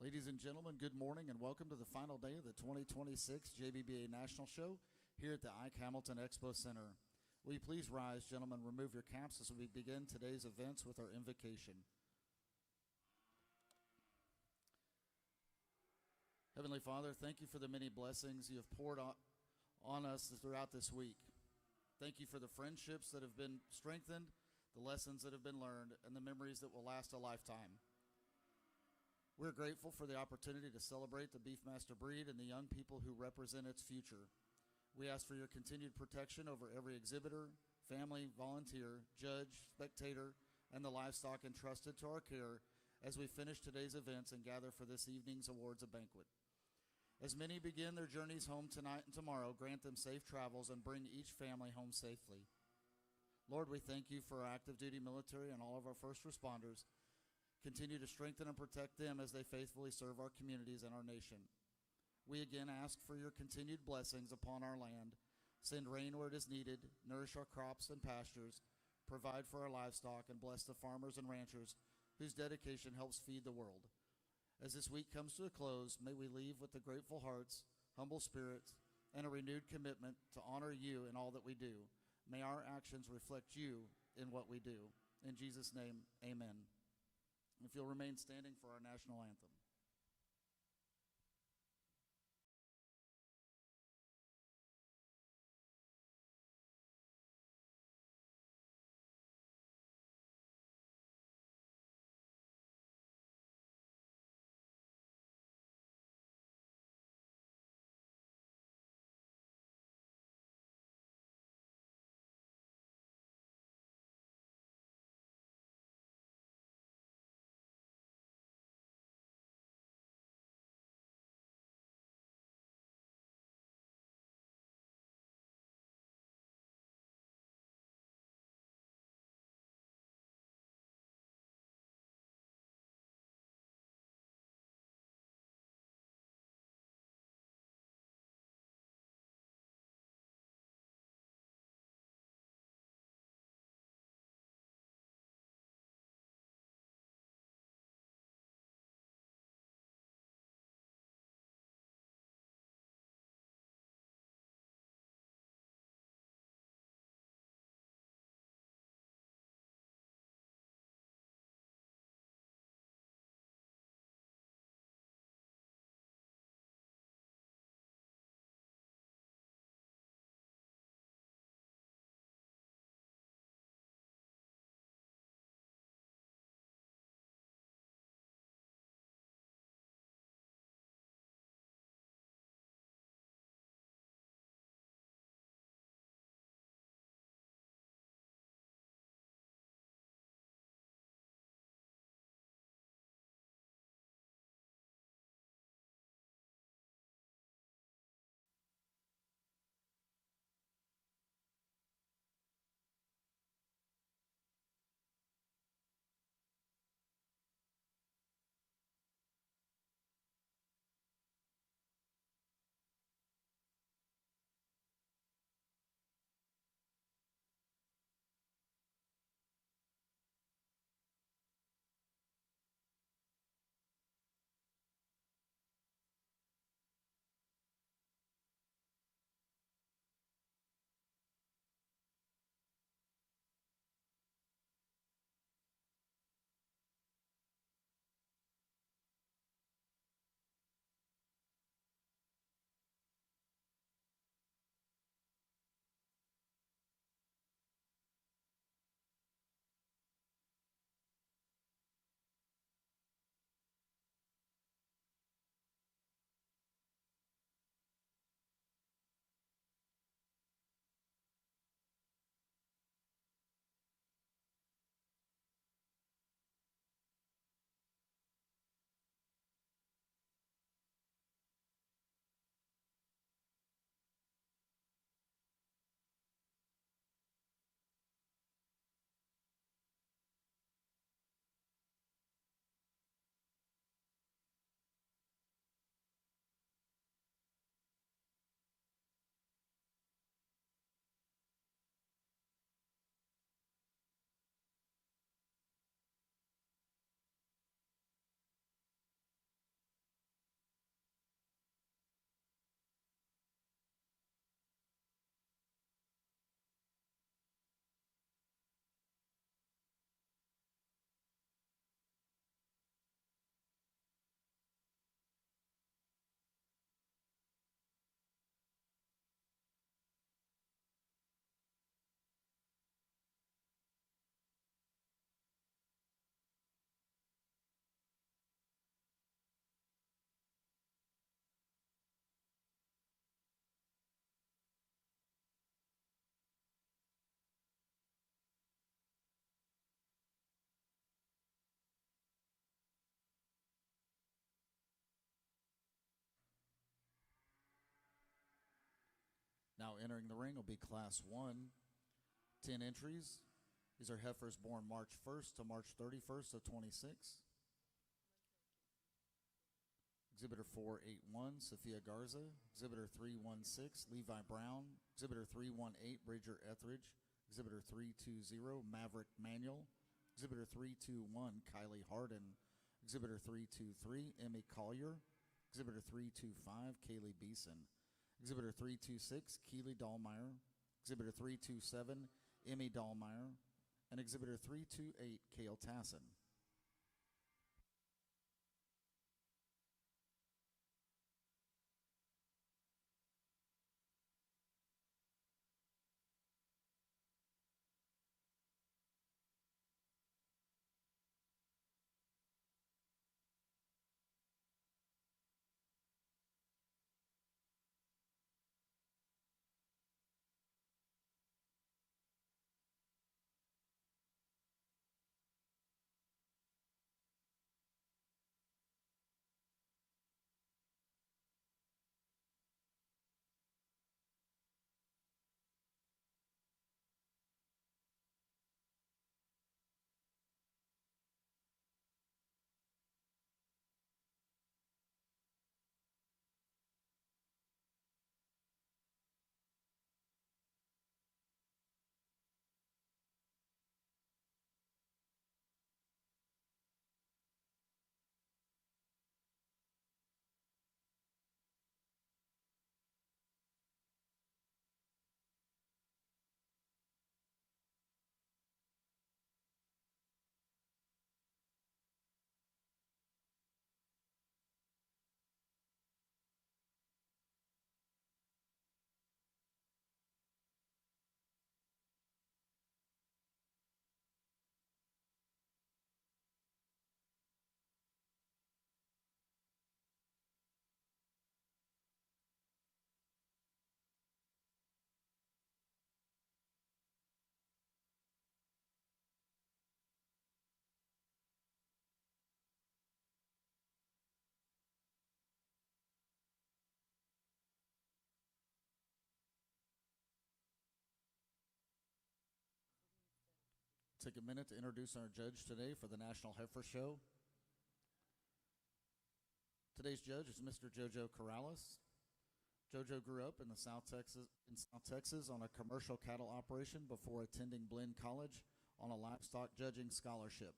Ladies and gentlemen, good morning and welcome to the final day of the 2026 JBBA National Show here at the Ike Hamilton Expo Center. Will you please rise, gentlemen, remove your caps as we begin today's events with our invocation. Heavenly Father, thank you for the many blessings you have poured on us throughout this week. Thank you for the friendships that have been strengthened, the lessons that have been learned, and the memories that will last a lifetime. We're grateful for the opportunity to celebrate the Beefmaster breed and the young people who represent its future. We ask for your continued protection over every exhibitor, family, volunteer, judge, spectator, and the livestock entrusted to our care as we finish today's events and gather for this evening's awards banquet. As many begin their journeys home tonight and tomorrow, grant them safe travels and bring each family home safely. Lord, we thank you for our active duty military and all of our first responders. Continue to strengthen and protect them as they faithfully serve our communities and our nation. We again ask for your continued blessings upon our land. Send rain where it is needed, nourish our crops and pastures, provide for our livestock, and bless the farmers and ranchers whose dedication helps feed the world. As this week comes to a close, may we leave with the grateful hearts, humble spirits, and a renewed commitment to honor you in all that we do. May our actions reflect you in what we do. In Jesus' name, amen. If you'll remain standing for our national anthem. entering the ring will be Class 1, 10 entries. These are heifers born March 1st to March 31st of 26. Exhibitor 481, Sophia Garza. Exhibitor 316, Levi Brown. Exhibitor 318, Bridger Etheridge. Exhibitor 320, Maverick Manuel. Exhibitor 321, Kylie Harden. Exhibitor 323, Emmy Collier. Exhibitor 325, Kaylee Beeson. Exhibitor 326, Keely Dahlmeyer. Exhibitor 327, Emmy Dahlmeyer. And Exhibitor 328, Kale Tassin. Take a minute to introduce our judge today for the National Heifer Show. Today's judge is Mr. Jojo Corrales. Jojo grew up in South Texas on a commercial cattle operation before attending Blinn College on a livestock judging scholarship.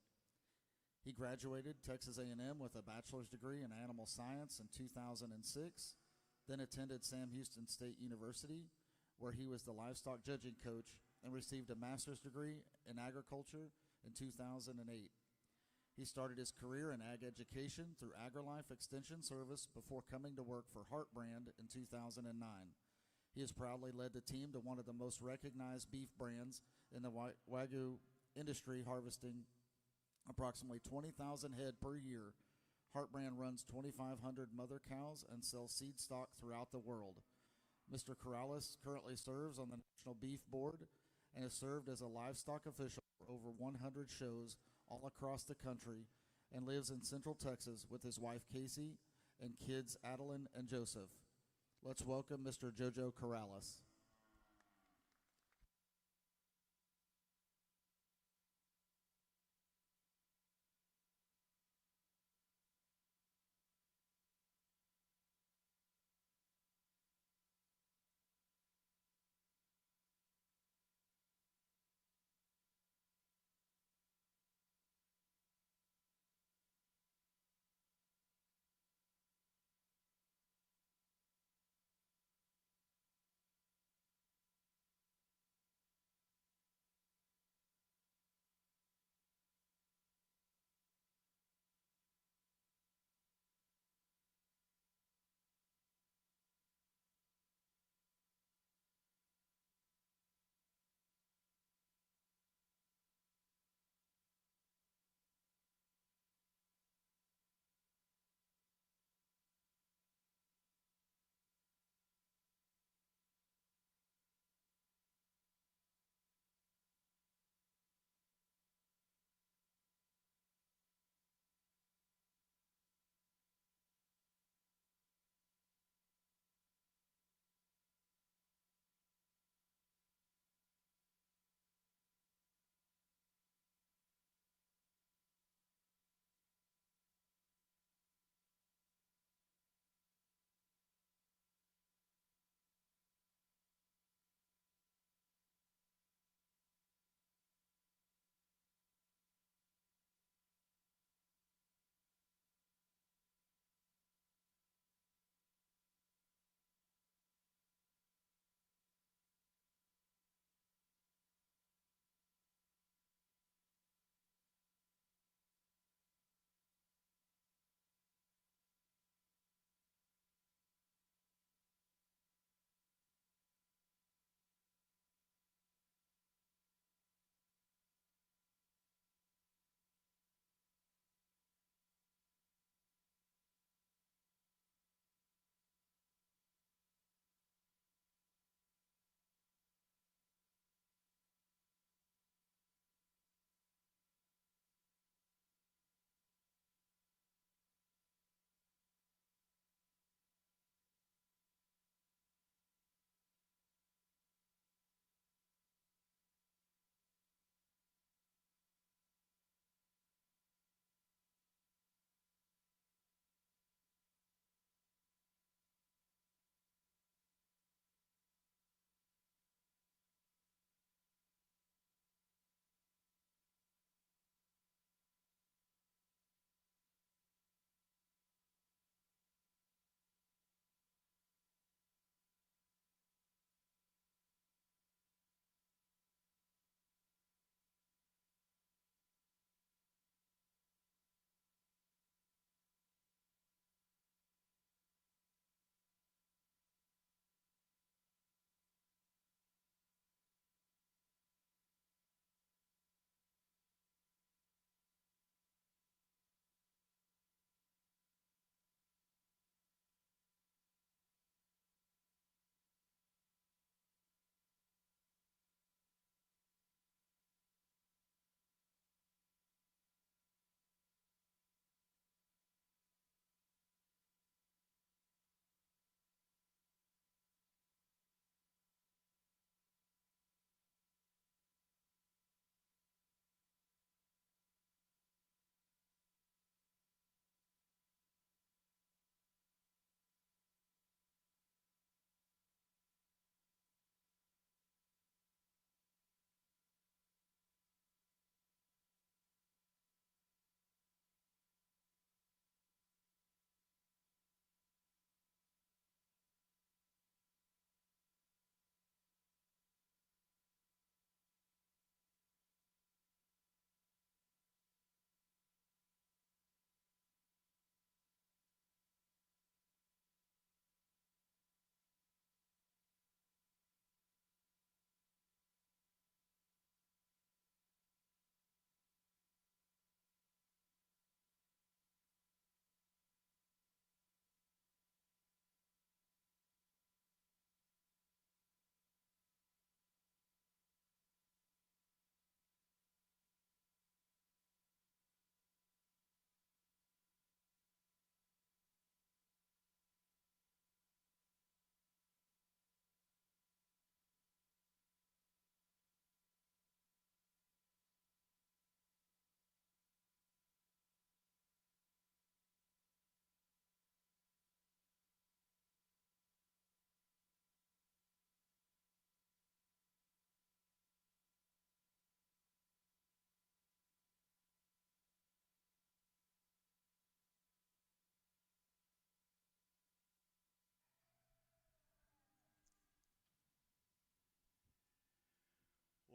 He graduated Texas A&M with a bachelor's degree in animal science in 2006, then attended Sam Houston State University, where he was the livestock judging coach and received a master's degree in agriculture in 2008. He started his career in ag education through AgriLife Extension Service before coming to work for Hart Brand in 2009. He has proudly led the team to one of the most recognized beef brands in the Wagyu industry, harvesting approximately 20,000 head per year. Hart Brand runs 2,500 mother cows and sells seed stock throughout the world. Mr. Corrales currently serves on the National Beef Board and has served as a livestock official for over 100 shows all across the country and lives in Central Texas with his wife Casey and kids Adeline and Joseph. Let's welcome Mr. Jojo Corrales.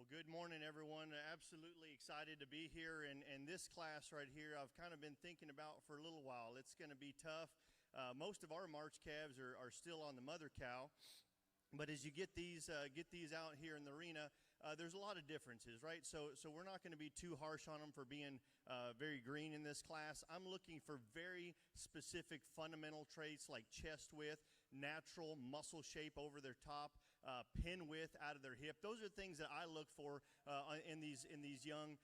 Good morning, everyone. Absolutely excited to be here. And this class right here, I've kind of been thinking about for a little while. It's going to be tough. Most of our March calves are still on the mother cow. But as you get these out here in the arena, there's a lot of differences, right? So we're not going to be too harsh on them for being very green in this class. I'm looking for very specific fundamental traits like chest width, natural muscle shape over their top, pin width out of their hip. Those are things that I look for in these young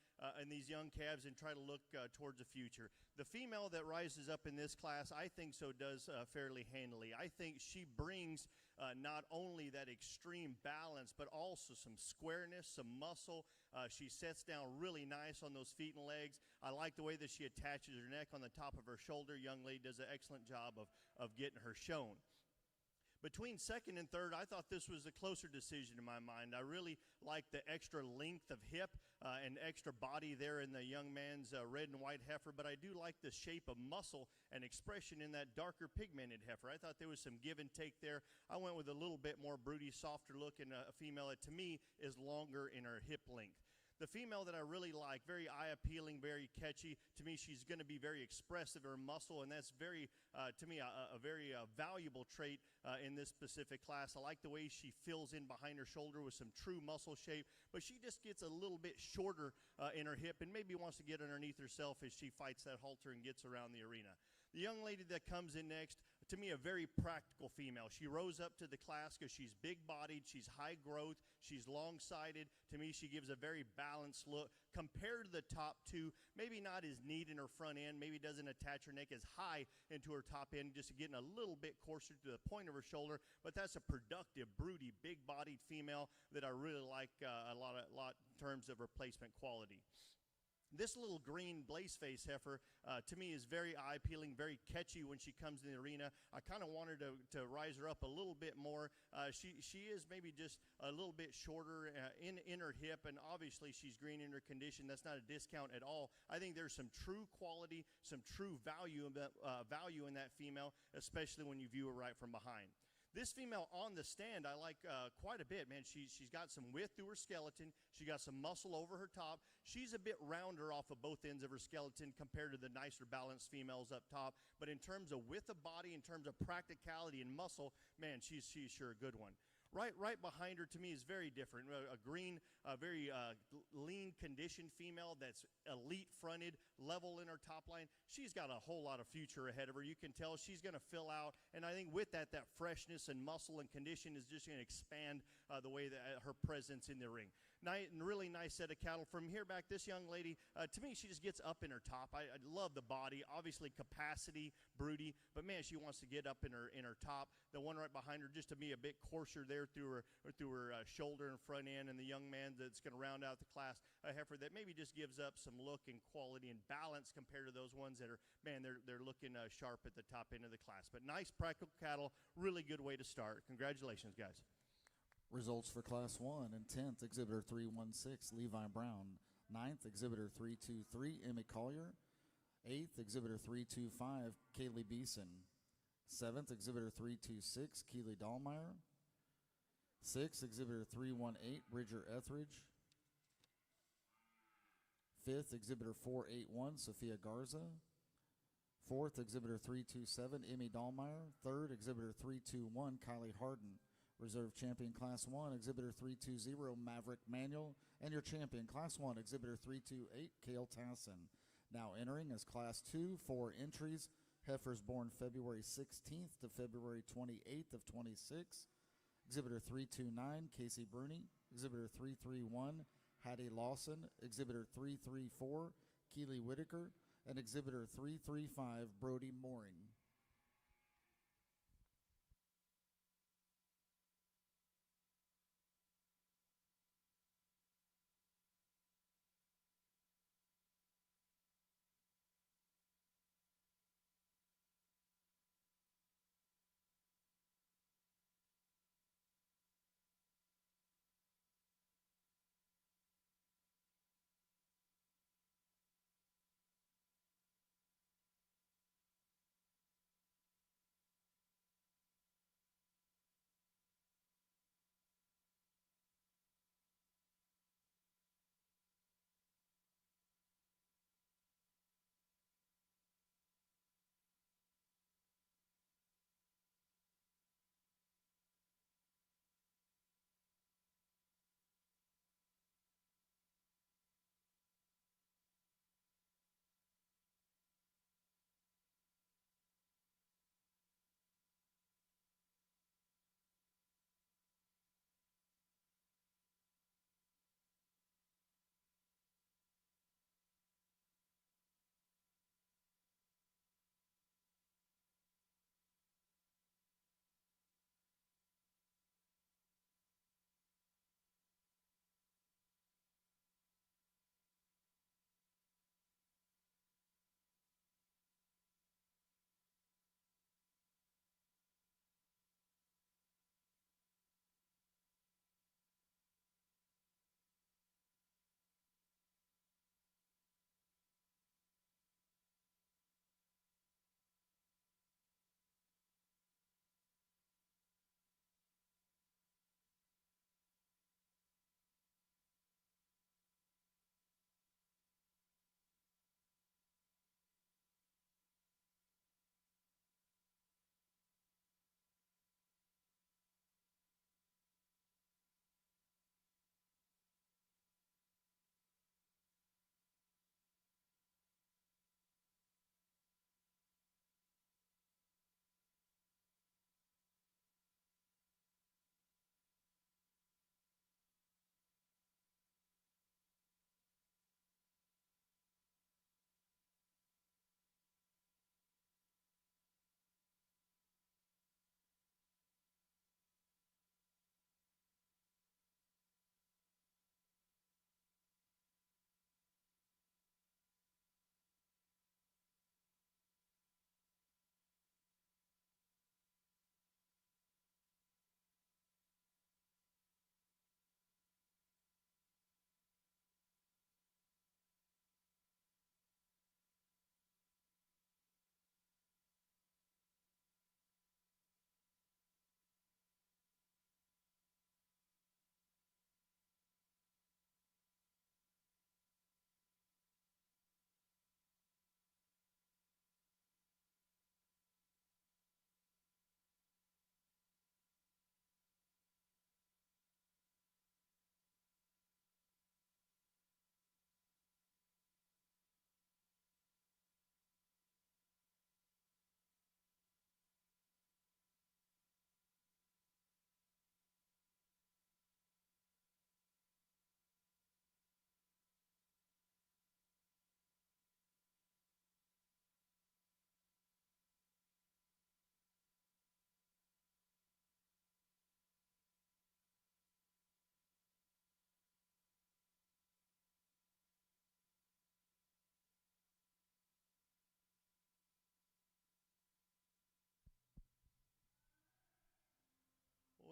calves and try to look towards the future. The female that rises up in this class, I think does fairly handily. I think she brings not only that extreme balance, but also some squareness, some muscle. She sets down really nice on those feet and legs. I like the way that she attaches her neck on the top of her shoulder. Young lady does an excellent job of getting her shown. Between second and third, I thought this was a closer decision in my mind. I really like the extra length of hip and extra body there in the young man's red and white heifer, but I do like the shape of muscle and expression in that darker pigmented heifer. I thought there was some give and take there. I went with a little bit more broody, softer look in a female that to me is longer in her hip length. The female that I really like, very eye-appealing, very catchy. To me, she's going to be very expressive, her muscle, and that's very, to me, a very valuable trait in this specific class. I like the way she fills in behind her shoulder with some true muscle shape, but she just gets a little bit shorter in her hip and maybe wants to get underneath herself as she fights that halter and gets around the arena. The young lady that comes in next, to me, a very practical female. She rose up to the class because she's big-bodied, she's high growth, she's long-sided. To me, she gives a very balanced look. Compared to the top two, maybe not as neat in her front end, maybe doesn't attach her neck as high into her top end, just getting a little bit coarser to the point of her shoulder, but that's a productive, broody, big-bodied female that I really like a lot in terms of replacement quality. This little green blazeface heifer, to me, is very eye-appealing, very catchy when she comes in the arena. I kind of wanted to rise her up a little bit more. She is maybe just a little bit shorter in her hip, and obviously she's green in her condition. That's not a discount at all. I think there's some true quality, some true value in that female, especially when you view her right from behind. This female on the stand, I like quite a bit, man. She's got some width through her skeleton. She got some muscle over her top. She's a bit rounder off of both ends of her skeleton compared to the nicer balanced females up top. But in terms of width of body, in terms of practicality and muscle, man, she's sure a good one. Right behind her, to me, is very different. A green, very lean, conditioned female that's elite-fronted, level in her top line. She's got a whole lot of future ahead of her. You can tell she's going to fill out, and I think with that freshness and muscle and condition is just going to expand the way that her presence in the ring. Really nice set of cattle. From here back, this young lady, to me, she just gets up in her top. I love the body, obviously capacity, broody, but man, she wants to get up in her top. The one right behind her, just to me, a bit coarser there through her shoulder and front end, and the young man that's going to round out the class, a heifer that maybe just gives up some look and quality and balance compared to those ones that are, man, they're looking sharp at the top end of the class. But nice practical cattle, really good way to start. Congratulations, guys. Results for Class 1. In 10th, Exhibitor 316, Levi Brown. 9th, Exhibitor 323, Emmy Collier. 8th, Exhibitor 325, Kaylee Beeson. 7th, Exhibitor 326, Keely Dahlmeyer. 6th, Exhibitor 318, Bridger Etheridge. 5th, Exhibitor 481, Sophia Garza. 4th, Exhibitor 327, Emmy Dahlmeyer. 3rd, Exhibitor 321, Kylie Harden. Reserve Champion Class 1, Exhibitor 320, Maverick Manuel. And your champion Class 1, Exhibitor 328, Cale Tassin. Now entering as Class 2, 4 entries. Heifers born February 16th to February 28th of 26. Exhibitor 329, Casey Bruni. Exhibitor 331, Hattie Lawson. Exhibitor 334, Keely Whitaker. And Exhibitor 335, Brody Mooring.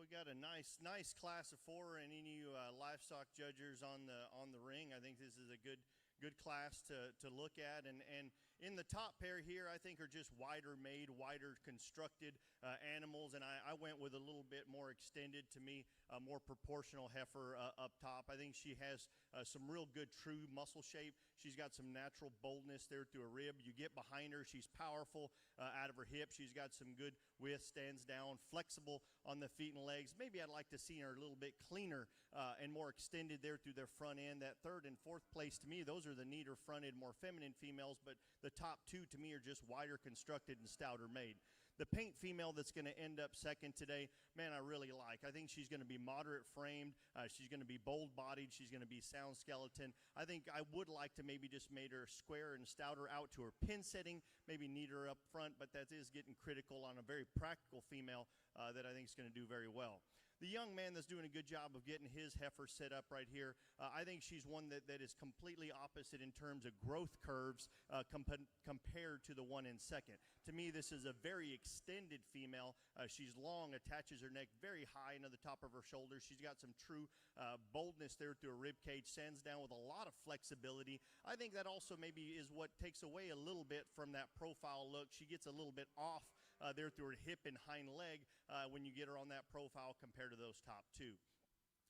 we got a nice class of 4, and any you livestock judgers on the ring, I think this is a good class to look at. And in the top pair here, I think are just wider made, wider constructed animals, and I went with a little bit more extended, to me, more proportional heifer up top. I think she has some real good true muscle shape. She's got some natural boldness there through a rib. You get behind her, she's powerful out of her hip. She's got some good width, stands down, flexible on the feet and legs. Maybe I'd like to see her a little bit cleaner and more extended there through their front end. That third and fourth place, to me, those are the neater fronted, more feminine females, but the top 2 to me are just wider constructed and stouter made. The paint female that's going to end up second today, man, I really like. I think she's going to be moderate framed. She's going to be bold bodied. She's going to be sound skeleton. I think I would like to maybe just made her square and stouter out to her pin setting, maybe neater up front, but that is getting critical on a very practical female that I think is going to do very well. The young man that's doing a good job of getting his heifer set up right here, I think she's one that is completely opposite in terms of growth curves compared to the one in second. To me, this is a very extended female. She's long, attaches her neck very high into the top of her shoulders. She's got some true boldness there through her rib cage, stands down with a lot of flexibility. I think that also maybe is what takes away a little bit from that profile look. She gets a little bit off there through her hip and hind leg when you get her on that profile compared to those top 2.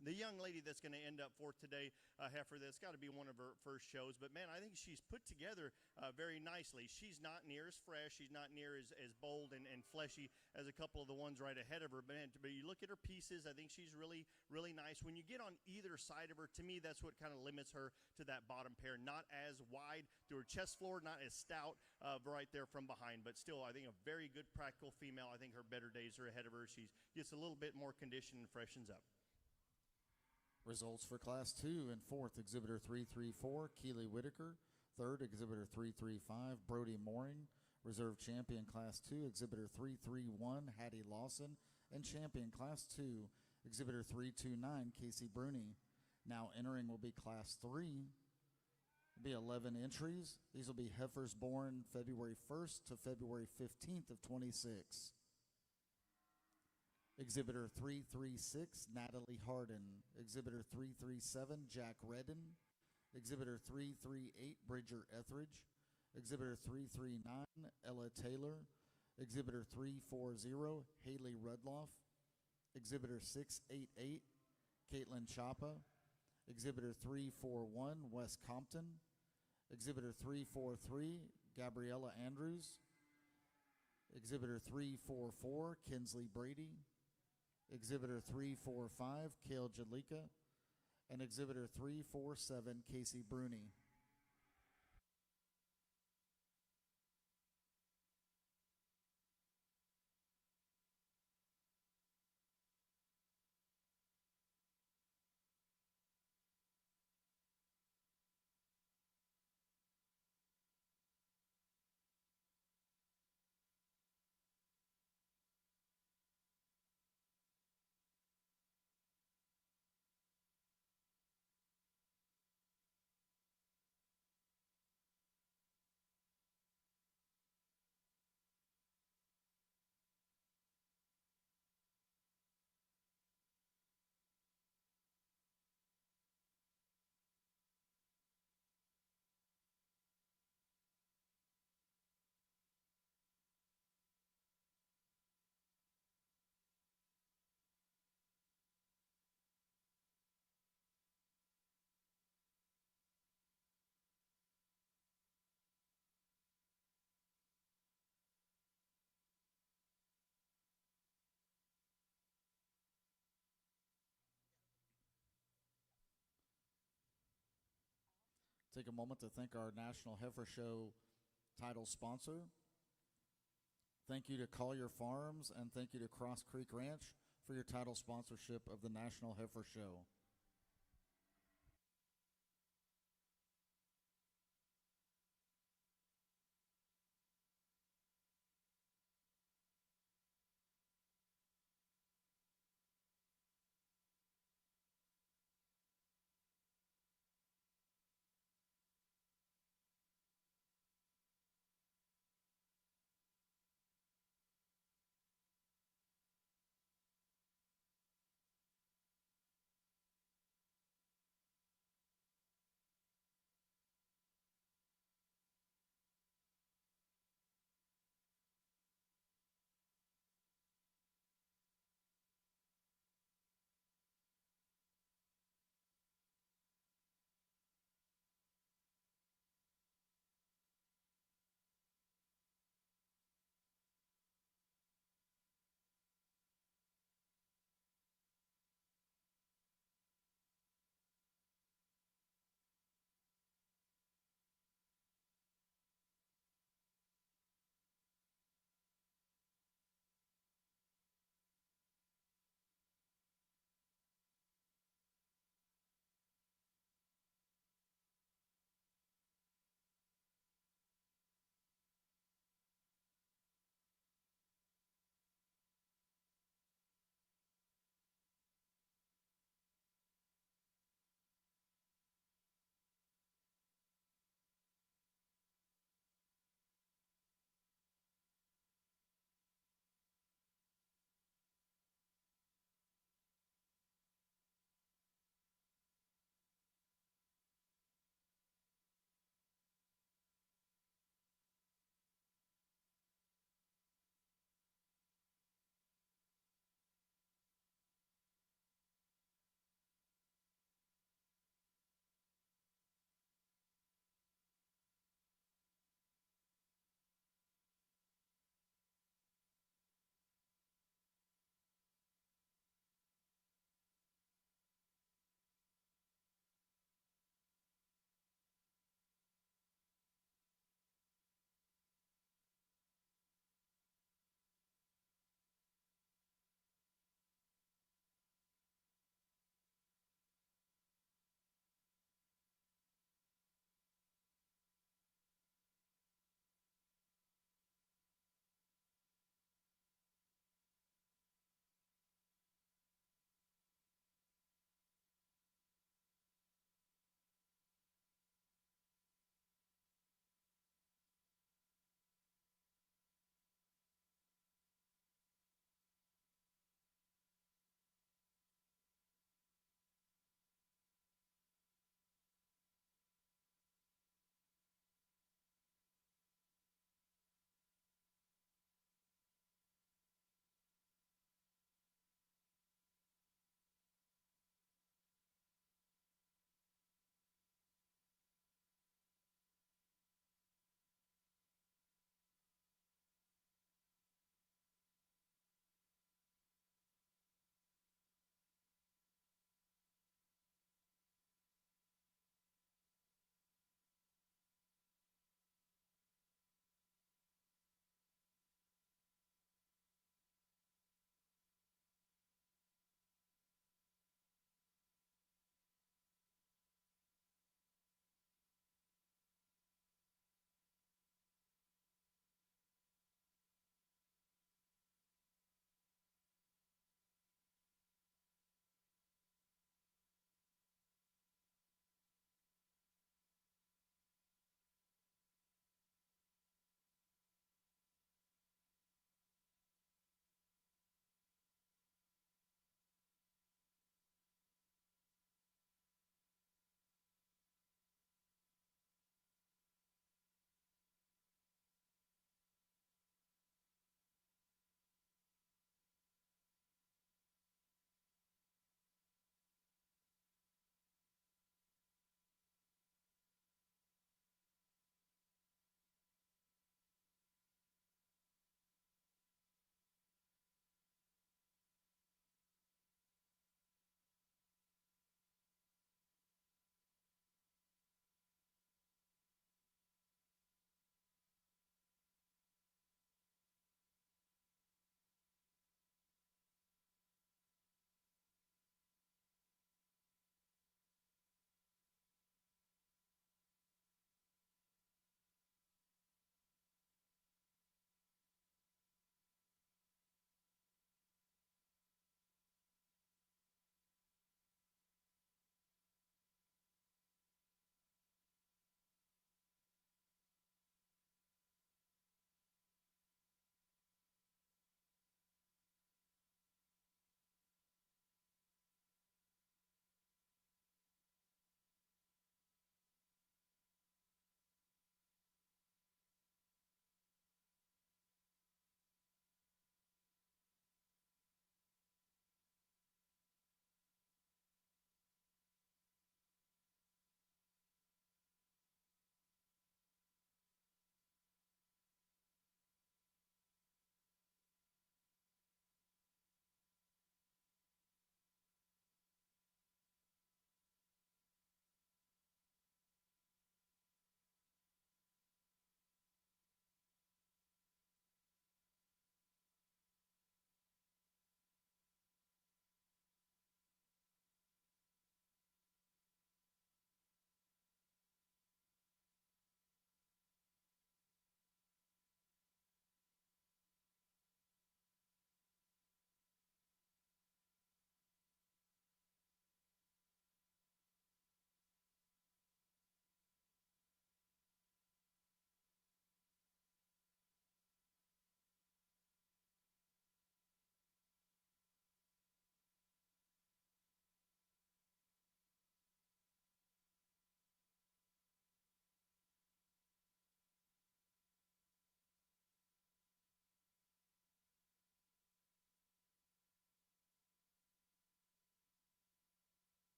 The young lady that's going to end up fourth today, heifer, that's got to be one of her first shows. But, man, I think she's put together very nicely. She's not near as fresh. She's not near as bold and fleshy as a couple of the ones right ahead of her. But you look at her pieces, I think she's really, really nice. When you get on either side of her, to me, that's what kind of limits her to that bottom pair. Not as wide through her chest floor, not as stout right there from behind. But still, I think a very good practical female. I think her better days are ahead of her. She gets a little bit more condition and freshens up. Results for Class 2. In fourth, Exhibitor 334, Keely Whitaker. Third, Exhibitor 335, Brody Mooring. Reserve Champion Class 2, Exhibitor 331, Hattie Lawson. And Champion Class 2, Exhibitor 329, Casey Bruni. Now entering will be Class 3. It'll be 11 entries. These will be heifers born February 1st to February 15th of 26. Exhibitor 336, Natalie Harden. Exhibitor 337, Jack Redden. Exhibitor 338, Bridger Etheridge. Exhibitor 339, Ella Taylor. Exhibitor 340, Haley Rudloff. Exhibitor 688, Caitlin Chapa. Exhibitor 341, Wes Compton. Exhibitor 343, Gabriella Andrews. Exhibitor 344, Kinsley Brady. Exhibitor 345, Kale Jalika. And Exhibitor 347, Casey Bruni. Take a moment to thank our National Heifer Show title sponsor. Thank you to Collier Farms and thank you to Cross Creek Ranch for your title sponsorship of the National Heifer Show.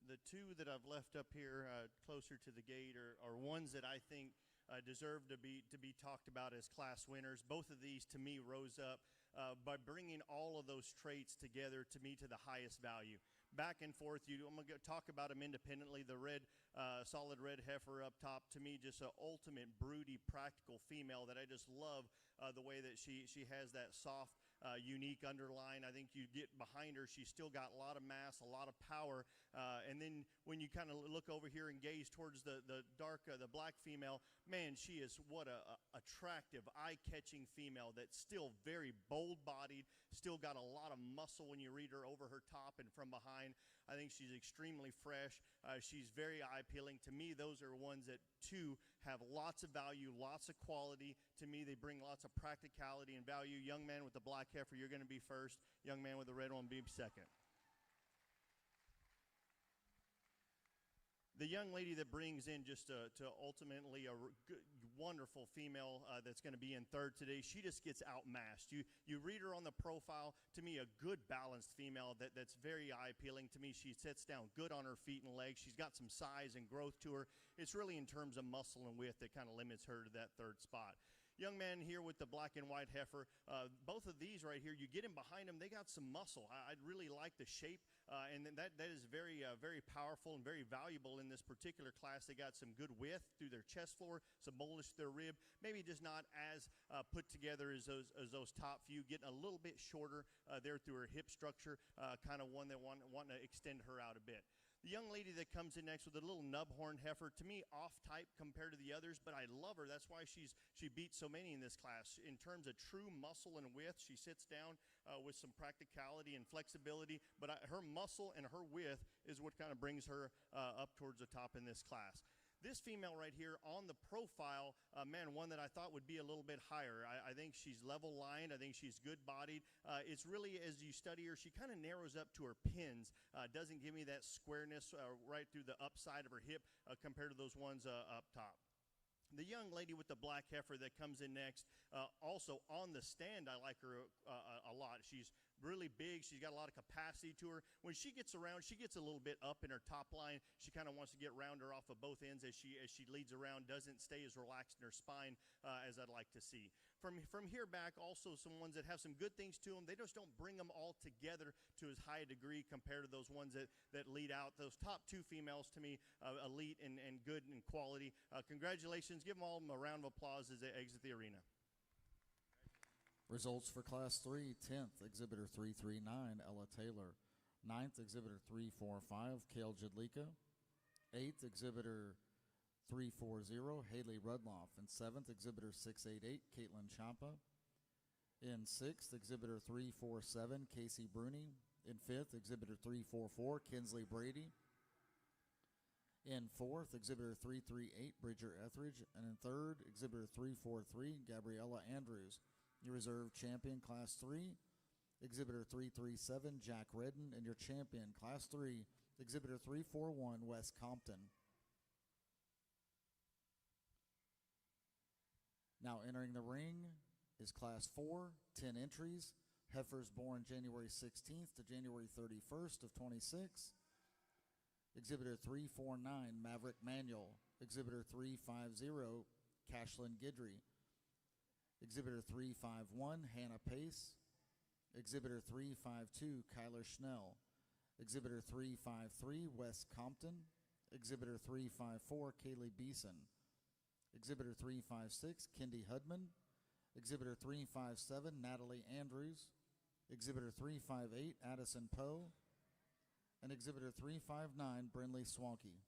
The two that I've left up here closer to the gate are ones that I think deserve to be talked about as class winners. Both of these, to me, rose up by bringing all of those traits together to me to the highest value. Back and forth, I'm going to talk about them independently. The solid red heifer up top, to me, just an ultimate broody, practical female that I just love the way that she has that soft, unique underline. I think you get behind her, she's still got a lot of mass, a lot of power. And then when you kind of look over here and gaze towards the black female, man, she is what a attractive, eye-catching female that's still very bold-bodied, still got a lot of muscle when you read her over her top and from behind. I think she's extremely fresh. She's very eye-appealing. To me, those are ones that, too, have lots of value, lots of quality. To me, they bring lots of practicality and value. Young man with the black heifer, you're going to be first. Young man with the red one, be second. The young lady that brings in just to ultimately a wonderful female that's going to be in third today, she just gets outmatched. You read her on the profile, to me, a good balanced female that's very eye-appealing to me. She sits down good on her feet and legs. She's got some size and growth to her. It's really in terms of muscle and width that kind of limits her to that third spot. Young man here with the black and white heifer, both of these right here, you get him behind them, they got some muscle. I really like the shape, and that is very powerful and very valuable in this particular class. They got some good width through their chest floor, some boldness through their rib, maybe just not as put together as those top few, getting a little bit shorter there through her hip structure, kind of one that want to extend her out a bit. The young lady that comes in next with a little nub horn heifer, to me, off type compared to the others, but I love her. That's why she beats so many in this class. In terms of true muscle and width, she sits down with some practicality and flexibility, but her muscle and her width is what kind of brings her up towards the top in this class. This female right here on the profile, man, one that I thought would be a little bit higher. I think she's level-lined. I think she's good-bodied. It's really, as you study her, she kind of narrows up to her pins. Doesn't give me that squareness right through the upside of her hip compared to those ones up top. The young lady with the black heifer that comes in next, also on the stand, I like her a lot. She's really big. She's got a lot of capacity to her. When she gets around, she gets a little bit up in her top line. She kind of wants to get round her off of both ends as she leads around, doesn't stay as relaxed in her spine as I'd like to see. From here back, also some ones that have some good things to them. They just don't bring them all together to as high a degree compared to those ones that lead out. Those top two females, to me, elite and good in quality. Congratulations. Give them all a round of applause as they exit the arena. Results for Class 3, 10th, Exhibitor 339, Ella Taylor. 9th, Exhibitor 345, Kale Jadlika. 8th, Exhibitor 340, Haley Rudloff. In 7th, Exhibitor 688, Caitlin Champa. In 6th, Exhibitor 347, Casey Bruni. In 5th, Exhibitor 344, Kinsley Brady. In 4th, Exhibitor 338, Bridger Etheridge. And in 3rd, Exhibitor 343, Gabriella Andrews. Your reserve champion, Class 3, Exhibitor 337, Jack Redden. And your champion, Class 3, Exhibitor 341, Wes Compton. Now entering the ring is Class 4, 10 entries. Heifers born January 16th to January 31st of 26. Exhibitor 349, Maverick Manuel. Exhibitor 350, Cashlyn Gidry. Exhibitor 351, Hannah Pace. Exhibitor 352, Kyler Schnell. Exhibitor 353, Wes Compton. Exhibitor 354, Kaylee Beeson. Exhibitor 356, Kendi Hudman. Exhibitor 357, Natalie Andrews. Exhibitor 358, Addison Poe. And Exhibitor 359, Brinley Swanky.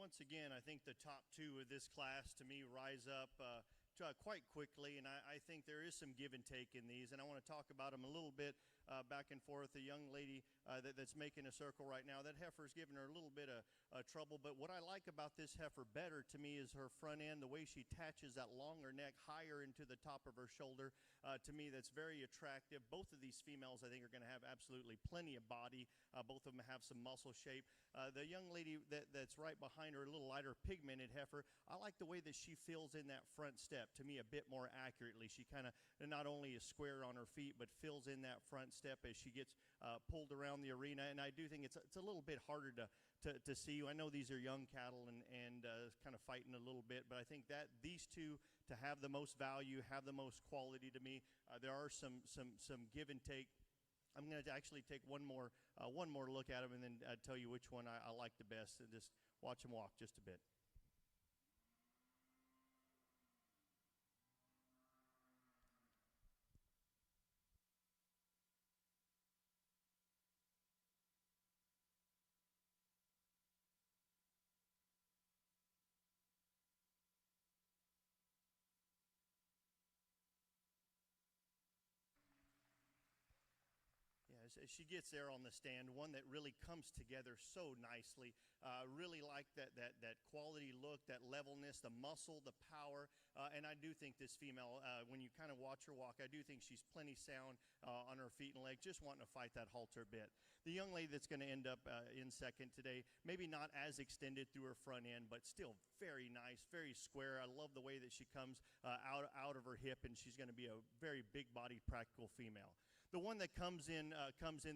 once again, I think the top two of this class to me rise up quite quickly, and I think there is some give and take in these, and I want to talk about them a little bit back and forth. The young lady that's making a circle right now, that heifer's giving her a little bit of trouble, but what I like about this heifer better to me is her front end, the way she attaches that longer neck higher into the top of her shoulder. To me, that's very attractive. Both of these females, I think, are going to have absolutely plenty of body. Both of them have some muscle shape. The young lady that's right behind her, a little lighter pigmented heifer, I like the way that she fills in that front step, to me, a bit more accurately. She kind of not only is square on her feet, but fills in that front step as she gets pulled around the arena. And I do think it's a little bit harder to see. I know these are young cattle and kind of fighting a little bit, but I think that these two, to have the most value, have the most quality to me, there are some give and take. I'm going to actually take one more look at them and then tell you which one I like the best, and just watch them walk just a bit. As she gets there on the stand, one that really comes together so nicely. Really like that quality look, that levelness, the muscle, the power. And I do think this female, when you kind of watch her walk, I do think she's plenty sound on her feet and legs, just wanting to fight that halter a bit. The young lady that's going to end up in second today, maybe not as extended through her front end, but still very nice, very square. I love the way that she comes out of her hip, and she's going to be a very big-bodied, practical female. The one that comes in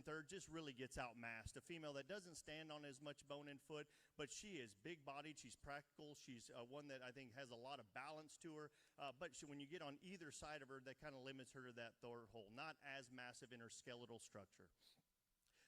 third just really gets outmassed. A female that doesn't stand on as much bone and foot, but she is big-bodied. She's practical. She's one that I think has a lot of balance to her. But when you get on either side of her, that kind of limits her to that third hole. Not as massive in her skeletal structure.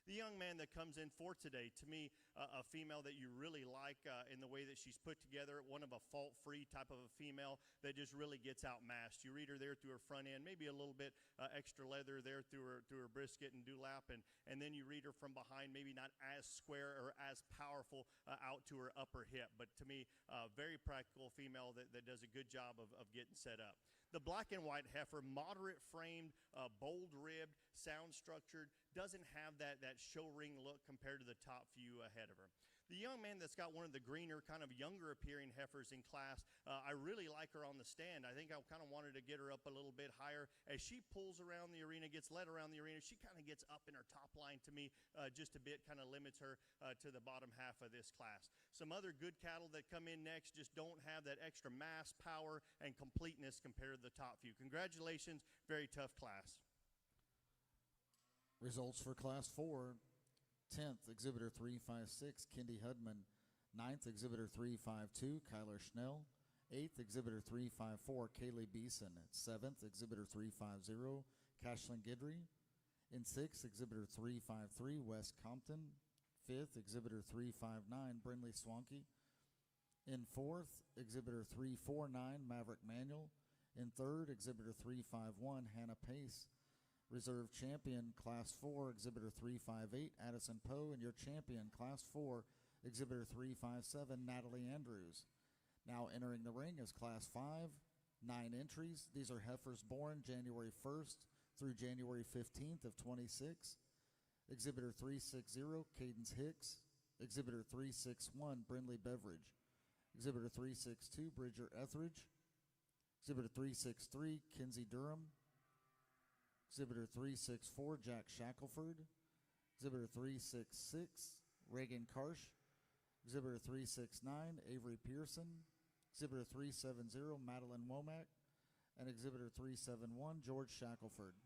The young man that comes in fourth today, to me, a female that you really like in the way that she's put together, one of a fault-free type of a female that just really gets outmatched. You read her there through her front end, maybe a little bit extra leather there through her brisket and dewlap, and then you read her from behind, maybe not as square or as powerful out to her upper hip. But to me, very practical female that does a good job of getting set up. The black and white heifer, moderate framed, bold ribbed, sound structured, doesn't have that show ring look compared to the top few ahead of her. The young man that's got one of the greener, kind of younger appearing heifers in class, I really like her on the stand. I think I kind of wanted to get her up a little bit higher. As she pulls around the arena, gets led around the arena, she kind of gets up in her top line to me just a bit, kind of limits her to the bottom half of this class. Some other good cattle that come in next just don't have that extra mass, power, and completeness compared to the top few. Congratulations, very tough class. Results for Class 4. 10th, Exhibitor 356, Kendi Hudman. 9th, Exhibitor 352, Kyler Schnell. 8th, Exhibitor 354, Kaylee Beeson. 7th, Exhibitor 350, Cashlyn Guidry. In 6th, Exhibitor 353, Wes Compton. 5th, Exhibitor 359, Brindley Swanky. In 4th, Exhibitor 349, Maverick Manuel. In 3rd, Exhibitor 351, Hannah Pace. Reserve champion, Class 4, Exhibitor 358, Addison Poe, and your champion, Class 4, Exhibitor 357, Natalie Andrews. Now entering the ring is Class 5, 9 entries. These are heifers born January 1st through January 15th of 26. Exhibitor 360, Cadence Hicks. Exhibitor 361, Brindley Beveridge. Exhibitor 362, Bridger Etheridge. Exhibitor 363, Kinsey Durham. Exhibitor 364, Jack Shackelford. Exhibitor 366, Reagan Karsh. Exhibitor 369, Avery Pearson. Exhibitor 370, Madeline Womack. And Exhibitor 371, George Shackelford.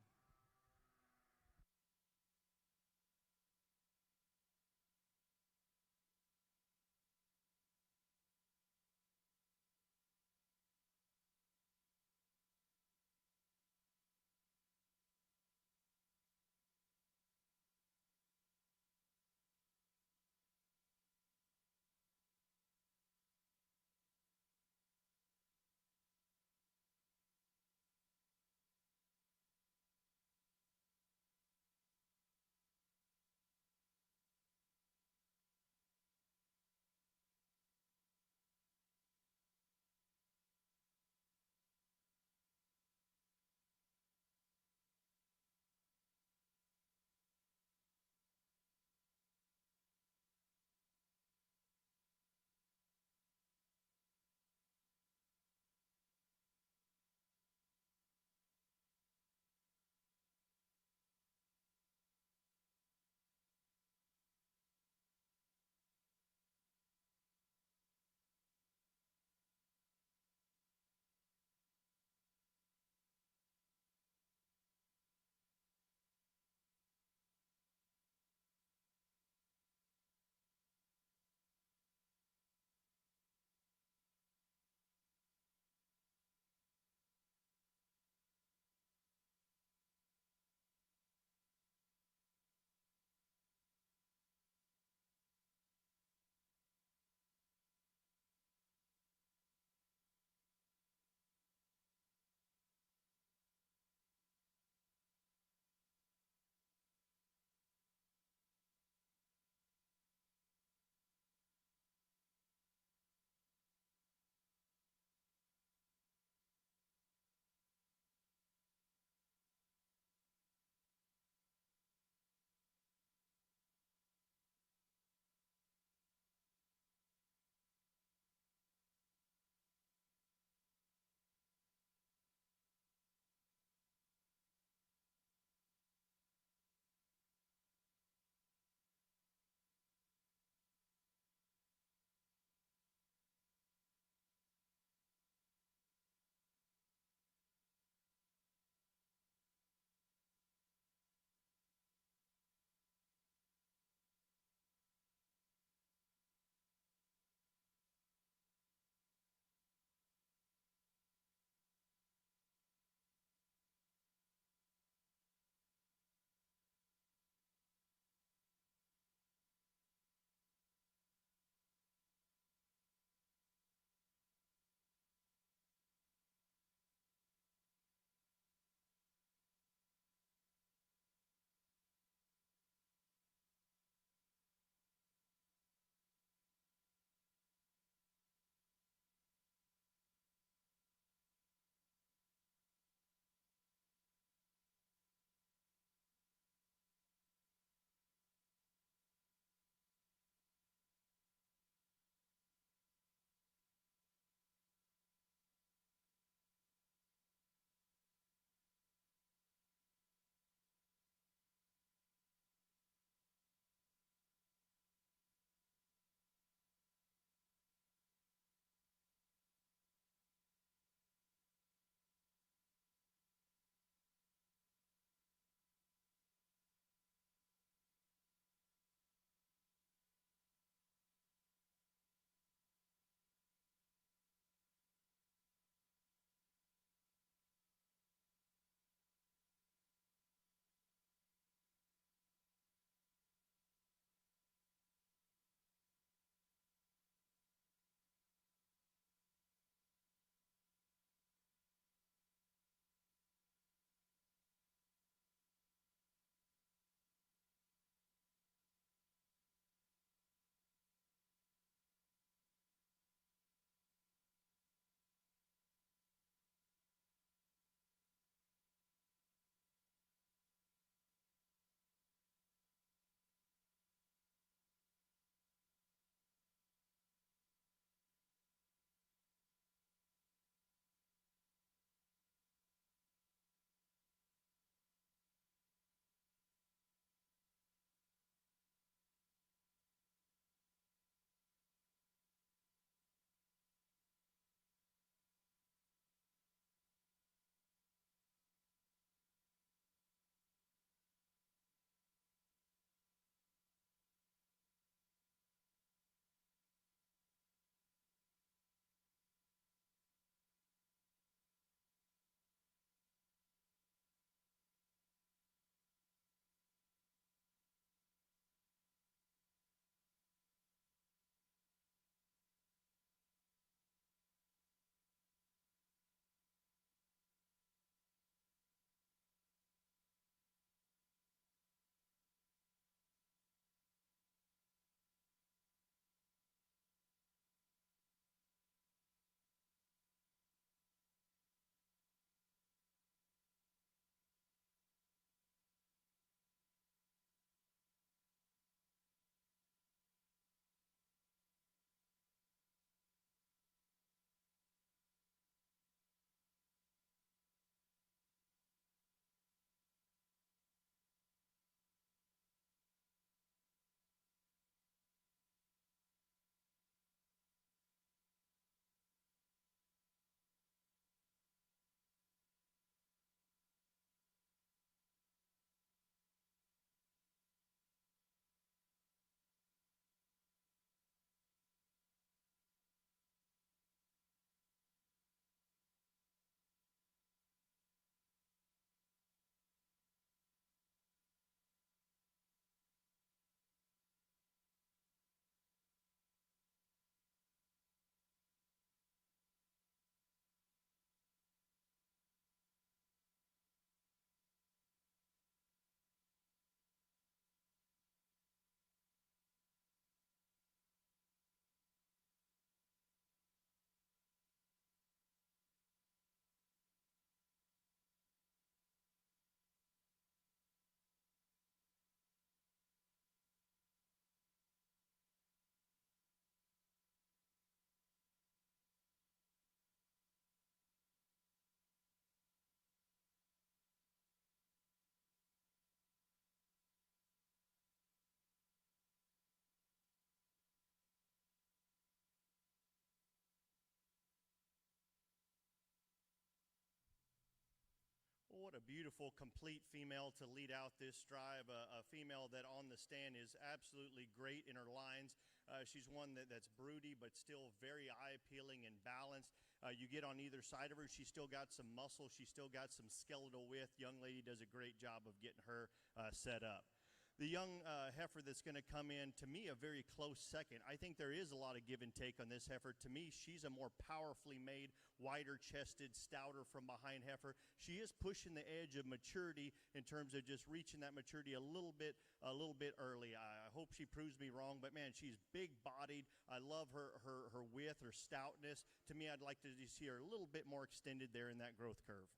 What a beautiful, complete female to lead out this drive. A female that on the stand is absolutely great in her lines. She's one that's broody, but still very eye-appealing and balanced. You get on either side of her, she's still got some muscle. She's still got some skeletal width. Young lady does a great job of getting her set up. The young heifer that's going to come in, to me, a very close second. I think there is a lot of give and take on this heifer. To me, she's a more powerfully made, wider-chested, stouter from behind heifer. She is pushing the edge of maturity in terms of just reaching that maturity a little bit early. I hope she proves me wrong, but man, she's big-bodied. I love her width, her stoutness. To me, I'd like to see her a little bit more extended there in that growth curve.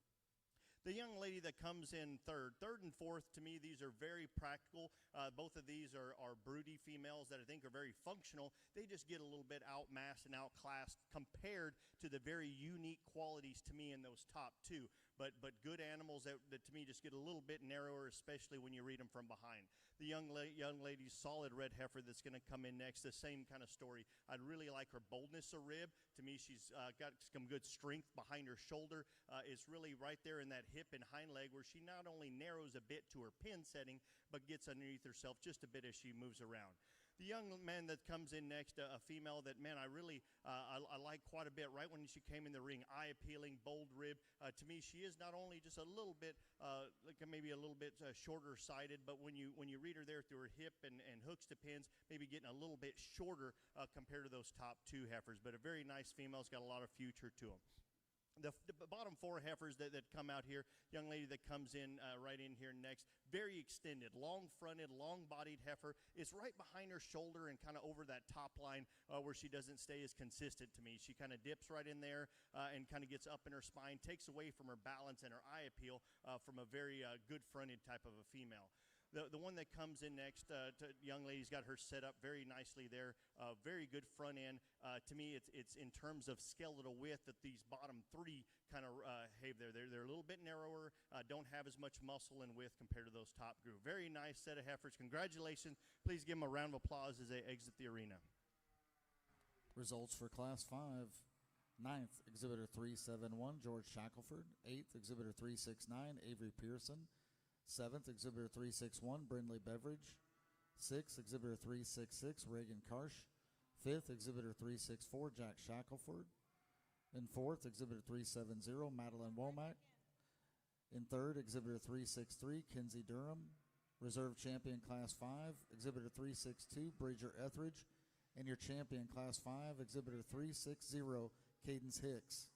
The young lady that comes in third and fourth, to me, these are very practical. Both of these are broody females that I think are very functional. They just get a little bit outmassed and outclassed compared to the very unique qualities to me in those top two. But good animals that to me just get a little bit narrower, especially when you read them from behind. The young lady's solid red heifer that's going to come in next, the same kind of story. I'd really like her boldness of rib. To me, she's got some good strength behind her shoulder. It's really right there in that hip and hind leg where she not only narrows a bit to her pin setting, but gets underneath herself just a bit as she moves around. The young man that comes in next, a female that, man, I really I like quite a bit. Right when she came in the ring, eye-appealing, bold rib. To me, she is not only just a little bit, like maybe a little bit shorter-sided, but when you read her there through her hip and hooks to pins, maybe getting a little bit shorter compared to those top two heifers. But a very nice female. Has got a lot of future to them. The bottom four heifers that come out here, young lady that comes in right in here next, very extended, long-fronted, long-bodied heifer. It's right behind her shoulder and kind of over that top line where she doesn't stay as consistent to me. She kind of dips right in there and kind of gets up in her spine, takes away from her balance and her eye appeal from a very good-fronted type of a female. The one that comes in next, young lady's got her set up very nicely there. Very good front end. To me, it's in terms of skeletal width that these bottom three kind of have there. They're a little bit narrower, don't have as much muscle and width compared to those top group. Very nice set of heifers. Congratulations. Please give them a round of applause as they exit the arena. Results for Class 5. 9th, Exhibitor 371, George Shackelford. 8th, Exhibitor 369, Avery Pearson. 7th, Exhibitor 361, Brindley Beveridge. 6th, Exhibitor 366, Reagan Karsh. 5th, Exhibitor 364, Jack Shackelford. In 4th, Exhibitor 370, Madeline Womack. In 3rd, Exhibitor 363, Kinsey Durham. Reserve Champion Class 5, Exhibitor 362, Bridger Etheridge. And your Champion Class 5, Exhibitor 360, Cadence Hicks.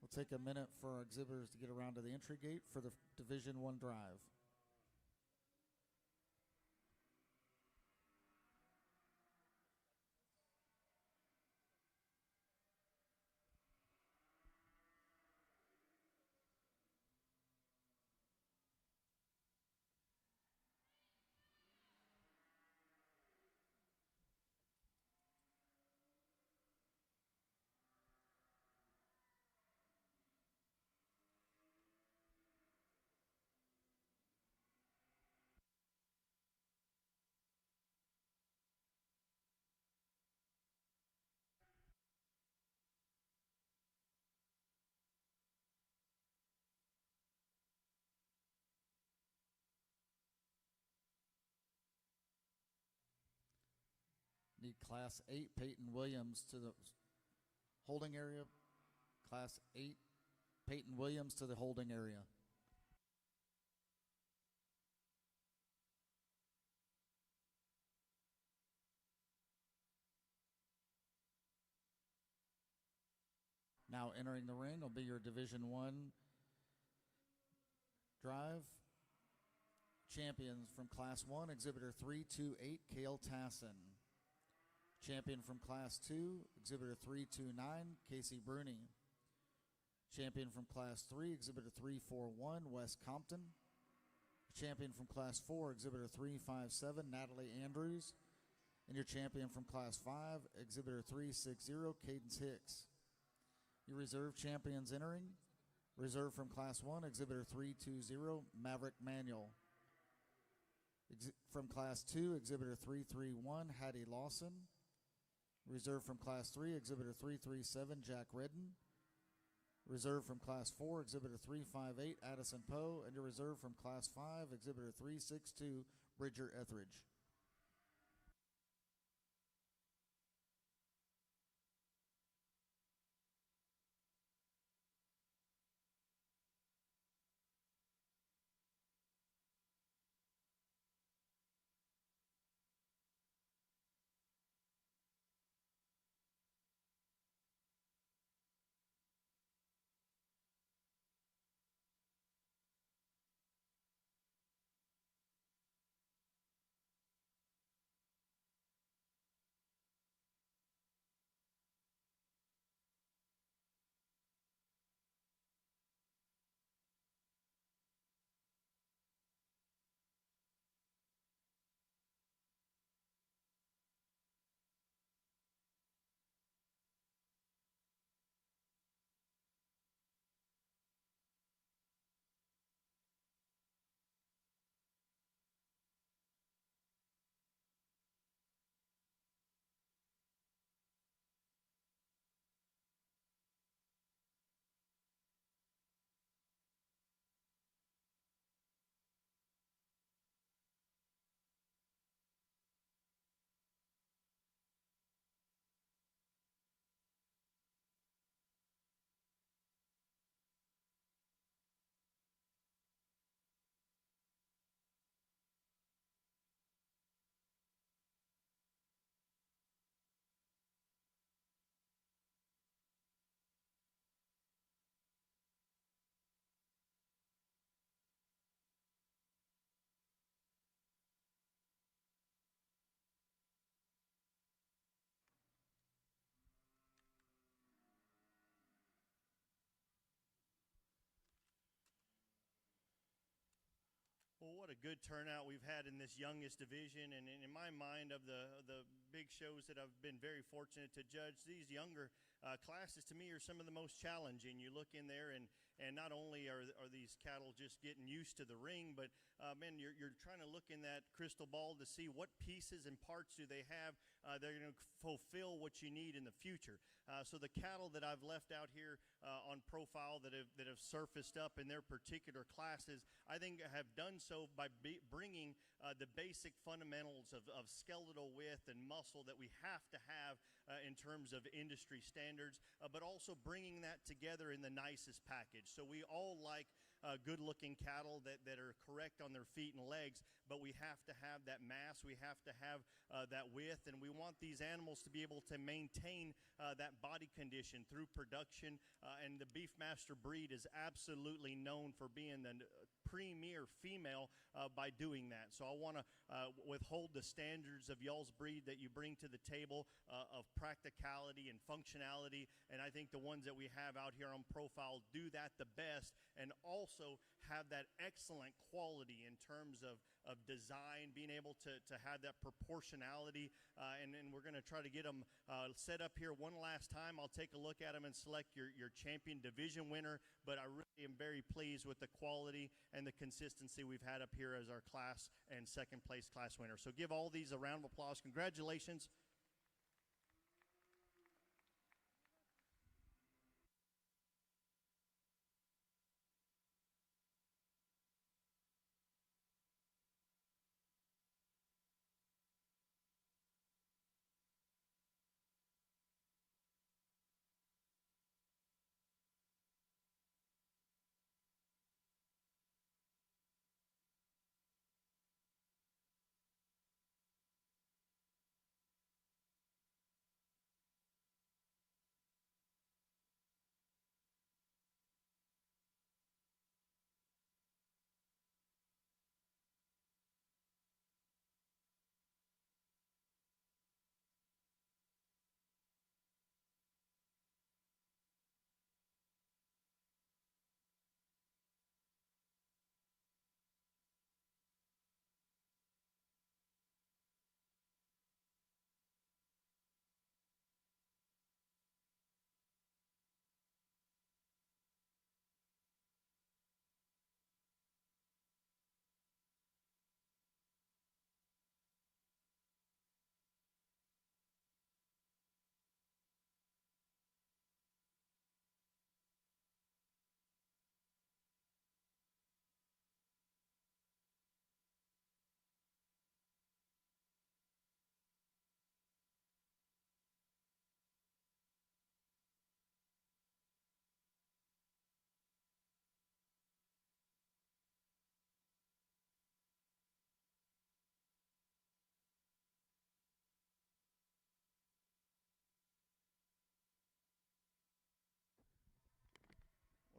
We'll take a minute for our exhibitors to get around to the entry gate for the Division I drive. Need Class 8, Peyton Williams to the holding area. Class 8, Peyton Williams to the holding area. Now entering the ring will be your Division I drive. Champions from Class 1, Exhibitor 328, Cale Tassin. Champion from Class 2, Exhibitor 329, Casey Bruni. Champion from Class 3, Exhibitor 341, Wes Compton. Champion from Class 4, Exhibitor 357, Natalie Andrews. And your champion from Class 5, Exhibitor 360, Cadence Hicks. Your reserve champions entering. Reserve from Class 1, Exhibitor 320, Maverick Manuel. From Class 2, Exhibitor 331, Hattie Lawson. Reserve from Class 3, Exhibitor 337, Jack Redden. Reserve from Class 4, Exhibitor 358, Addison Poe, and your reserve from Class 5, Exhibitor 362, Bridger Etheridge. Well, what a good turnout we've had in this youngest division, and in my mind, of the big shows that I've been very fortunate to judge, these younger classes to me are some of the most challenging. You look in there, and not only are these cattle just getting used to the ring, but man, you're trying to look in that crystal ball to see what pieces and parts do they have that are going to fulfill what you need in the future. So the cattle that I've left out here on profile that have surfaced up in their particular classes, I think have done so by bringing the basic fundamentals of skeletal width and muscle that we have to have in terms of industry standards, but also bringing that together in the nicest package. So we all like good-looking cattle that are correct on their feet and legs, but we have to have that mass, we have to have that width, and we want these animals to be able to maintain that body condition through production, and the Beefmaster breed is absolutely known for being the premier female by doing that. So I want to withhold the standards of y'all's breed that you bring to the table of practicality and functionality, and I think the ones that we have out here on profile do that the best, and also have that excellent quality in terms of design, being able to have that proportionality, and we're going to try to get them set up here one last time. I'll take a look at them and select your champion division winner, but I really am very pleased with the quality and the consistency we've had up here as our class and second place class winner. So give all these a round of applause. Congratulations.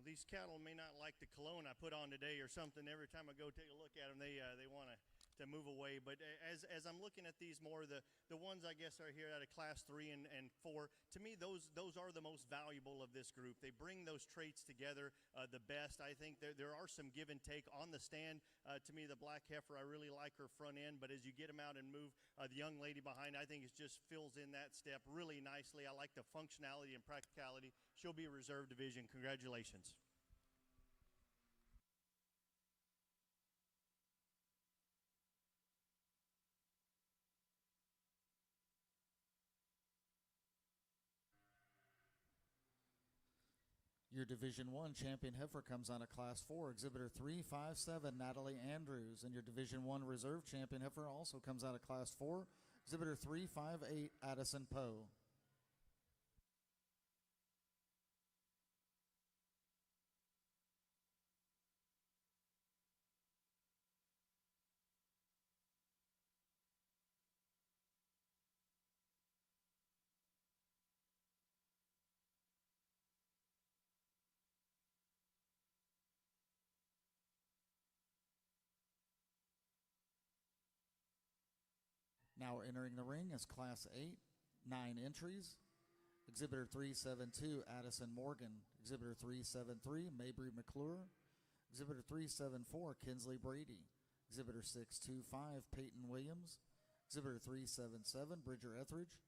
these cattle may not like the cologne I put on today or something. Every time I go take a look at them, they want to move away. But as I'm looking at these more, the ones I guess are here out of class 3 and 4, to me those are the most valuable of this group. They bring those traits together the best. I think there are some give and take on the stand. To me, the black heifer, I really like her front end, but as you get them out and move the young lady behind, I think it just fills in that step really nicely. I like the functionality and practicality. She'll be a reserve division. Congratulations. Your Division 1 champion heifer comes out of Class 4, Exhibitor 357, Natalie Andrews. And your Division 1 reserve champion heifer also comes out of Class 4, Exhibitor 358, Addison Poe. Now entering the ring is Class 8, 9 entries. Exhibitor 372, Addison Morgan. Exhibitor 373, Mabry McClure. Exhibitor 374, Kinsley Brady. Exhibitor 625, Peyton Williams. Exhibitor 377, Bridger Etheridge.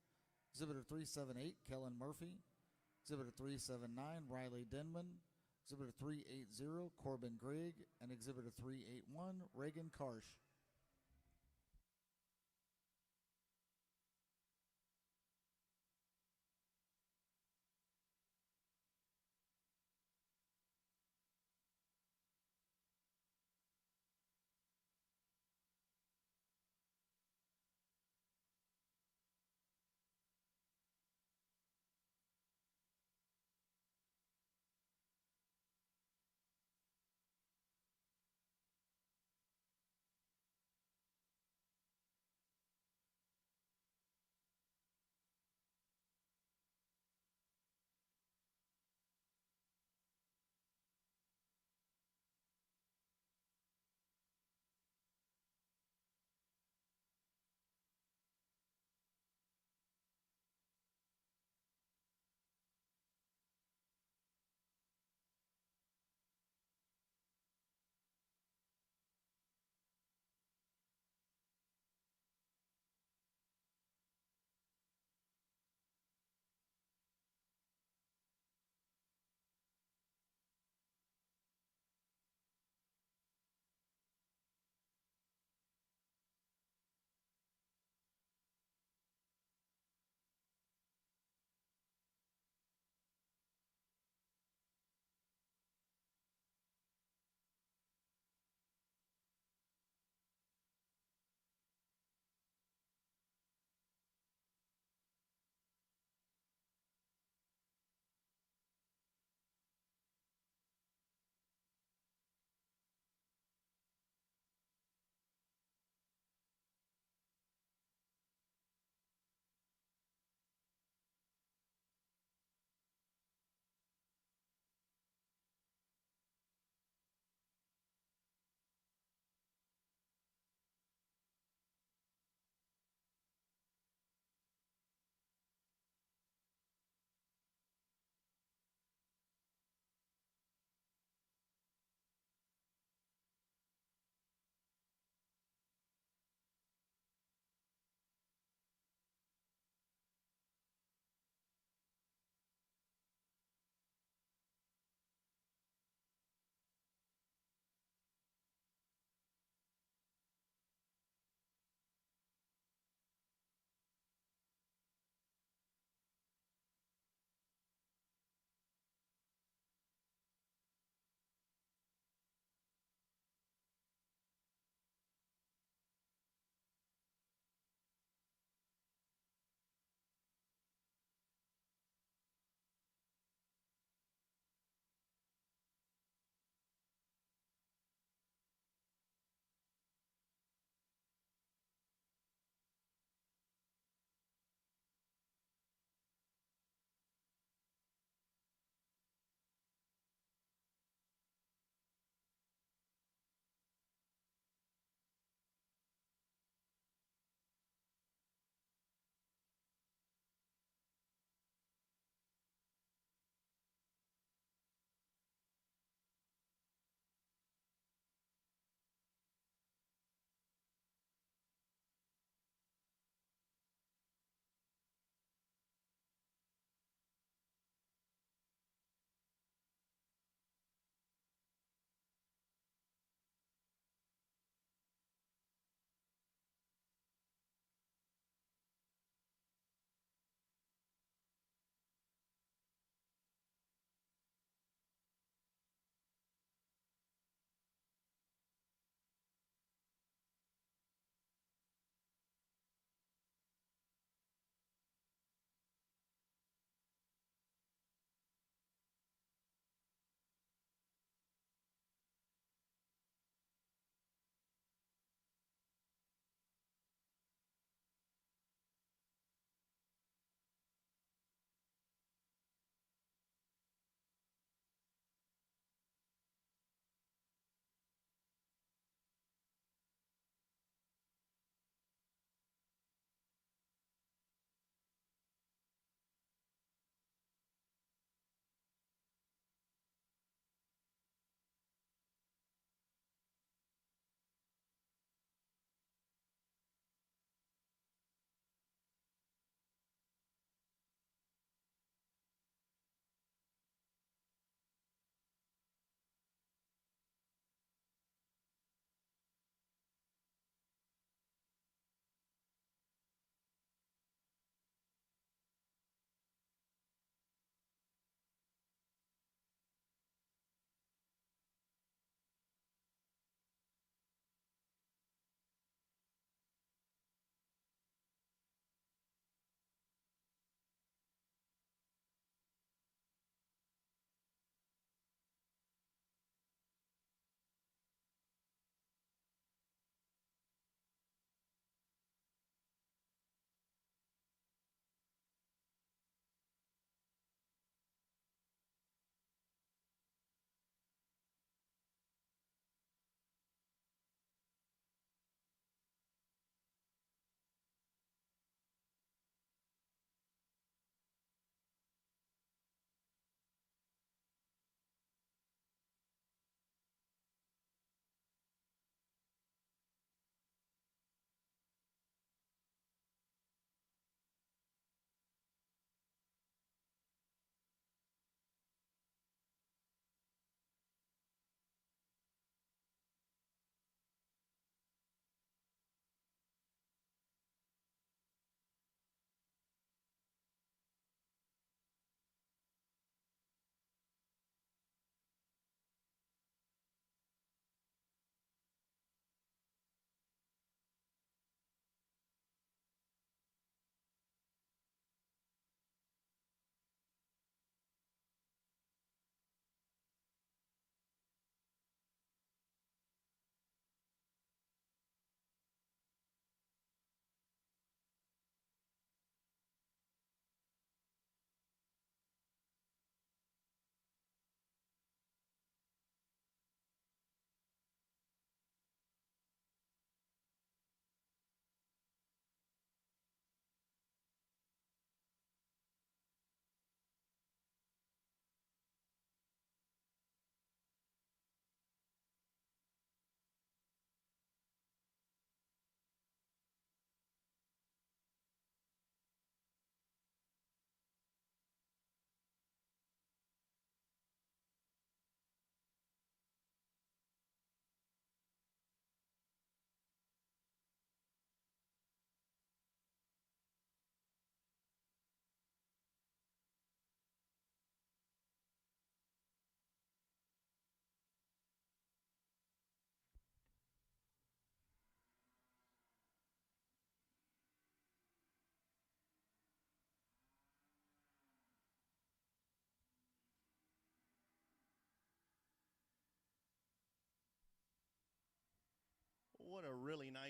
Exhibitor 378, Kellen Murphy. Exhibitor 379, Riley Denman. Exhibitor 380, Corbin Grigg. And Exhibitor 381, Reagan Karsh.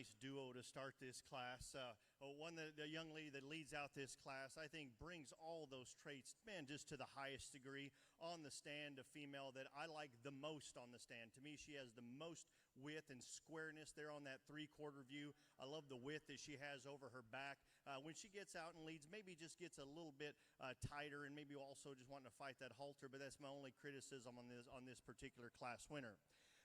nice duo to start this class. The young lady that leads out this class, I think, brings all those traits, man, just to the highest degree on the stand. A female that I like the most on the stand. To me, she has the most width and squareness there on that three-quarter view. I love the width that she has over her back. When she gets out and leads, maybe just gets a little bit tighter, and maybe also just wanting to fight that halter. But that's my only criticism on this particular class winner.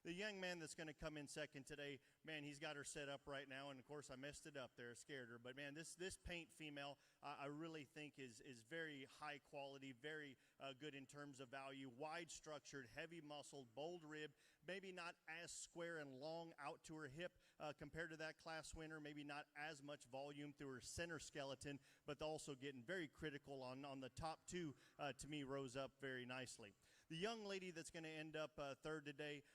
The young man that's going to come in second today, man, he's got her set up right now, and of course I messed it up there, scared her. But man, this paint female, I really think is very high quality, very good in terms of value, wide structured, heavy muscled, bold rib, maybe not as square and long out to her hip compared to that class winner, maybe not as much volume through her center skeleton, but also getting very critical on the top two, to me, rose up very nicely. The young lady that's going to end up third today,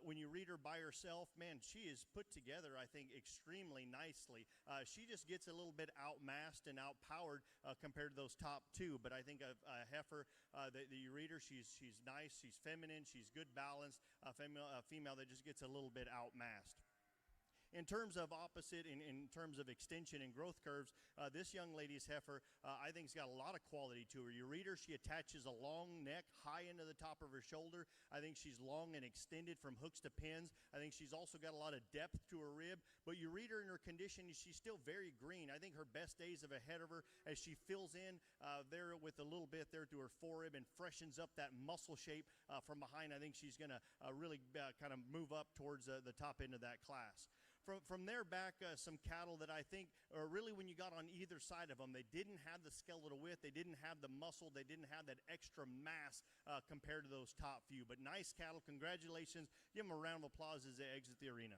when you read her by herself, man, she is put together, I think, extremely nicely. She just gets a little bit outmassed and outpowered compared to those top two. But I think Heifer, that you read her, she's nice, she's feminine, she's good balanced, a female that just gets a little bit outmassed. In terms of opposite, in terms of extension and growth curves, this young lady's Heifer, I think, has got a lot of quality to her. You read her, she attaches a long neck high into the top of her shoulder. I think she's long and extended from hooks to pins. I think she's also got a lot of depth to her rib. But you read her in her condition, she's still very green. I think her best days are ahead of her as she fills in there with a little bit there to her forerib and freshens up that muscle shape from behind. I think she's going to really kind of move up towards the top end of that class. From there back, some cattle that I think, really when you got on either side of them, they didn't have the skeletal width, they didn't have the muscle, they didn't have that extra mass compared to those top few. But nice cattle, congratulations. Give them a round of applause as they exit the arena.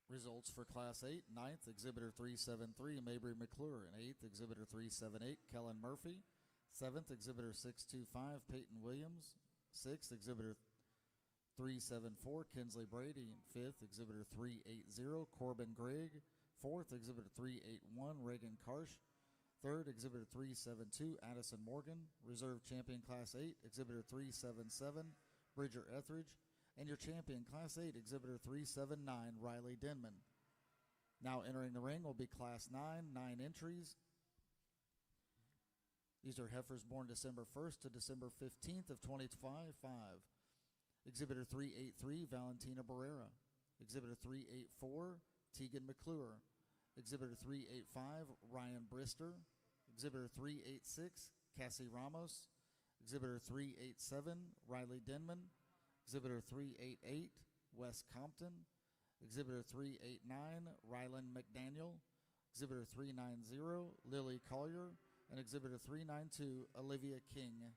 Results for Class 8, 9th, Exhibitor 373, Mabry McClure. And 8th, Exhibitor 378, Kellen Murphy. 7th, Exhibitor 625, Peyton Williams. 6th, Exhibitor 374, Kinsley Brady. And 5th, Exhibitor 380, Corbin Gregg. 4th, Exhibitor 381, Reagan Karsh. 3rd, Exhibitor 372, Addison Morgan. Reserve Champion Class 8, Exhibitor 377, Bridger Etheridge. And your champion, Class 8, Exhibitor 379, Riley Denman. Now entering the ring will be Class 9, 9 entries. These are heifers born December 1st to December 15th of 2025. Exhibitor 383, Valentina Barrera. Exhibitor 384, Tegan McClure. Exhibitor 385, Ryan Brister. Exhibitor 386, Cassie Ramos. Exhibitor 387, Riley Denman. Exhibitor 388, Wes Compton. Exhibitor 389, Rylan McDaniel. Exhibitor 390, Lily Collier. And Exhibitor 392, Olivia King.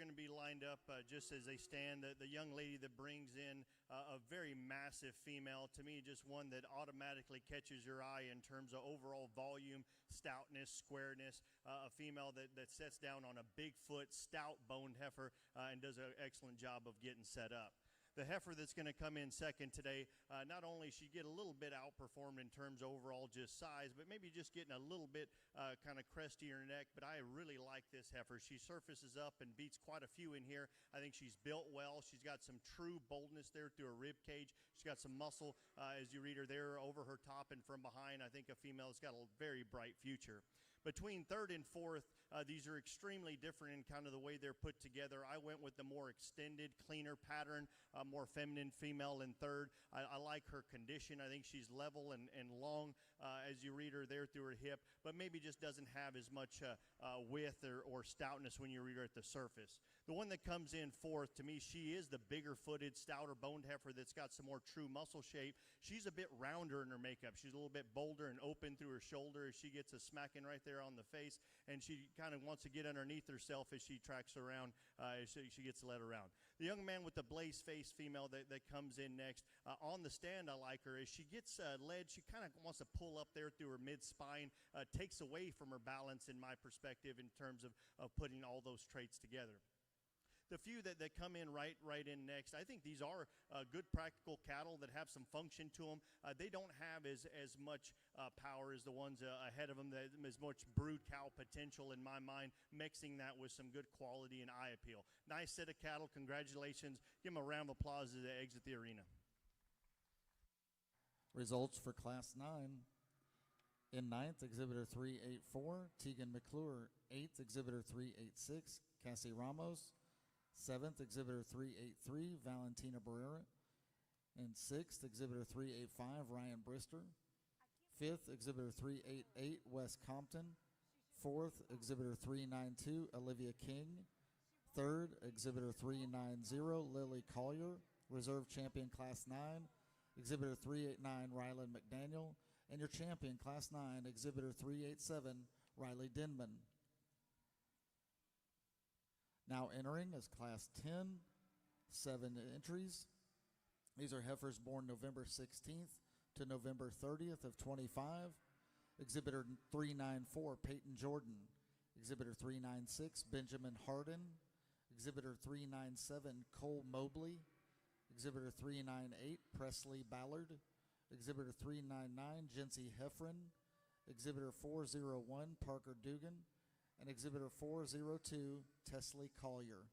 going to be lined up just as they stand. The young lady that brings in a very massive female, to me, just one that automatically catches your eye in terms of overall volume, stoutness, squareness. A female that sets down on a big foot, stout-boned heifer and does an excellent job of getting set up. The heifer that's going to come in second today, not only she get a little bit outperformed in terms of overall just size, but maybe just getting a little bit kind of crestier neck, but I really like this heifer. She surfaces up and beats quite a few in here. I think she's built well. She's got some true boldness there through her rib cage. She's got some muscle as you read her there over her top and from behind. I think a female that's got a very bright future. Between third and fourth, these are extremely different in kind of the way they're put together. I went with the more extended, cleaner pattern, more feminine female in third. I like her condition. I think she's level and long as you read her there through her hip, but maybe just doesn't have as much width or stoutness when you read her at the surface. The one that comes in fourth, to me, she is the bigger-footed, stouter-boned heifer that's got some more true muscle shape. She's a bit rounder in her makeup. She's a little bit bolder and open through her shoulder as she gets a smacking right there on the face, and she kind of wants to get underneath herself as she tracks around, as she gets led around. The young man with the blaze face female that comes in next, on the stand I like her. As she gets led, she kind of wants to pull up there through her mid-spine, takes away from her balance in my perspective in terms of putting all those traits together. The few that come in right in next, I think these are good practical cattle that have some function to them. They don't have as much power as the ones ahead of them, as much brood cow potential in my mind, mixing that with some good quality and eye appeal. Nice set of cattle. Congratulations. Give them a round of applause as they exit the arena. Results for Class 9. In ninth, Exhibitor 384, Tegan McClure. Eighth, Exhibitor 386, Cassie Ramos. Seventh, Exhibitor 383, Valentina Barrera. And sixth, Exhibitor 385, Ryan Brister. Fifth, Exhibitor 388, Wes Compton. Fourth, Exhibitor 392, Olivia King. Third, Exhibitor 390, Lily Collier. Reserve Champion Class 9, Exhibitor 389, Rylan McDaniel. And your champion Class 9, Exhibitor 387, Riley Denman. Now entering is Class 10, 7 entries. These are heifers born November 16th to November 30th of 25. Exhibitor 394, Peyton Jordan. Exhibitor 396, Benjamin Harden. Exhibitor 397, Cole Mobley. Exhibitor 398, Presley Ballard. Exhibitor 399, Jency Heffron. Exhibitor 401, Parker Dugan. And Exhibitor 402, Tesley Collier.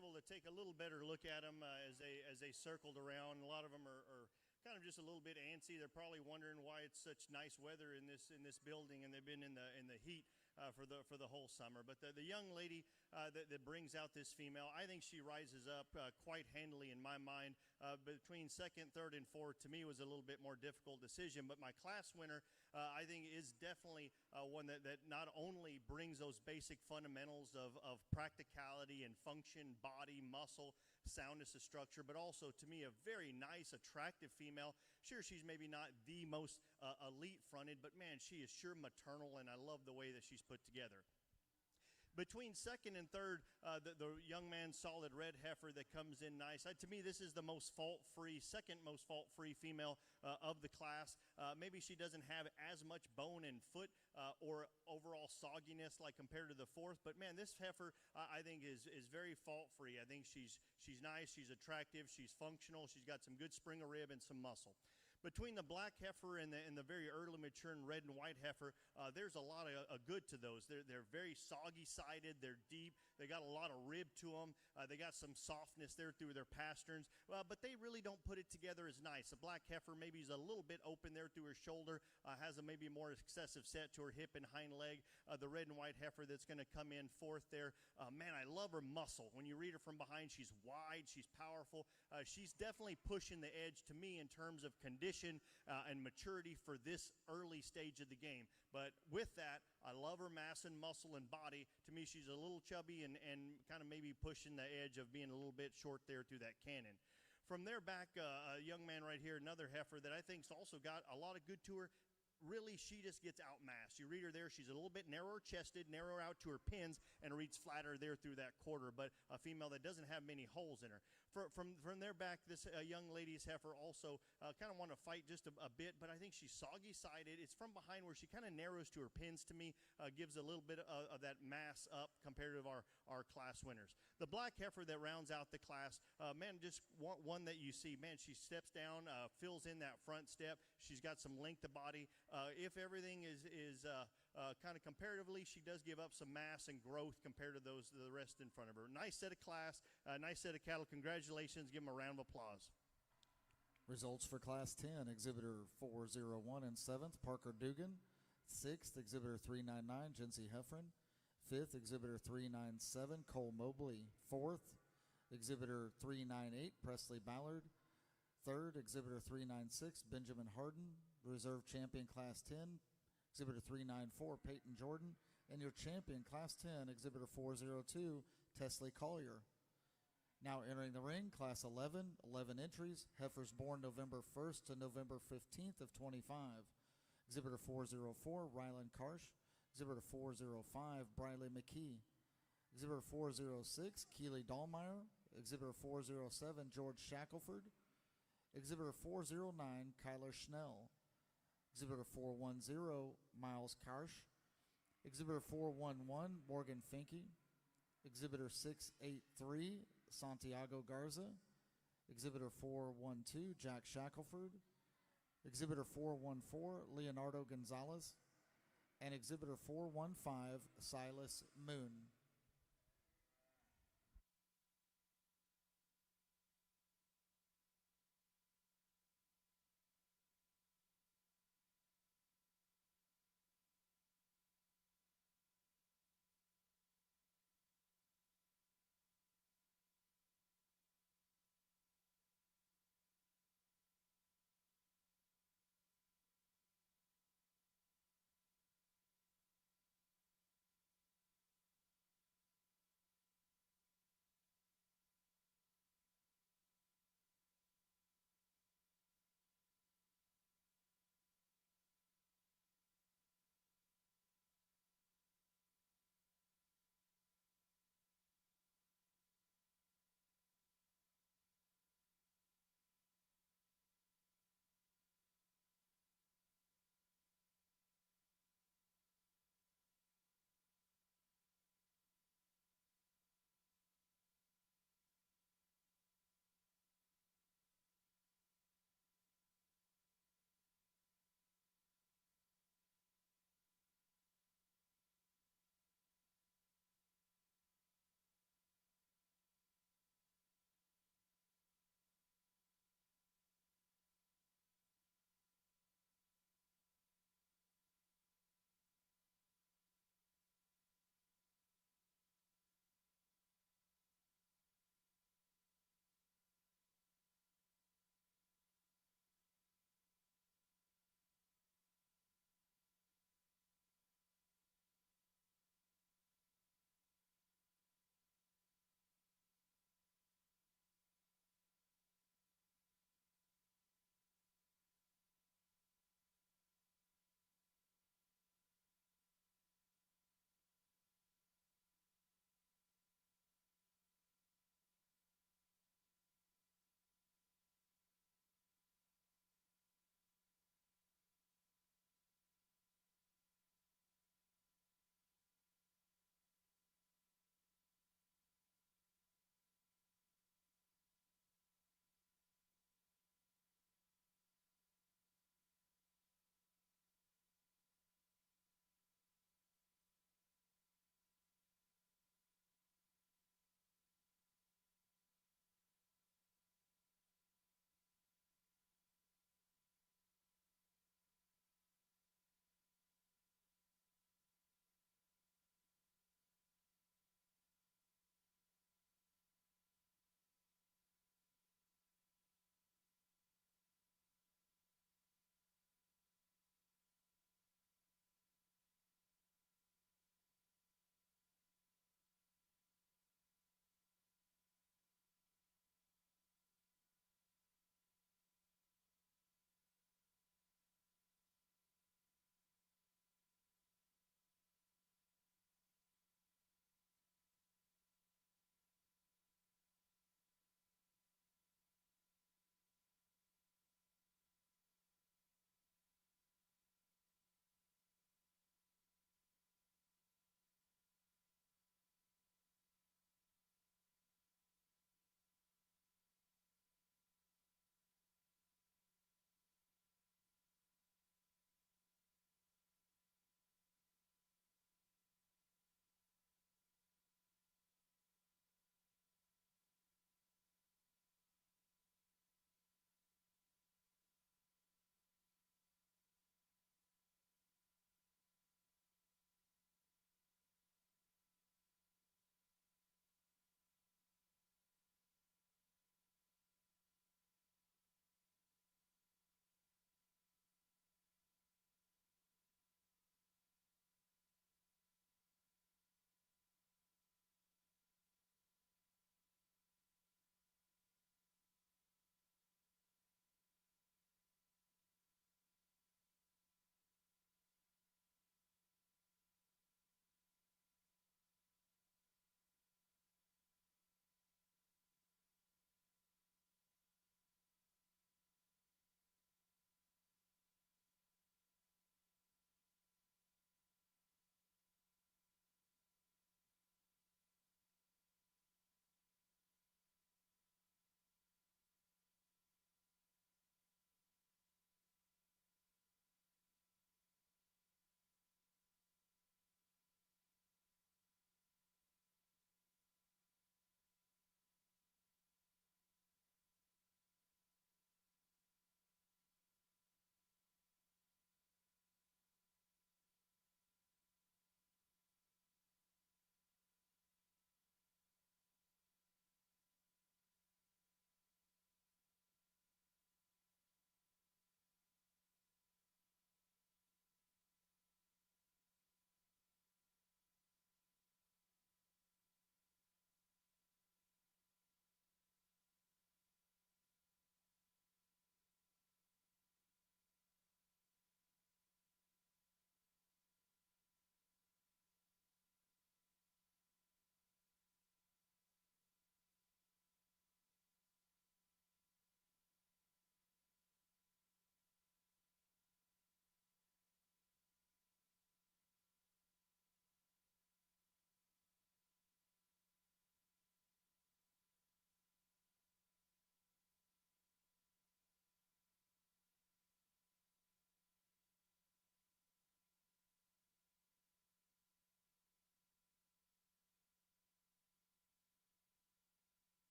able to take a little better look at them as they circled around. A lot of them are kind of just a little bit antsy. They're probably wondering why it's such nice weather in this building, and they've been in the heat for the whole summer. But the young lady that brings out this female, I think she rises up quite handily in my mind. Between second, third, and fourth, to me, was a little bit more difficult decision. But my class winner, I think, is definitely one that not only brings those basic fundamentals of practicality and function, body, muscle, soundness of structure, but also, to me, a very nice, attractive female. Sure, she's maybe not the most elite fronted, but man, she is sure maternal, and I love the way that she's put together. Between second and third, the young man solid red heifer that comes in nice. To me, this is the most fault-free, second most fault-free female of the class. Maybe she doesn't have as much bone and foot or overall sogginess like compared to the fourth, but man, this heifer I think is very fault-free. I think she's nice, she's attractive, she's functional, she's got some good spring of rib and some muscle. Between the black heifer and the very early maturing red and white heifer, there's a lot of good to those. They're very soggy-sided. They're deep. They got a lot of rib to them. They got some softness there through their pasterns, but they really don't put it together as nice. The black heifer maybe is a little bit open there through her shoulder, has a maybe more excessive set to her hip and hind leg. The red and white heifer that's going to come in fourth there, man, I love her muscle. When you read her from behind, she's wide, she's powerful. She's definitely pushing the edge to me in terms of condition and maturity for this early stage of the game. But with that, I love her mass and muscle and body. To me, she's a little chubby and kind of maybe pushing the edge of being a little bit short there through that cannon. From there back, a young man right here, another heifer that I think's also got a lot of good to her. Really, she just gets outmassed. You read her there, she's a little bit narrower chested, narrower out to her pins, and reads flatter there through that quarter, but a female that doesn't have many holes in her. From there back, this young lady's heifer also kind of want to fight just a bit, but I think she's soggy-sided. It's from behind where she kind of narrows to her pins to me, gives a little bit of that mass up compared to our class winners. The black heifer that rounds out the class, man, just one that you see, man, she steps down, fills in that front step. She's got some length of body. If everything is kind of comparatively, she does give up some mass and growth compared to the rest in front of her. Nice set of class, nice set of cattle. Congratulations. Give them a round of applause. Results for Class 10, Exhibitor 401 in 7th, Parker Dugan. 6th, Exhibitor 399, Jency Heffron. 5th, Exhibitor 397, Cole Mobley. 4th, Exhibitor 398, Presley Ballard. 3rd, Exhibitor 396, Benjamin Harden. Reserve Champion Class 10, Exhibitor 394, Peyton Jordan. And your champion Class 10, Exhibitor 402, Tesley Collier. Now entering the ring, Class 11, 11 entries. Heifers born November 1st to November 15th of 25. Exhibitor 404, Ryland Karsh. Exhibitor 405, Briley McKee. Exhibitor 406, Keely Dahlmeyer. Exhibitor 407, George Shackelford. Exhibitor 409, Kyler Schnell. Exhibitor 410, Miles Karsh. Exhibitor 411, Morgan Finke. Exhibitor 683, Santiago Garza. Exhibitor 412, Jack Shackelford. Exhibitor 414, Leonardo Gonzalez. And Exhibitor 415, Silas Moon.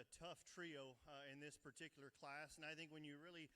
a tough trio in this particular class, and I think when you really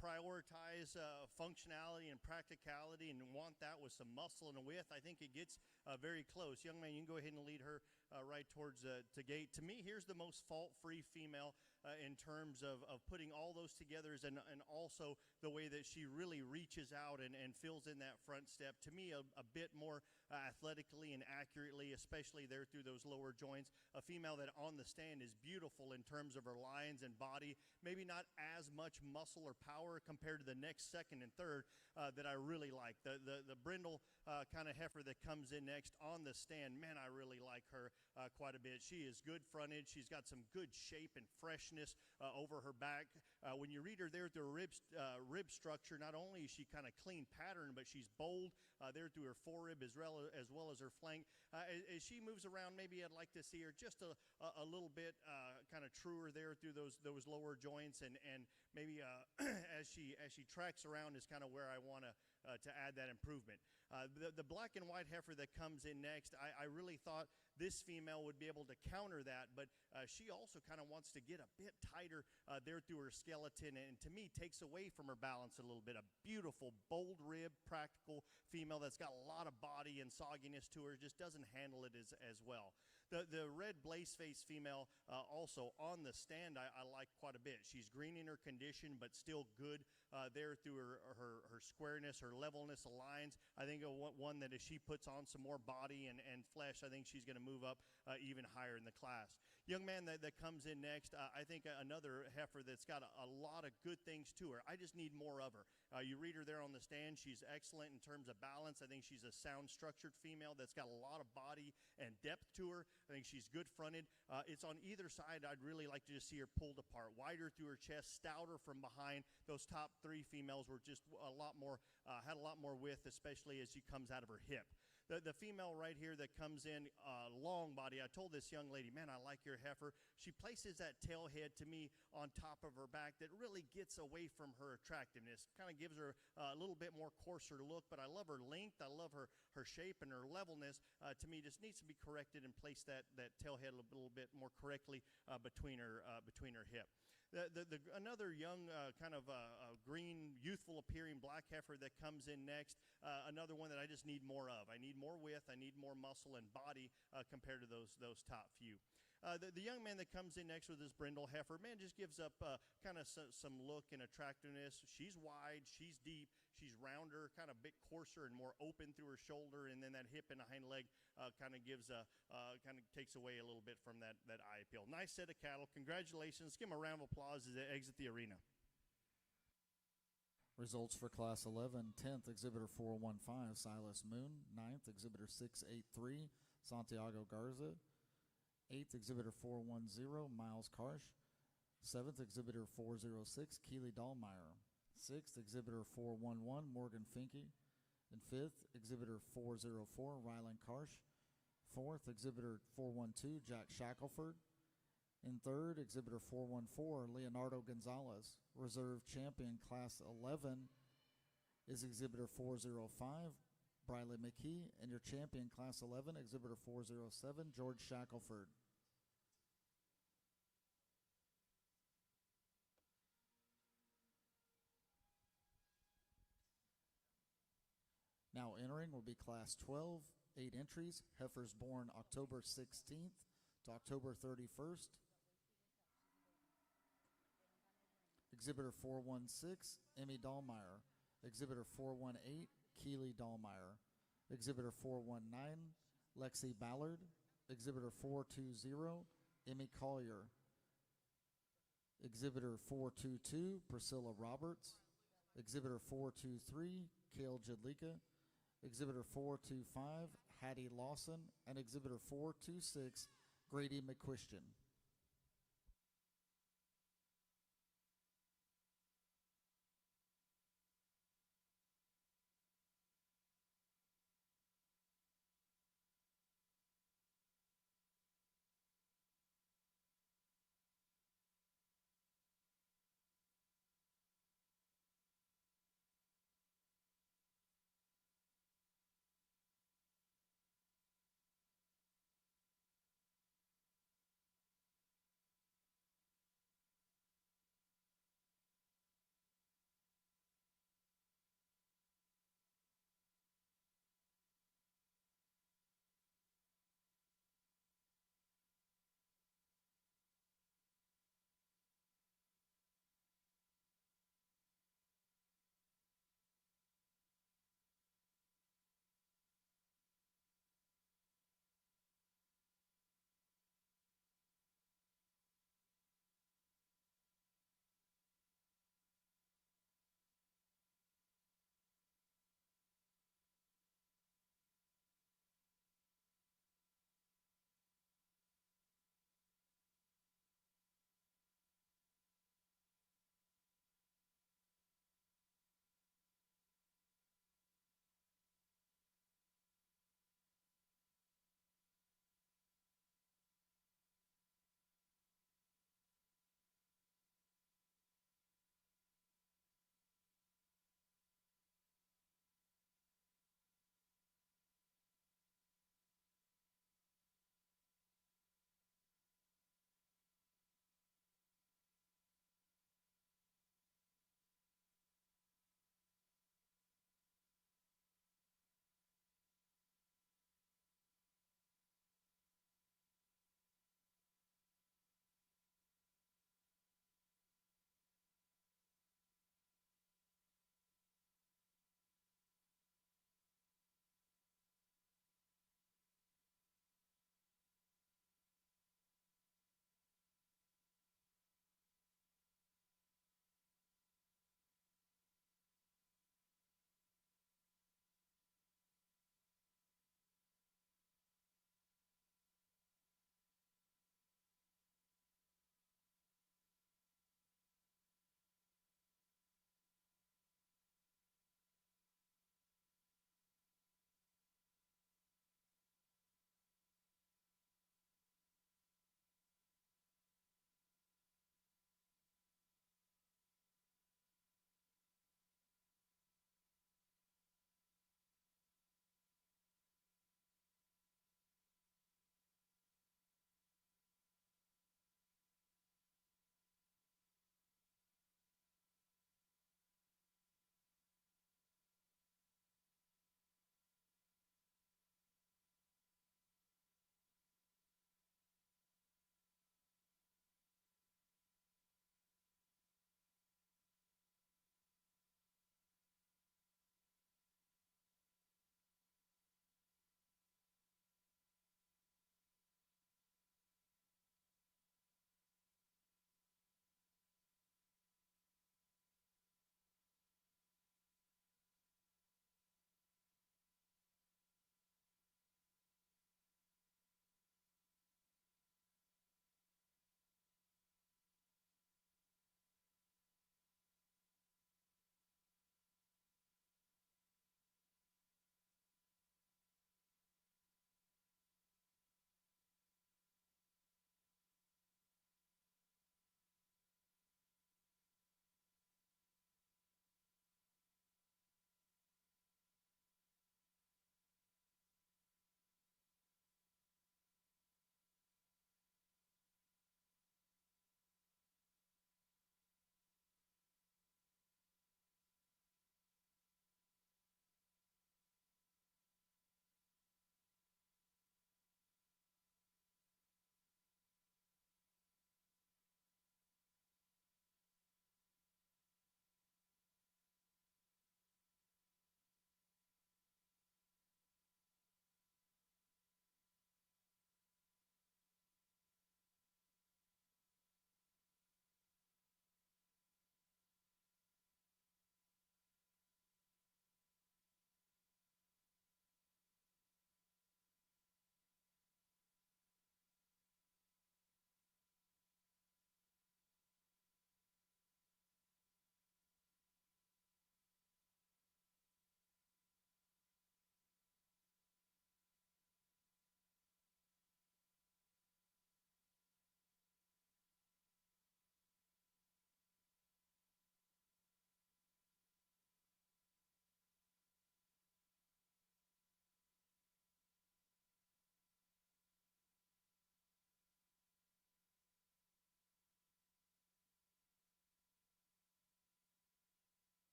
prioritize functionality and practicality and want that with some muscle and a width, I think it gets very close. Young man, you can go ahead and lead her right towards the gate. To me, here's the most fault-free female in terms of putting all those together, and also the way that she really reaches out and fills in that front step. To me, a bit more athletically and accurately, especially there through those lower joints. A female that on the stand is beautiful in terms of her lines and body, maybe not as much muscle or power compared to the next, second, and third that I really like. The brindle kind of heifer that comes in next on the stand, man, I really like her quite a bit. She is good fronted. She's got some good shape and freshness over her back. When you read her there through her rib structure, not only is she kind of clean pattern, but she's bold there through her forerib as well as her flank. As she moves around, maybe I'd like to see her just a little bit kind of truer there through those lower joints, and maybe as she tracks around is kind of where I want to add that improvement. The black and white heifer that comes in next, I really thought this female would be able to counter that, but she also kind of wants to get a bit tighter there through her skeleton, and to me takes away from her balance a little bit. A beautiful, bold rib, practical female that's got a lot of body and sogginess to her, just doesn't handle it as well. The red blaze-face female also on the stand I like quite a bit. She's green in her condition, but still good there through her squareness, her levelness of lines. I think one that as she puts on some more body and flesh, I think she's going to move up even higher in the class. Young man that comes in next, I think another heifer that's got a lot of good things to her. I just need more of her. You read her there on the stand. She's excellent in terms of balance. I think she's a sound structured female that's got a lot of body and depth to her. I think she's good fronted. It's on either side. I'd really like to just see her pulled apart, wider through her chest, stouter from behind. Those top three females were just a lot more, had a lot more width, especially as she comes out of her hip. The female right here that comes in, long body, I told this young lady, man, I like your heifer. She places that tail head to me on top of her back that really gets away from her attractiveness. Kind of gives her a little bit more coarser look, but I love her length. I love her shape and her levelness. To me, just needs to be corrected and place that tail head a little bit more correctly between her hip. Another young kind of green, youthful appearing black heifer that comes in next, another one that I just need more of. I need more width, I need more muscle and body compared to those top few. The young man that comes in next with his brindle heifer, man, just gives up kind of some look and attractiveness. She's wide, she's deep, she's rounder, kind of a bit coarser and more open through her shoulder, and then that hip and the hind leg kind of takes away a little bit from that eye appeal. Nice set of cattle. Congratulations. Give them a round of applause as they exit the arena. Results for Class 11, 10th, Exhibitor 415, Silas Moon. 9th, Exhibitor 683, Santiago Garza. 8th, Exhibitor 410, Miles Karsh. 7th, Exhibitor 406, Keely Dahlmeyer. 6th, Exhibitor 411, Morgan Finke. And 5th, Exhibitor 404, Rylan Karsh. 4th, Exhibitor 412, Jack Shackelford. In 3rd, Exhibitor 414, Leonardo Gonzalez. Reserve champion Class 11 is Exhibitor 405, Briley McKee. And your champion Class 11, Exhibitor 407, George Shackelford. Now entering will be Class 12, 8 entries. Heifers born October 16th to October 31st. Exhibitor 416, Emmy Dahlmeyer. Exhibitor 418, Keely Dahlmeyer. Exhibitor 419, Lexi Ballard. Exhibitor 420, Emmy Collier. Exhibitor 422, Priscilla Roberts. Exhibitor 423, Kale Jadlika. Exhibitor 425, Hattie Lawson. And Exhibitor 426, Grady McQuistion.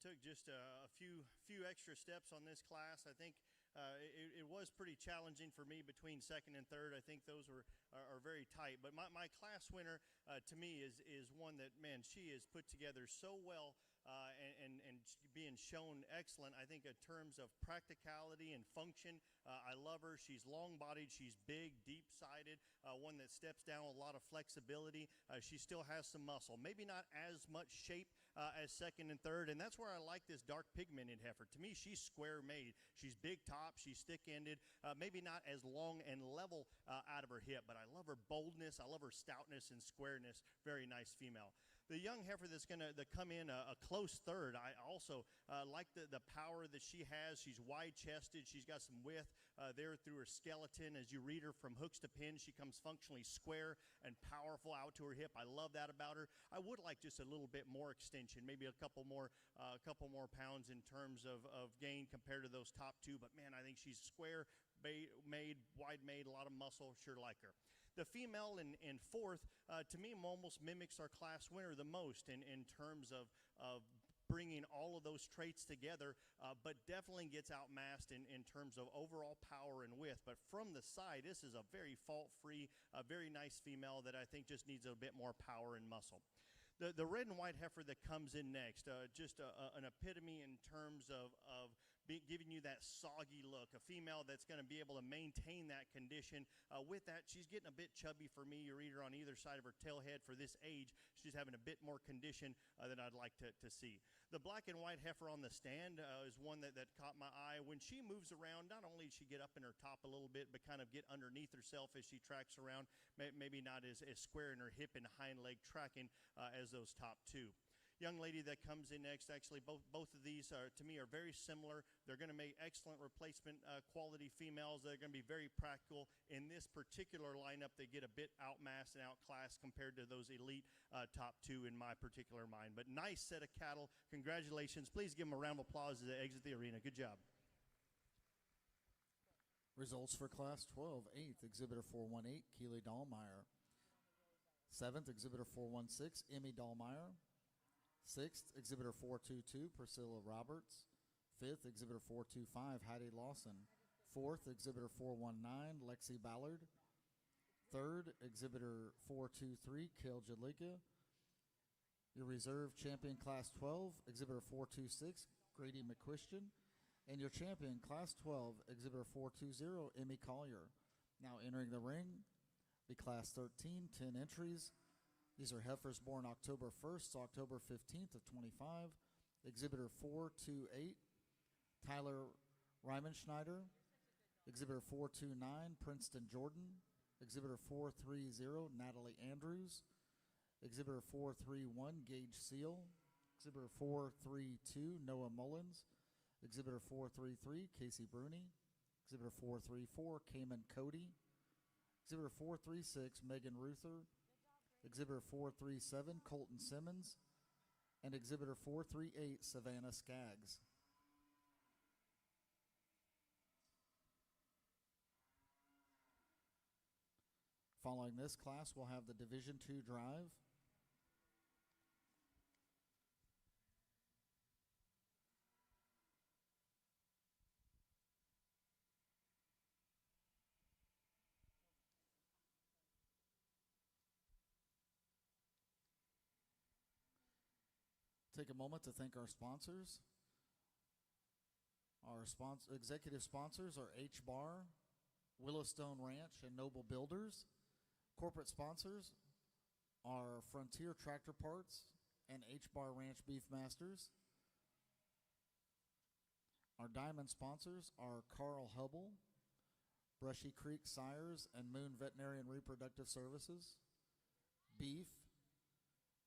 took just a few extra steps on this class. I think it was pretty challenging for me between second and third. I think those are very tight. But my class winner to me is one that, man, she is put together so well and being shown excellent, I think, in terms of practicality and function. I love her. She's long-bodied. She's big, deep-sided, one that steps down with a lot of flexibility. She still has some muscle. Maybe not as much shape as second and third, and that's where I like this dark pigmented heifer. To me, she's square-made. She's big top. She's thick-ended. Maybe not as long and level out of her hip, but I love her boldness. I love her stoutness and squareness. Very nice female. The young heifer that's going to come in a close third, I also like the power that she has. She's wide-chested. She's got some width there through her skeleton. As you read her from hooks to pins, she comes functionally square and powerful out to her hip. I love that about her. I would like just a little bit more extension, maybe a couple more pounds in terms of gain compared to those top two. But, man, I think she's square made, wide made, a lot of muscle. Sure like her. The female in fourth, to me, almost mimics our class winner the most in terms of bringing all of those traits together, but definitely gets outmassed in terms of overall power and width. But from the side, this is a very fault-free, very nice female that I think just needs a bit more power and muscle. The red and white heifer that comes in next, just an epitome in terms of giving you that soggy look, a female that's going to be able to maintain that condition. With that, she's getting a bit chubby for me. You read her on either side of her tail head. For this age, she's having a bit more condition than I'd like to see. The black and white heifer on the stand is one that caught my eye. When she moves around, not only does she get up in her top a little bit, but kind of get underneath herself as she tracks around, maybe not as square in her hip and hind leg tracking as those top two. Young lady that comes in next, actually both of these to me are very similar. They're going to make excellent replacement quality females. They're going to be very practical. In this particular lineup, they get a bit outmassed and outclassed compared to those elite top two in my particular mind. But nice set of cattle. Congratulations. Please give them a round of applause as they exit the arena. Good job. Results for Class 12. 8th, Exhibitor 418, Keely Dahlmeyer. 7th, Exhibitor 416, Emmy Dahlmeyer. 6th, Exhibitor 422, Priscilla Roberts. 5th, Exhibitor 425, Heidi Lawson. 4th, Exhibitor 419, Lexi Ballard. 3rd, Exhibitor 423, Kale Jadlika. Your reserve champion, Class 12, Exhibitor 426, Grady McQuistion. And your champion, Class 12, Exhibitor 420, Emmy Collier. Now entering the ring, be Class 13, 10 entries. These are heifers born October 1st to October 15th of 25. Exhibitor 428, Tyler Riemenschneider. Exhibitor 429, Princeton Jordan. Exhibitor 430, Natalie Andrews. Exhibitor 431, Gage Seal. Exhibitor 432, Noah Mullins. Exhibitor 433, Casey Bruni. Exhibitor 434, Cayman Cody. Exhibitor 436, Megan Ruther. Exhibitor 437, Colton Simmons. And Exhibitor 438, Savannah Skaggs. Following this class, we'll have the Division II drive. Take a moment to thank our sponsors. Our executive sponsors are H-Bar, Willowstone Ranch, and Noble Builders. Corporate sponsors are Frontier Tractor Parts and H-Bar Ranch Beefmasters. Our diamond sponsors are Carl Hubble, Brushy Creek Sires, and Moon Veterinary and Reproductive Services. Beef,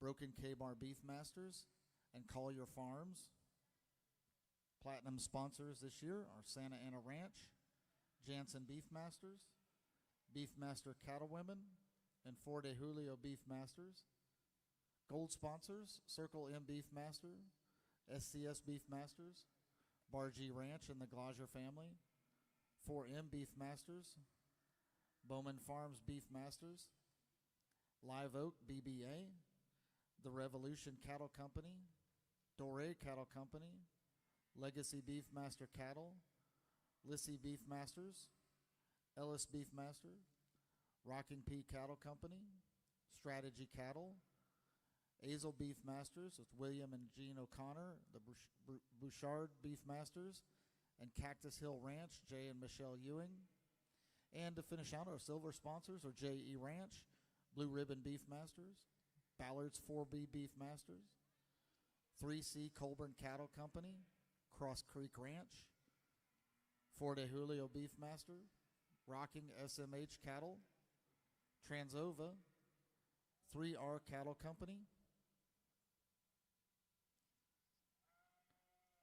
Broken K-Bar Beefmasters, and Collier Farms. Platinum sponsors this year are Santa Ana Ranch, Jansen Beefmasters, Beefmaster Cattlewomen, and Fort de Julio Beefmasters. Gold sponsors, Circle M Beefmaster, SCS Beefmasters, Bar G Ranch and the Glazier family, 4M Beefmasters, Bowman Farms Beefmasters, Live Oak BBA, the Revolution Cattle Company, Doré Cattle Company, Legacy Beefmaster Cattle, Lissy Beefmasters, Ellis Beefmaster, Rocking P Cattle Company, Strategy Cattle, Azel Beefmasters with William and Jean O'Connor, the Bouchard Beefmasters, and Cactus Hill Ranch, Jay and Michelle Ewing. And to finish out, our silver sponsors are J.E. Ranch, Blue Ribbon Beefmasters, Ballard's 4B Beefmasters, 3C Colburn Cattle Company, Cross Creek Ranch, Fort de Julio Beefmaster, Rocking SMH Cattle, Transova, 3R Cattle Company,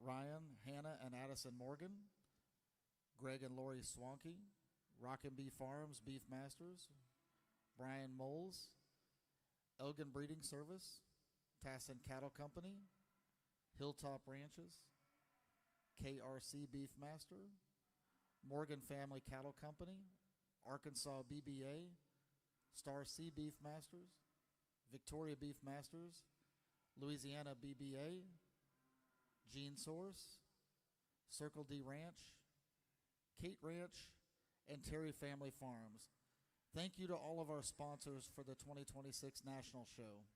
Ryan, Hannah, and Addison Morgan, Greg and Lori Swanky, Rockin' Bee Farms Beefmasters, Brian Moles, Elgin Breeding Service, Tassin Cattle Company, Hilltop Ranches, KRC Beefmaster, Morgan Family Cattle Company, Arkansas BBA, Star C Beefmasters, Victoria Beefmasters, Louisiana BBA, Gene Source, Circle D Ranch, Kate Ranch, and Terry Family Farms. Thank you to all of our sponsors for the 2026 National Show.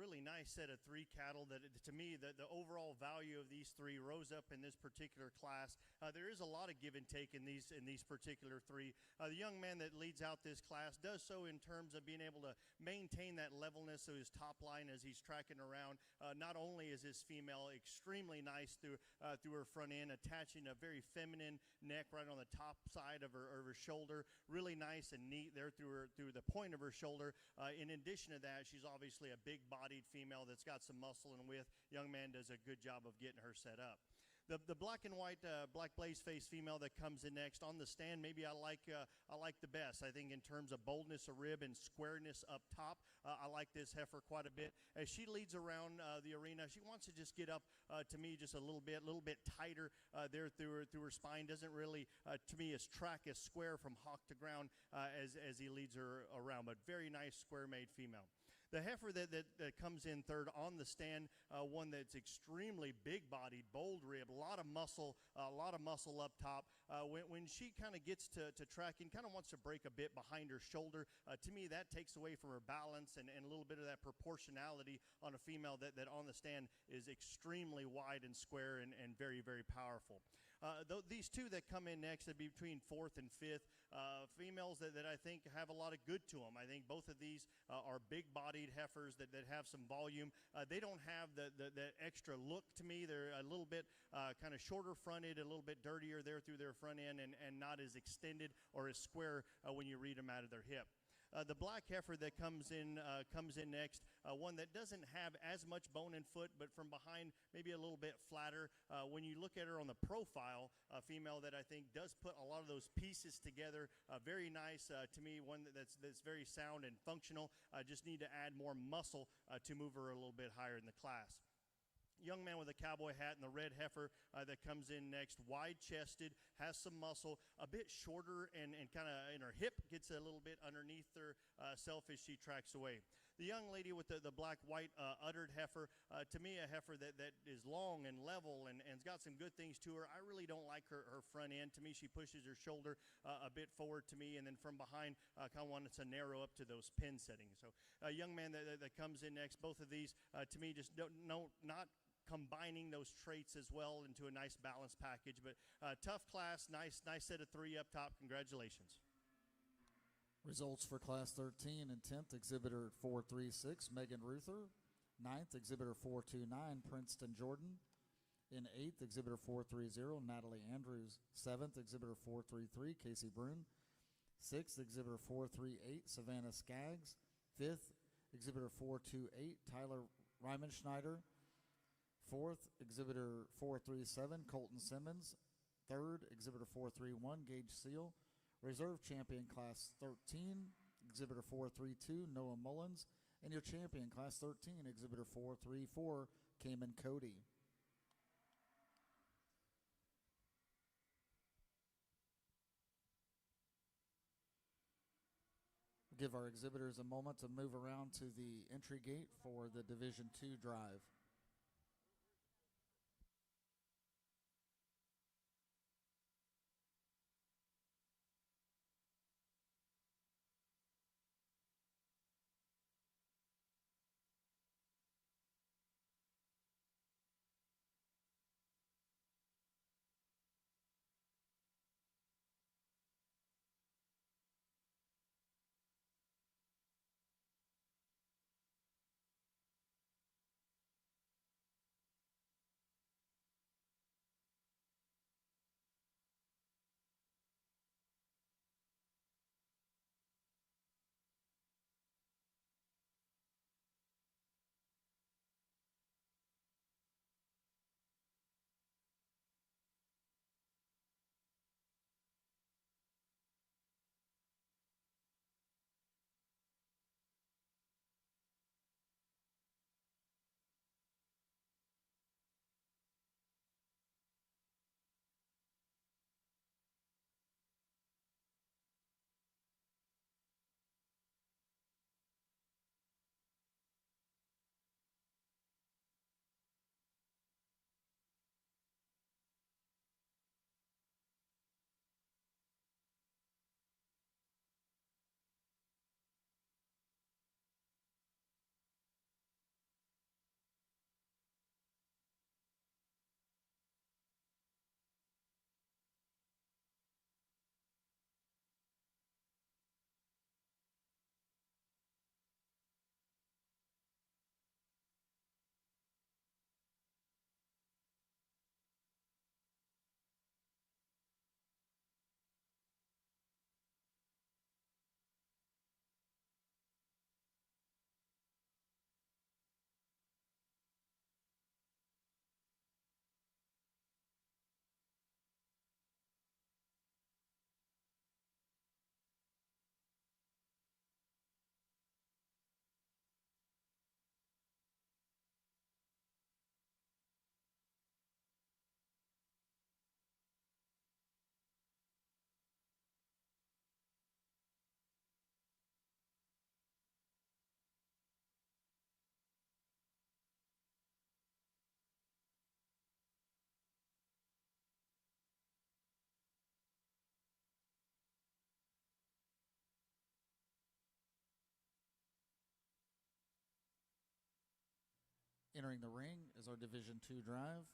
really nice set of 3 cattle that, to me, the overall value of these 3 rose up in this particular class. There is a lot of give and take in these particular 3. The young man that leads out this class does so in terms of being able to maintain that levelness of his top line as he's tracking around. Not only is this female extremely nice through her front end, attaching a very feminine neck right on the top side of her shoulder, really nice and neat there through the point of her shoulder. In addition to that, she's obviously a big-bodied female that's got some muscle and width. Young man does a good job of getting her set up. The black and white, black blaze face female that comes in next on the stand, maybe I like the best. I think in terms of boldness of rib and squareness up top, I like this heifer quite a bit. As she leads around the arena, she wants to just get up to me just a little bit tighter there through her spine. Doesn't really, to me, is track as square from hock to ground as he leads her around, but very nice square-made female. The heifer that comes in third on the stand, one that's extremely big-bodied, bold rib, a lot of muscle up top. When she kind of gets to tracking, kind of wants to break a bit behind her shoulder. To me, that takes away from her balance and a little bit of that proportionality on a female that on the stand is extremely wide and square and very, very powerful. These 2 that come in next, that'd be between 4th and 5th, females that I think have a lot of good to them. I think both of these are big-bodied heifers that have some volume. They don't have the extra look to me. They're a little bit kind of shorter fronted, a little bit dirtier there through their front end, and not as extended or as square when you read them out of their hip. The black heifer that comes in next, one that doesn't have as much bone and foot, but from behind maybe a little bit flatter. When you look at her on the profile, a female that I think does put a lot of those pieces together. Very nice to me, one that's very sound and functional. Just need to add more muscle to move her a little bit higher in the class. Young man with a cowboy hat and the red heifer that comes in next, wide-chested, has some muscle, a bit shorter and kind of in her hip, gets a little bit underneath her self as she tracks away. The young lady with the black-white uddered heifer, to me a heifer that is long and level and has got some good things to her. I really don't like her front end. To me, she pushes her shoulder a bit forward to me, and then from behind kind of wants to narrow up to those pin settings. So a young man that comes in next, both of these to me just not combining those traits as well into a nice balanced package. But tough class, nice set of 3 up top. Congratulations. Results for Class 13 and 10th, Exhibitor 436, Megan Ruther. 9th, Exhibitor 429, Princeton Jordan. In 8th, Exhibitor 430, Natalie Andrews. 7th, Exhibitor 433, Casey Brune. 6th, Exhibitor 438, Savannah Skaggs. 5th, Exhibitor 428, Tyler Reimenschneider. 4th, Exhibitor 437, Colton Simmons. 3rd, Exhibitor 431, Gage Seal. Reserve Champion Class 13, Exhibitor 432, Noah Mullins. And your Champion Class 13, Exhibitor 434, Cayman Cody. Give our exhibitors a moment to move around to the entry gate for the Division II drive. Entering the ring is our Division II drive.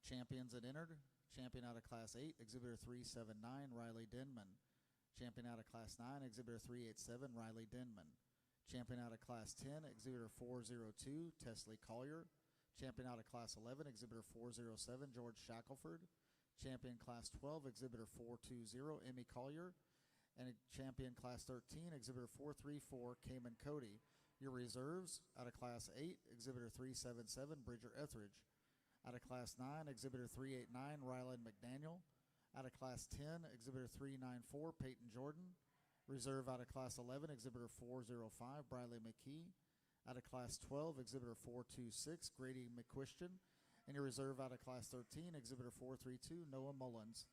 Champions that entered: champion out of Class 8, Exhibitor 379, Riley Denman. Champion out of Class 9, Exhibitor 387, Riley Denman. Champion out of Class 10, Exhibitor 402, Tesley Collier. Champion out of Class 11, Exhibitor 407, George Shackelford. Champion Class 12, Exhibitor 420, Emmy Collier. And champion Class 13, Exhibitor 434, Cayman Cody. Your reserves: out of Class 8, Exhibitor 377, Bridger Etheridge. Out of Class 9, Exhibitor 389, Ryland McDaniel. Out of Class 10, Exhibitor 394, Peyton Jordan. Reserve out of Class 11, Exhibitor 405, Briley McKee. Out of Class 12, Exhibitor 426, Grady McQuistion. And your reserve out of Class 13, Exhibitor 432, Noah Mullins.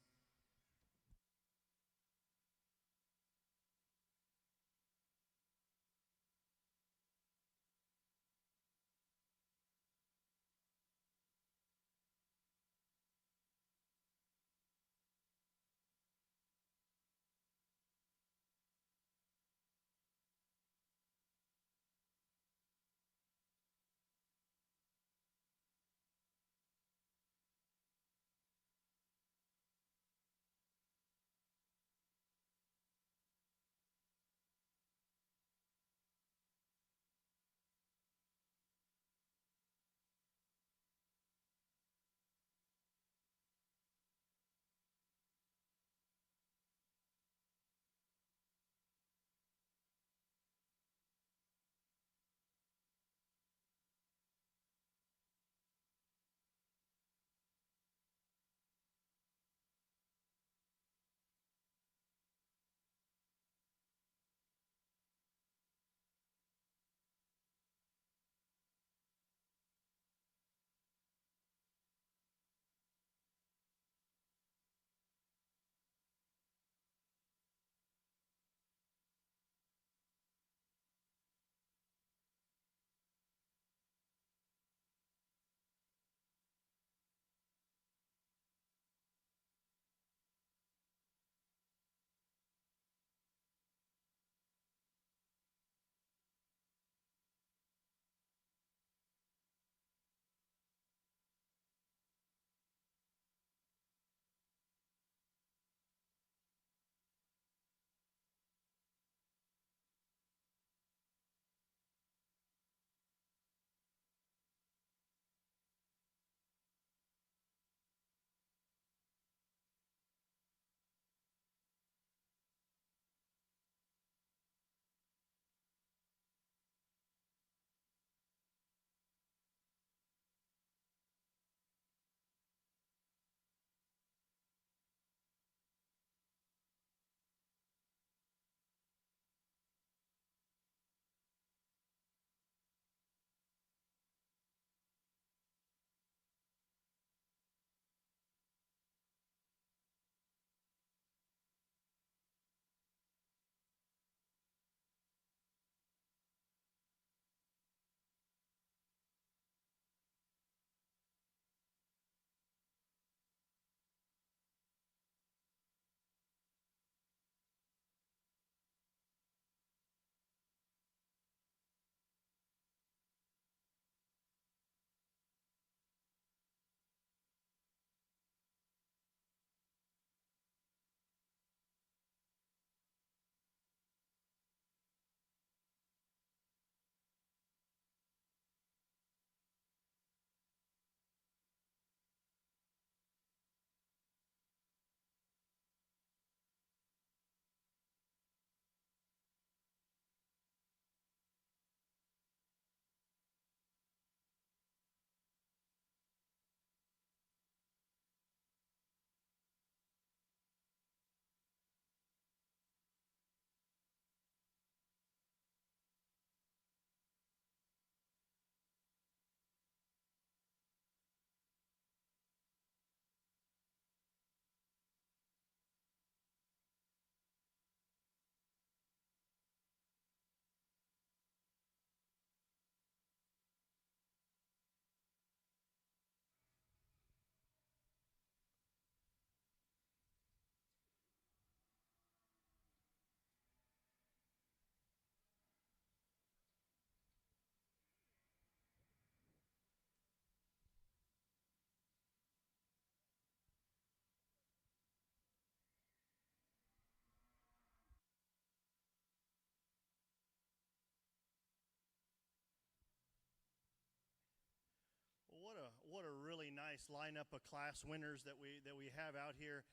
nice lineup of class winners that we have out here.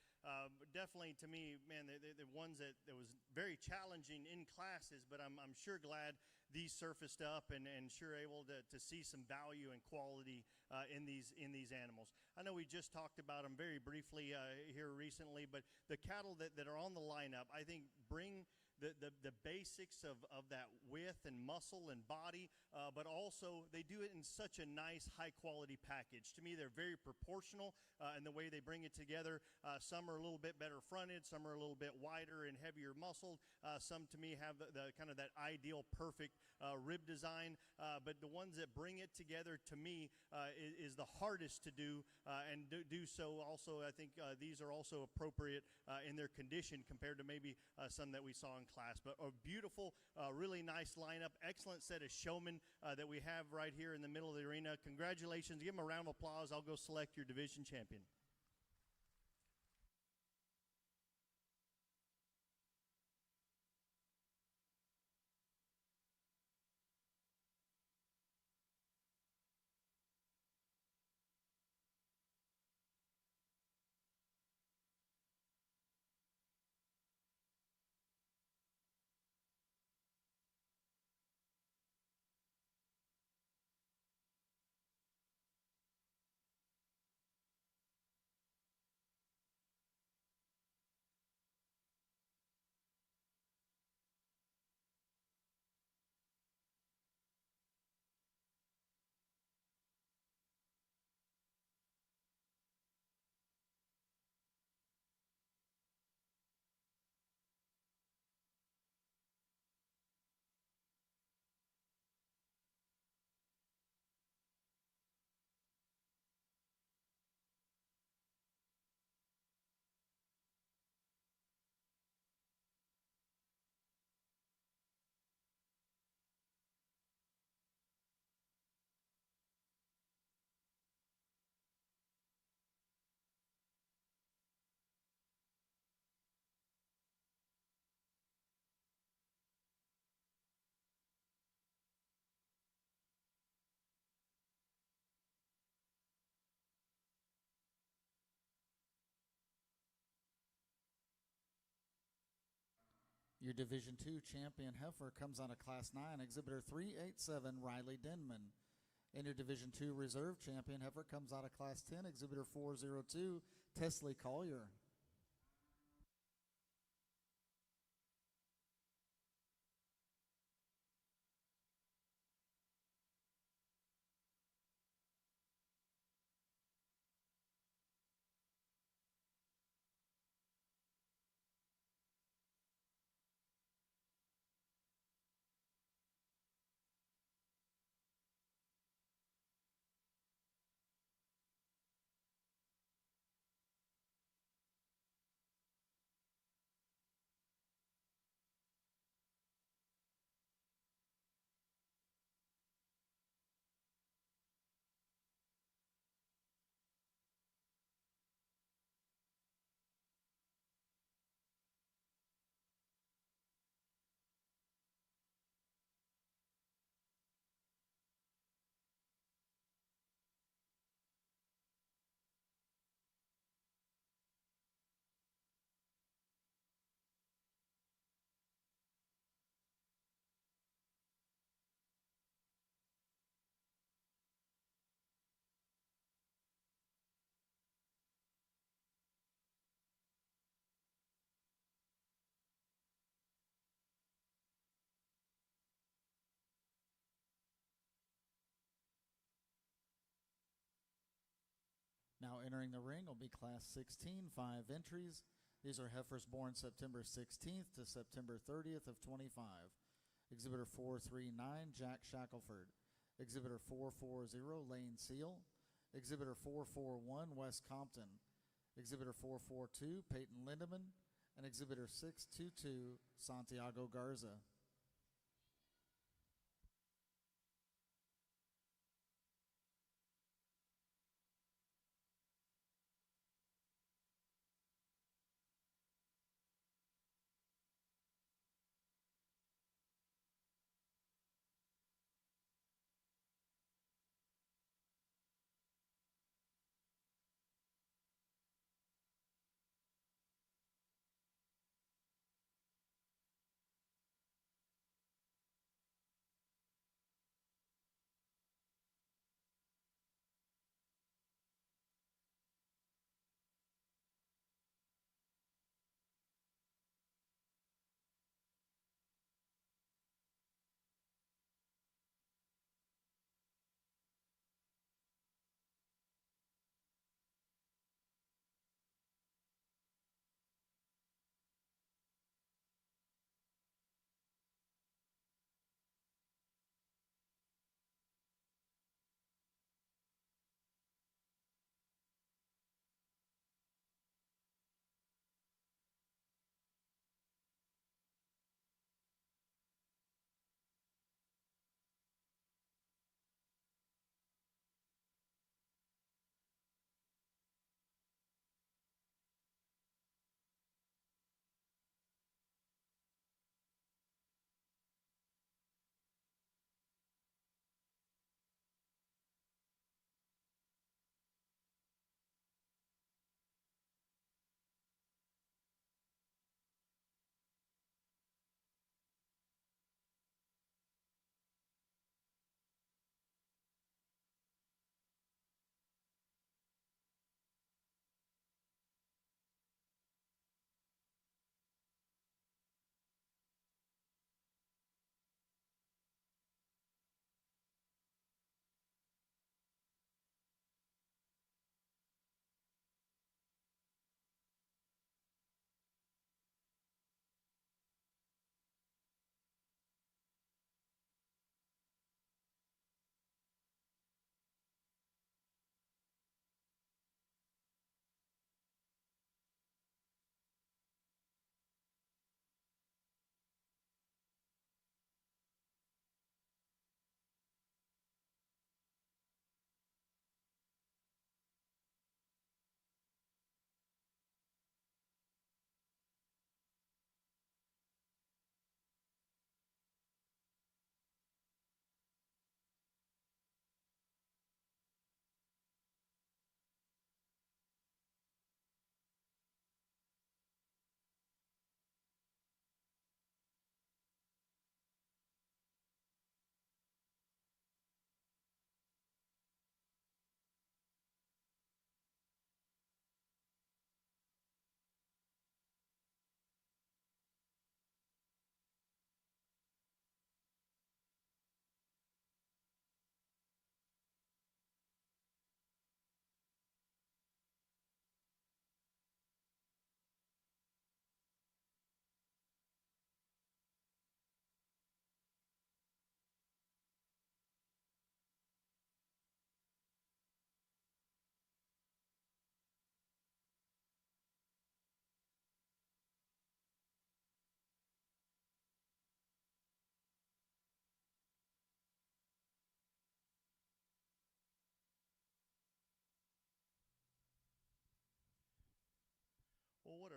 Definitely, to me, man, the ones that was very challenging in classes, but I'm sure glad these surfaced up and sure able to see some value and quality in these animals. I know we just talked about them very briefly here recently, but the cattle that are on the lineup, I think, bring the basics of that width and muscle and body, but also they do it in such a nice high quality package. To me, they're very proportional in the way they bring it together. Some are a little bit better fronted, some are a little bit wider and heavier muscled. Some to me have the kind of that ideal perfect rib design, but the ones that bring it together to me is the hardest to do, and do so also. I think these are also appropriate in their condition compared to maybe some that we saw in class. But a beautiful, really nice lineup, excellent set of showmen that we have right here in the middle of the arena. Congratulations. Give them a round of applause. I'll go select your division champion. Your Division II champion heifer comes out of Class 9, Exhibitor 387, Riley Denman. And your Division II reserve champion heifer comes out of Class 10, Exhibitor 402, Tesley Collier. Now entering the ring will be Class 16, 5 entries. These are heifers born September 16th to September 30th of 25. Exhibitor 439, Jack Shackelford. Exhibitor 440, Lane Seal. Exhibitor 441, Wes Compton. Exhibitor 442, Peyton Lindeman. And Exhibitor 622, Santiago Garza.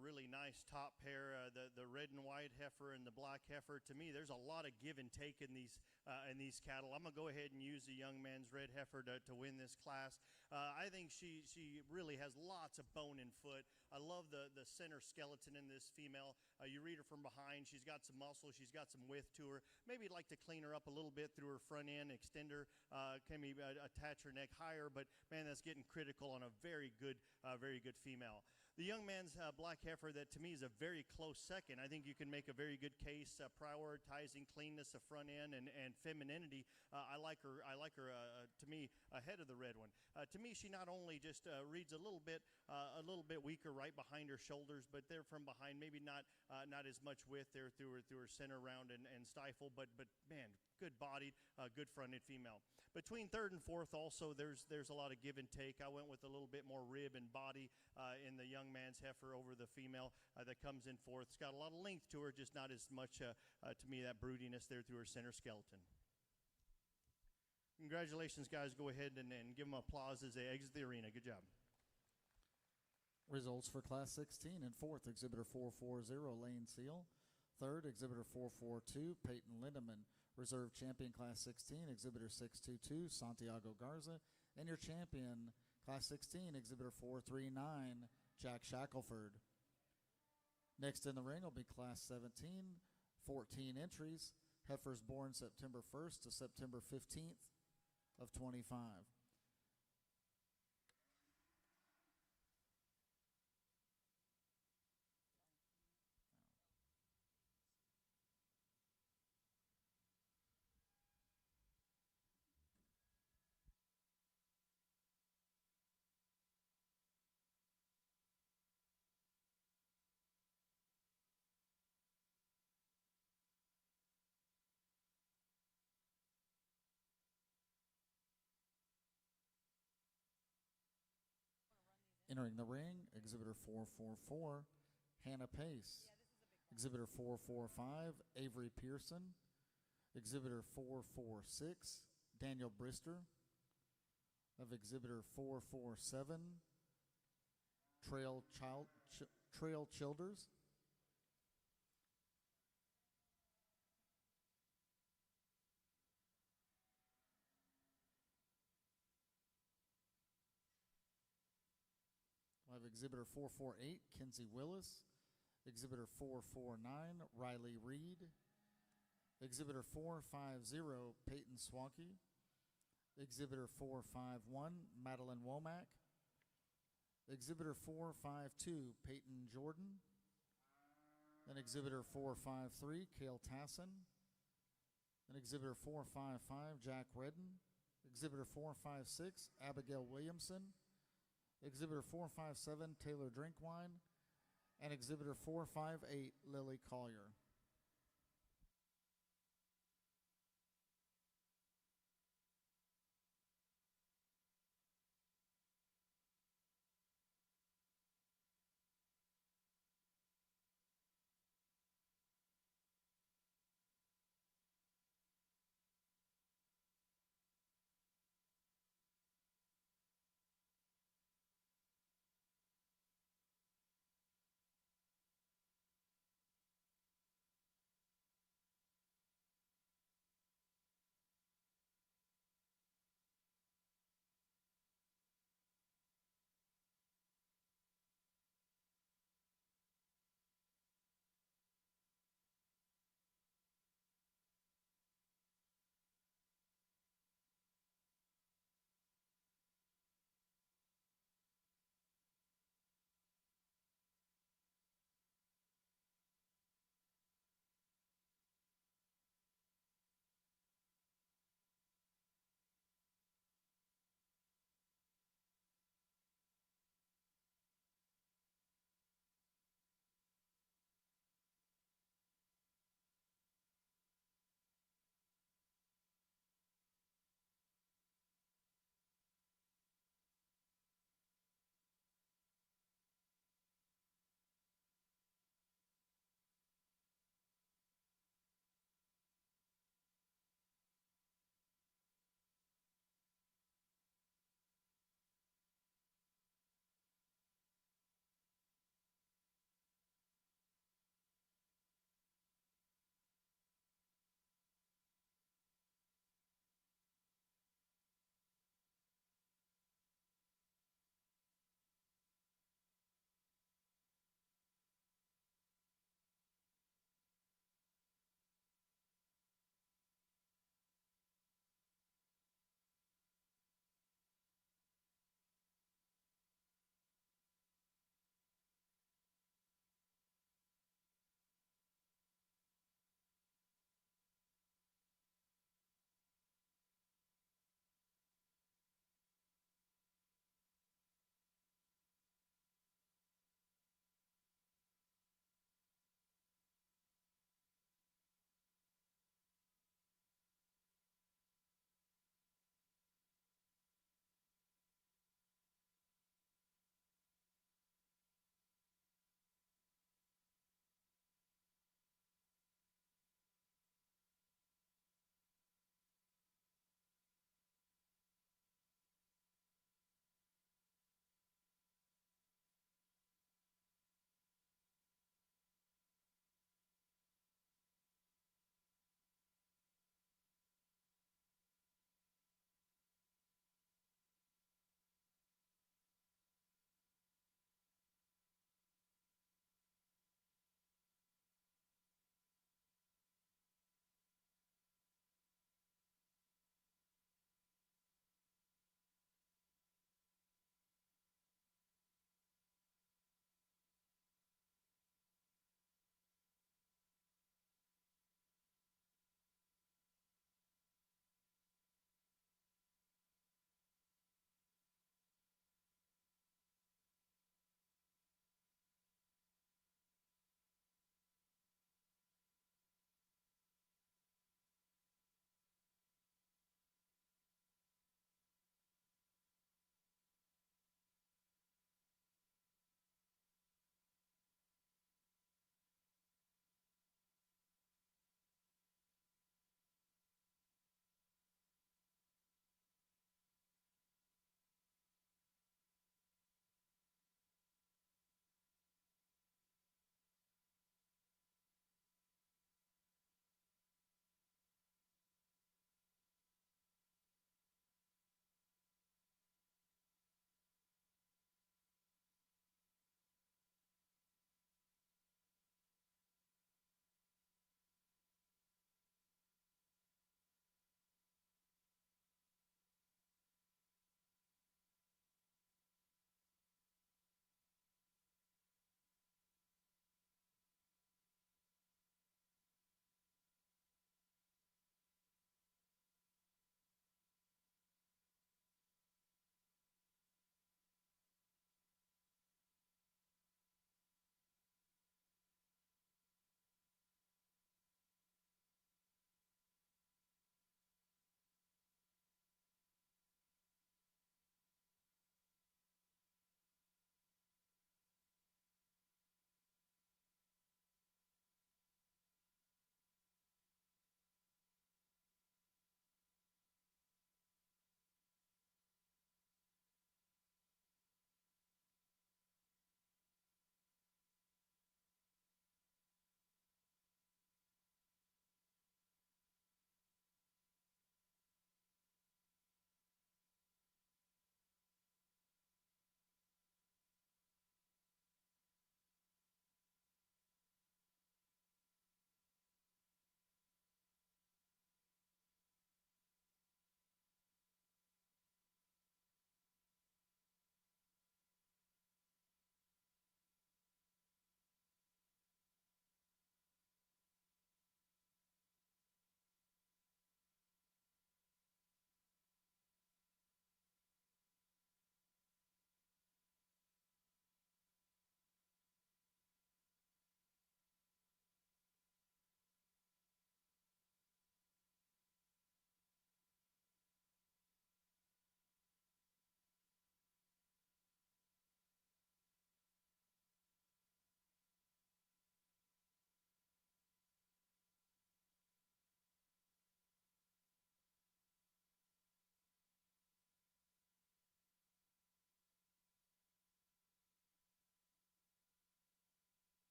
really nice top pair, the red and white heifer and the black heifer. To me, there's a lot of give and take in these cattle. I'm gonna go ahead and use the young man's red heifer to win this class. I think she really has lots of bone and foot. I love the center skeleton in this female. You read her from behind. She's got some muscle. She's got some width to her. Maybe you'd like to clean her up a little bit through her front end, extend her, can maybe attach her neck higher. But man, that's getting critical on a very good female. The young man's black heifer, that to me is a very close second. I think you can make a very good case prioritizing cleanness of front end and femininity. I like her to me ahead of the red one. To me, she not only just reads a little bit weaker right behind her shoulders, but they're from behind, maybe not as much width there through her center round and stifle, but man, good bodied, good fronted female. Between third and fourth, also there's a lot of give and take. I went with a little bit more rib and body in the young man's heifer over the female that comes in fourth. It's got a lot of length to her, just not as much to me that broodiness there through her center skeleton. Congratulations, guys. Go ahead and give them applause as they exit the arena. Good job. Results for Class 16. In fourth, Exhibitor 440, Lane Seal. Third, Exhibitor 442, Peyton Lindeman. Reserve Champion Class 16, Exhibitor 622, Santiago Garza. And your champion, Class 16, Exhibitor 439, Jack Shackelford. Next in the ring will be Class 17, 14 entries. Heifers born September 1st to September 15th of 25. Entering the ring, Exhibitor 444, Hannah Pace. Exhibitor 445, Avery Pearson. Exhibitor 446, Daniel Brister. Of Exhibitor 447, Trail Childers. I have Exhibitor 448, Kinsey Willis. Exhibitor 449, Riley Reed. Exhibitor 450, Peyton Swanky. Exhibitor 451, Madeline Womack. Exhibitor 452, Peyton Jordan. Then Exhibitor 453, Cale Tassin. Then Exhibitor 455, Jack Redden. Exhibitor 456, Abigail Williamson. Exhibitor 457, Taylor Drinkwine. And Exhibitor 458, Lily Collier.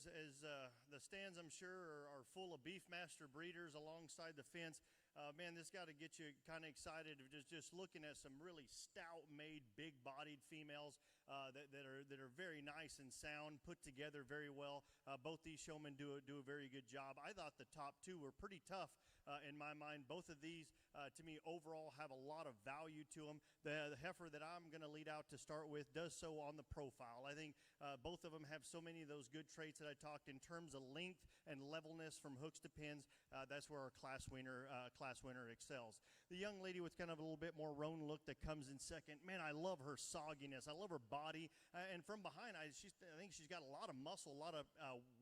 the stands, I'm sure, are full of Beefmaster breeders alongside the fence. Man, this got to get you kind of excited of just looking at some really stout-made, big-bodied females that are very nice and sound, put together very well. Both these showmen do a very good job. I thought the top two were pretty tough in my mind. Both of these, to me, overall have a lot of value to them. The heifer that I'm going to lead out to start with does so on the profile. I think both of them have so many of those good traits that I talked in terms of length and levelness from hooks to pins. That's where our class winner excels. The young lady with kind of a little bit more roan look that comes in second, man, I love her sogginess. I love her body. And from behind, I think she's got a lot of muscle, a lot of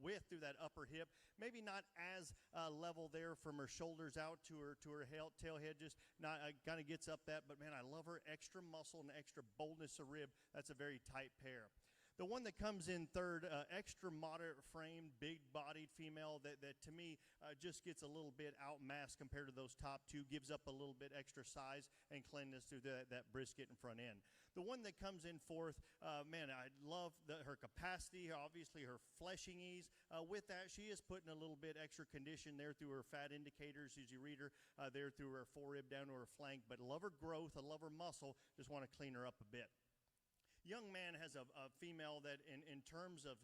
width through that upper hip. Maybe not as level there from her shoulders out to her tailhead, just not kind of gets up that. But man, I love her extra muscle and extra boldness of rib. That's a very tight pair. The one that comes in third, extra moderate frame, big-bodied female that to me just gets a little bit outmassed compared to those top two, gives up a little bit extra size and cleanness through that brisket and front end. The one that comes in fourth, man, I love her capacity, obviously her fleshing ease. With that, she is putting a little bit extra condition there through her fat indicators as you read her there through her forerib down to her flank. But love her growth, I love her muscle, just want to clean her up a bit. Young man has a female that in terms of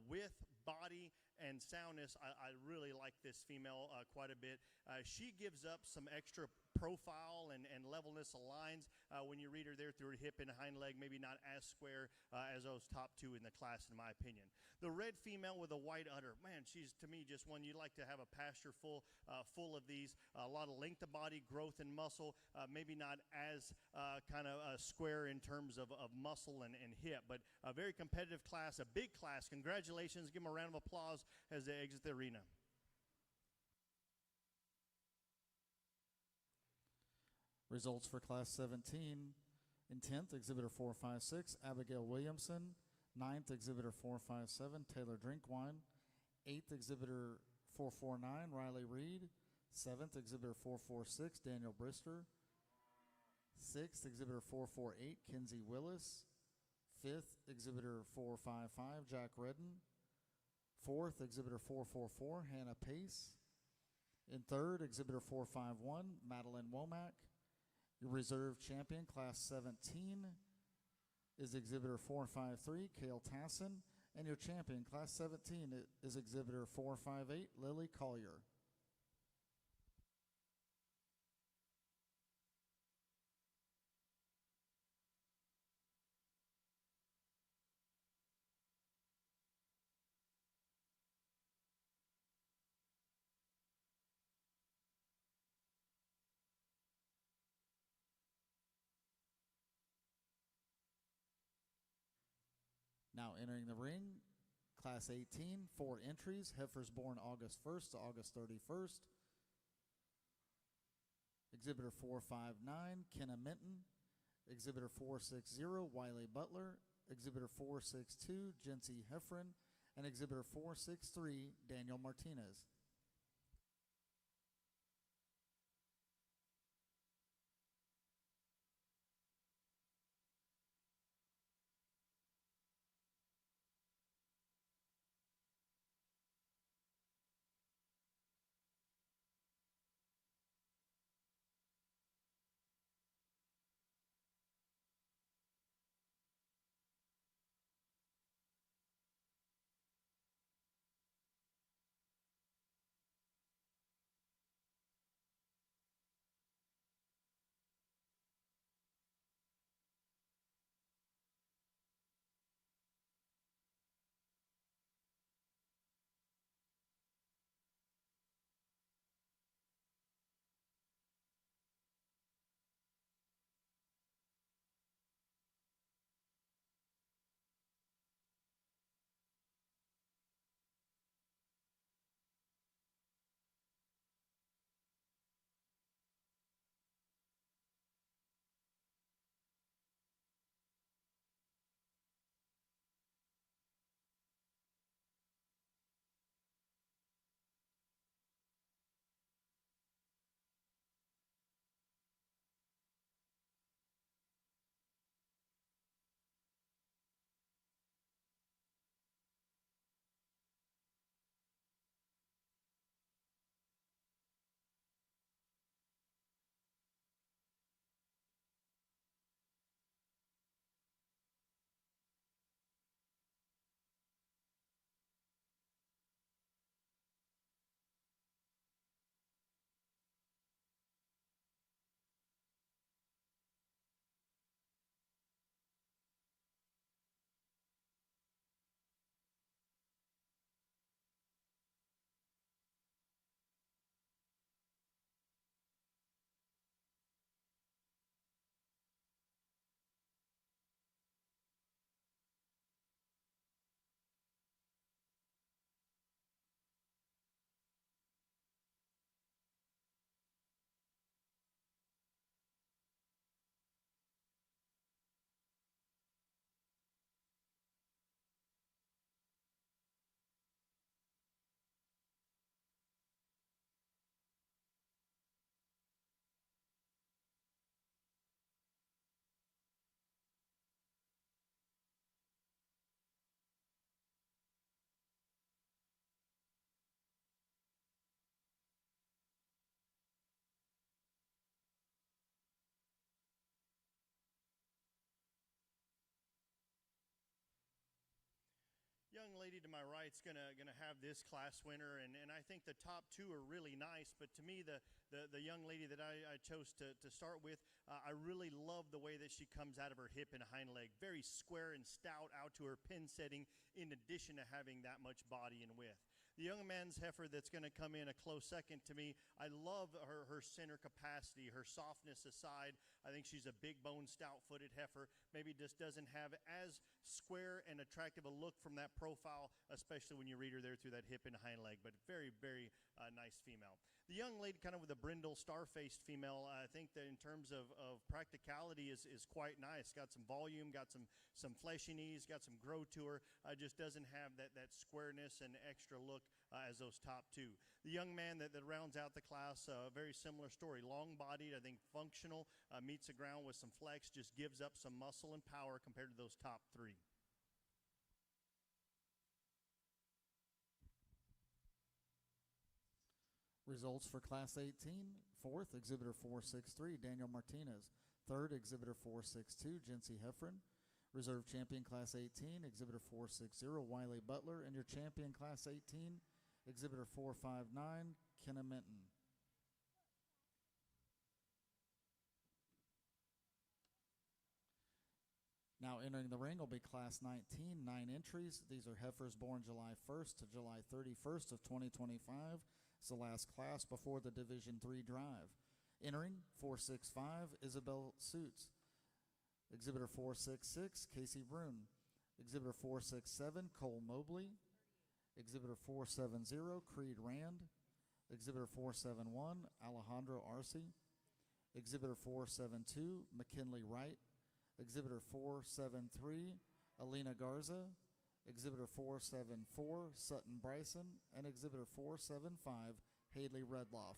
width, body, and soundness, I really like this female quite a bit. She gives up some extra profile and levelness of lines when you read her there through her hip and hind leg, maybe not as square as those top two in the class, in my opinion. The red female with a white udder, man, she's to me just one you'd like to have a pasture full of these. A lot of length of body, growth and muscle, maybe not as kind of square in terms of muscle and hip, but a very competitive class, a big class. Congratulations. Give them a round of applause as they exit the arena. Results for Class 17. In 10th, Exhibitor 456, Abigail Williamson. 9th, Exhibitor 457, Taylor Drinkwine. 8th, Exhibitor 449, Riley Reed. 7th, Exhibitor 446, Daniel Brister. 6th, Exhibitor 448, Kinsey Willis. 5th, Exhibitor 455, Jack Redden. 4th, Exhibitor 444, Hannah Pace. In 3rd, Exhibitor 451, Madeline Womack. Your reserve champion, Class 17, is Exhibitor 453, Cale Tassin. And your champion, Class 17, is Exhibitor 458, Lily Collier. Now entering the ring, Class 18, 4 entries. Heifers born August 1st to August 31st. Exhibitor 459, Kenna Minton. Exhibitor 460, Wiley Butler. Exhibitor 462, Jency Heffron. And Exhibitor 463, Daniel Martinez. lady to my right is gonna have this class winner, and I think the top two are really nice. But to me, the young lady that I chose to start with, I really love the way that she comes out of her hip and hind leg, very square and stout out to her pin setting, in addition to having that much body and width. The young man's heifer that's going to come in a close second to me, I love her center capacity, her softness aside. I think she's a big bone, stout-footed heifer. Maybe just doesn't have as square and attractive a look from that profile, especially when you read her there through that hip and hind leg, but very, very nice female. The young lady, kind of with a brindle, star-faced female, I think that in terms of practicality is quite nice. Got some volume, got some fleshy knees, got some grow to her. Just doesn't have that squareness and extra look as those top two. The young man that rounds out the class, very similar story. Long-bodied, I think functional, meets the ground with some flex, just gives up some muscle and power compared to those top three. Results for Class 18. Fourth, Exhibitor 463, Daniel Martinez. Third, Exhibitor 462, Jency Heffron. Reserve Champion Class 18, Exhibitor 460, Wiley Butler. And your Champion Class 18, Exhibitor 459, Kenna Minton. Now entering the ring will be Class 19, 9 entries. These are heifers born July 1st to July 31st of 2025. It's the last class before the Division III drive. Entering 465, Isabel Suits. Exhibitor 466, Casey Brune. Exhibitor 467, Cole Mobley. Exhibitor 470, Creed Rand. Exhibitor 471, Alejandro Arce. Exhibitor 472, McKinley Wright. Exhibitor 473, Alina Garza. Exhibitor 474, Sutton Bryson. And Exhibitor 475, Haley Redloff.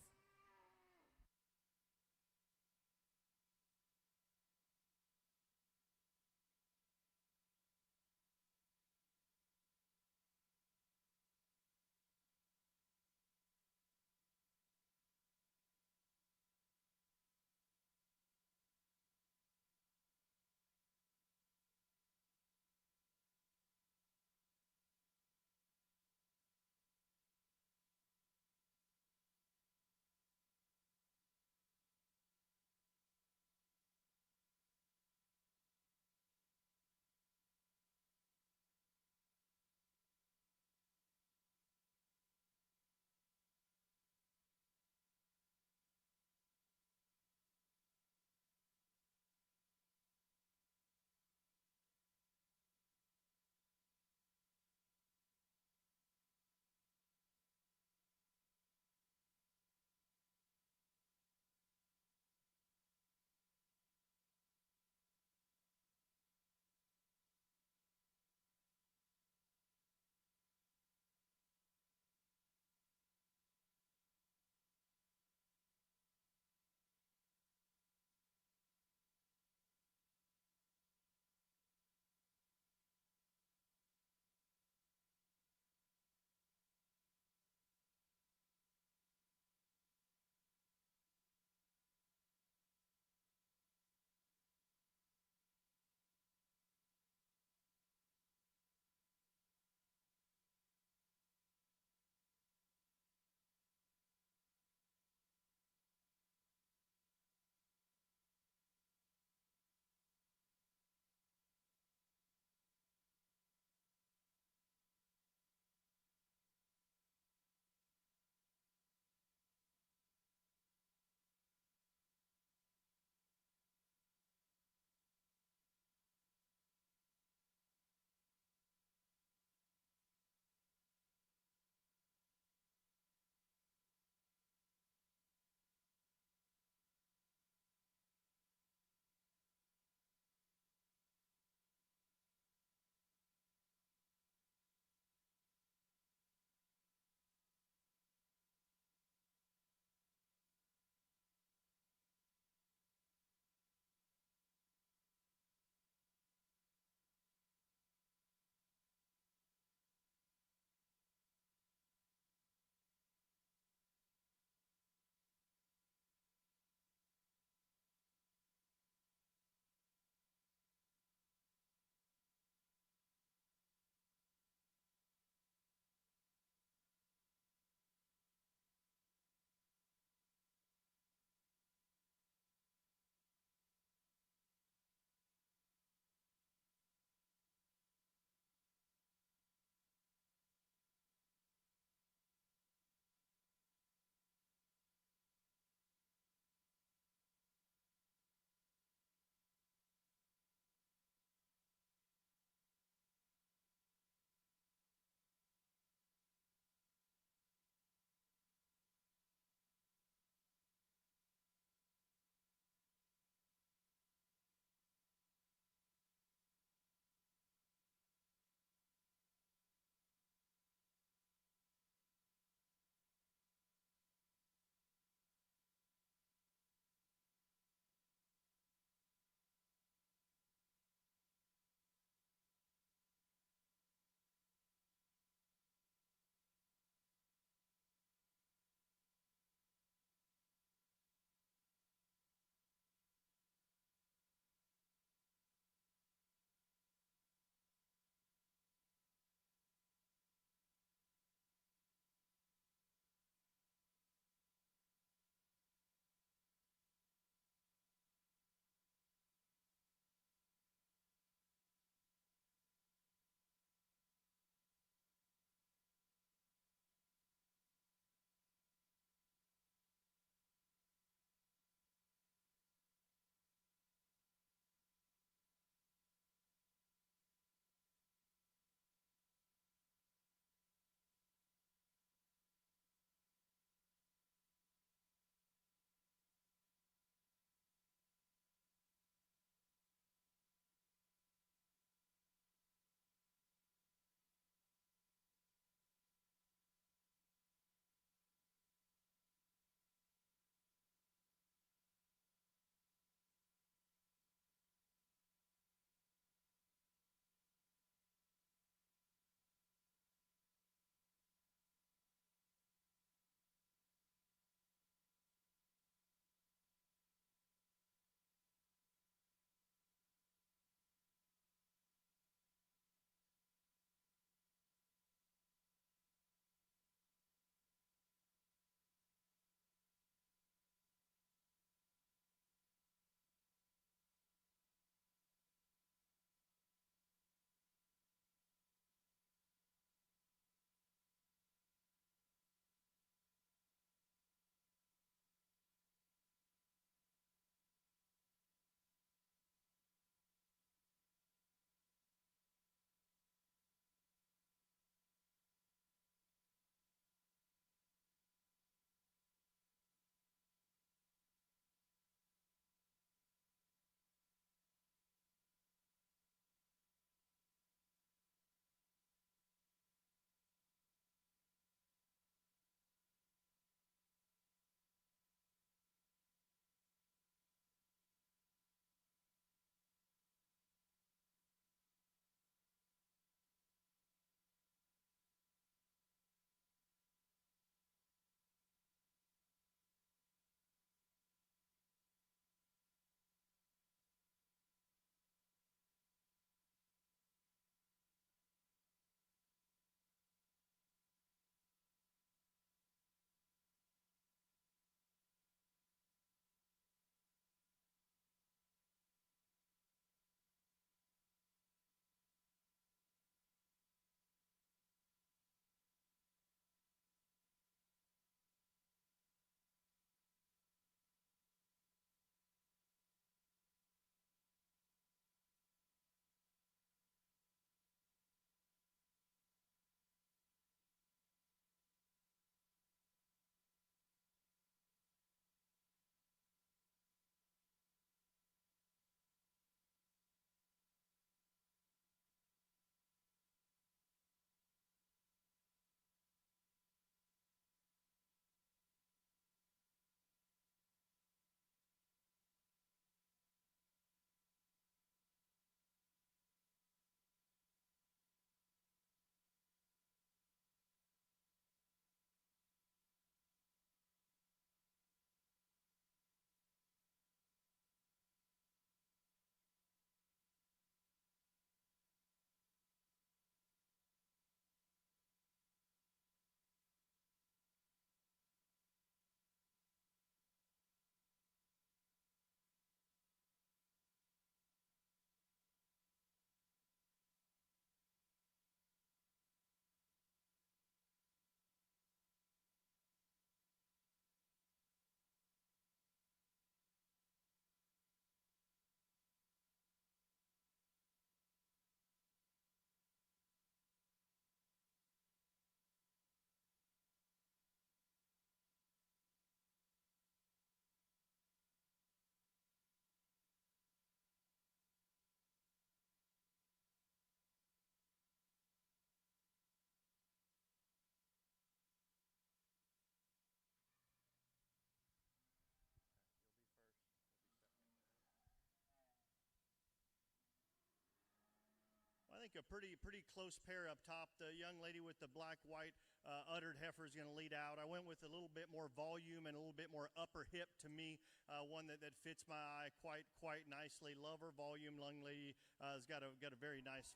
think a pretty close pair up top. The young lady with the black-white uddered heifer is going to lead out. I went with a little bit more volume and a little bit more upper hip to me, one that fits my eye quite nicely. Love her volume. Young lady has got a very nice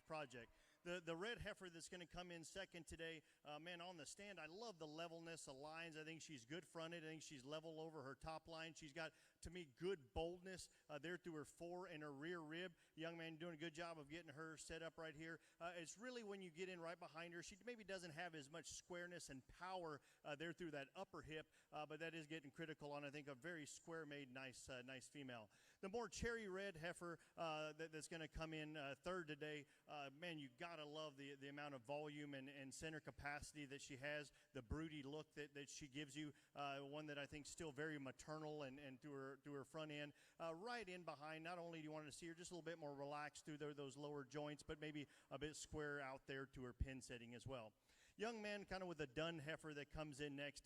project. The red heifer that's going to come in second today, man, on the stand, I love the levelness of lines. I think she's good fronted. I think she's level over her top line. She's got, to me, good boldness there through her fore and her rear rib. Young man doing a good job of getting her set up right here. It's really when you get in right behind her, she maybe doesn't have as much squareness and power there through that upper hip, but that is getting critical on, I think, a very square-made, nice female. The more cherry red heifer that's going to come in third today, man, you got to love the amount of volume and center capacity that she has, the broody look that she gives you, one that I think still very maternal and through her front end. Right in behind, not only do you want to see her just a little bit more relaxed through those lower joints, but maybe a bit square out there to her pin setting as well. Young man kind of with a dun heifer that comes in next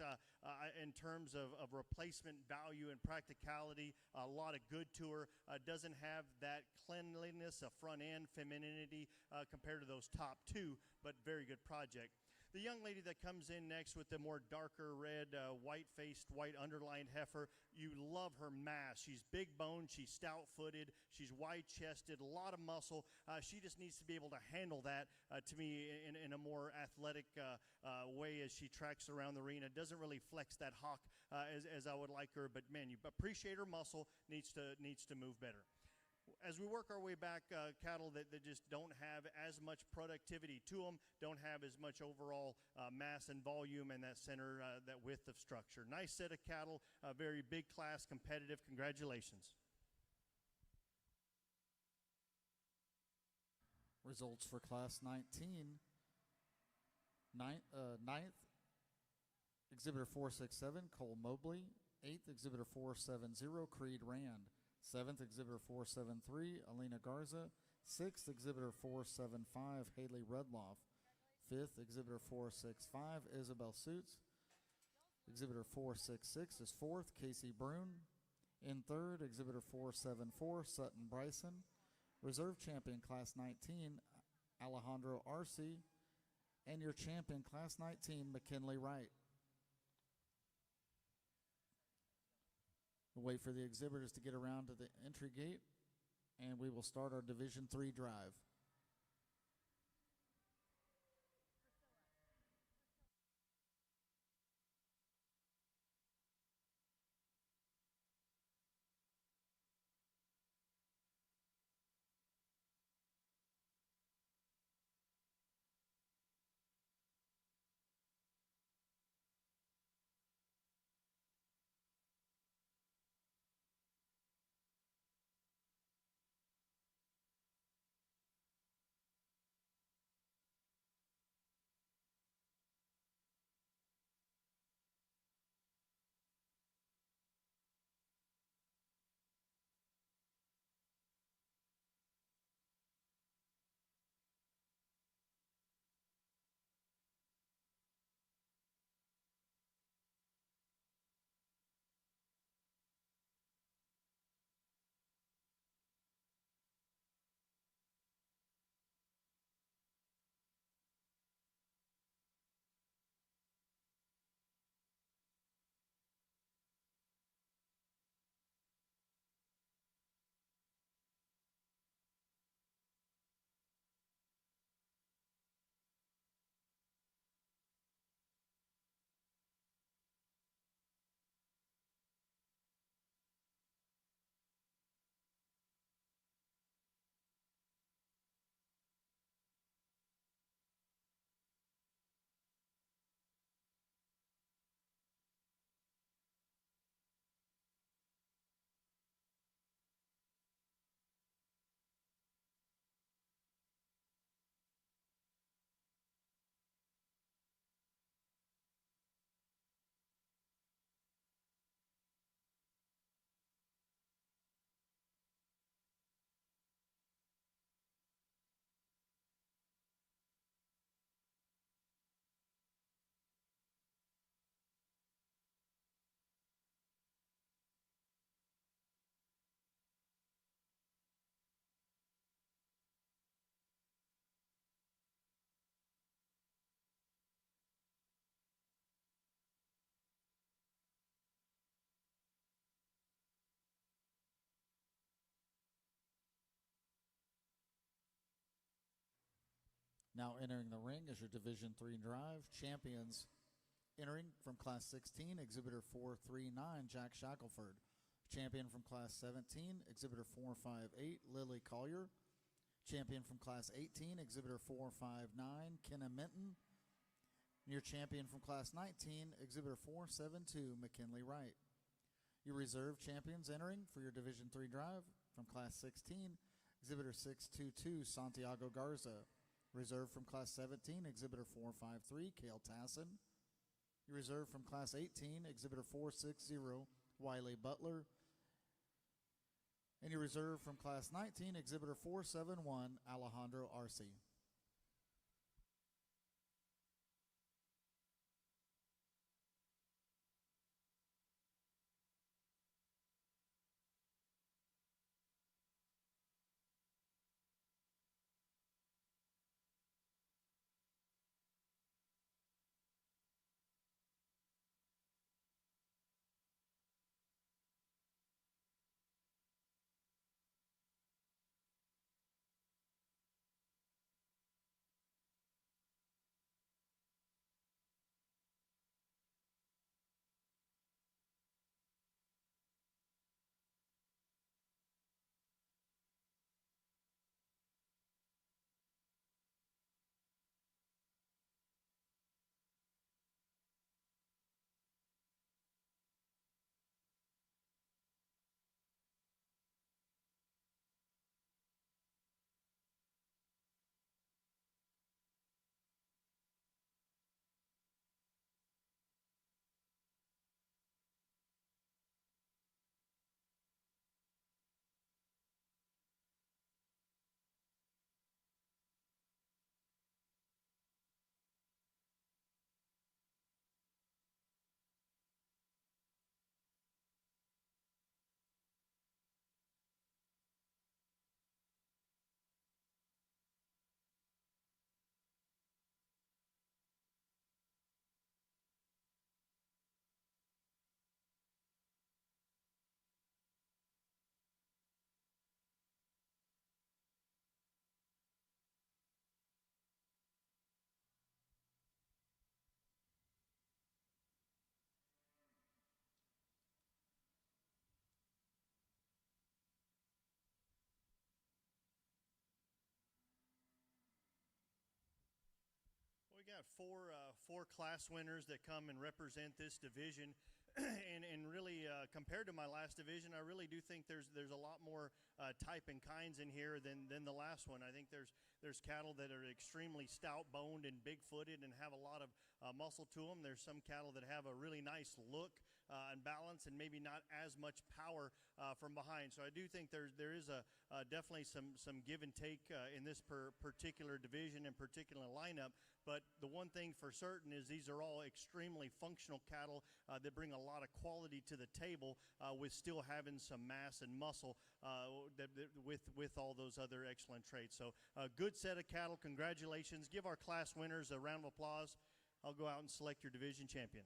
in terms of replacement value and practicality, a lot of good to her. Doesn't have that cleanliness of front end femininity compared to those top two, but very good project. The young lady that comes in next with the more darker red, white-faced, white underlined heifer, you love her mass. She's big boned, she's stout-footed, she's wide-chested, a lot of muscle. She just needs to be able to handle that, to me, in a more athletic way as she tracks around the arena. Doesn't really flex that hawk as I would like her, but man, you appreciate her muscle, needs to move better. As we work our way back, cattle that just don't have as much productivity to them, don't have as much overall mass and volume and that center, that width of structure. Nice set of cattle, very big class, competitive. Congratulations. Results for Class 19. Ninth, Exhibitor 467, Cole Mobley. 8th, Exhibitor 470, Creed Rand. 7th, Exhibitor 473, Alina Garza. 6th, Exhibitor 475, Haley Rudloff. 5th, Exhibitor 465, Isabel Suits. Exhibitor 466 is 4th, Casey Brune. In 3rd, Exhibitor 474, Sutton Bryson. Reserve champion Class 19, Alejandro Arce. And your champion Class 19, McKinley Wright. We'll wait for the exhibitors to get around to the entry gate, and we will start our Division III drive. Now entering the ring is your Division III Drive champions. Entering from Class 16, Exhibitor 439, Jack Shackelford. Champion from Class 17, Exhibitor 458, Lily Collier. Champion from Class 18, Exhibitor 459, Kenna Minton. Your champion from Class 19, Exhibitor 472, McKinley Wright. Your reserve champions entering for your Division III Drive from Class 16, Exhibitor 622, Santiago Garza. Reserve from Class 17, Exhibitor 453, Cale Tassin. Your reserve from Class 18, Exhibitor 460, Wiley Butler. And your reserve from Class 19, Exhibitor 471, Alejandro Arce. We got four class winners that come and represent this division, and really compared to my last division, I really do think there's a lot more type and kinds in here than the last one. I think there's cattle that are extremely stout boned and big footed and have a lot of muscle to them. There's some cattle that have a really nice look and balance and maybe not as much power from behind. So I do think there is definitely some give and take in this particular division and particular lineup. But the one thing for certain is these are all extremely functional cattle that bring a lot of quality to the table with still having some mass and muscle with all those other excellent traits. So a good set of cattle. Congratulations. Give our class winners a round of applause. I'll go out and select your division champion.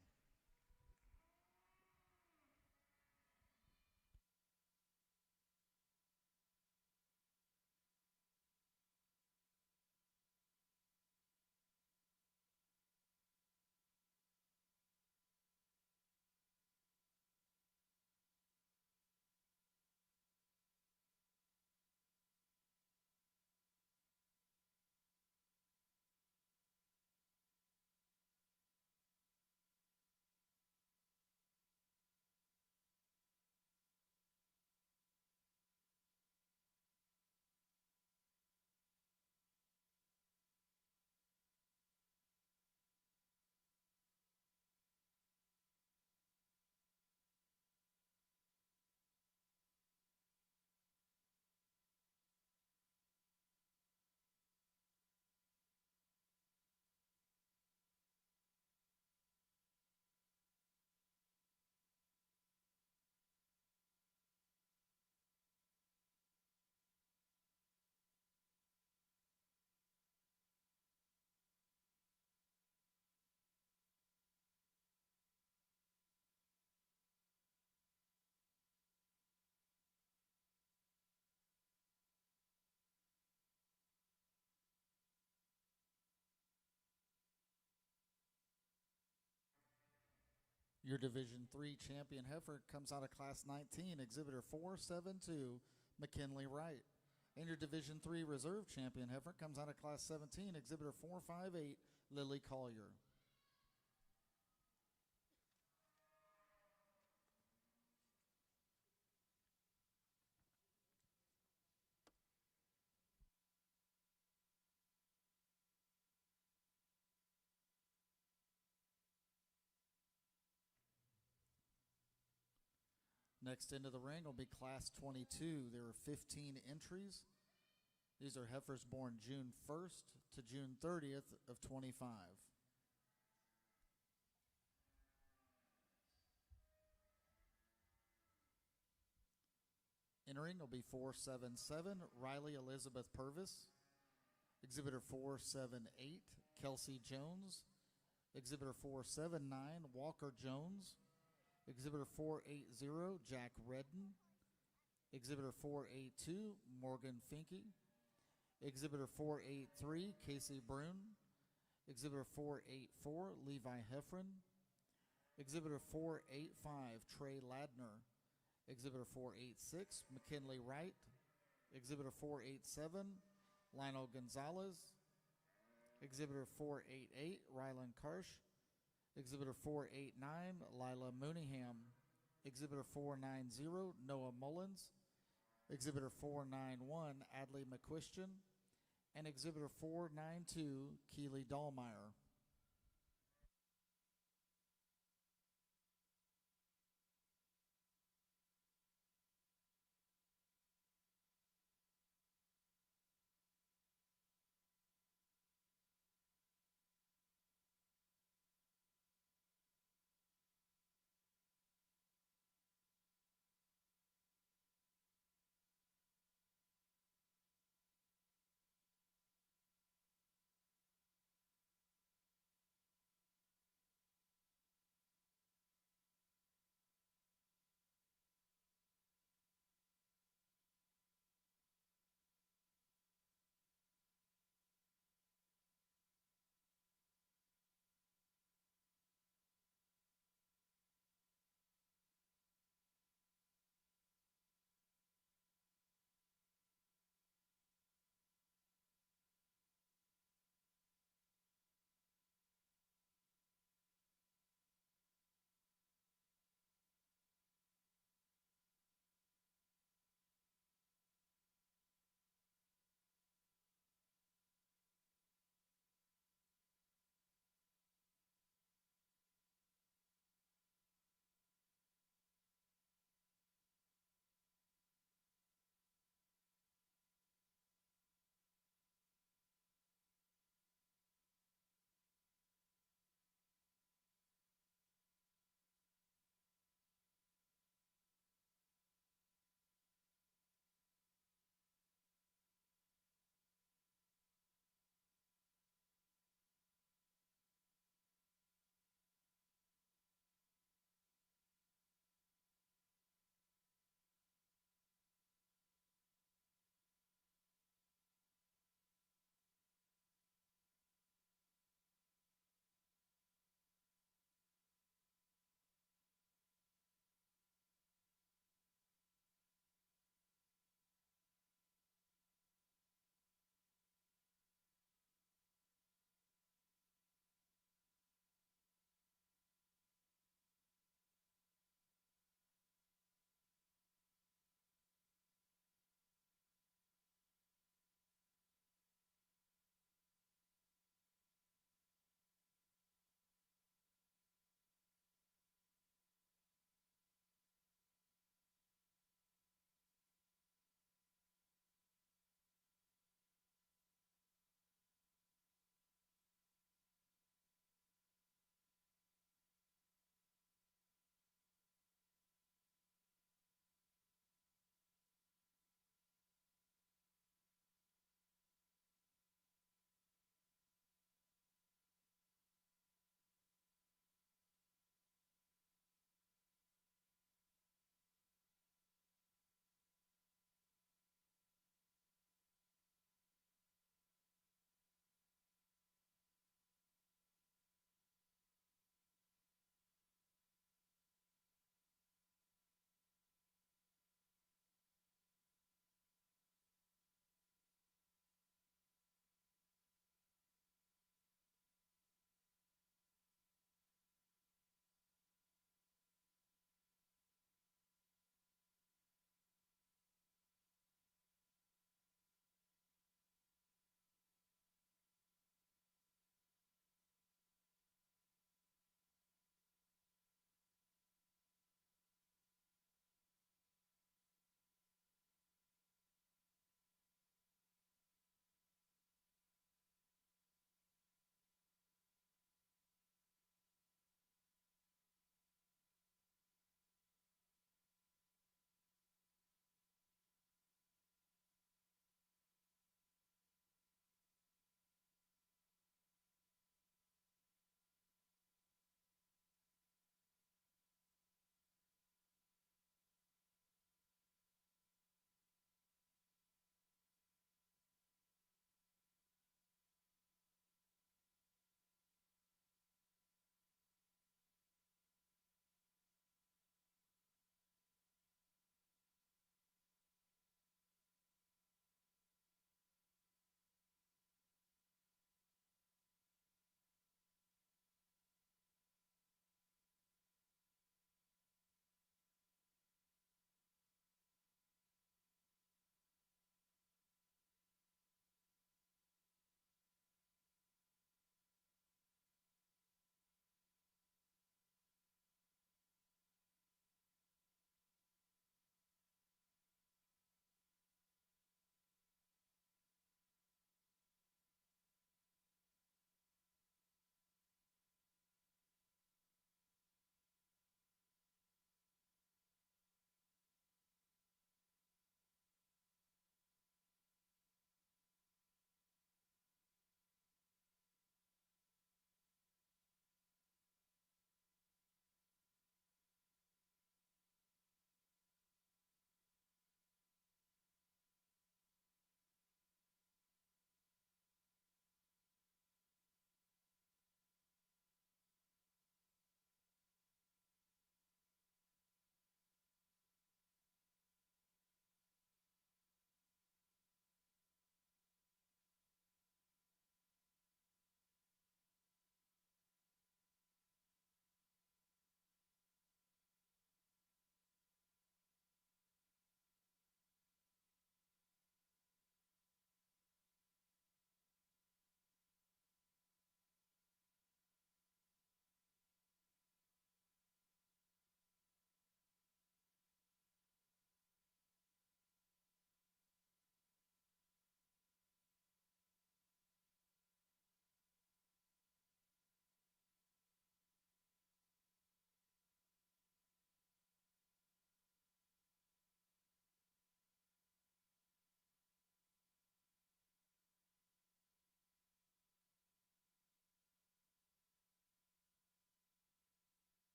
Your Division III champion heifer comes out of Class 19, Exhibitor 472, McKinley Wright. And your Division III reserve champion heifer comes out of Class 17, Exhibitor 458, Lily Collier. Next into the ring will be Class 22. There are 15 entries. These are heifers born June 1st to June 30th of 25. Entering will be 477, Riley Elizabeth Purvis. Exhibitor 478, Kelsey Jones. Exhibitor 479, Walker Jones. Exhibitor 480, Jack Redden. Exhibitor 482, Morgan Finke. Exhibitor 483, Casey Brune. Exhibitor 484, Levi Heffron. Exhibitor 485, Trey Ladner. Exhibitor 486, McKinley Wright. Exhibitor 487, Lionel Gonzalez. Exhibitor 488, Rylan Karsh. Exhibitor 489, Lila Mooneyham. Exhibitor 490, Noah Mullins. Exhibitor 491, Adley McQuistion. And Exhibitor 492, Keely Dahlmeyer.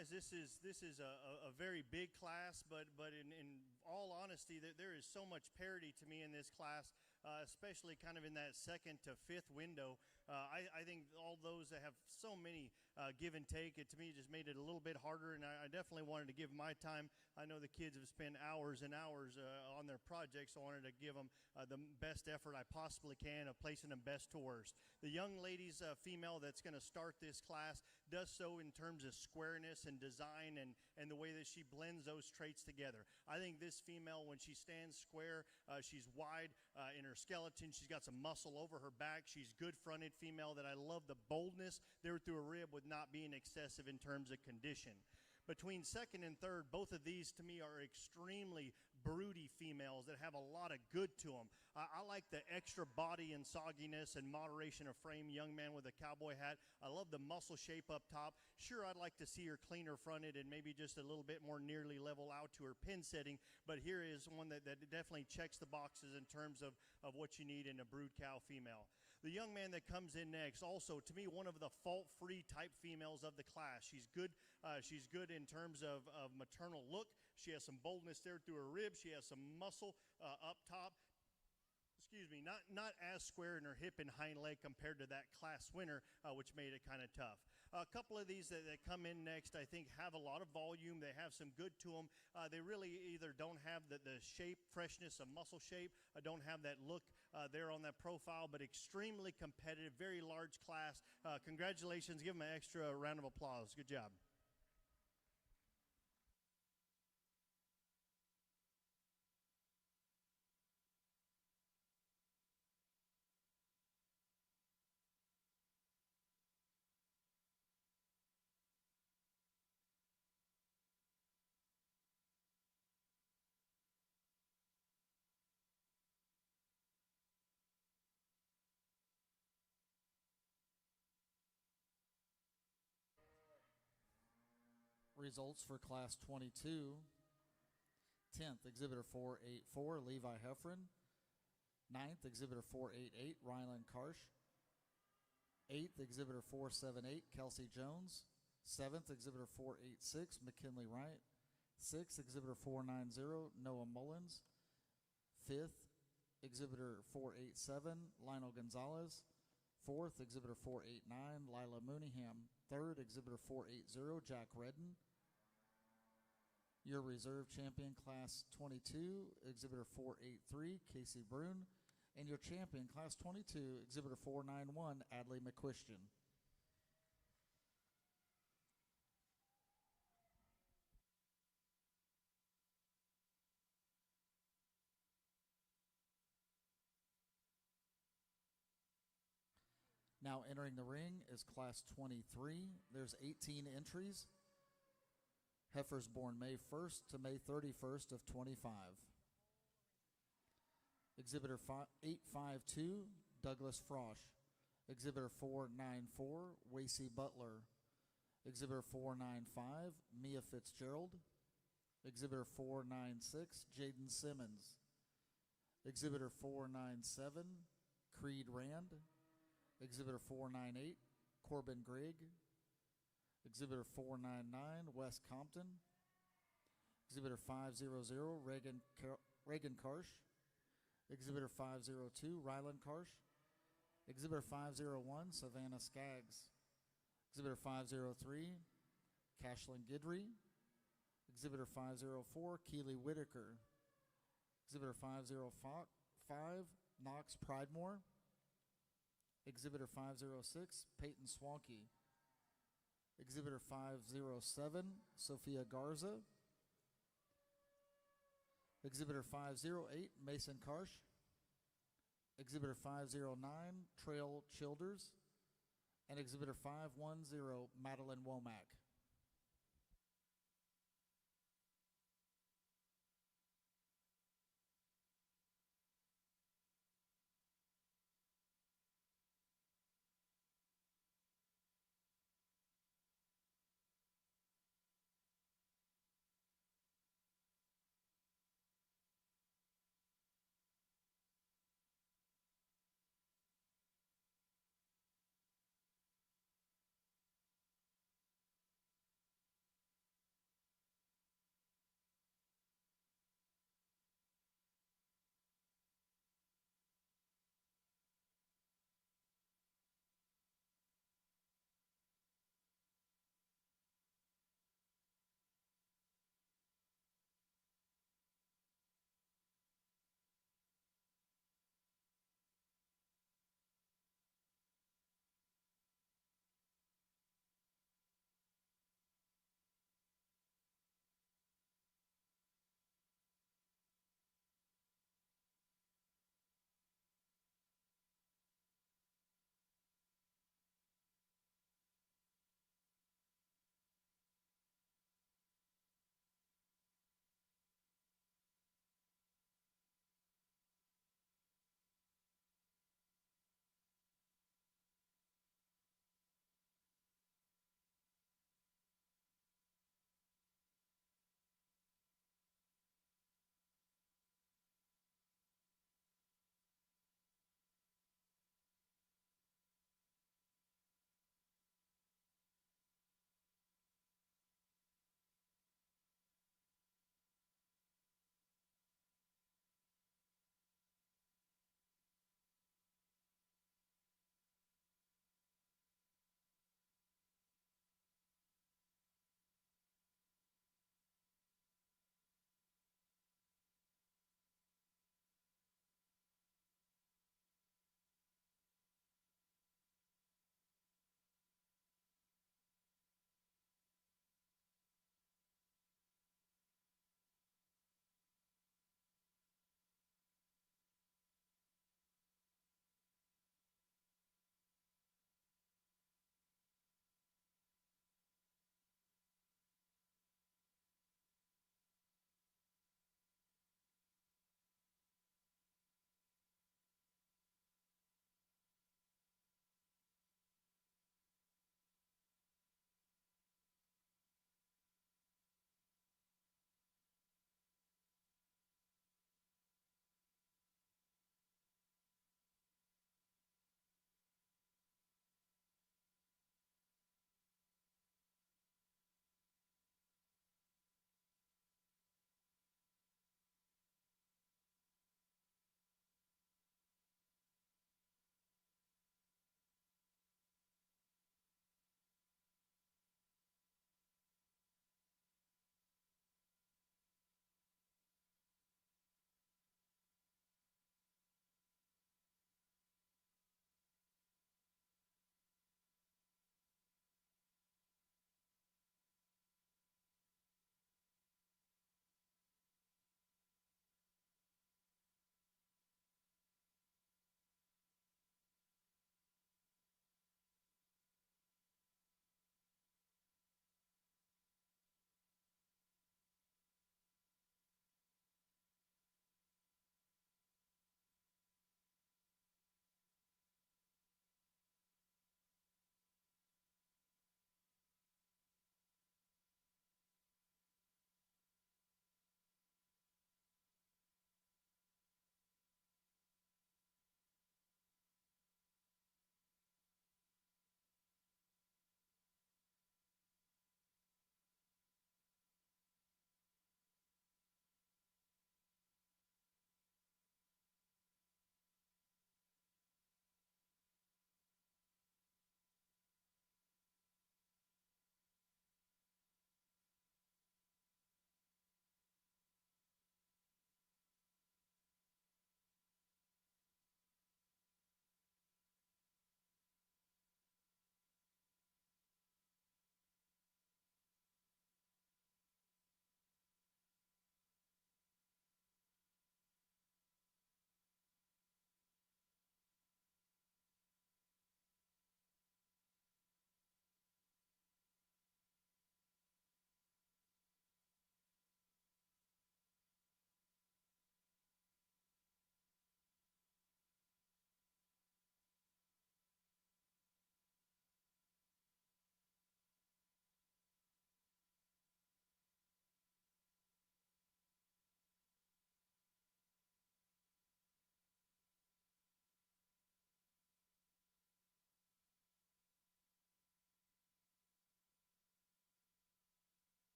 guys, this is a very big class, but in all honesty, there is so much parity to me in this class, especially kind of in that second to fifth window. I think all those that have so many give and take, it to me just made it a little bit harder, and I definitely wanted to give my time. I know the kids have spent hours and hours on their projects, so I wanted to give them the best effort I possibly can of placing them best to worst. The young lady's female that's going to start this class does so in terms of squareness and design and the way that she blends those traits together. I think this female, when she stands square, she's wide in her skeleton. She's got some muscle over her back. She's good-fronted female that I love the boldness there through a rib with not being excessive in terms of condition. Between second and third, both of these to me are extremely broody females that have a lot of good to them. I like the extra body and sogginess and moderation of frame young man with a cowboy hat. I love the muscle shape up top. Sure, I'd like to see her cleaner fronted and maybe just a little bit more nearly level out to her pin setting, but here is one that definitely checks the boxes in terms of what you need in a brood cow female. The young man that comes in next, also to me one of the fault-free type females of the class. She's good in terms of maternal look. She has some boldness there through her ribs. She has some muscle up top. Excuse me, not as square in her hip and hind leg compared to that class winner, which made it kind of tough. A couple of these that come in next, I think, have a lot of volume. They have some good to them. They really either don't have the shape, freshness of muscle shape, don't have that look there on that profile, but extremely competitive, very large class. Congratulations. Give them an extra round of applause. Good job. Results for Class 22. 10th, Exhibitor 484, Levi Heffron. 9th, Exhibitor 488, Rylan Karsh. 8th, Exhibitor 478, Kelsey Jones. 7th, Exhibitor 486, McKinley Wright. 6th, Exhibitor 490, Noah Mullins. 5th, Exhibitor 487, Lionel Gonzalez. 4th, Exhibitor 489, Lila Mooneyham. 3rd, Exhibitor 480, Jack Redden. Your reserve champion, Class 22, Exhibitor 483, Casey Brune. And your champion, Class 22, Exhibitor 491, Adley McQuistion. Now entering the ring is Class 23. There's 18 entries. Heifers born May 1st to May 31st of 25. Exhibitor 852, Douglas Frosch. Exhibitor 494, Wacy Butler. Exhibitor 495, Mia Fitzgerald. Exhibitor 496, Jaden Simmons. Exhibitor 497, Creed Rand. Exhibitor 498, Corbin Grigg. Exhibitor 499, Wes Compton. Exhibitor 500, Reagan Karsh. Exhibitor 502, Rylan Karsh. Exhibitor 501, Savannah Skaggs. Exhibitor 503, Cashlyn Gidry. Exhibitor 504, Keely Whitaker. Exhibitor 505, Knox Pridemore. Exhibitor 506, Peyton Swanky. Exhibitor 507, Sophia Garza. Exhibitor 508, Mason Karsh. Exhibitor 509, Trail Childers. And Exhibitor 510, Madeline Womack.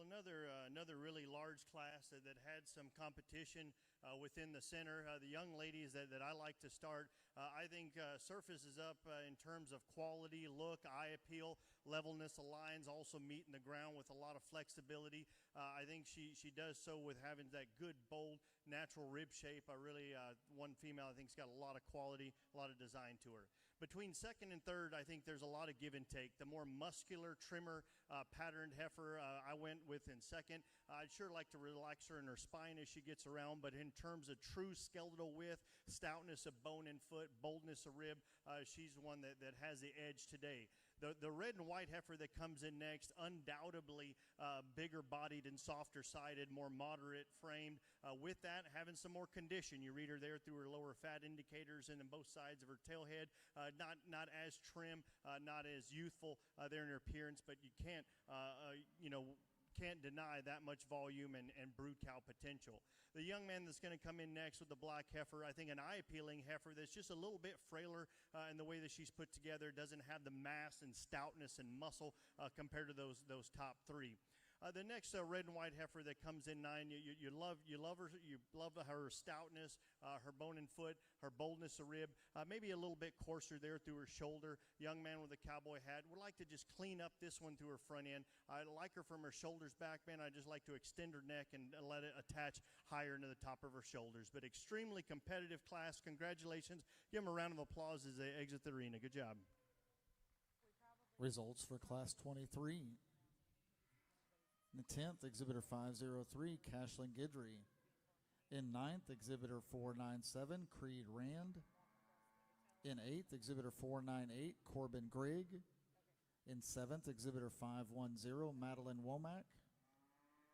another really large class that had some competition within the center. The young ladies that I like to start, I think surfaces up in terms of quality, look, eye appeal, levelness of lines, also meeting the ground with a lot of flexibility. I think she does so with having that good, bold, natural rib shape. One female I think's got a lot of quality, a lot of design to her. Between second and third, I think there's a lot of give and take. The more muscular, trimmer, patterned heifer I went with in second. I'd sure like to relax her in her spine as she gets around, but in terms of true skeletal width, stoutness of bone and foot, boldness of rib, she's the one that has the edge today. The red and white heifer that comes in next, undoubtedly bigger bodied and softer sided, more moderate framed. With that, having some more condition. You read her there through her lower fat indicators and in both sides of her tailhead. Not as trim, not as youthful there in her appearance, but you can't deny that much volume and brood cow potential. The young man that's going to come in next with the black heifer, I think an eye-appealing heifer that's just a little bit frailer in the way that she's put together, doesn't have the mass and stoutness and muscle compared to those top three. The next red and white heifer that comes in 9, you love her. You love her stoutness, her bone and foot, her boldness of rib. Maybe a little bit coarser there through her shoulder. Young man with a cowboy hat. Would like to just clean up this one through her front end. I like her from her shoulders back, man. I just like to extend her neck and let it attach higher into the top of her shoulders. But extremely competitive class. Congratulations. Give them a round of applause as they exit the arena. Good job. Results for Class 23. In the 10th, Exhibitor 503, Cashlin Guidry. In 9th, Exhibitor 497, Creed Rand. In 8th, Exhibitor 498, Corbin Grigg. In 7th, Exhibitor 510, Madeline Womack.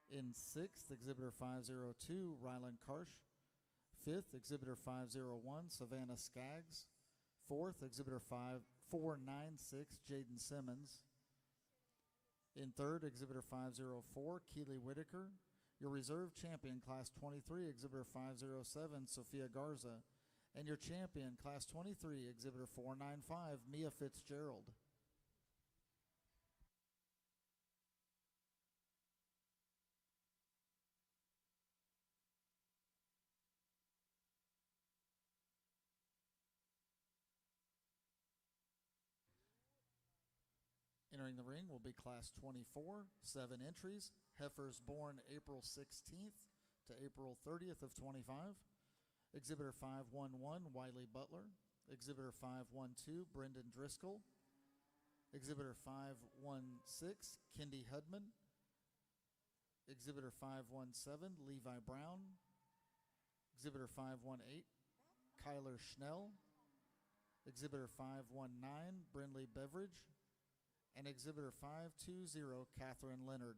In 6th, Exhibitor 502, Rylan Karsh. 5th, Exhibitor 501, Savannah Skaggs. 4th, Exhibitor 496, Jaden Simmons. In 3rd, Exhibitor 504, Keely Whitaker. Your reserve champion, Class 23, Exhibitor 507, Sophia Garza. And your champion, Class 23, Exhibitor 495, Mia Fitzgerald. Entering the ring will be Class 24, 7 entries. Heifers born April 16th to April 30th of 25. Exhibitor 511, Wiley Butler. Exhibitor 512, Brendan Driscoll. Exhibitor 516, Kendi Hudman. Exhibitor 517, Levi Brown. Exhibitor 518, Kyler Schnell. Exhibitor 519, Brindley Beveridge. And Exhibitor 520, Catherine Leonard.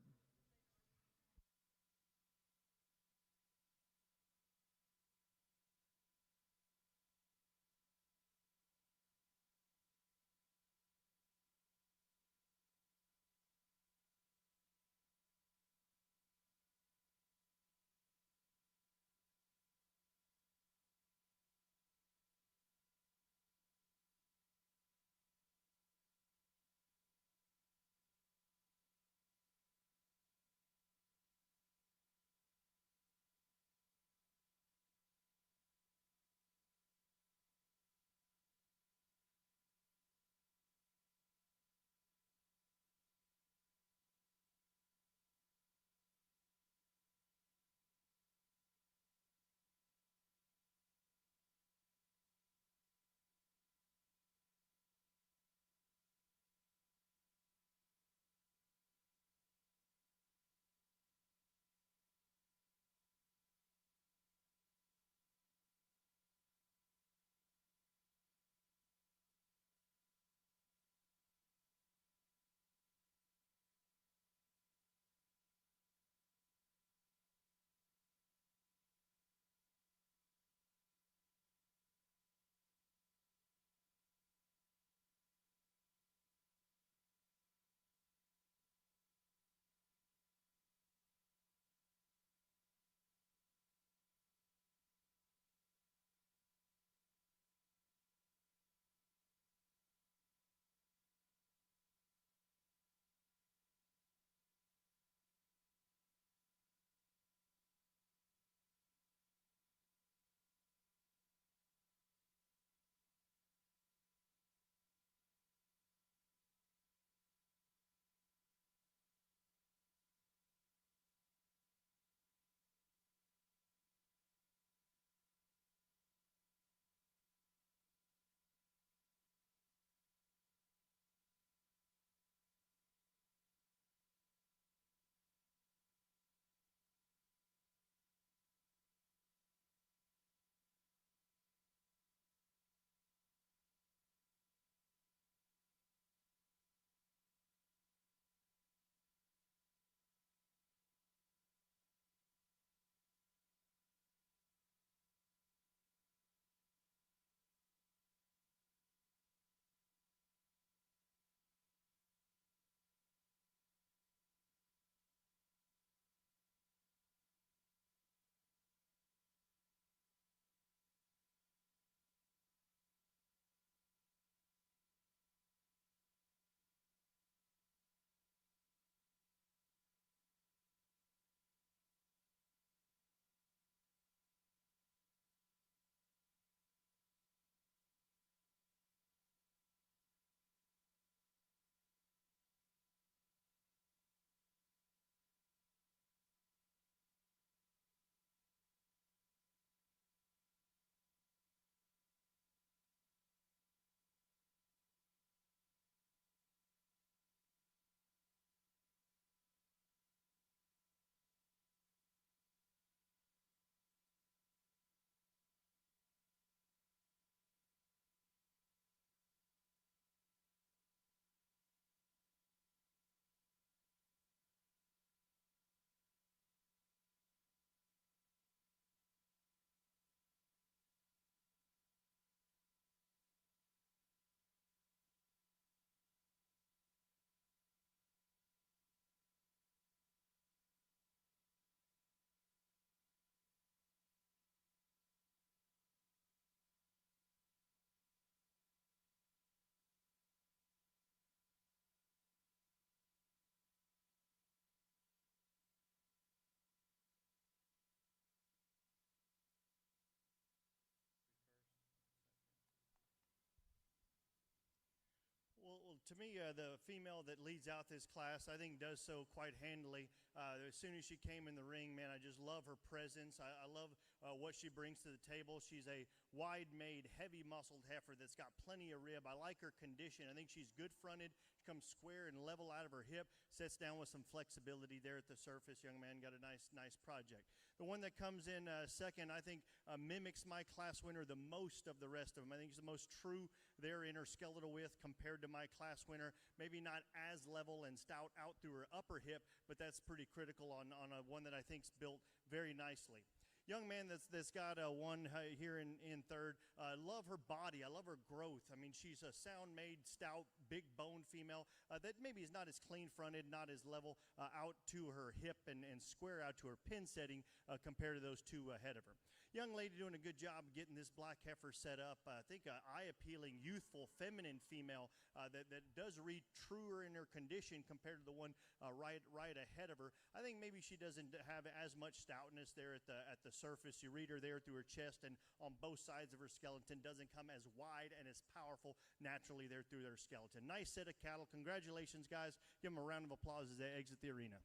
to me, the female that leads out this class, I think, does so quite handily. As soon as she came in the ring, man, I just love her presence. I love what she brings to the table. She's a wide-made, heavy-muscled heifer that's got plenty of rib. I like her condition. I think she's good-fronted, comes square and level out of her hip, sets down with some flexibility there at the surface. Young man got a nice project. The one that comes in second, I think, mimics my class winner the most of the rest of them. I think he's the most true there in her skeletal width compared to my class winner. Maybe not as level and stout out through her upper hip, but that's pretty critical on a one that I think's built very nicely. Young man that's got one here in third. Love her body. I love her growth. I mean, she's a sound-made, stout, big-boned female that maybe is not as clean-fronted, not as level out to her hip and square out to her pin setting compared to those two ahead of her. Young lady doing a good job getting this black heifer set up. I think an eye-appealing, youthful, feminine female that does read truer in her condition compared to the one right ahead of her. I think maybe she doesn't have as much stoutness there at the surface. You read her there through her chest and on both sides of her skeleton. Doesn't come as wide and as powerful naturally there through their skeleton. Nice set of cattle. Congratulations, guys. Give them a round of applause as they exit the arena.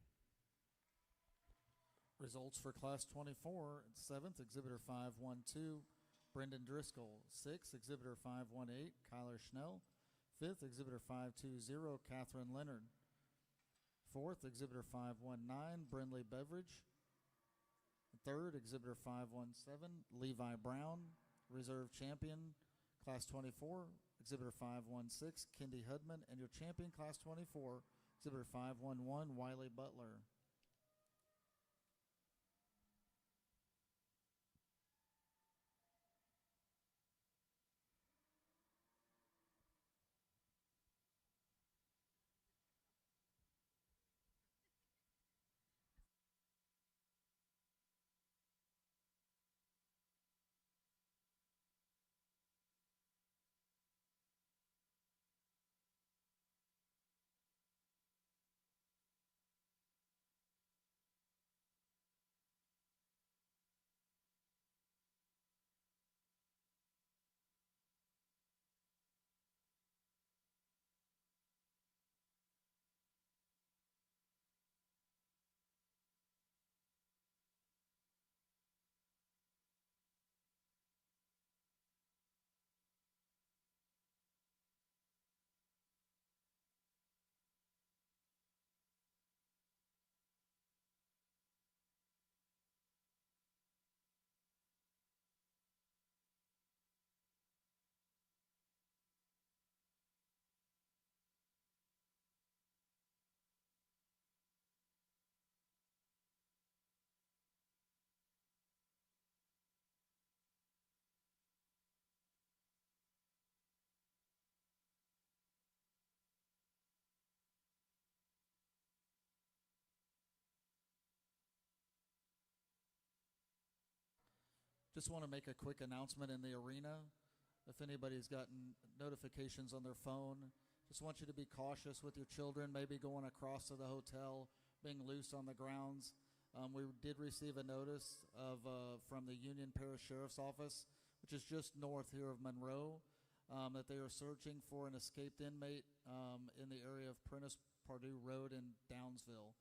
Results for Class 24, 7th, Exhibitor 512, Brendan Driscoll. 6th, Exhibitor 518, Kyler Schnell. 5th, Exhibitor 520, Catherine Leonard. 4th, Exhibitor 519, Brindley Beveridge. 3rd, Exhibitor 517, Levi Brown. Reserve Champion, Class 24, Exhibitor 516, Kendi Hudman. And your champion, Class 24, Exhibitor 511, Wiley Butler. Just want to make a quick announcement in the arena. If anybody's gotten notifications on their phone, just want you to be cautious with your children, maybe going across to the hotel, being loose on the grounds. We did receive a notice from the Union Parish Sheriff's Office, which is just north here of Monroe, that they are searching for an escaped inmate in the area of Prentice Pardue Road in Downsville,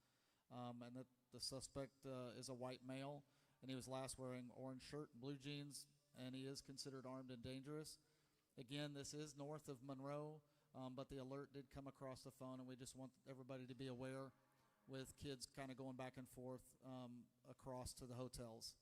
and that the suspect is a white male, and he was last wearing orange shirt and blue jeans, and he is considered armed and dangerous. Again, this is north of Monroe, but the alert did come across the phone, and we just want everybody to be aware with kids kind of going back and forth across to the hotels.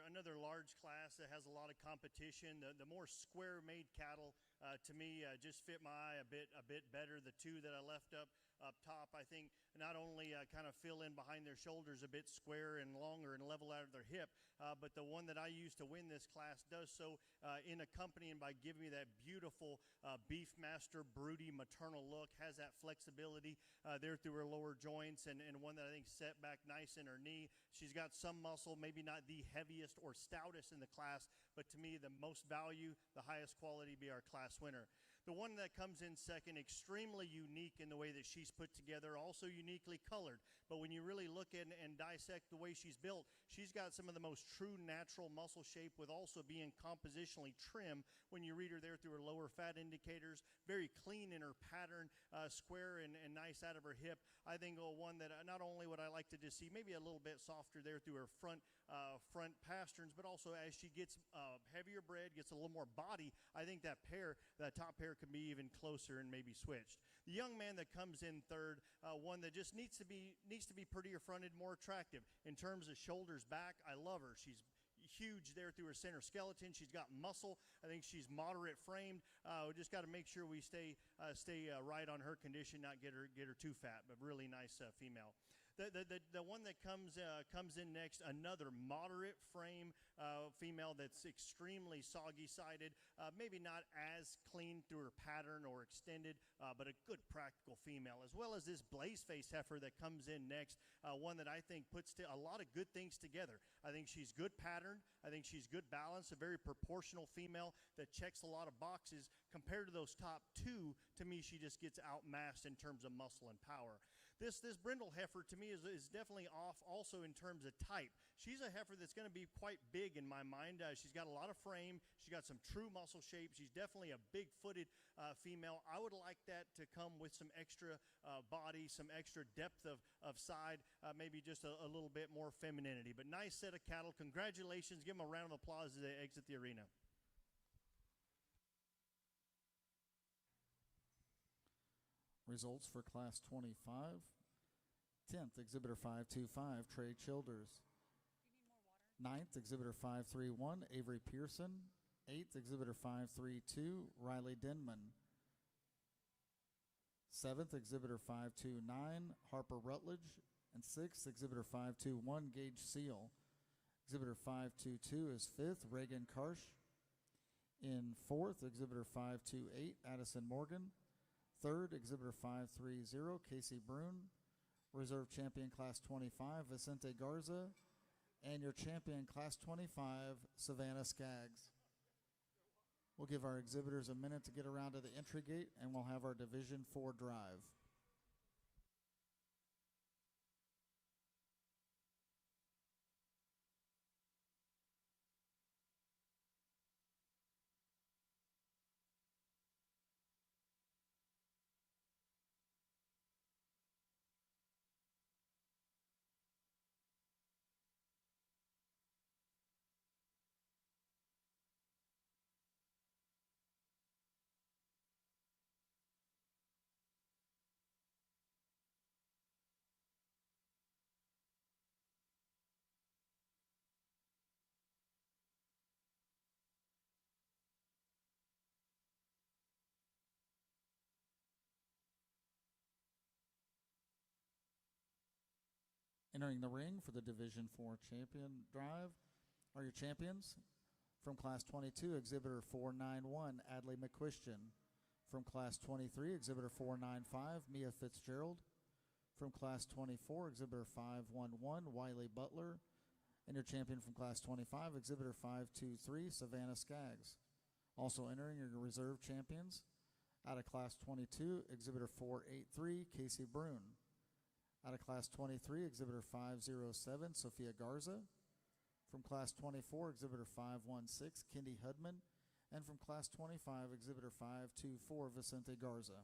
another large class that has a lot of competition. The more square made cattle to me just fit my eye a bit better. The two that I left up top, I think, not only kind of fill in behind their shoulders a bit square and longer and level out of their hip, but the one that I used to win this class does so in accompanying by giving me that beautiful Beefmaster broody maternal look, has that flexibility there through her lower joints, and one that I think set back nice in her knee. She's got some muscle, maybe not the heaviest or stoutest in the class, but to me the most value, the highest quality, be our class winner. The one that comes in second, extremely unique in the way that she's put together, also uniquely colored. But when you really look at and dissect the way she's built, she's got some of the most true natural muscle shape, with also being compositionally trim when you read her there through her lower fat indicators. Very clean in her pattern, square and nice out of her hip. I think one that not only would I like to just see maybe a little bit softer there through her front pasterns, but also as she gets heavier bred, gets a little more body, I think that top pair can be even closer and maybe switched. The young man that comes in third, one that just needs to be prettier fronted, more attractive in terms of shoulders back. I love her. She's huge there through her center skeleton. She's got muscle. I think she's moderate framed. We just got to make sure we stay right on her condition, not get her too fat, but really nice female. The one that comes in next, another moderate frame female that's extremely soggy-sided, maybe not as clean through her pattern or extended, but a good practical female, as well as this blaze-face heifer that comes in next, one that I think puts a lot of good things together. I think she's good patterned. I think she's good balanced, a very proportional female that checks a lot of boxes. Compared to those top two, to me, she just gets outmassed in terms of muscle and power. This brindle heifer to me is definitely off also in terms of type. She's a heifer that's going to be quite big in my mind. She's got a lot of frame. She's got some true muscle shape. She's definitely a big-footed female. I would like that to come with some extra body, some extra depth of side, maybe just a little bit more femininity. But nice set of cattle. Congratulations. Give them a round of applause as they exit the arena. Results for Class 25. 10th, Exhibitor 525, Trey Childers. 9th, Exhibitor 531, Avery Pearson. 8th, Exhibitor 532, Riley Denman. 7th, Exhibitor 529, Harper Rutledge. And 6th, Exhibitor 521, Gage Seal. Exhibitor 522 is 5th, Reagan Karsh. In 4th, Exhibitor 528, Addison Morgan. 3rd, Exhibitor 530, Casey Brune. Reserve Champion Class 25, Vicente Garza. And your champion Class 25, Savannah Skaggs. We'll give our exhibitors a minute to get around to the entry gate, and we'll have our Division 4 drive. Entering the ring for the Division 4 champion drive are your champions. From Class 22, Exhibitor 491, Adley McQuistion. From Class 23, Exhibitor 495, Mia Fitzgerald. From Class 24, Exhibitor 511, Wiley Butler. And your champion from Class 25, Exhibitor 523, Savannah Skaggs. Also entering your reserve champions out of Class 22, Exhibitor 483, Casey Brune. Out of Class 23, Exhibitor 507, Sophia Garza. From Class 24, Exhibitor 516, Kendi Hudman. And from Class 25, Exhibitor 524, Vicente Garza.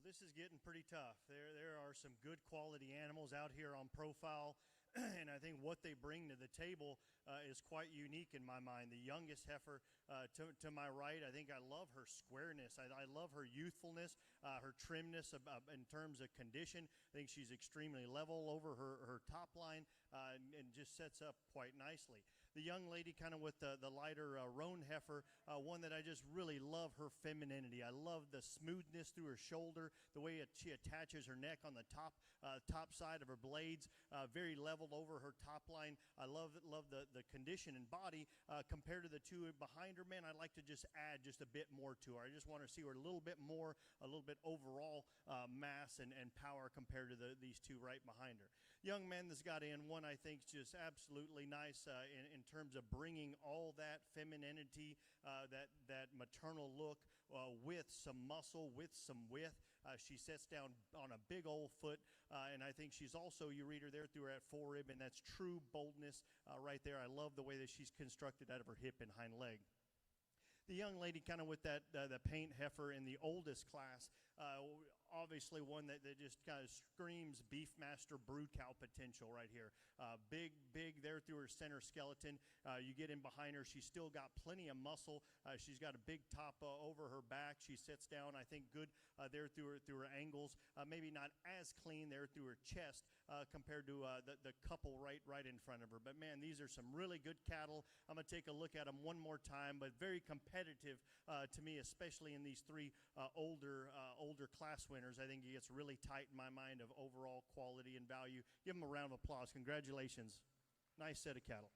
This is getting pretty tough. There are some good quality animals out here on profile, and I think what they bring to the table is quite unique in my mind. The youngest heifer to my right, I think I love her squareness. I love her youthfulness, her trimness in terms of condition. I think she's extremely level over her top line and just sets up quite nicely. The young lady kind of with the lighter roan heifer, one that I just really love her femininity. I love the smoothness through her shoulder, the way she attaches her neck on the top side of her blades, very leveled over her top line. I love the condition and body compared to the two behind her. Man, I'd like to just add just a bit more to her. I just want to see her a little bit more, a little bit overall mass and power compared to these two right behind her. Young man that's got in, one I think is just absolutely nice in terms of bringing all that femininity, that maternal look with some muscle, with some width. She sits down on a big old foot, and I think she's also, you read her there through her at forerib, and that's true boldness right there. I love the way that she's constructed out of her hip and hind leg. The young lady kind of with the paint heifer in the oldest class, obviously one that just kind of screams Beefmaster brood cow potential right here. Big there through her center skeleton. You get in behind her, she's still got plenty of muscle. She's got a big top over her back. She sits down, I think, good there through her angles. Maybe not as clean there through her chest compared to the couple right in front of her. But man, these are some really good cattle. I'm gonna take a look at them one more time, but very competitive to me, especially in these three older class winners. I think it gets really tight in my mind of overall quality and value. Give them a round of applause. Congratulations. Nice set of cattle.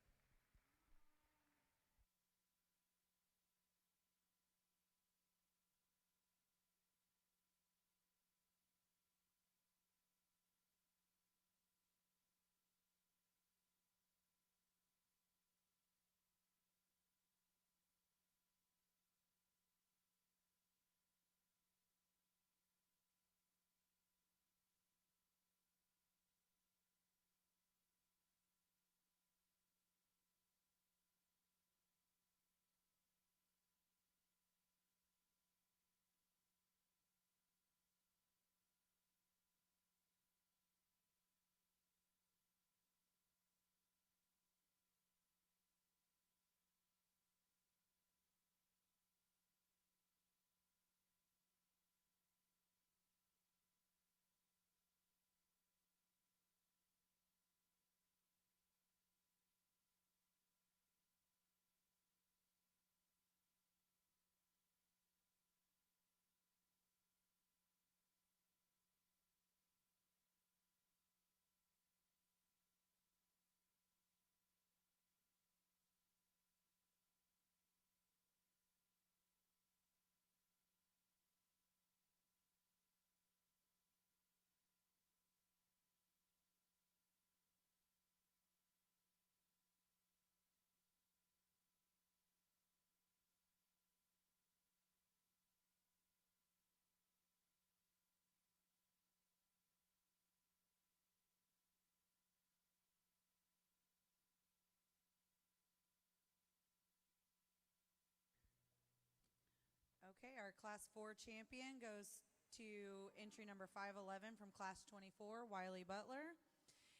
Okay, our Class 4 champion goes to entry number 511 from Class 24, Wiley Butler.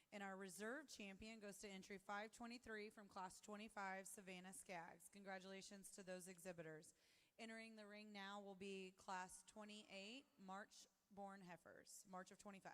And our reserve champion goes to entry 523 from Class 25, Savannah Skaggs. Congratulations to those exhibitors. Entering the ring now will be Class 28, March-born heifers, March of 25.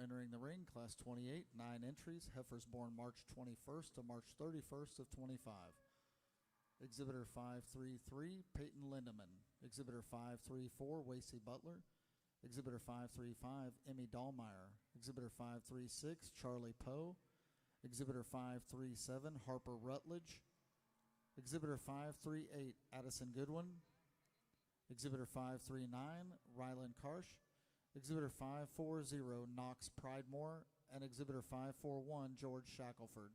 entering the ring, Class 28, 9 entries. Heifers born March 21st to March 31st of 25. Exhibitor 533, Peyton Lindeman. Exhibitor 534, Wasey Butler. Exhibitor 535, Emmy Dahlmeyer. Exhibitor 536, Charlie Poe. Exhibitor 537, Harper Rutledge. Exhibitor 538, Addison Goodwin. Exhibitor 539, Rylan Karsh. Exhibitor 540, Knox Pridemore. And Exhibitor 541, George Shackelford.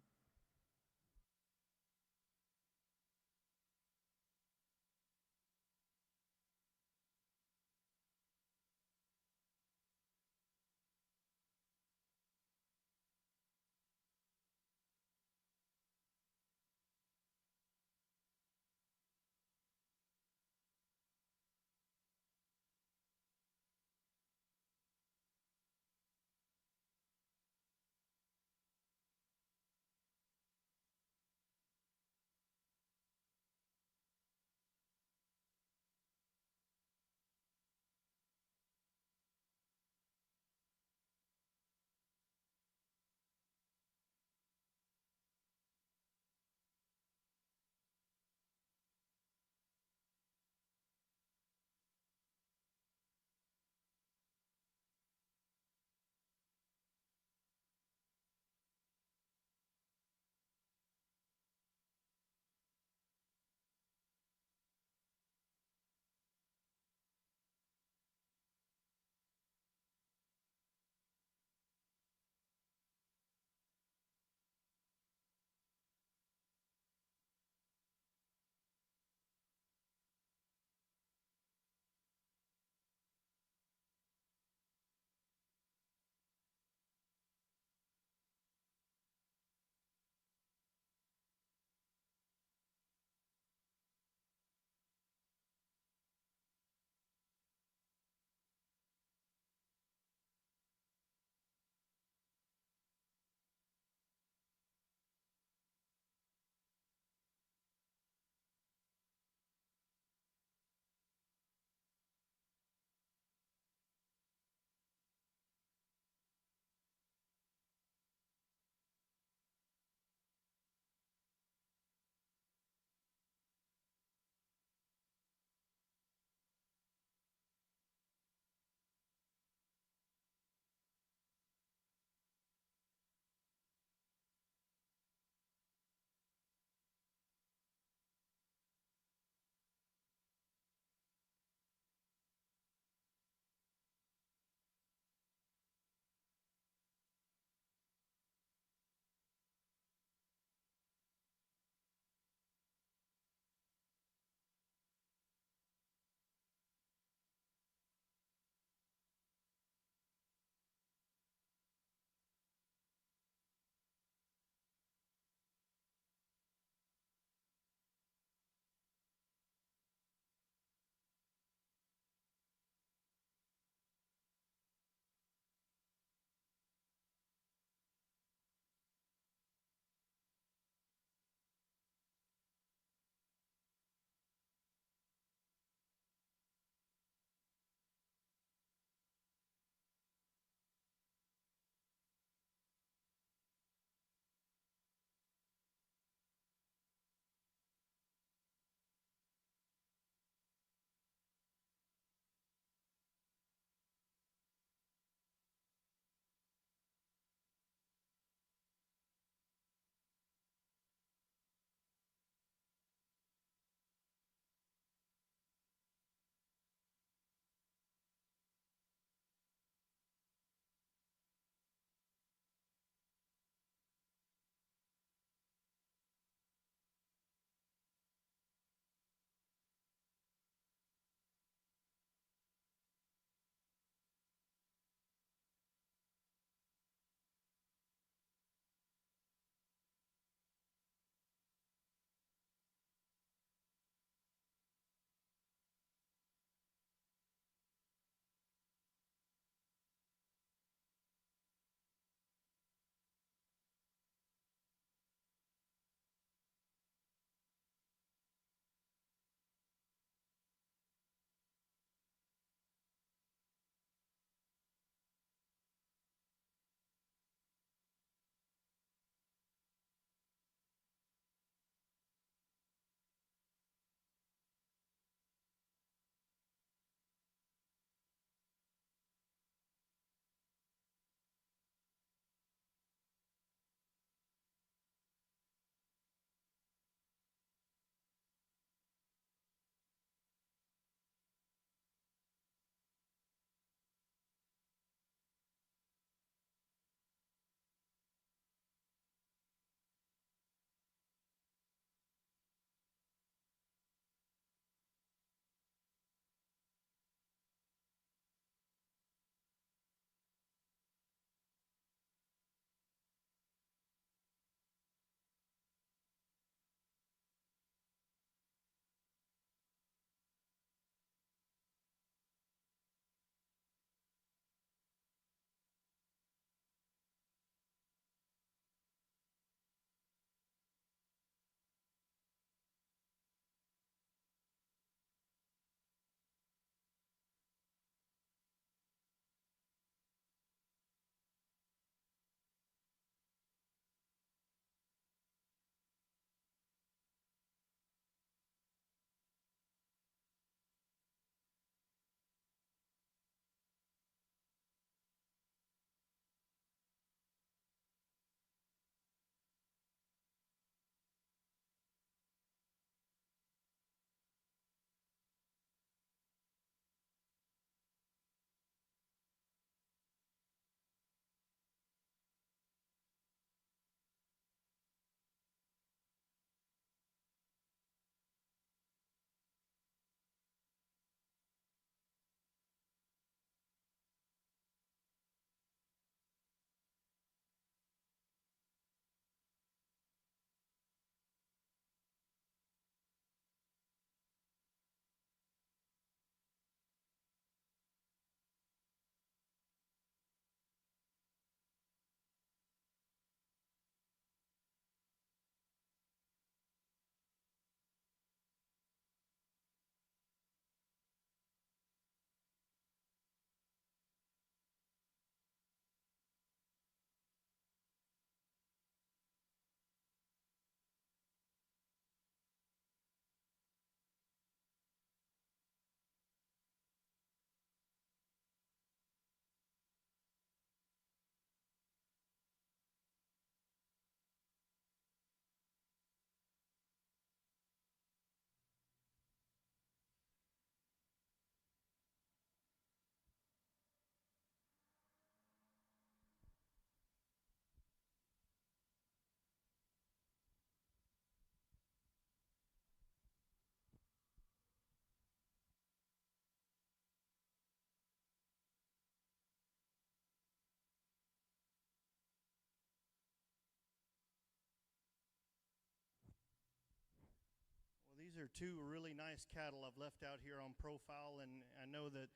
These are two really nice cattle I've left out here on profile, and I know that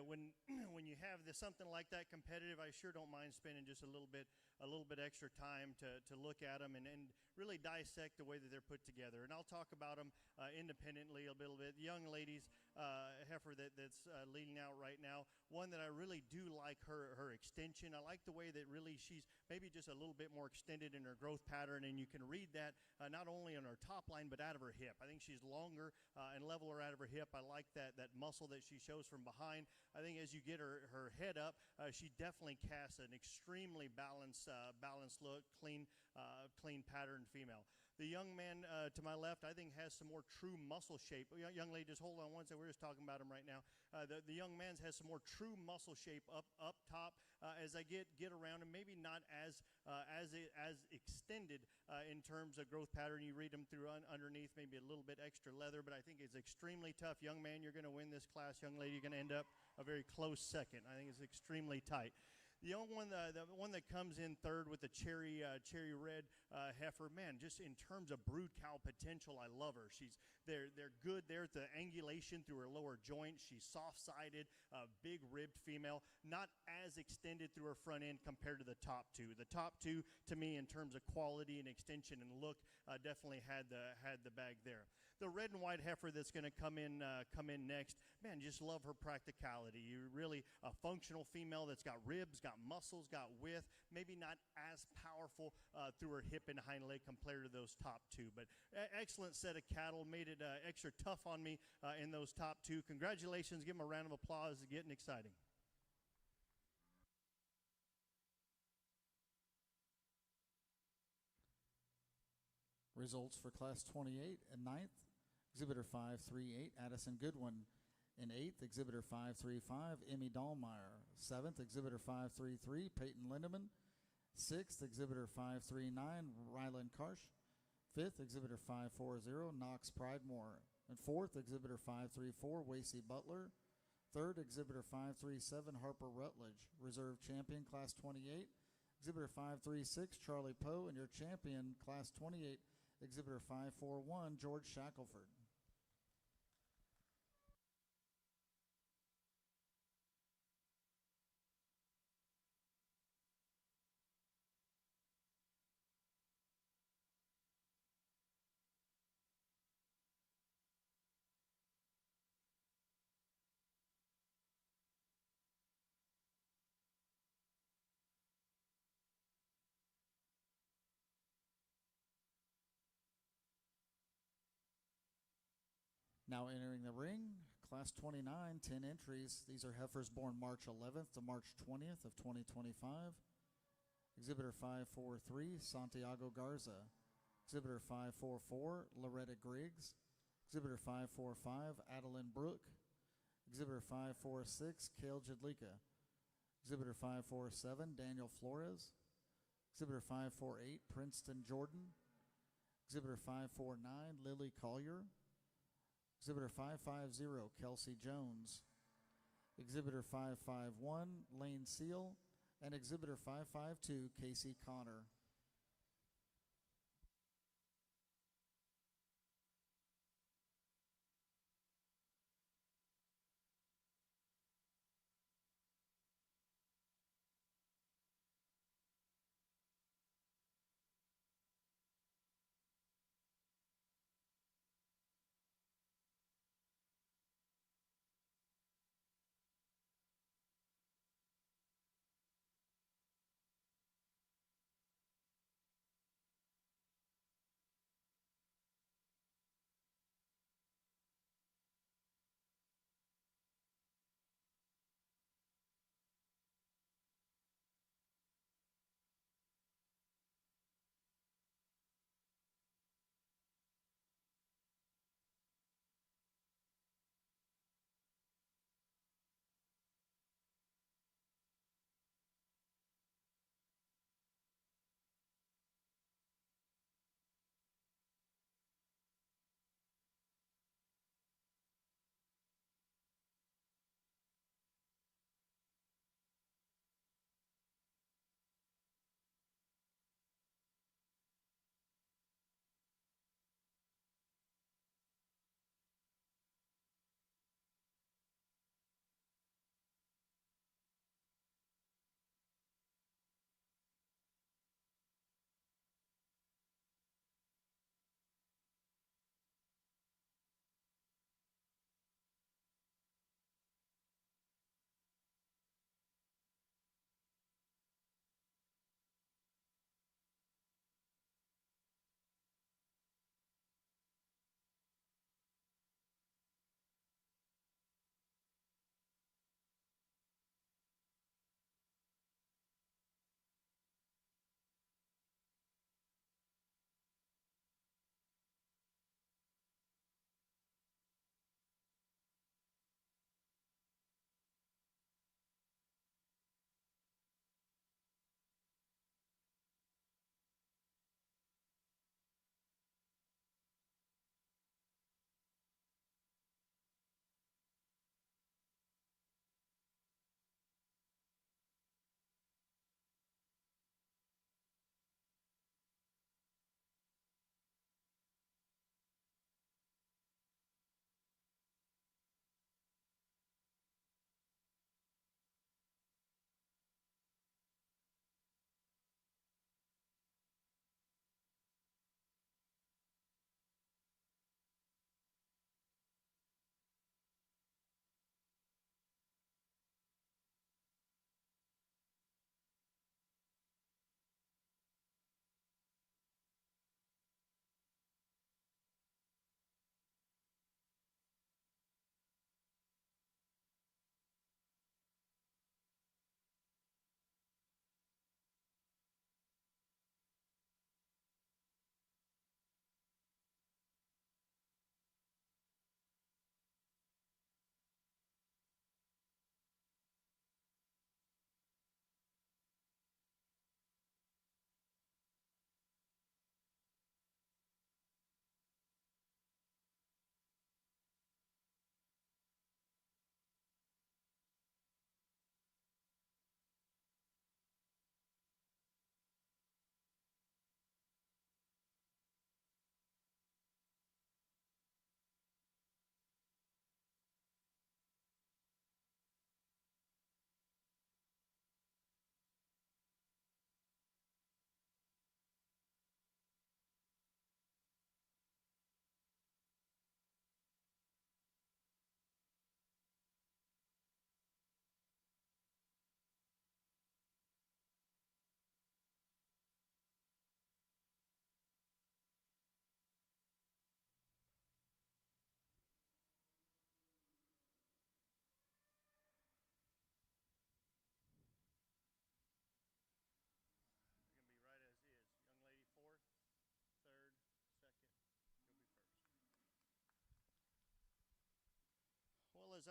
when when you have something like that competitive, I sure don't mind spending just a little bit extra time to look at them and really dissect the way that they're put together. And I'll talk about them independently a little bit. The young lady's heifer that's leading out right now, one that I really do like her extension. I like the way that really she's maybe just a little bit more extended in her growth pattern, and you can read that not only on her top line but out of her hip. I think she's longer and leveler out of her hip. I like that muscle that she shows from behind. I think as you get her head up, she definitely casts an extremely balanced look, clean pattern female. The young man to my left, I think, has some more true muscle shape. Young lady, just hold on one second. We're just talking about him right now. The young man has some more true muscle shape up top. As I get around him, maybe not as extended in terms of growth pattern. You read him through underneath, maybe a little bit extra leather, but I think it's extremely tough. Young man, you're going to win this class. Young lady, you're going to end up a very close second. I think it's extremely tight. The one that comes in third with the cherry red heifer, man, just in terms of brood cow potential, I love her. They're good there at the angulation through her lower joints. She's soft-sided, big ribbed female, not as extended through her front end compared to the top two. The top two, to me, in terms of quality and extension and look, definitely had the bag there. The red and white heifer that's going to come in next, man, just love her practicality. You're really a functional female that's got ribs, got muscles, got width, maybe not as powerful through her hip and hind leg compared to those top two. But excellent set of cattle, made it extra tough on me in those top two. Congratulations. Give them a round of applause. It's getting exciting. Results for Class 28 and 9th. Exhibitor 538, Addison Goodwin. In 8th, Exhibitor 535, Emmy Dahlmeyer. 7th, Exhibitor 533, Peyton Lindeman. 6th, Exhibitor 539, Ryland Karsh. 5th, Exhibitor 540, Knox Pridemore. And 4th, Exhibitor 534, Wasey Butler. 3rd, Exhibitor 537, Harper Rutledge. Reserve Champion, Class 28, Exhibitor 536, Charlie Poe. And your champion, Class 28, Exhibitor 541, George Shackelford. Now entering the ring, Class 29, 10 entries. These are heifers born March 11th to March 20th of 2025. Exhibitor 543, Santiago Garza. Exhibitor 544, Loretta Griggs. Exhibitor 545, Adeline Brook. Exhibitor 546, Kale Jadlika. Exhibitor 547, Daniel Flores. Exhibitor 548, Princeton Jordan. Exhibitor 549, Lily Collier. Exhibitor 550, Kelsey Jones. Exhibitor 551, Lane Seal. And Exhibitor 552, Casey Connor.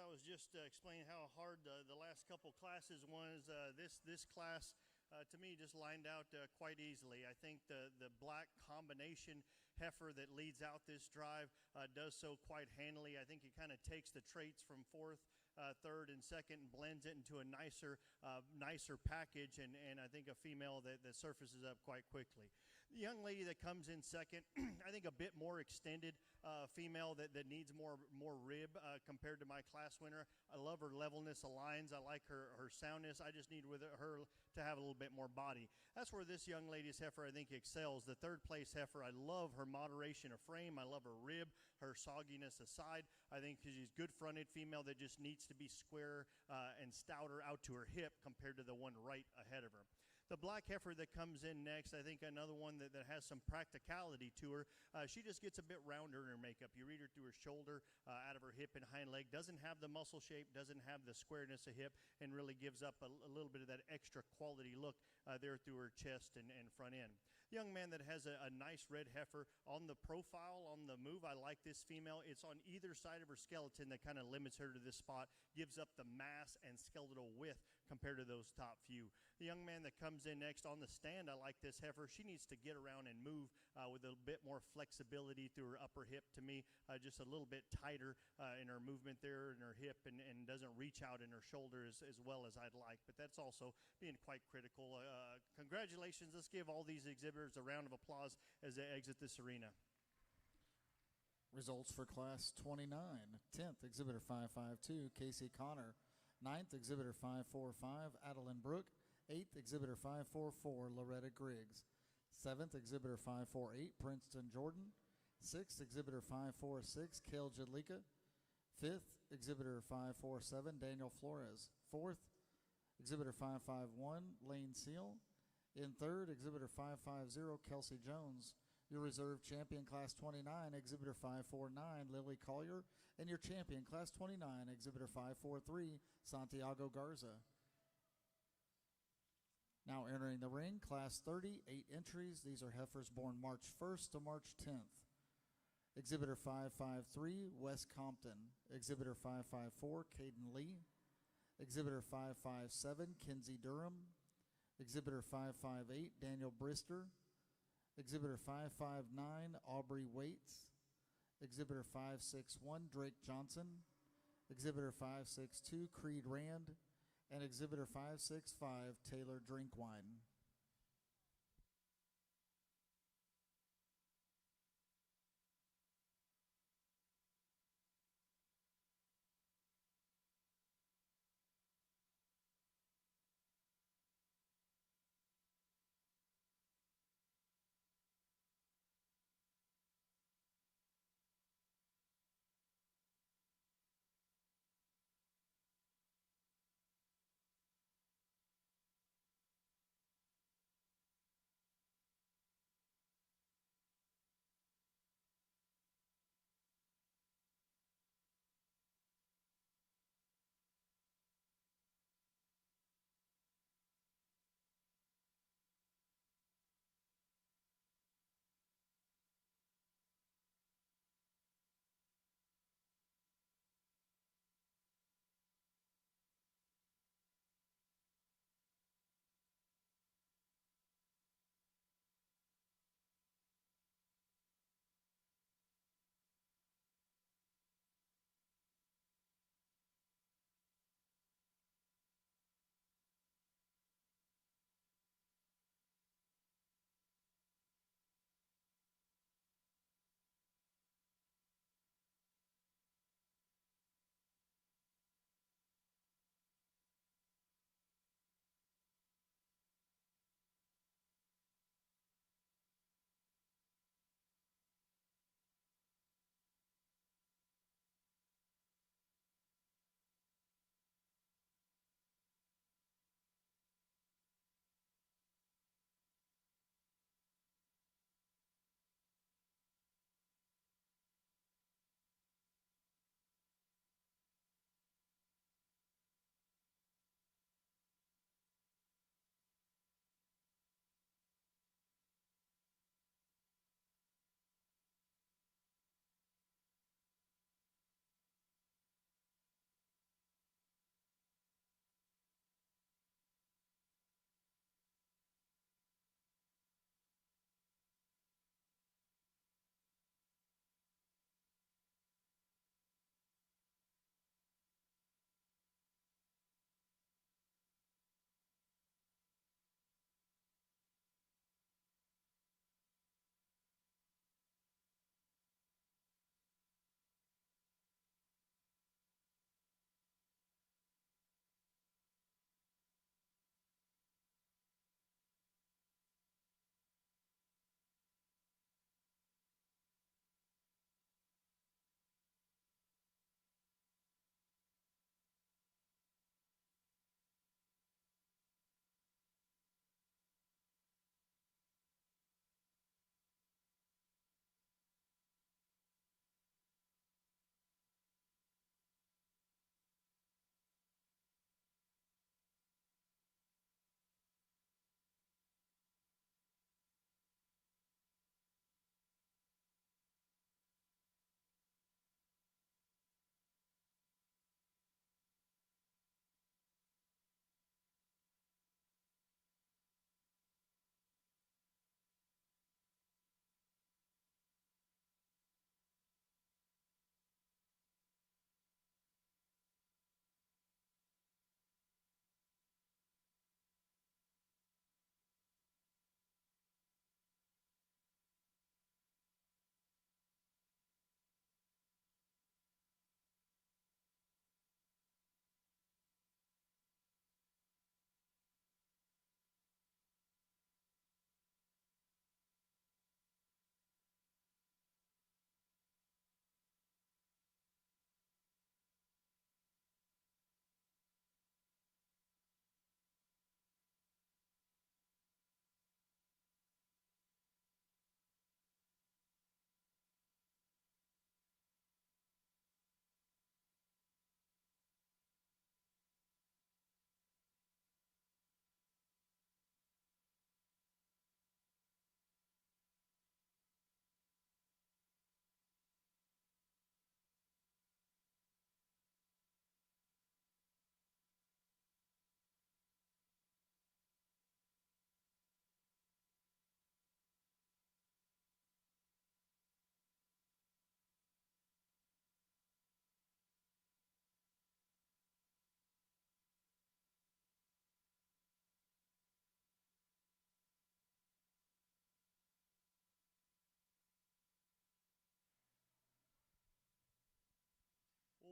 I was just explaining how hard the last couple classes was, this class to me just lined out quite easily. I think the black combination heifer that leads out this drive does so quite handily. I think it kind of takes the traits from fourth, third, and second and blends it into a nicer package, and I think a female that surfaces up quite quickly. The young lady that comes in second, I think a bit more extended female that needs more rib compared to my class winner. I love her levelness of lines. I like her soundness. I just need with her to have a little bit more body. That's where this young lady's heifer, I think, excels. The third place heifer, I love her moderation of frame. I love her rib, her sogginess aside. I think she's good fronted female that just needs to be square and stouter out to her hip compared to the one right ahead of her. The black heifer that comes in next, I think another one that has some practicality to her. She just gets a bit rounder in her makeup. You read her through her shoulder, out of her hip and hind leg. Doesn't have the muscle shape, doesn't have the squareness of hip, and really gives up a little bit of that extra quality look there through her chest and front end. Young man that has a nice red heifer on the profile, on the move. I like this female. It's on either side of her skeleton that kind of limits her to this spot, gives up the mass and skeletal width compared to those top few. The young man that comes in next on the stand, I like this heifer. She needs to get around and move with a bit more flexibility through her upper hip to me, just a little bit tighter in her movement there in her hip and doesn't reach out in her shoulder as well as I'd like. But that's also being quite critical. Congratulations. Let's give all these exhibitors a round of applause as they exit this arena. Results for Class 29. 10th, Exhibitor 552, Casey Connor. 9th, Exhibitor 545, Adeline Brook. 8th, Exhibitor 544, Loretta Griggs. 7th, Exhibitor 548, Princeton Jordan. 6th, Exhibitor 546, Kale Jadlika. 5th, Exhibitor 547, Daniel Flores. 4th, Exhibitor 551, Lane Seal. In 3rd, Exhibitor 550, Kelsey Jones. Your reserve champion, Class 29, Exhibitor 549, Lily Collier. And your champion, Class 29, Exhibitor 543, Santiago Garza. Now entering the ring, Class 30, 8 entries. These are heifers born March 1st to March 10th. Exhibitor 553, Wes Compton. Exhibitor 554, Caden Lee. Exhibitor 557, Kinsey Durham. Exhibitor 558, Daniel Brister. Exhibitor 559, Aubrey Waits. Exhibitor 561, Drake Johnson. Exhibitor 562, Creed Rand. And Exhibitor 565, Taylor Drinkwine.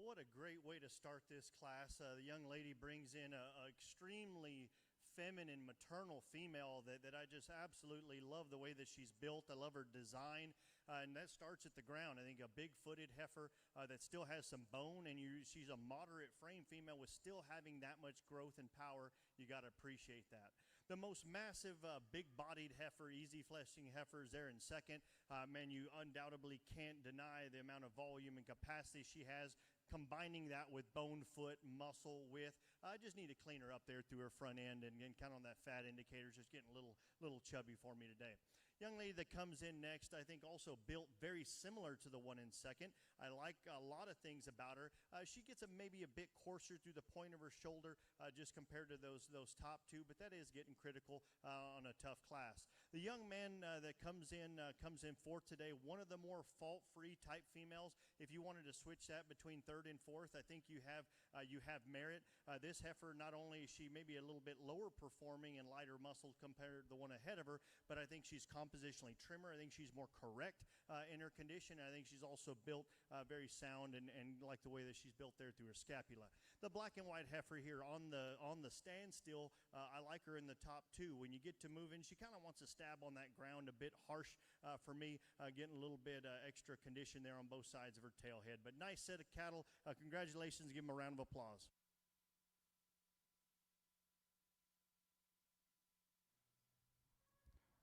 what a great way to start this class. The young lady brings in a extremely feminine, maternal female that I just absolutely love the way that she's built. I love her design, and that starts at the ground. I think a big-footed heifer that still has some bone, and she's a moderate frame female with still having that much growth and power. You got to appreciate that. The most massive, big-bodied heifer, easy-fleshing heifer is there in second. Man, you undoubtedly can't deny the amount of volume and capacity she has. Combining that with bone, foot, muscle, width. I just need to clean her up there through her front end and count on that fat indicator. Just getting a little chubby for me today. Young lady that comes in next, I think also built very similar to the one in second. I like a lot of things about her. She gets maybe a bit coarser through the point of her shoulder just compared to those top two, but that is getting critical on a tough class. The young man that comes in fourth today, one of the more fault-free type females. If you wanted to switch that between third and fourth, I think you have merit. This heifer, not only is she maybe a little bit lower performing and lighter muscle compared to the one ahead of her, but I think she's compositionally trimmer. I think she's more correct in her condition. I think she's also built very sound and like the way that she's built there through her scapula. The black and white heifer here on the standstill, I like her in the top two. When you get to moving, she kind of wants to stab on that ground a bit harsh for me, getting a little bit extra condition there on both sides of her tail head. But nice set of cattle. Congratulations. Give them a round of applause.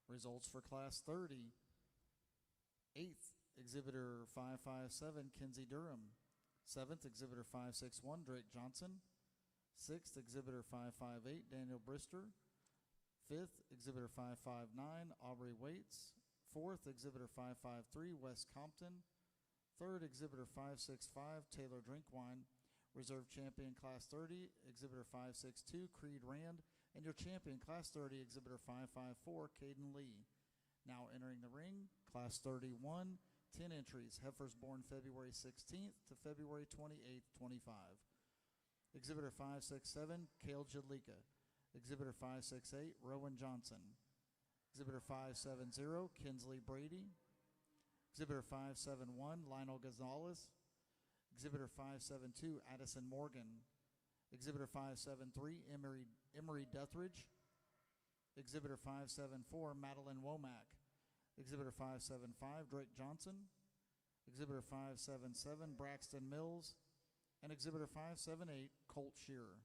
Results for Class 30. 8th, Exhibitor 557, Kinsey Durham. 7th, Exhibitor 561, Drake Johnson. 6th, Exhibitor 558, Daniel Brister. 5th, Exhibitor 559, Aubrey Waits. 4th, Exhibitor 553, Wes Compton. 3rd, Exhibitor 565, Taylor Drinkwine. Reserve Champion Class 30, Exhibitor 562, Creed Rand. And your champion, Class 30, Exhibitor 554, Caden Lee. Now entering the ring, Class 31, 10 entries. Heifers born February 16th to February 28th, 25. Exhibitor 567, Cale Jadlika. Exhibitor 568, Rowan Johnson. Exhibitor 570, Kinsley Brady. Exhibitor 571, Lionel Gonzalez. Exhibitor 572, Addison Morgan. Exhibitor 573, Emery Duthridge. Exhibitor 574, Madeline Womack. Exhibitor 575, Drake Johnson. Exhibitor 577, Braxton Mills. And Exhibitor 578, Colt Shearer.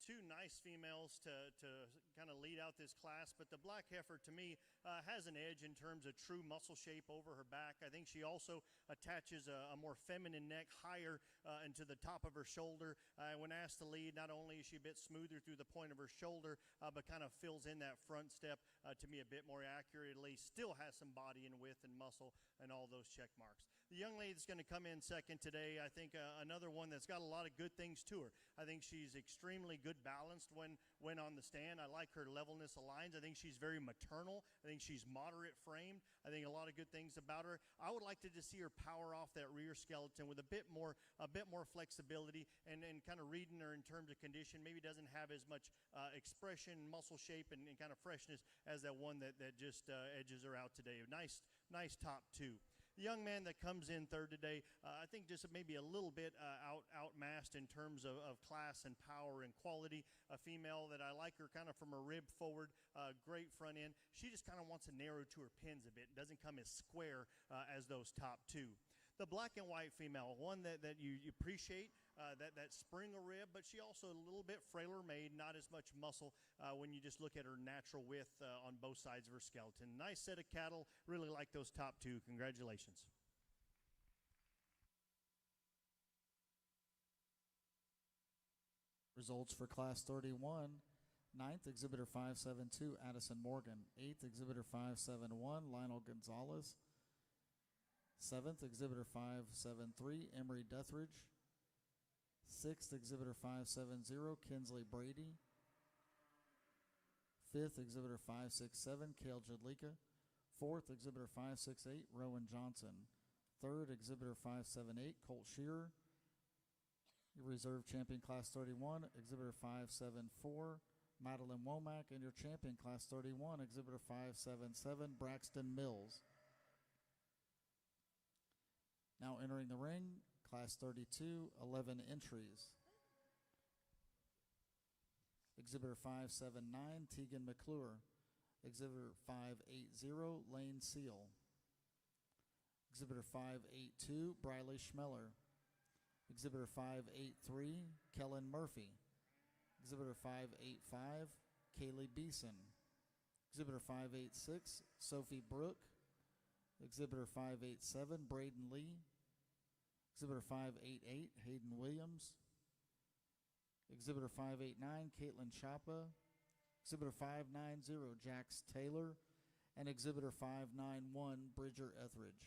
two nice females to kind of lead out this class, but the black heifer to me has an edge in terms of true muscle shape over her back. I think she also attaches a more feminine neck higher into the top of her shoulder. When asked to lead, not only is she a bit smoother through the point of her shoulder, but kind of fills in that front step to me a bit more accurately. Still has some body and width and muscle and all those check marks. The young lady that's going to come in second today, I think another one that's got a lot of good things to her. I think she's extremely good balanced when on the stand. I like her levelness of lines. I think she's very maternal. I think she's moderate framed. I think a lot of good things about her. I would like to just see her power off that rear skeleton with a bit more flexibility and kind of reading her in terms of condition. Maybe doesn't have as much expression, muscle shape, and kind of freshness as that one that just edges her out today. Nice top two. The young man that comes in third today, I think just maybe a little bit outmassed in terms of class and power and quality. A female that I like her kind of from her rib forward, great front end. She just kind of wants to narrow to her pins a bit. Doesn't come as square as those top two. The black and white female, one that you appreciate, that spring of rib, but she also a little bit frailer made, not as much muscle when you just look at her natural width on both sides of her skeleton. Nice set of cattle. Really like those top two. Congratulations. Results for Class 31. 9th, Exhibitor 572, Addison Morgan. 8th, Exhibitor 571, Lionel Gonzalez. 7th, Exhibitor 573, Emery Deathridge. 6th, Exhibitor 570, Kinsley Brady. 5th, Exhibitor 567, Cale Jadlika. 4th, Exhibitor 568, Rowan Johnson. 3rd, Exhibitor 578, Colt Shearer. Your reserve champion Class 31, Exhibitor 574, Madeline Womack. And your champion Class 31, Exhibitor 577, Braxton Mills. Now entering the ring, Class 32, 11 entries. Exhibitor 579, Tegan McClure. Exhibitor 580, Lane Seal. Exhibitor 582, Briley Schmeller. Exhibitor 583, Kellen Murphy. Exhibitor 585, Kaylee Beeson. Exhibitor 586, Sophie Brooke. Exhibitor 587, Braden Lee. Exhibitor 588, Hayden Williams. Exhibitor 589, Caitlin Chapa. Exhibitor 590, Jax Taylor. And Exhibitor 591, Bridger Etheridge.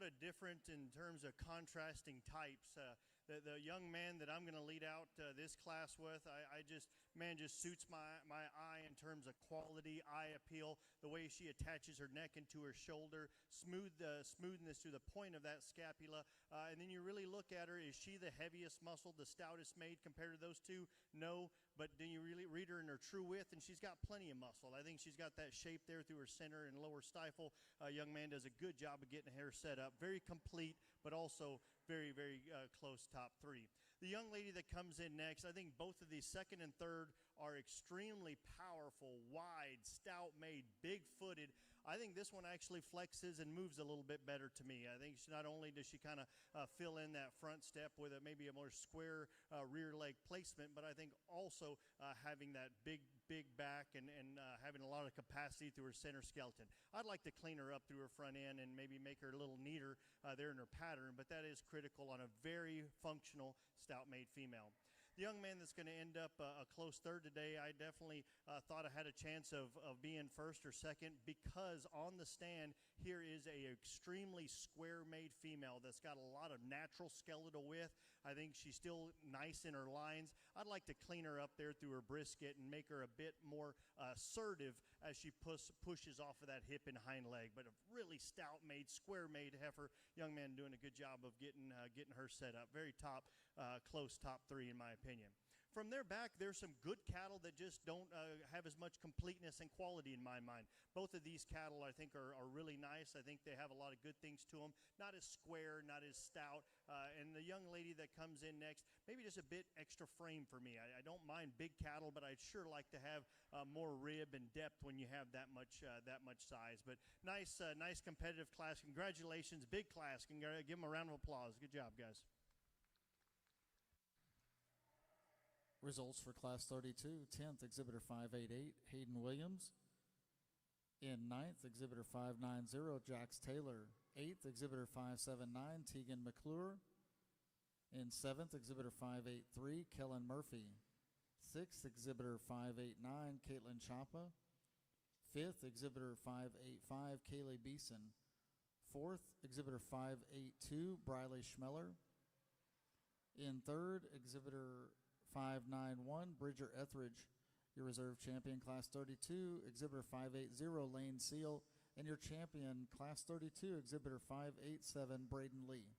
a difference in terms of contrasting types. The young man that I'm going to lead out this class with, I just suits my eye in terms of quality, eye appeal, the way she attaches her neck into her shoulder, smoothness to the point of that scapula. And then you really look at her, is she the heaviest muscle, the stoutest made compared to those two? No, but then you really read her in her true width, and she's got plenty of muscle. I think she's got that shape there through her center and lower stifle. Young man does a good job of getting her set up. Very complete, but also very, very close top three. The young lady that comes in next, I think both of these, second and third, are extremely powerful, wide, stout-made, big-footed. I think this one actually flexes and moves a little bit better to me. I think not only does she kind of fill in that front step with maybe a more square rear leg placement, but I think also having that big back and having a lot of capacity through her center skeleton. I'd like to clean her up through her front end and maybe make her a little neater there in her pattern, but that is critical on a very functional, stout-made female. The young man that's going to end up a close third today, I definitely thought I had a chance of being first or second, because on the stand here is a extremely square-made female that's got a lot of natural skeletal width. I think she's still nice in her lines. I'd like to clean her up there through her brisket and make her a bit more assertive as she pushes off of that hip and hind leg. But a really stout-made, square-made heifer. Young man doing a good job of getting her set up. Very close top three in my opinion. From their back, there's some good cattle that just don't have as much completeness and quality in my mind. Both of these cattle, I think, are really nice. I think they have a lot of good things to them. Not as square, not as stout. And the young lady that comes in next, maybe just a bit extra frame for me. I don't mind big cattle, but I'd sure like to have more rib and depth when you have that much size. But nice competitive class. Congratulations, big class. Give them a round of applause. Good job, guys. Results for Class 32. 10th, Exhibitor 588, Hayden Williams. In 9th, Exhibitor 590, Jax Taylor. 8th, Exhibitor 579, Tegan McClure. In 7th, Exhibitor 583, Kellen Murphy. 6th, Exhibitor 589, Caitlin Chapa. 5th, Exhibitor 585, Kaylee Beeson. 4th, Exhibitor 582, Briley Schmeller. In 3rd, Exhibitor 591, Bridger Etheridge. Your reserve champion, Class 32, Exhibitor 580, Lane Seal. And your champion, Class 32, Exhibitor 587, Braden Lee.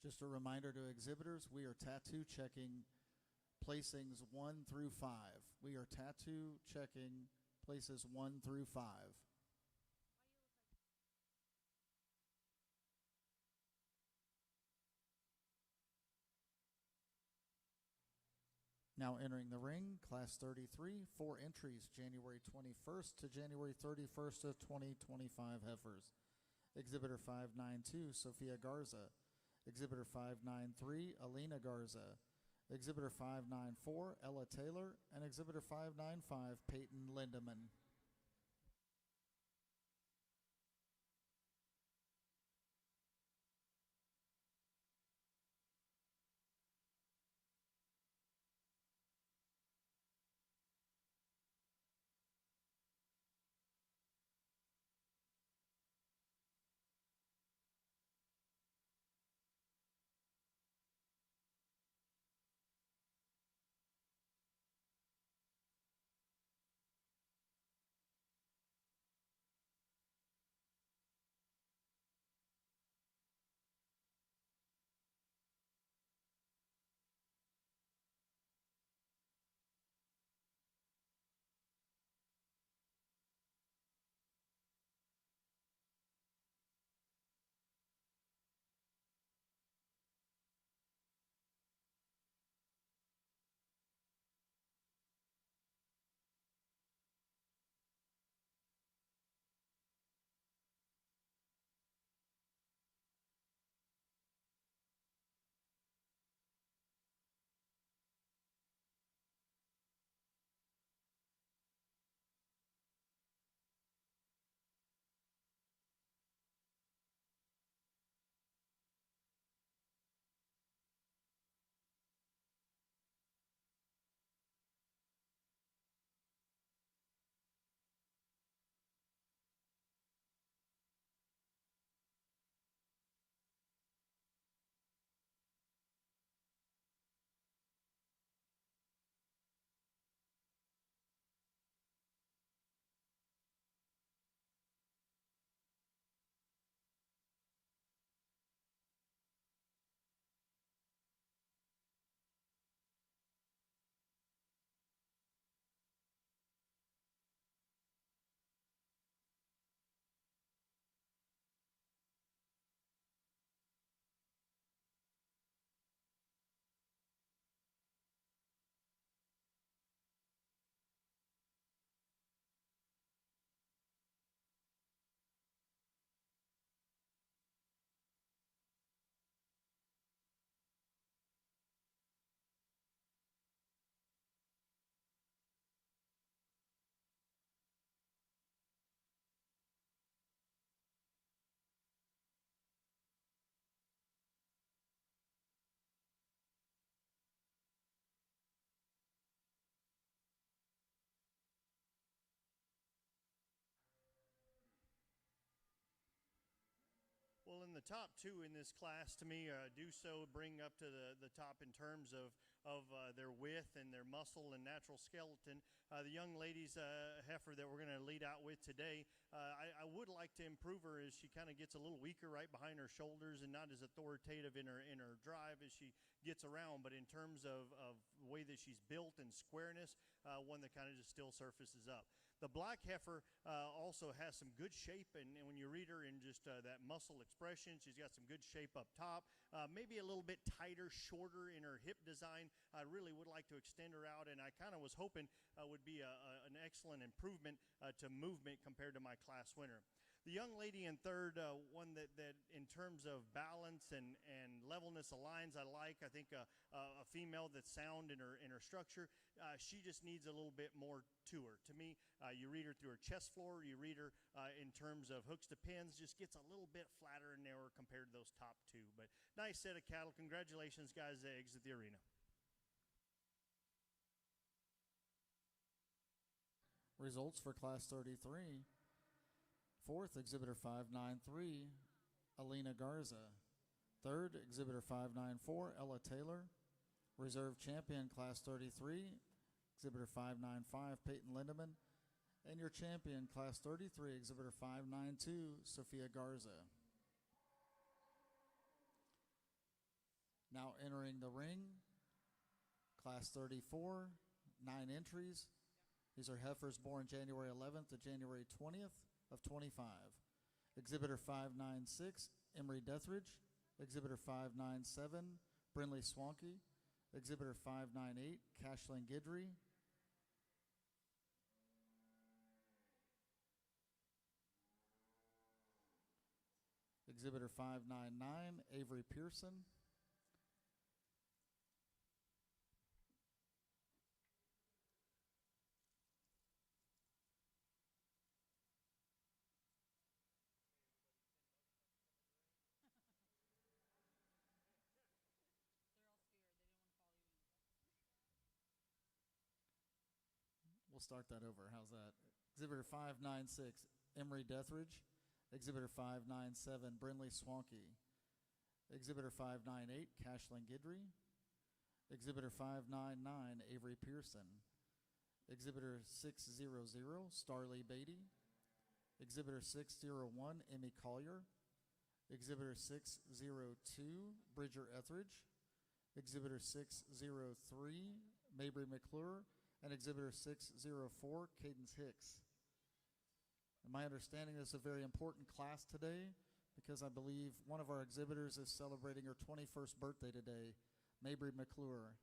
Just a reminder to exhibitors, we are tattoo checking placings 1 through 5. We are tattoo checking places 1 through 5. Now entering the ring, Class 33, 4 entries, January 21st to January 31st of 2025 heifers. Exhibitor 592, Sophia Garza. Exhibitor 593, Alina Garza. Exhibitor 594, Ella Taylor. And Exhibitor 595, Peyton Lindeman. Well, in the top two in this class, to me, do so bring up to the top in terms of their width and their muscle and natural skeleton. The young lady's heifer that we're going to lead out with today, I would like to improve her as she kind of gets a little weaker right behind her shoulders and not as authoritative in her drive as she gets around. But in terms of the way that she's built and squareness, one that kind of just still surfaces up. The black heifer also has some good shape, and when you read her in just that muscle expression, she's got some good shape up top. Maybe a little bit tighter, shorter in her hip design. I really would like to extend her out, and I kind of was hoping would be an excellent improvement to movement compared to my class winner. The young lady in third, one that in terms of balance and levelness of lines I like. I think a female that's sound in her structure. She just needs a little bit more to her. To me, you read her through her chest floor. You read her in terms of hooks to pins. Just gets a little bit flatter and narrower compared to those top two. But nice set of cattle. Congratulations, guys, to exit the arena. Results for Class 33. Fourth, Exhibitor 593, Alina Garza. Third, Exhibitor 594, Ella Taylor. Reserve Champion, Class 33, Exhibitor 595, Peyton Lindeman. And your champion, Class 33, Exhibitor 592, Sophia Garza. Now entering the ring, Class 34, 9 entries. These are heifers born January 11th to January 20th of 25. Exhibitor 596, Emery Deathridge. Exhibitor 597, Brinley Swanky. Exhibitor 598, Cashland Guidry. Exhibitor 599, Avery Pearson. We'll start that over. How's that? Exhibitor 596, Emery Deathridge. Exhibitor 597, Brinley Swanky. Exhibitor 598, Cashland Guidry. Exhibitor 599, Avery Pearson. Exhibitor 600, Starley Beatty. Exhibitor 601, Emmy Collier. Exhibitor 602, Bridger Etheridge. Exhibitor 603, Mabry McClure. And Exhibitor 604, Cadence Hicks. And my understanding this is a very important class today because I believe one of our exhibitors is celebrating her 21st birthday today, Mabry McClure.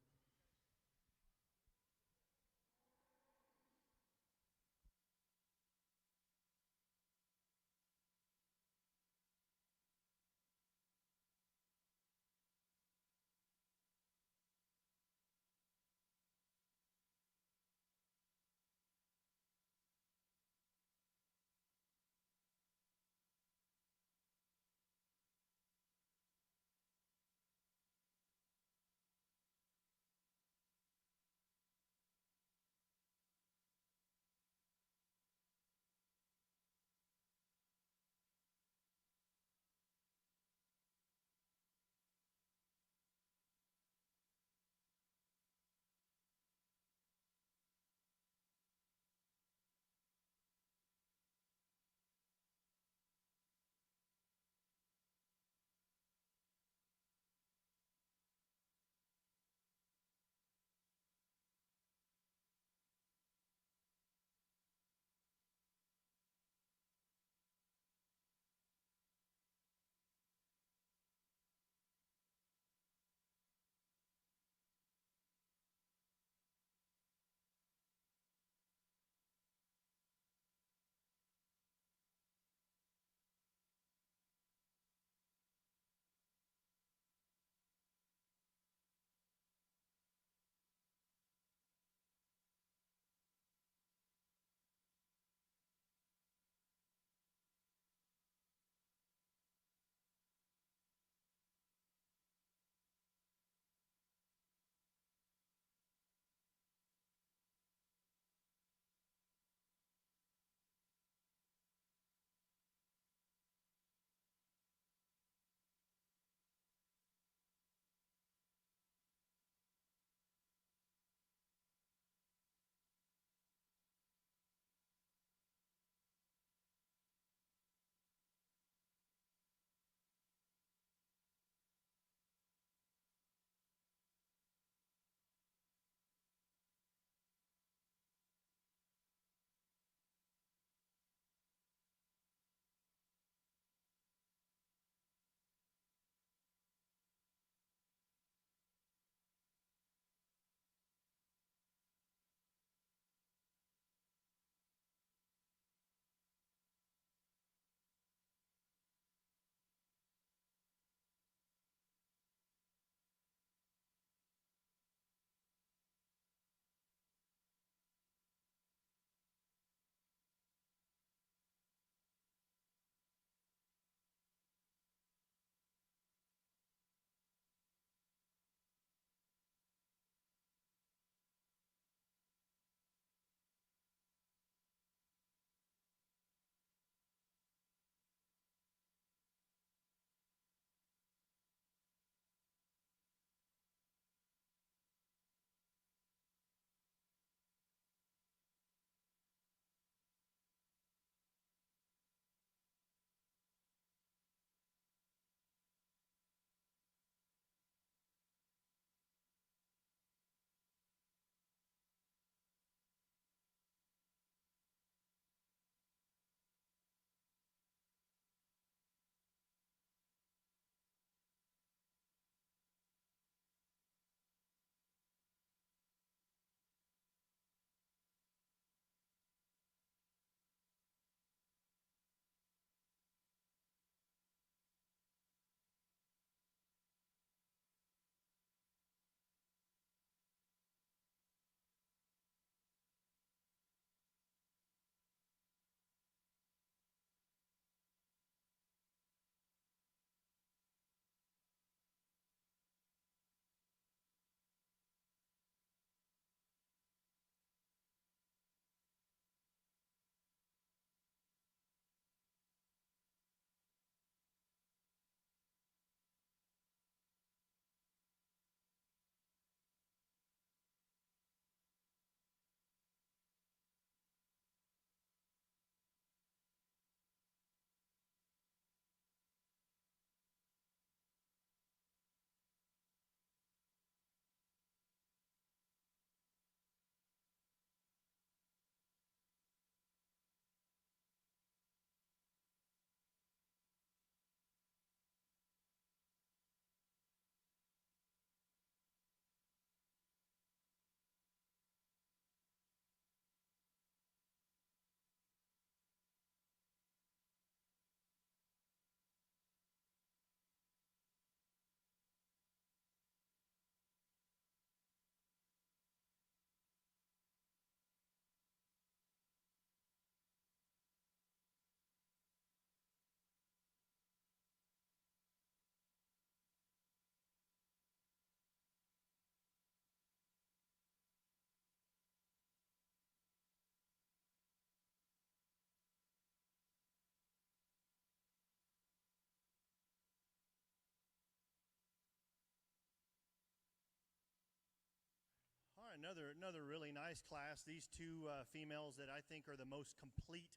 another really nice class. These two females that I think are the most complete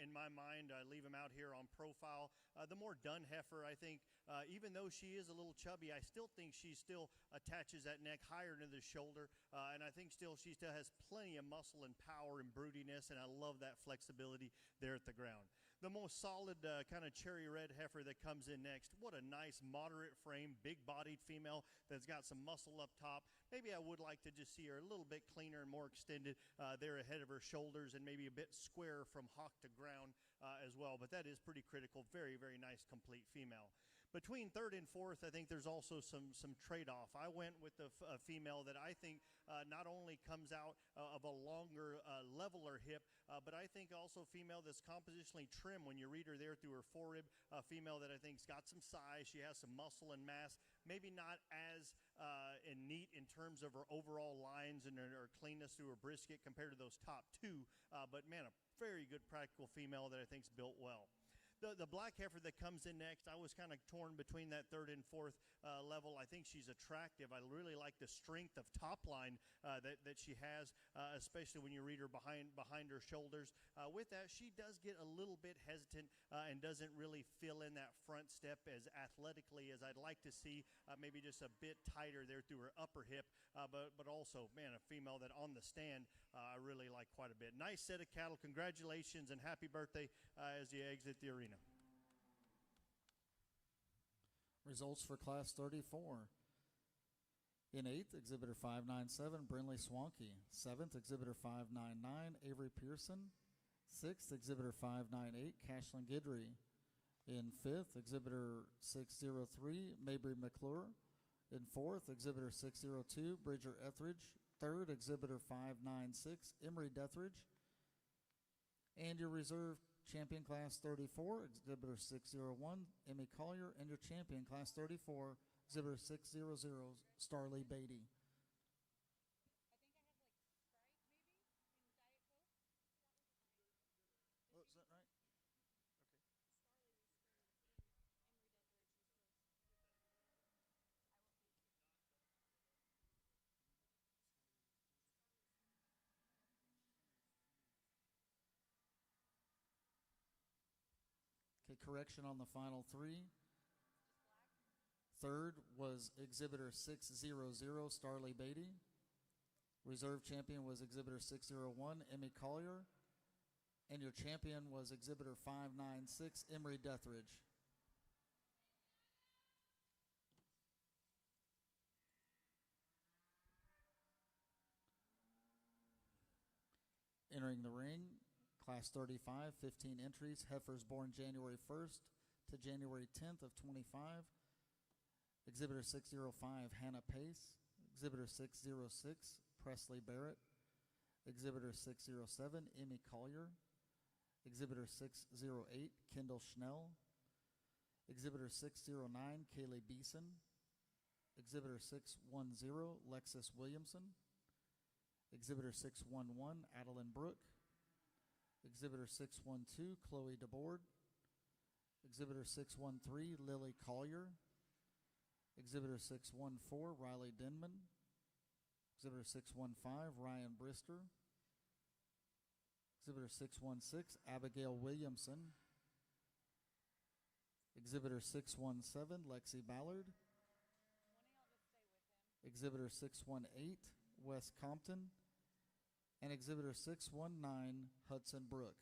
in my mind. I leave them out here on profile. The more done heifer, I think, even though she is a little chubby, I still think she still attaches that neck higher into the shoulder, and I think she still has plenty of muscle and power and broodiness, and I love that flexibility there at the ground. The most solid kind of cherry red heifer that comes in next. What a nice moderate frame, big-bodied female that's got some muscle up top. Maybe I would like to just see her a little bit cleaner and more extended there ahead of her shoulders, and maybe a bit squarer from hock to ground as well. But that is pretty critical. Very, very nice, complete female. Between third and fourth, I think there's also some trade-off. I went with a female that I think not only comes out of a longer, leveler hip, but I think also a female that's compositionally trim when you read her there through her forerib. A female that I think's got some size. She has some muscle and mass. Maybe not as neat in terms of her overall lines and her cleanness through her brisket compared to those top two. But man, a very good practical female that I think's built well. The black heifer that comes in next, I was kind of torn between that third and fourth level. I think she's attractive. I really like the strength of top line that she has, especially when you read her behind her shoulders. With that, she does get a little bit hesitant and doesn't really fill in that front step as athletically as I'd like to see. Maybe just a bit tighter there through her upper hip, but also, man, a female that on the stand I really like quite a bit. Nice set of cattle. Congratulations and happy birthday as you exit the arena. Results for Class 34. In 8th, Exhibitor 597, Brinley Swanky. 7th, Exhibitor 599, Avery Pearson. 6th, Exhibitor 598, Cashlin Guidry. In 5th, Exhibitor 603, Mabry McClure. In 4th, Exhibitor 602, Bridger Etheridge. 3rd, Exhibitor 596, Emery Dethridge. And your reserve champion Class 34, Exhibitor 601, Emmy Collier. And your champion Class 34, Exhibitor 600, Starley Beatty. Oh, is that right? Okay, correction on the final three. Third was Exhibitor 600, Starley Beatty. Reserve champion was Exhibitor 601, Emmy Collier. And your champion was Exhibitor 596, Emery Dethridge. Entering the ring, Class 35, 15 entries. Heifers born January 1st to January 10th of 25. Exhibitor 605, Hannah Pace. Exhibitor 606, Presley Barrett. Exhibitor 607, Emmy Collier. Exhibitor 608, Kendall Schnell. Exhibitor 609, Kaylee Beeson. Exhibitor 610, Lexus Williamson. Exhibitor 611, Adeline Brooke. Exhibitor 612, Chloe DeBoard. Exhibitor 613, Lily Collier. Exhibitor 614, Riley Denman. Exhibitor 615, Ryan Brister. Exhibitor 616, Abigail Williamson. Exhibitor 617, Lexi Ballard. Exhibitor 618, Wes Compton. And Exhibitor 619, Hudson Brook.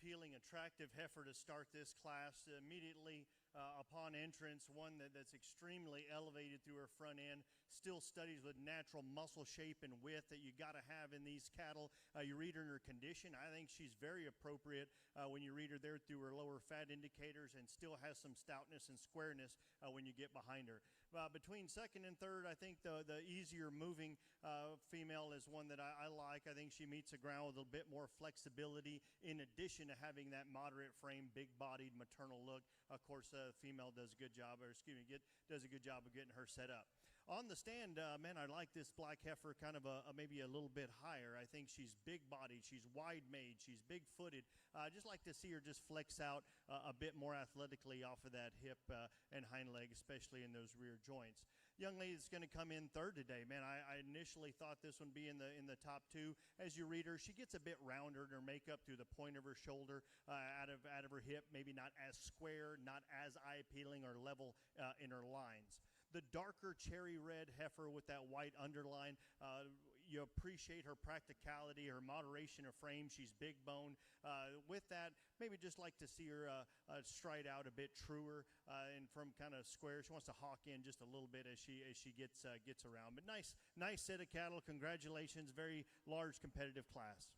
eye-appealing, attractive heifer to start this class. Immediately upon entrance, one that's extremely elevated through her front end, still studies with natural muscle shape and width that you got to have in these cattle. You read her in her condition. I think she's very appropriate when you read her there through her lower fat indicators, and still has some stoutness and squareness when you get behind her. Between second and third, I think the easier moving female is one that I like. I think she meets the ground with a bit more flexibility, in addition to having that moderate frame, big-bodied maternal look. Of course, the female does a good job, does a good job of getting her set up. On the stand, man, I like this black heifer kind of maybe a little bit higher. I think she's big-bodied, she's wide-made, she's big-footed. I just like to see her just flex out a bit more athletically off of that hip and hind leg, especially in those rear joints. Young lady that's going to come in third today, man, I initially thought this one would be in the top two. As you read her, she gets a bit rounder in her makeup through the point of her shoulder, out of her hip, maybe not as square, not as eye-appealing or level in her lines. The darker cherry red heifer with that white underline, you appreciate her practicality, her moderation of frame. She's big boned. With that, maybe just like to see her stride out a bit truer and from kind of square. She wants to hawk in just a little bit as she gets around. But nice set of cattle. Congratulations. Very large competitive class.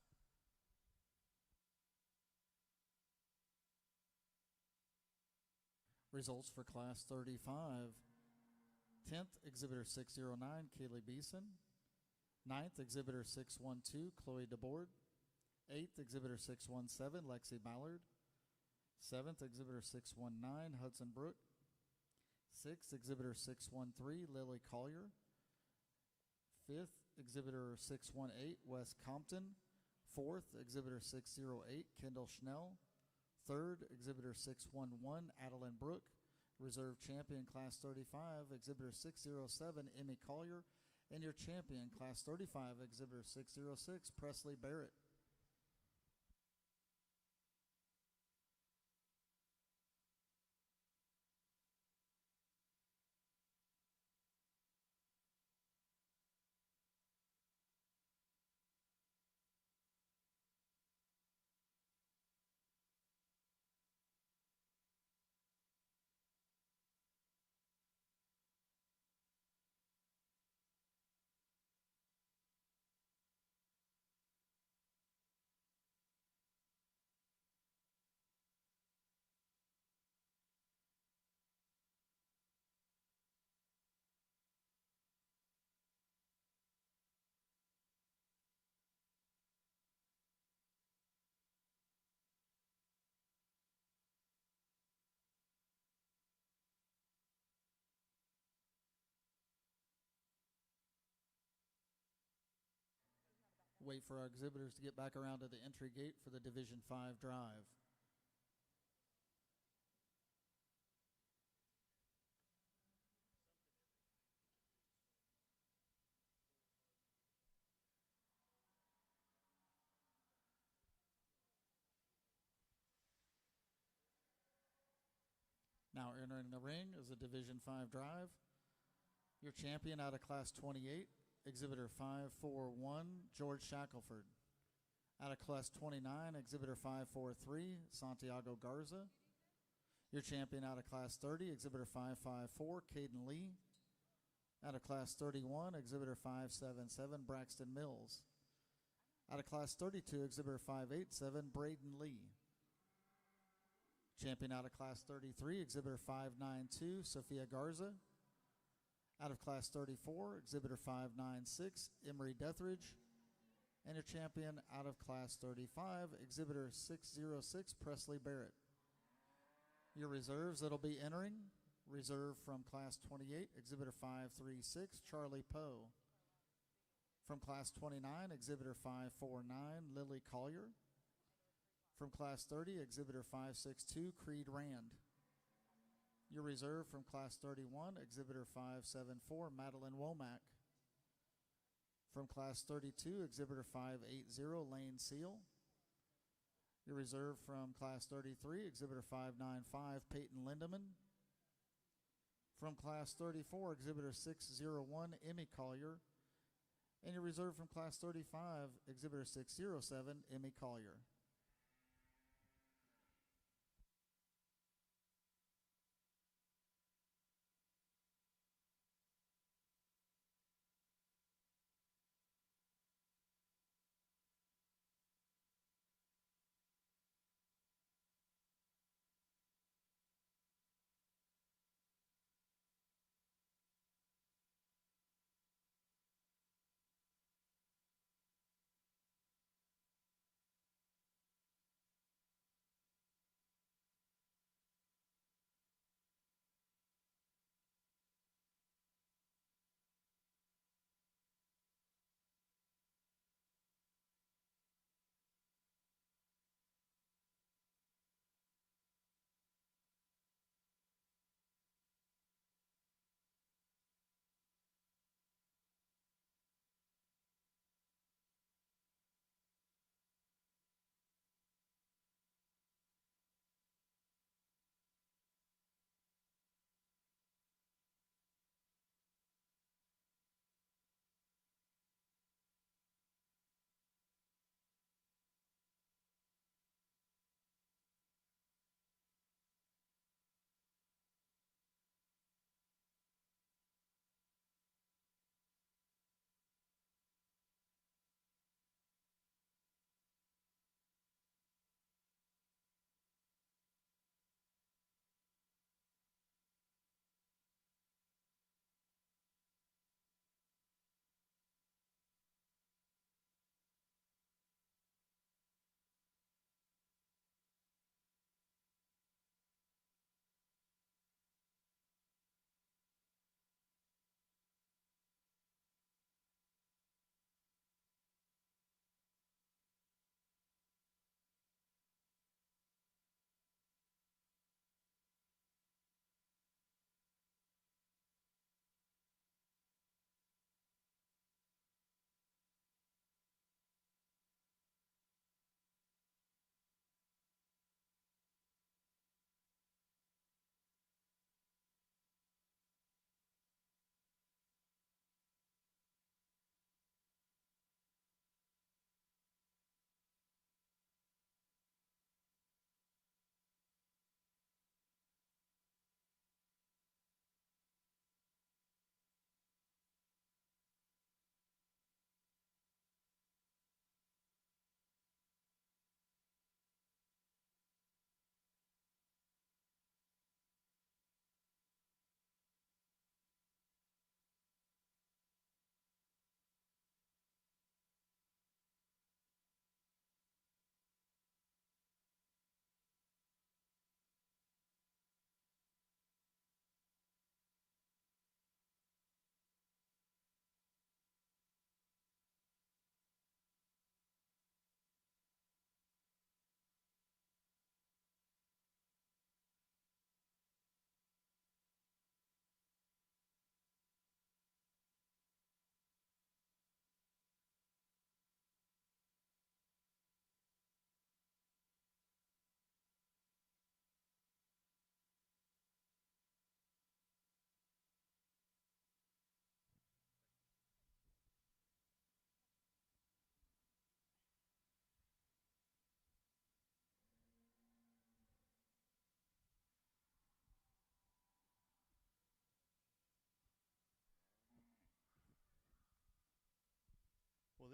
Results for Class 35. 10th, Exhibitor 609, Kaylee Beeson. 9th, Exhibitor 612, Chloe DeBoard. 8th, Exhibitor 617, Lexi Ballard. 7th, Exhibitor 619, Hudson Brook. 6th, Exhibitor 613, Lily Collier. 5th, Exhibitor 618, Wes Compton. 4th, Exhibitor 608, Kendall Schnell. 3rd, Exhibitor 611, Adeline Brook. Reserve champion Class 35, Exhibitor 607, Emmy Collier. And your champion Class 35, Exhibitor 606, Presley Barrett. Wait for our exhibitors to get back around to the entry gate for the Division 5 drive. Now entering the ring is a Division 5 drive. Your champion out of Class 28, Exhibitor 541, George Shackelford. Out of Class 29, Exhibitor 543, Santiago Garza. Your champion out of Class 30, Exhibitor 554, Caden Lee. Out of Class 31, Exhibitor 577, Braxton Mills. Out of Class 32, Exhibitor 587, Braden Lee. Champion out of Class 33, Exhibitor 592, Sophia Garza. Out of Class 34, Exhibitor 596, Emery Deathridge. And your champion out of Class 35, Exhibitor 606, Presley Barrett. Your reserves that'll be entering, reserve from Class 28, Exhibitor 536, Charlie Poe. From Class 29, Exhibitor 549, Lily Collier. From Class 30, Exhibitor 562, Creed Rand. Your reserve from Class 31, Exhibitor 574, Madeline Womack. From Class 32, Exhibitor 580, Lane Seal. Your reserve from Class 33, Exhibitor 595, Peyton Lindeman. From Class 34, Exhibitor 601, Emmy Collier. And your reserve from Class 35, Exhibitor 607, Emmy Collier.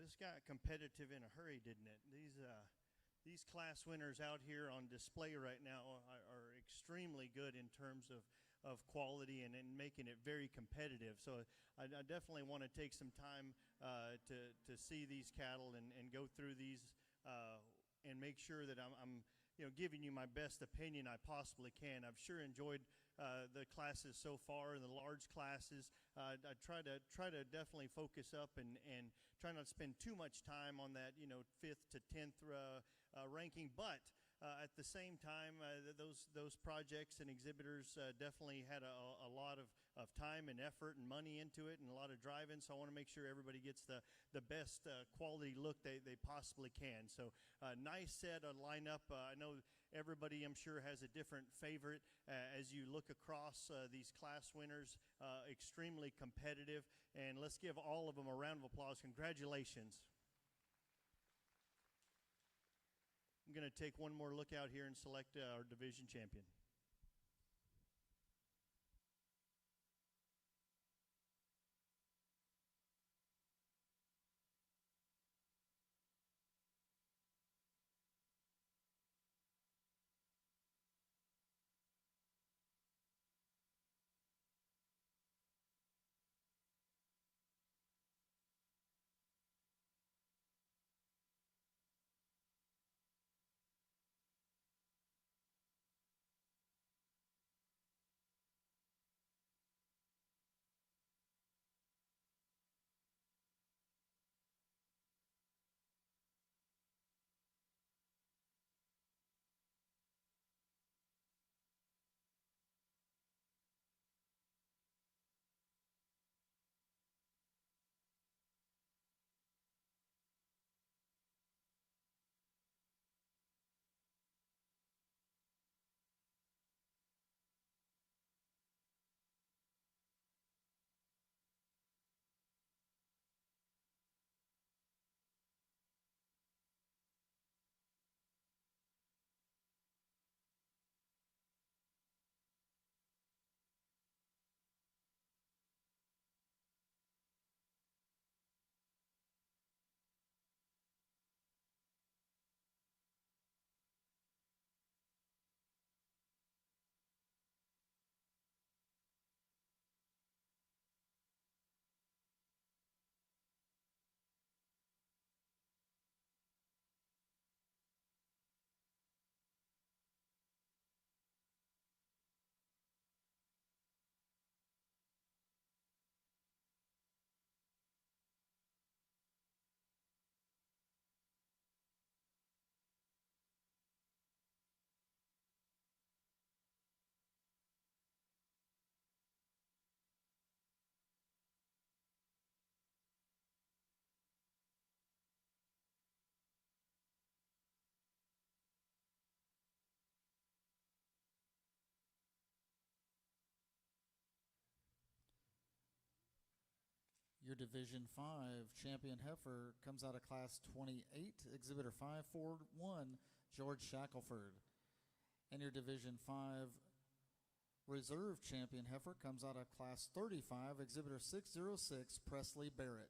just got competitive in a hurry, didn't it? These class winners out here on display right now are extremely good in terms of quality and making it very competitive. So I definitely want to take some time to see these cattle and go through these and make sure that I'm giving you my best opinion I possibly can. I've sure enjoyed the classes so far, and the large classes. I try to definitely focus up and try not to spend too much time on that 5th to 10th ranking, but at the same time, those projects and exhibitors definitely had a lot of time and effort and money into it, and a lot of drive-in. So I want to make sure everybody gets the best quality look they possibly can. So nice set, a lineup. I know everybody, I'm sure, has a different favorite as you look across these class winners. Extremely competitive, and let's give all of them a round of applause. Congratulations. I'm going to take one more look out here and select our division champion. Your Division 5 champion heifer comes out of Class 28, Exhibitor 541, George Shackelford. And your Division 5 reserve champion heifer comes out of Class 35, Exhibitor 606, Presley Barrett.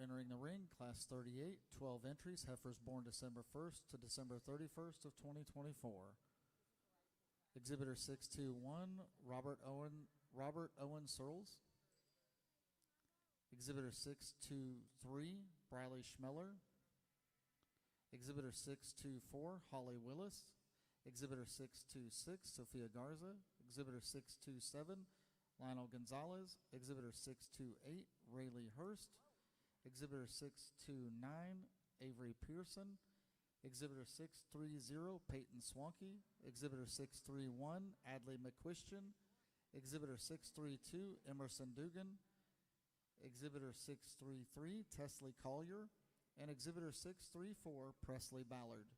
entering the ring, Class 38, 12 entries, heifers born December 1st to December 31st of 2024. Exhibitor 621, Robert Owen Searles. Exhibitor 623, Briley Schmeller. Exhibitor 624, Holly Willis. Exhibitor 626, Sophia Garza. Exhibitor 627, Lionel Gonzalez. Exhibitor 628, Rayleigh Hurst. Exhibitor 629, Avery Pearson. Exhibitor 630, Peyton Swanky. Exhibitor 631, Adley McQuistion. Exhibitor 632, Emerson Dugan. Exhibitor 633, Tesley Collier. And Exhibitor 634, Presley Ballard.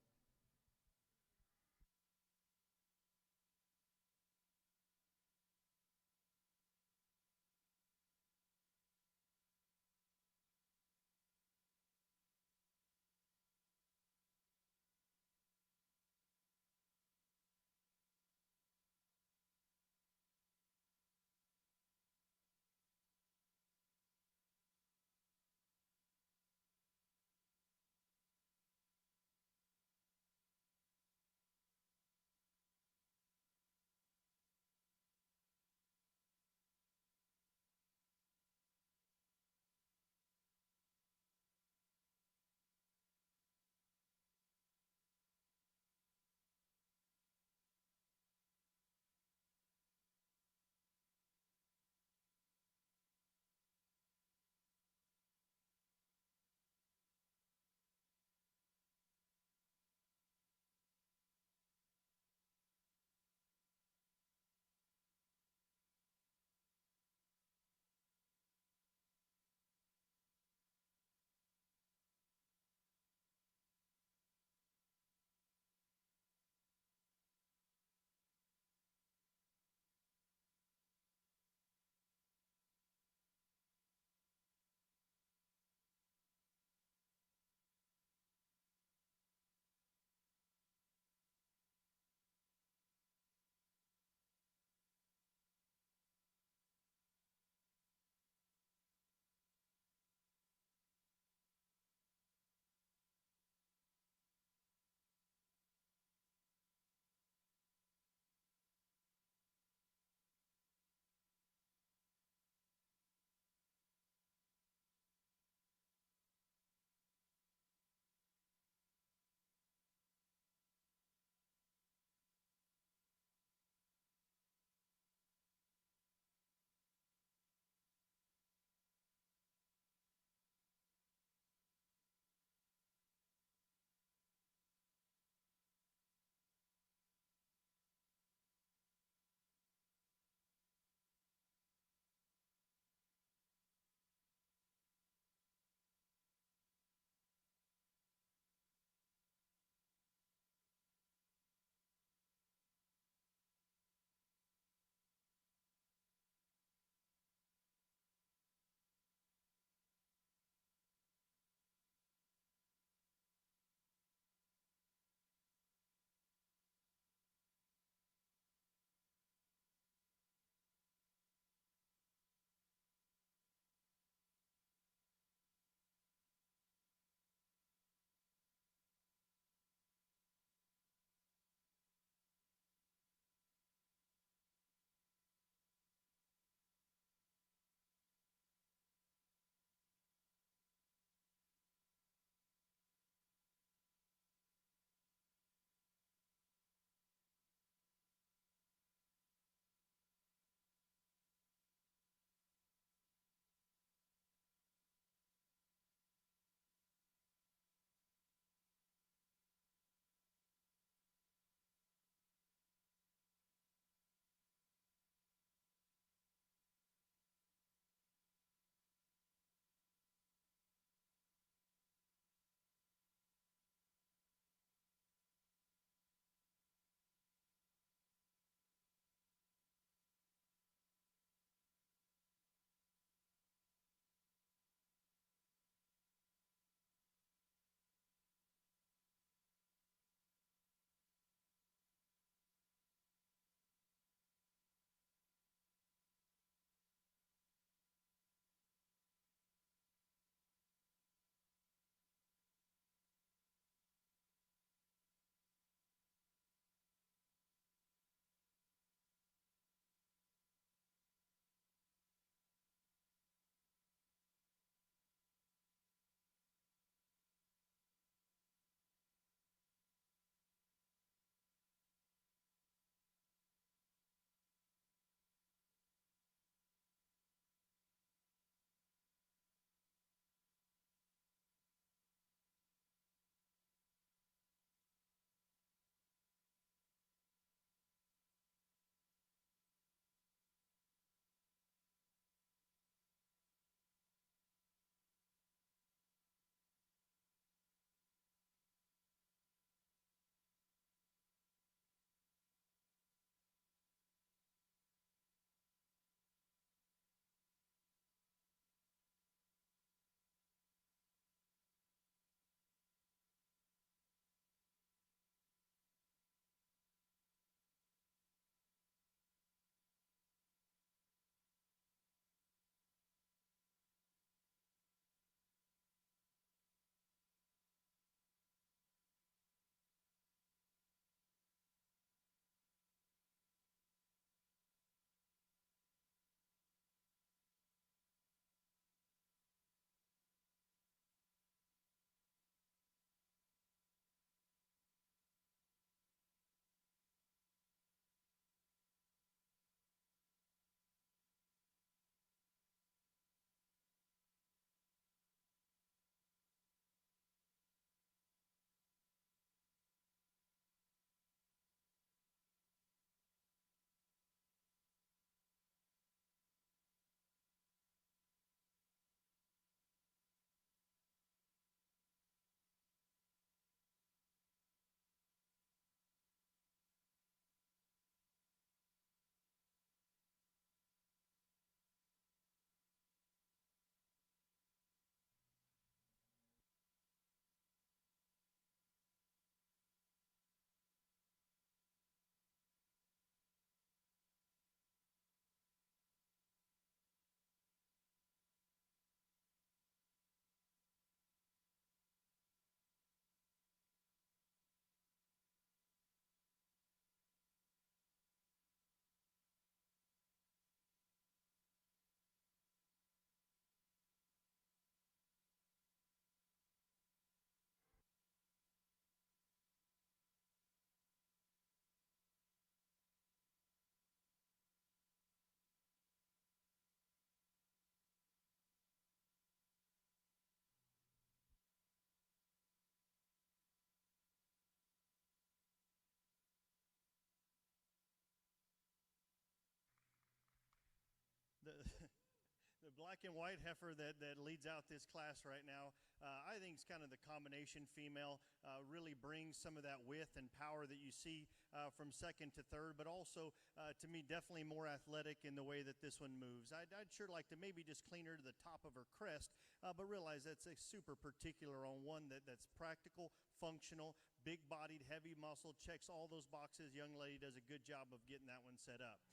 black and white heifer that leads out this class right now, I think it's kind of the combination female, really brings some of that width and power that you see from second to third, but also, to me, definitely more athletic in the way that this one moves. I'd sure like to maybe just clean her to the top of her crest, but realize that's a super particular on one that's practical, functional, big-bodied, heavy muscle, checks all those boxes. Young lady does a good job of getting that one set up.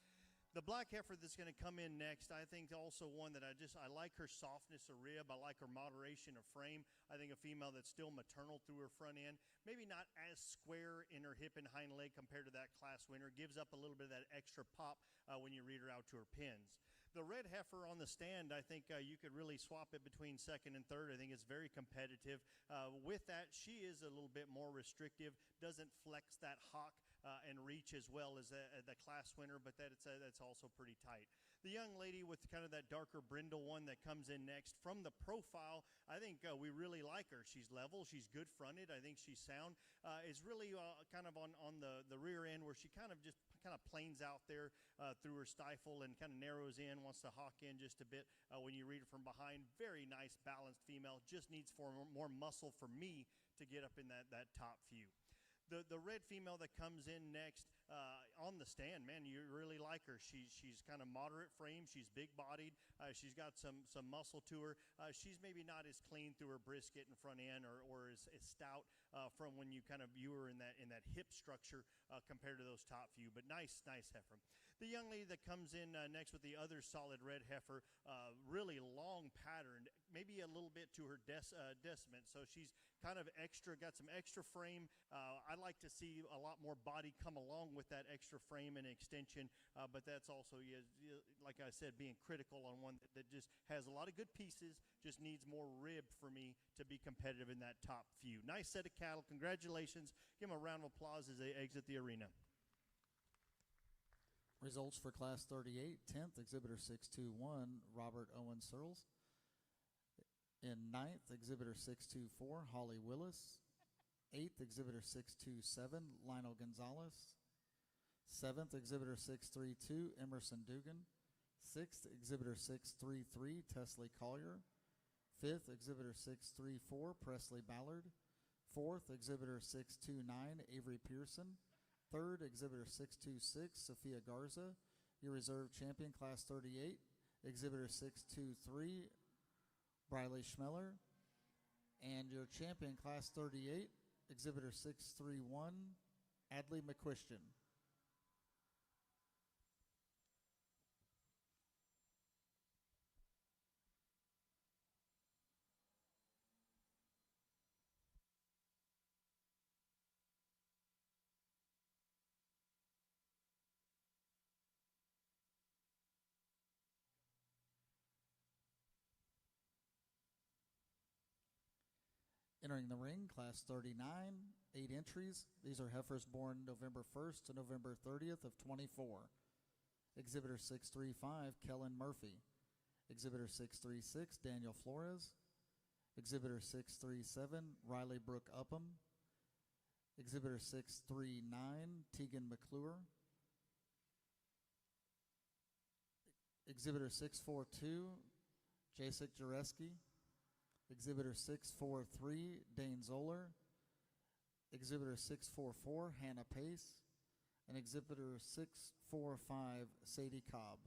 The black heifer that's going to come in next, I think also one that I like her softness of rib. I like her moderation of frame. I think a female that's still maternal through her front end. Maybe not as square in her hip and hind leg compared to that class winner. Gives up a little bit of that extra pop when you read her out to her pins. The red heifer on the stand, I think you could really swap it between second and third. I think it's very competitive. With that, she is a little bit more restrictive, doesn't flex that hock and reach as well as the class winner, but that's also pretty tight. The young lady with kind of that darker brindle one that comes in next, from the profile, I think we really like her. She's level, she's good fronted, I think she's sound. Is really kind of on the rear end where she kind of planes out there through her stifle and kind of narrows in, wants to hawk in just a bit when you read her from behind. Very nice, balanced female, just needs more muscle for me to get up in that top few. The red female that comes in next on the stand, man, you really like her. She's kind of moderate frame. She's big-bodied. She's got some muscle to her. She's maybe not as clean through her brisket and front end or as stout from when you kind of view her in that hip structure compared to those top few. But nice heifer. The young lady that comes in next with the other solid red heifer, really long patterned, maybe a little bit to her deciment. So she's kind of got some extra frame. I'd like to see a lot more body come along with that extra frame and extension, but that's also, like I said, being critical on one that just has a lot of good pieces, just needs more rib for me to be competitive in that top few. Nice set of cattle. Congratulations. Give them a round of applause as they exit the arena. Results for Class 38, 10th, Exhibitor 621, Robert Owen Searles. In 9th, Exhibitor 624, Holly Willis. 8th, Exhibitor 627, Lionel Gonzalez. 7th, Exhibitor 632, Emerson Dugan. 6th, Exhibitor 633, Tesley Collier. 5th, Exhibitor 634, Presley Ballard. 4th, Exhibitor 629, Avery Pearson. 3rd, Exhibitor 626, Sophia Garza. Your reserve champion, Class 38, Exhibitor 623, Briley Schmeller. And your champion, Class 38, Exhibitor 631, Adley McQuistion. Entering the ring, Class 39, 8 entries. These are heifers born November 1st to November 30th of 24. Exhibitor 635, Kellen Murphy. Exhibitor 636, Daniel Flores. Exhibitor 637, Riley Brooke Upham. Exhibitor 639, Tegan McClure. Exhibitor 642, Jacek Jareski. Exhibitor 643, Dane Zoller. Exhibitor 644, Hannah Pace. And Exhibitor 645, Sadie Cobb.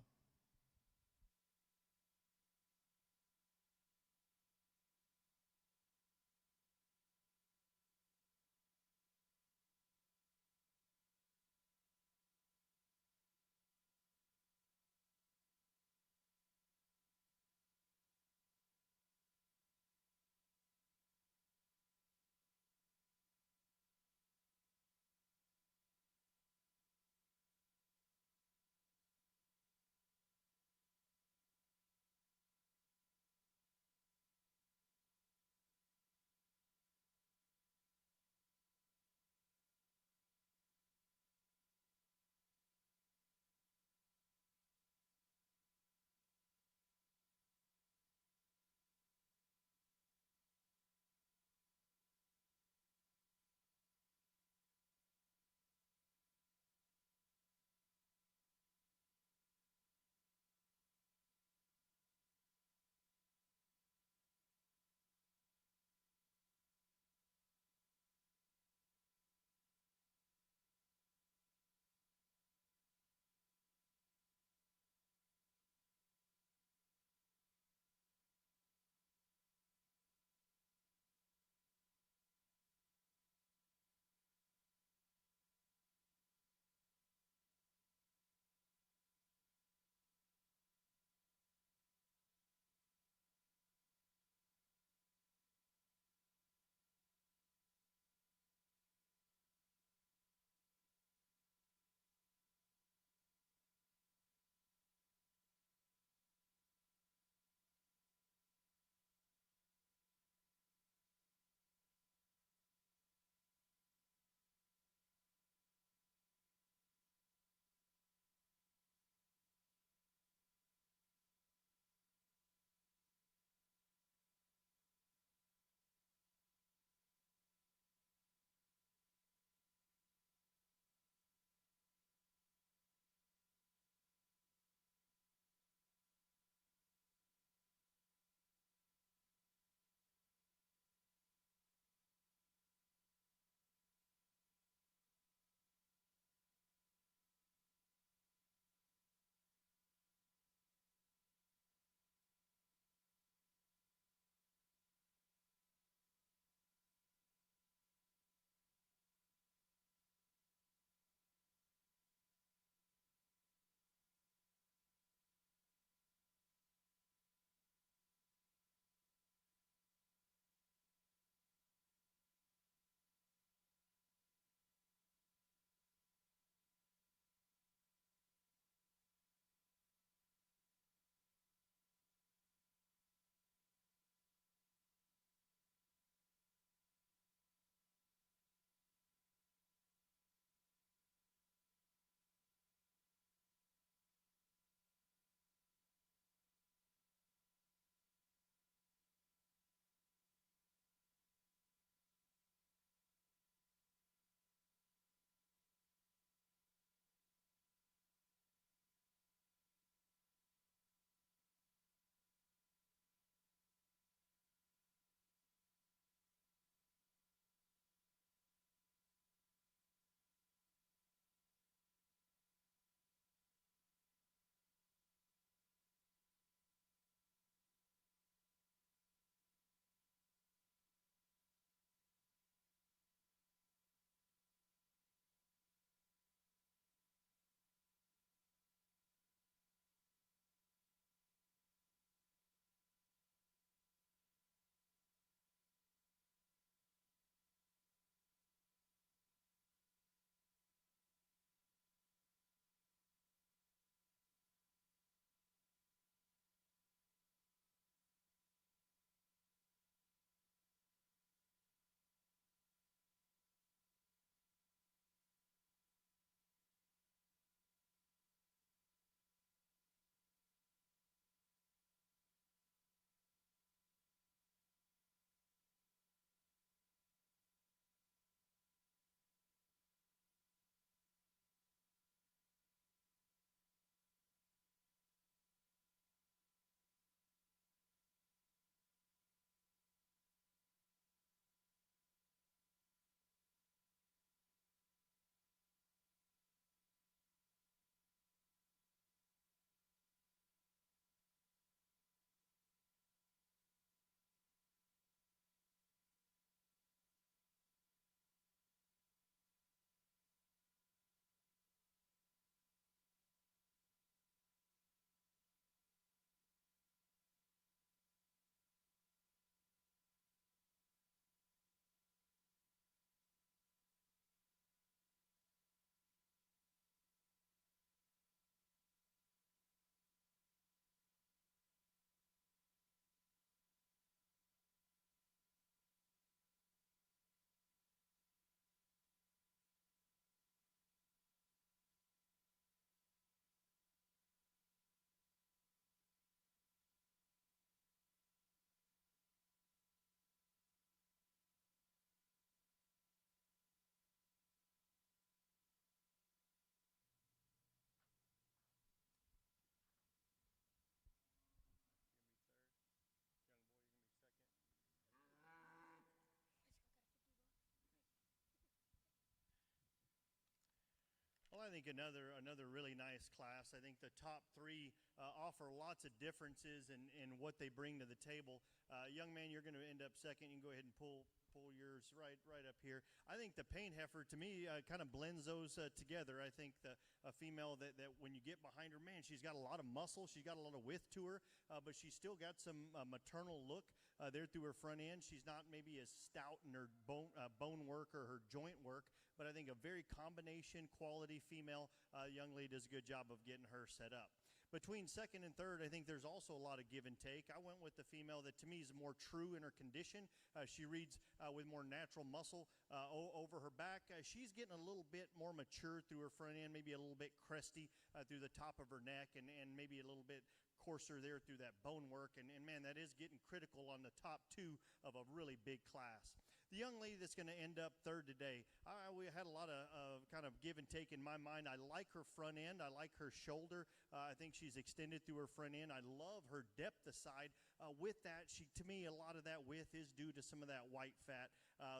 I think another really nice class. I think the top three offer lots of differences in what they bring to the table. Young man, you're going to end up second. You can go ahead and pull yours right up here. I think the paint heifer, to me, kind of blends those together. I think a female that when you get behind her, man, she's got a lot of muscle. She's got a lot of width to her, but she's still got some maternal look there through her front end. She's not maybe as stout in her bone work or her joint work, but I think a very combination quality female. Young lady does a good job of getting her set up. Between second and third, I think there's also a lot of give and take. I went with the female that to me is more true in her condition. She reads with more natural muscle over her back. She's getting a little bit more mature through her front end, maybe a little bit cresty through the top of her neck, and maybe a little bit coarser there through that bone work. And man, that is getting critical on the top two of a really big class. The young lady that's going to end up third today, we had a lot of kind of give and take in my mind. I like her front end. I like her shoulder. I think she's extended through her front end. I love her depth aside. With that, to me, a lot of that width is due to some of that white fat,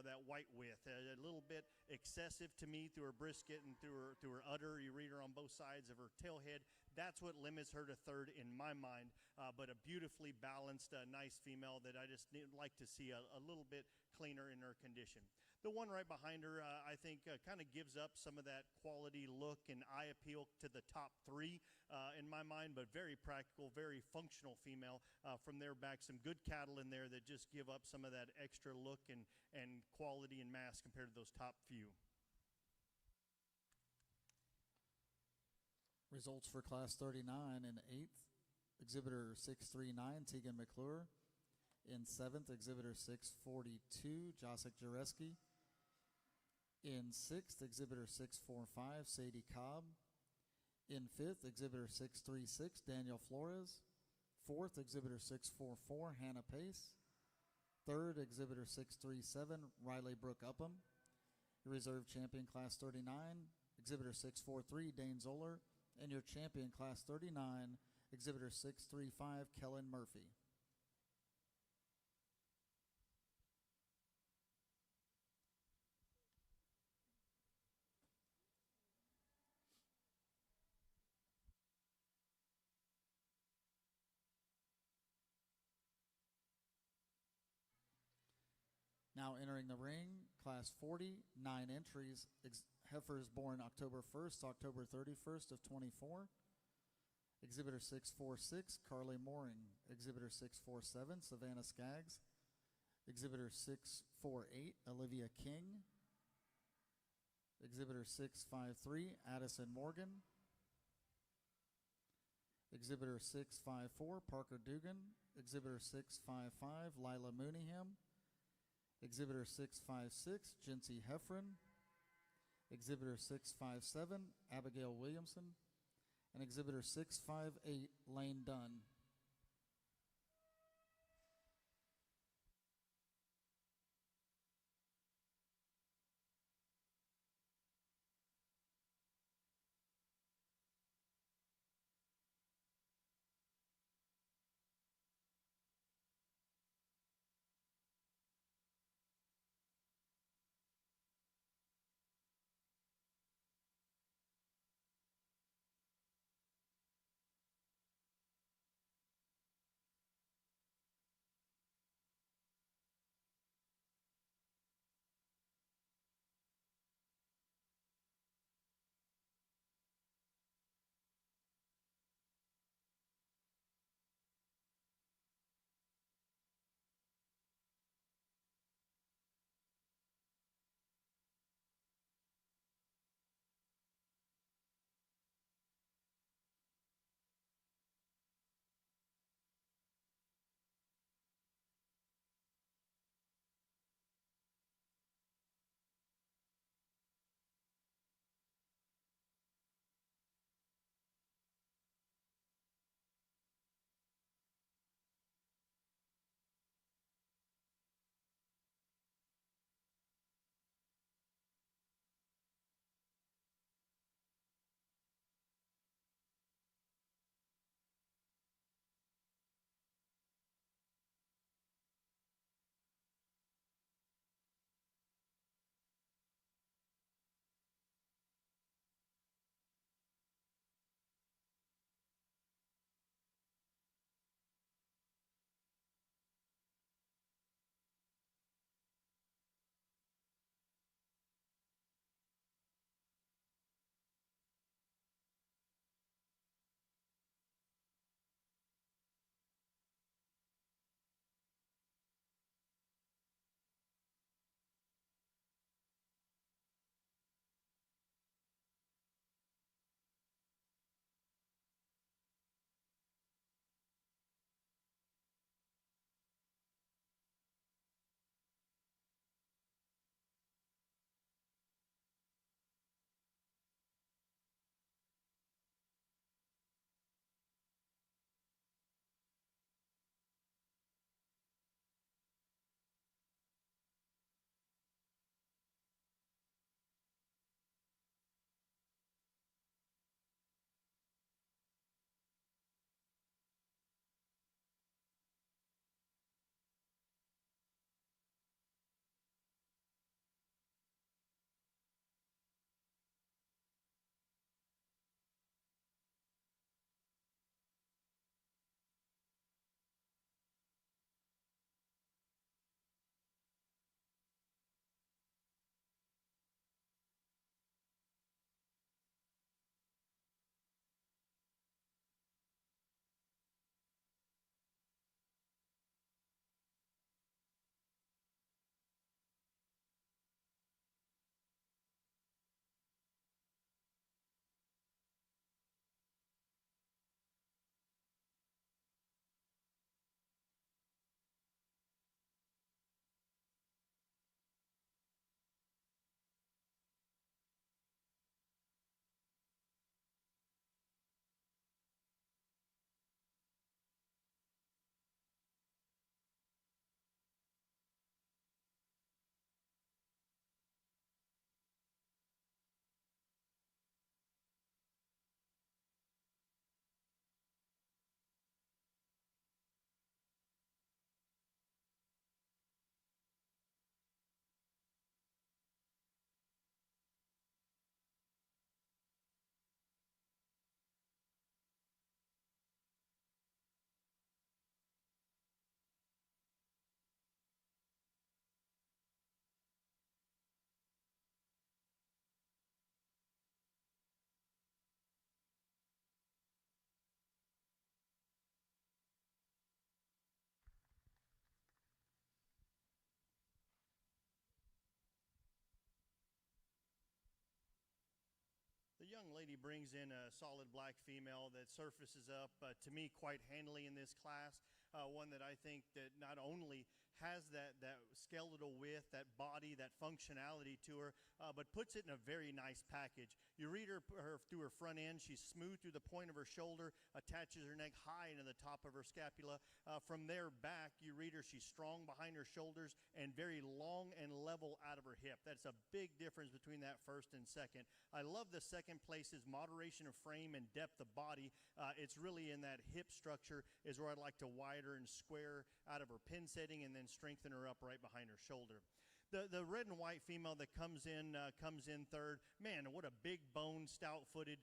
that white width. A little bit excessive to me through her brisket and through her udder. You read her on both sides of her tailhead. That's what limits her to third in my mind. But a beautifully balanced, nice female that I just like to see a little bit cleaner in her condition. The one right behind her, I think, kind of gives up some of that quality look and eye appeal to the top three in my mind, but very practical, very functional female. From there back, some good cattle in there that just give up some of that extra look and quality and mass compared to those top few. Results for Class 39 in 8th, Exhibitor 639, Tegan McClure. In 7th, Exhibitor 642, Josic Jareski. In 6th, Exhibitor 645, Sadie Cobb. In 5th, Exhibitor 636, Daniel Flores. 4th, Exhibitor 644, Hannah Pace. 3rd, Exhibitor 637, Riley Brooke Upham. Your reserve champion, Class 39, Exhibitor 643, Dane Zoller. And your champion, Class 39, Exhibitor 635, Kellen Murphy. Now entering the ring, Class 40, 9 entries. Heifers born October 1st, October 31st of 24. Exhibitor 646, Carly Mooring. Exhibitor 647, Savannah Skaggs. Exhibitor 648, Olivia King. Exhibitor 653, Addison Morgan. Exhibitor 654, Parker Dugan. Exhibitor 655, Lila Mooneyham. Exhibitor 656, Jinsey Heffron. Exhibitor 657, Abigail Williamson. And Exhibitor 658, Lane Dunn. young lady brings in a solid black female that surfaces up to me quite handily in this class. One that I think that not only has that skeletal width, that body, that functionality to her, but puts it in a very nice package. You read her through her front end. She's smooth through the point of her shoulder, attaches her neck high into the top of her scapula. From there back, you read her. She's strong behind her shoulders and very long and level out of her hip. That's a big difference between that first and second. I love the second place's moderation of frame and depth of body. It's really in that hip structure is where I'd like to wide her and square out of her pin setting and then strengthen her up right behind her shoulder. The red and white female that comes in third, man, what a big bone, stout-footed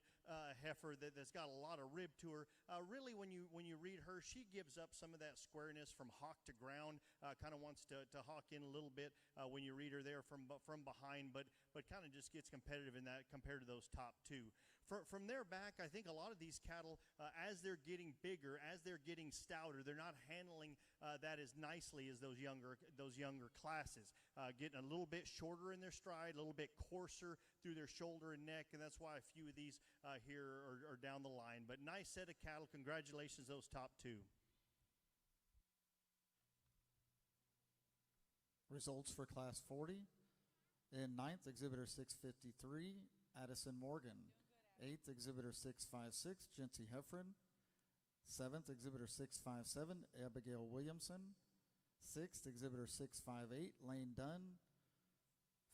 heifer that's got a lot of rib to her. Really, when you read her, she gives up some of that squareness from hock to ground. Kind of wants to hawk in a little bit when you read her there from behind, but kind of just gets competitive in that compared to those top two. From there back, I think a lot of these cattle, as they're getting bigger, as they're getting stouter, they're not handling that as nicely as those younger classes. Getting a little bit shorter in their stride, a little bit coarser through their shoulder and neck, and that's why a few of these here are down the line. But nice set of cattle. Congratulations, those top two. Results for Class 40. In ninth, Exhibitor 653, Addison Morgan. 8th, Exhibitor 656, Jency Heffron. 7th, Exhibitor 657, Abigail Williamson. 6th, Exhibitor 658, Lane Dunn.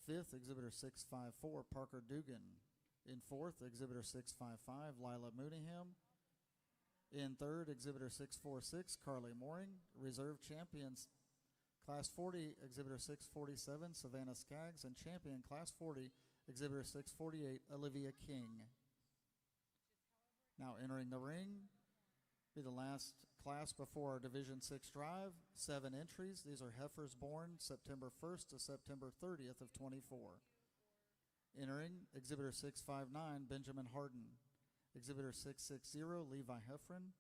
5th, Exhibitor 654, Parker Dugan. In 4th, Exhibitor 655, Lila Mooneyham. In 3rd, Exhibitor 646, Carly Mooring. Reserve champions, Class 40, Exhibitor 647, Savannah Skaggs. And champion, Class 40, Exhibitor 648, Olivia King. Now entering the ring, be the last class before our Division 6 drive. 7 entries. These are heifers born September 1st to September 30th of 24. Entering Exhibitor 659, Benjamin Harden. Exhibitor 660, Levi Heffron.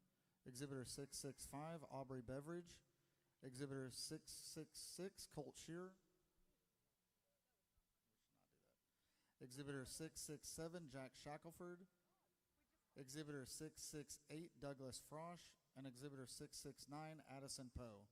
Exhibitor 665, Aubrey Beveridge. Exhibitor 666, Colt Shear. Exhibitor 667, Jack Shackelford. Exhibitor 668, Douglas Frosch. And Exhibitor 669, Addison Poe.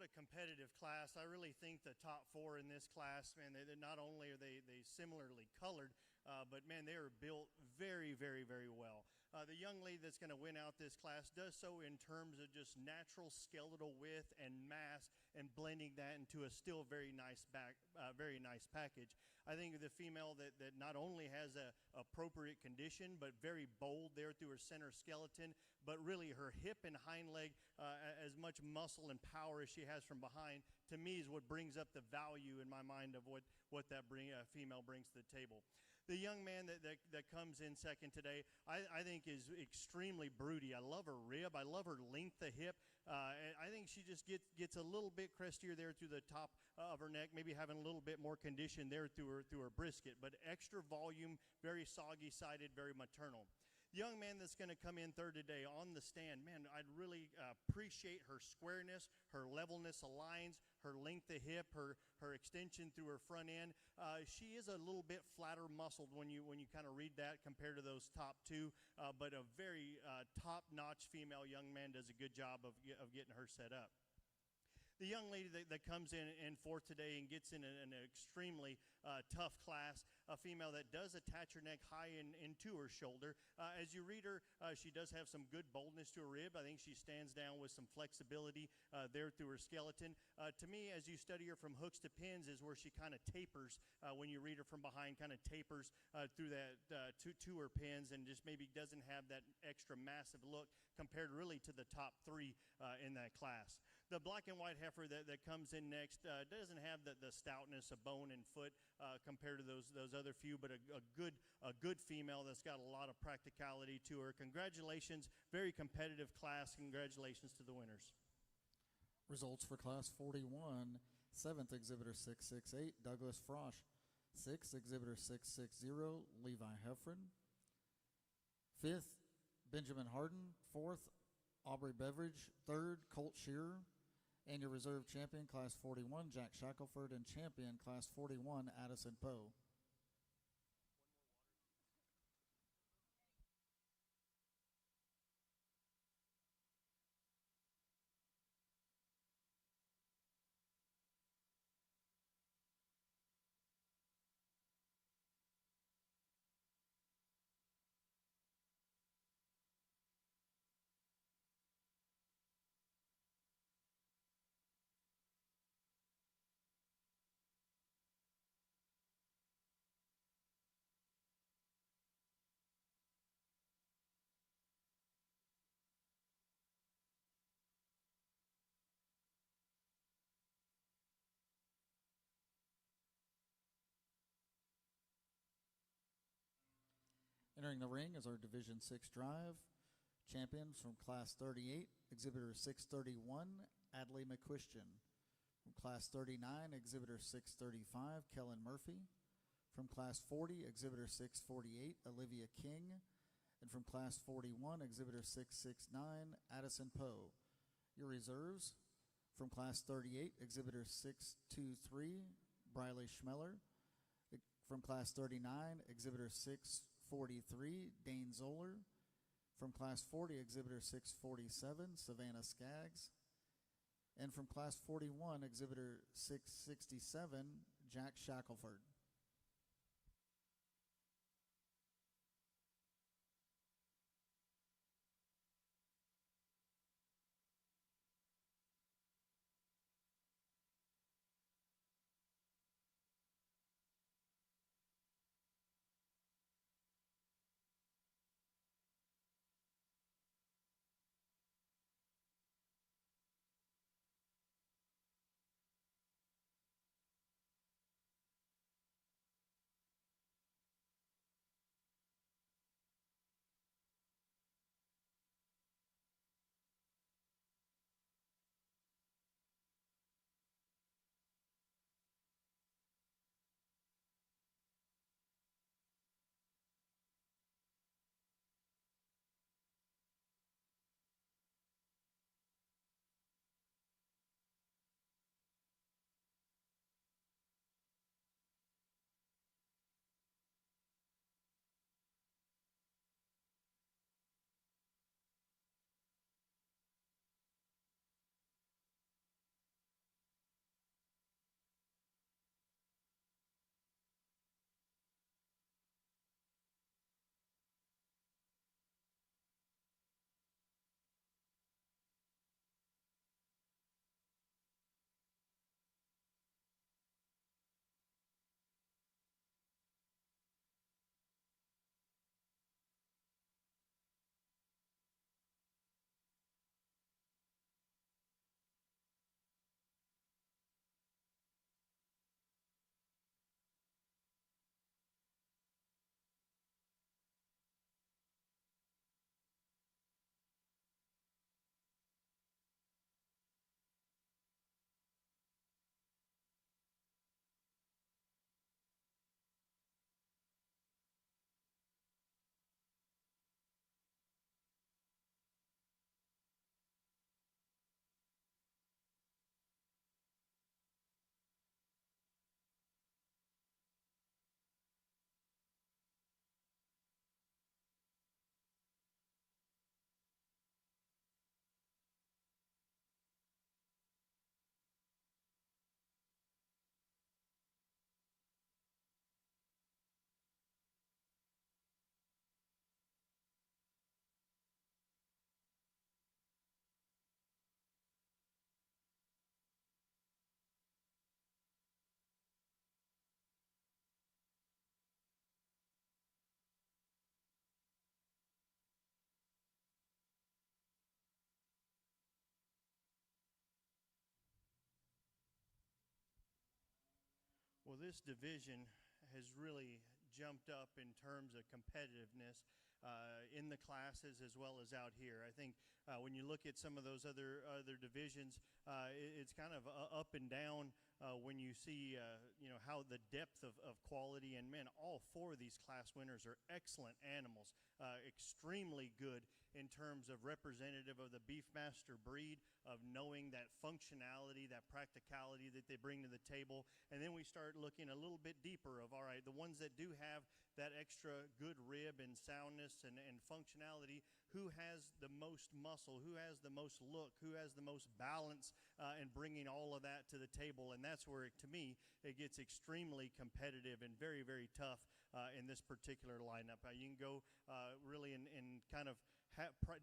a competitive class. I really think the top four in this class, man, they not only are they similarly colored, but man, they are built very, very, very well. The young lady that's going to win out this class does so in terms of just natural skeletal width and mass, and blending that into a still very nice package. I think the female that not only has a appropriate condition, but very bold there through her center skeleton, but really her hip and hind leg, as much muscle and power as she has from behind, to me is what brings up the value in my mind of what that female brings to the table. The young man that comes in second today, I think is extremely broody. I love her rib. I love her length of hip. I think she just gets a little bit crestier there through the top of her neck, maybe having a little bit more condition there through her brisket, but extra volume, very soggy-sided, very maternal. The young man that's going to come in third today on the stand, man, I'd really appreciate her squareness, her levelness of lines, her length of hip, her extension through her front end. She is a little bit flatter muscled when you kind of read that compared to those top two, but a very top-notch female young man does a good job of getting her set up. The young lady that comes in fourth today and gets in an extremely tough class, a female that does attach her neck high into her shoulder. As you read her, she does have some good boldness to her rib. I think she stands down with some flexibility there through her skeleton. To me, as you study her from hooks to pins, is where she kind of tapers when you read her from behind, kind of tapers through that to her pins, and just maybe doesn't have that extra massive look compared really to the top three in that class. The black and white heifer that comes in next doesn't have the stoutness of bone and foot compared to those other few, but a good female that's got a lot of practicality to her. Congratulations, very competitive class. Congratulations to the winners. Results for Class 41, 7th Exhibitor 668, Douglas Frosch. 6th Exhibitor 660, Levi Heffron. 5th, Benjamin Harden. 4th, Aubrey Beveridge. 3rd, Colt Shearer. And your reserve champion, Class 41, Jack Shackelford, and champion, Class 41, Addison Poe. Entering the ring is our Division 6 drive. Champions from Class 38, Exhibitor 631, Adley McQuistion. From Class 39, Exhibitor 635, Kellen Murphy. From Class 40, Exhibitor 648, Olivia King. And from Class 41, Exhibitor 669, Addison Poe. Your reserves, from Class 38, Exhibitor 623, Briley Schmeller. From Class 39, Exhibitor 643, Dane Zoller. From Class 40, Exhibitor 647, Savannah Skaggs. And from Class 41, Exhibitor 667, Jack Shackelford. Well, this division has really jumped up in terms of competitiveness in the classes as well as out here. I think when you look at some of those other divisions, it's kind of up and down when you see how the depth of quality. And man, all four of these class winners are excellent animals, extremely good in terms of representative of the Beefmaster breed, of knowing that functionality, that practicality that they bring to the table. And then we start looking a little bit deeper of, all right, the ones that do have that extra good rib and soundness and functionality, who has the most muscle, who has the most look, who has the most balance, and bringing all of that to the table. And that's where, to me, it gets extremely competitive and very, very tough in this particular lineup. You can go really in kind of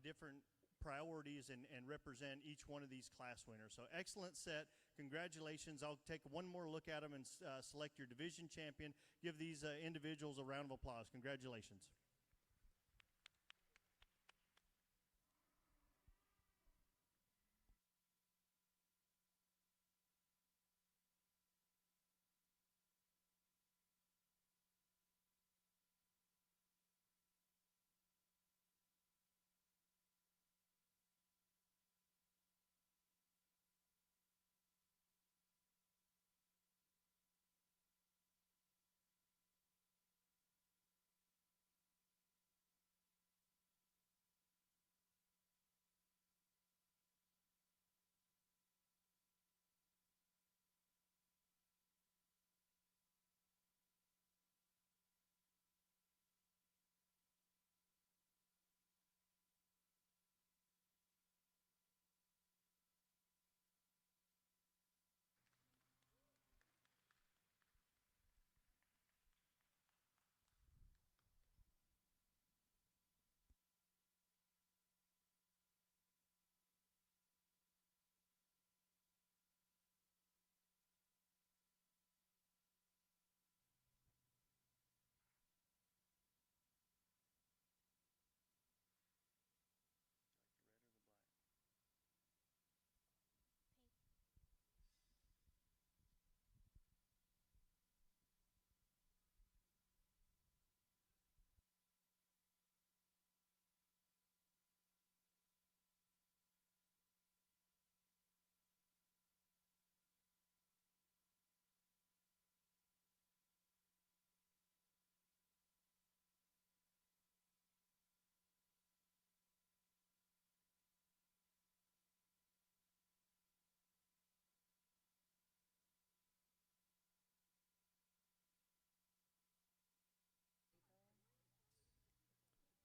different priorities and represent each one of these class winners. So excellent set. Congratulations. I'll take one more look at them and select your division champion. Give these individuals a round of applause. Congratulations.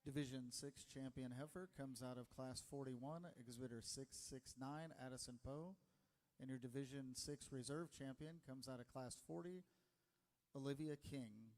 Division 6 champion Heifer comes out of Class 41, exhibitor 669, Addison Poe. And your Division 6 reserve champion comes out of Class 40, Olivia King.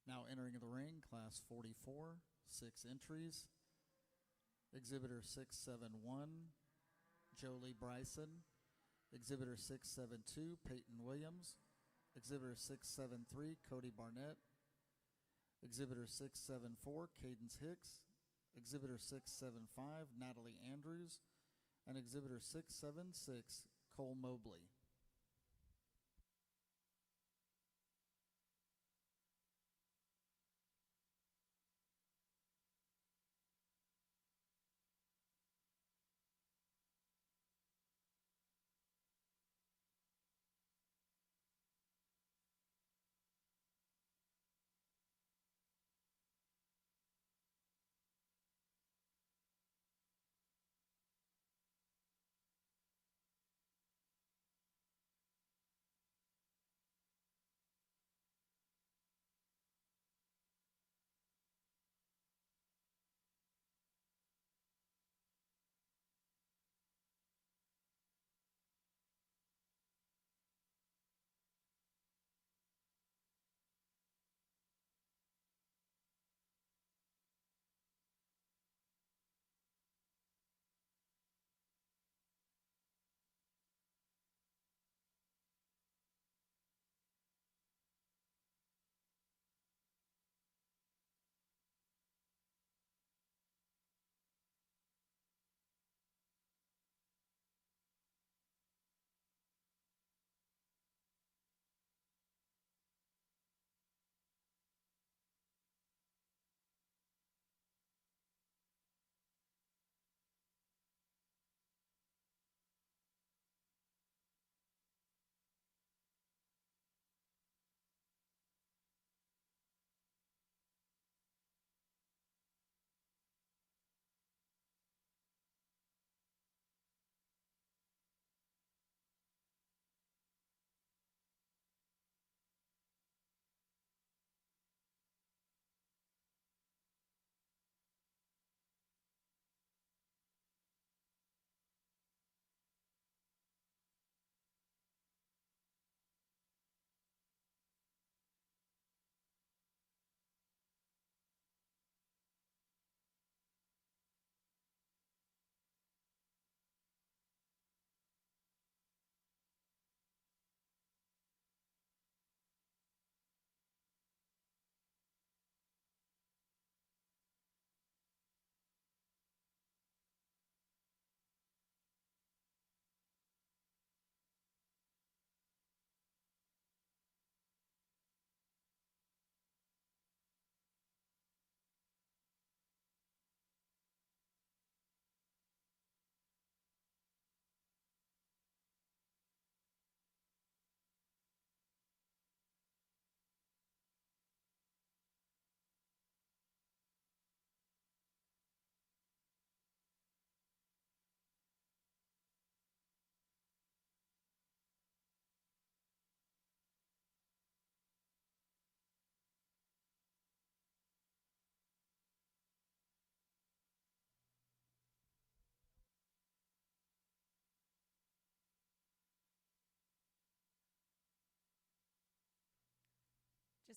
Now entering the ring, Class 44, 6 entries. Exhibitor 671, Jolie Bryson. Exhibitor 672, Peyton Williams. Exhibitor 673, Cody Barnett. Exhibitor 674, Cadence Hicks. Exhibitor 675, Natalie Andrews. And Exhibitor 676, Cole Mobley.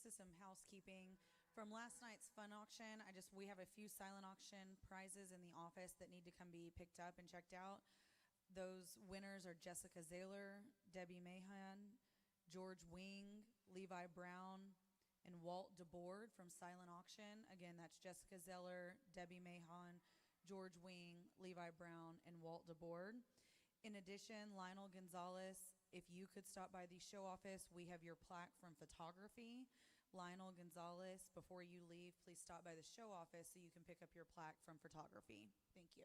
this is some housekeeping. From last night's fun auction, we have a few silent auction prizes in the office that need to come be picked up and checked out. Those winners are Jessica Zaylor, Debbie Mahan, George Wing, Levi Brown, and Walt DeBoard from Silent Auction. Again, that's Jessica Zeller, Debbie Mahan, George Wing, Levi Brown, and Walt DeBoard. In addition, Lionel Gonzalez, if you could stop by the show office, we have your plaque from photography. Lionel Gonzalez, before you leave, please stop by the show office so you can pick up your plaque from photography. Thank you.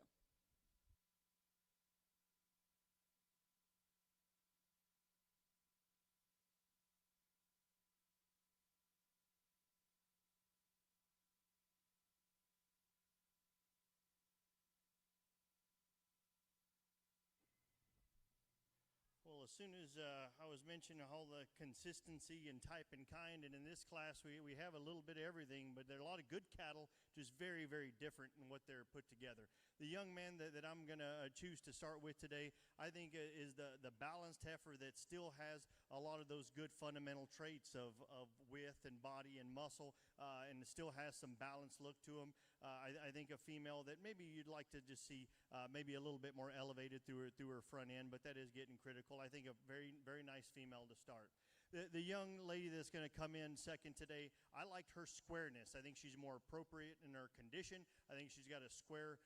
Well, as soon as I was mentioning all the consistency and type and kind, and in this class we have a little bit of everything, but there are a lot of good cattle, just very, very different in what they're put together. The young man that I'm going to choose to start with today, I think is the balanced heifer that still has a lot of those good fundamental traits of width and body and muscle, and still has some balanced look to him. I think a female that maybe you'd like to just see maybe a little bit more elevated through her front end, but that is getting critical. I think a very, very nice female to start. The young lady that's going to come in second today, I liked her squareness. I think she's more appropriate in her condition. I think she's got a square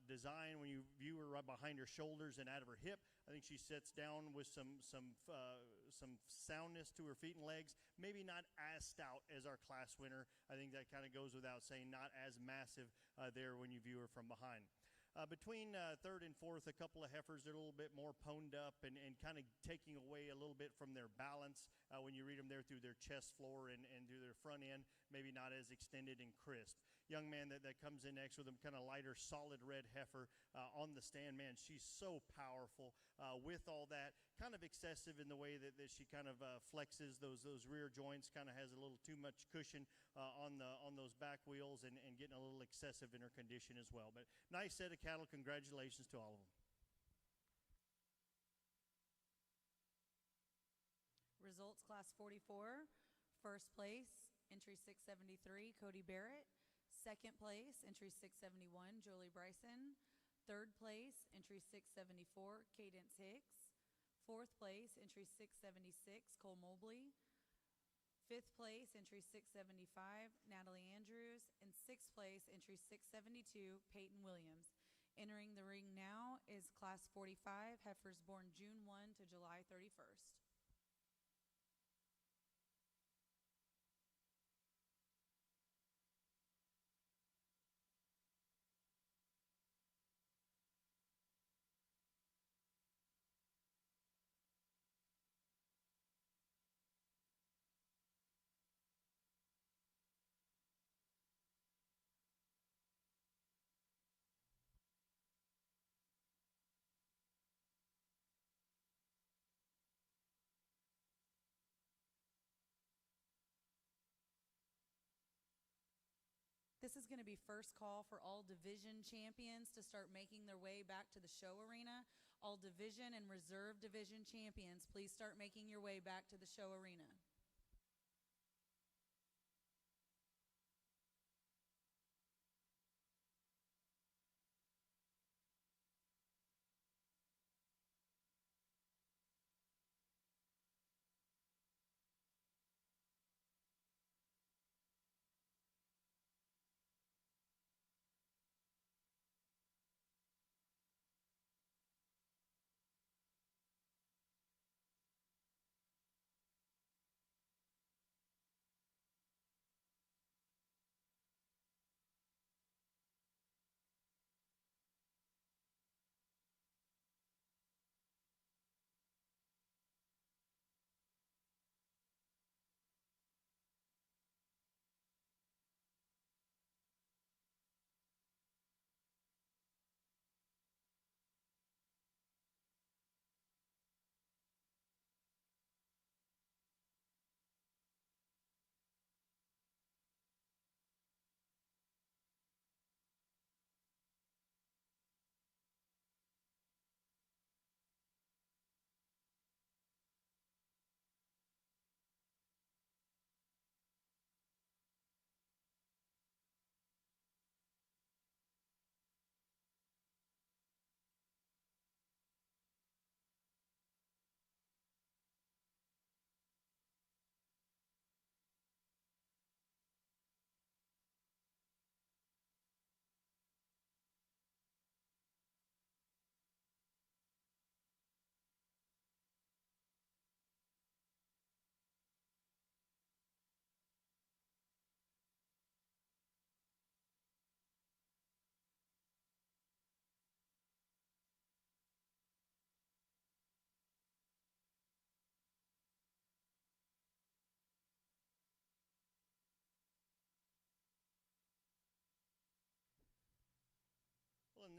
design when you view her right behind her shoulders and out of her hip. I think she sits down with some soundness to her feet and legs. Maybe not as stout as our class winner. I think that kind of goes without saying. Not as massive there when you view her from behind. Between third and fourth, a couple of heifers that are a little bit more poned up and kind of taking away a little bit from their balance when you read them there through their chest floor and through their front end, maybe not as extended and crisp. Young man that comes in next with them, kind of lighter, solid red heifer on the stand. Man, she's so powerful with all that. Kind of excessive in the way that she kind of flexes those rear joints, kind of has a little too much cushion on those back wheels and getting a little excessive in her condition as well. But nice set of cattle. Congratulations to all of them. Results, class 44. First place, entry 673, Cody Barrett. Second place, entry 671, Jolie Bryson. Third place, entry 674, Cadence Hicks. Fourth place, entry 676, Cole Mobley. Fifth place, entry 675, Natalie Andrews. And sixth place, entry 672, Peyton Williams. Entering the ring now is class 45, heifers born June 1 to July 31st. This is going to be first call for all division champions to start making their way back to the show arena. All division and reserve division champions, please start making your way back to the show arena.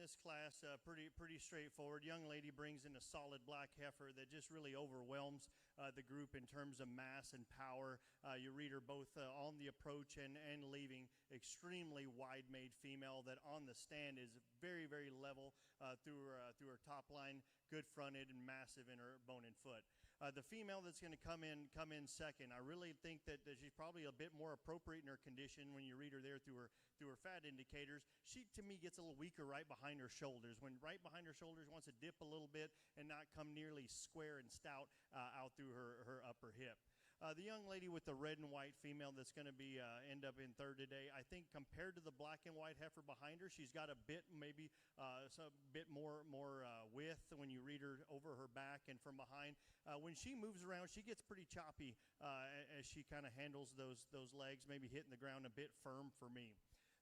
this class, pretty straightforward. Young lady brings in a solid black heifer that just really overwhelms the group in terms of mass and power. You read her both on the approach and leaving. Extremely wide-made female that on the stand is very, very level through her top line, good fronted and massive in her bone and foot. The female that's going to come in second, I really think that she's probably a bit more appropriate in her condition when you read her there through her fat indicators. She, to me, gets a little weaker right behind her shoulders. When right behind her shoulders wants to dip a little bit and not come nearly square and stout out through her upper hip. The young lady with the red and white female that's going to be end up in third today, I think compared to the black and white heifer behind her, she's got a bit maybe a bit more width when you read her over her back and from behind. When she moves around, she gets pretty choppy as she kind of handles those legs, maybe hitting the ground a bit firm for me.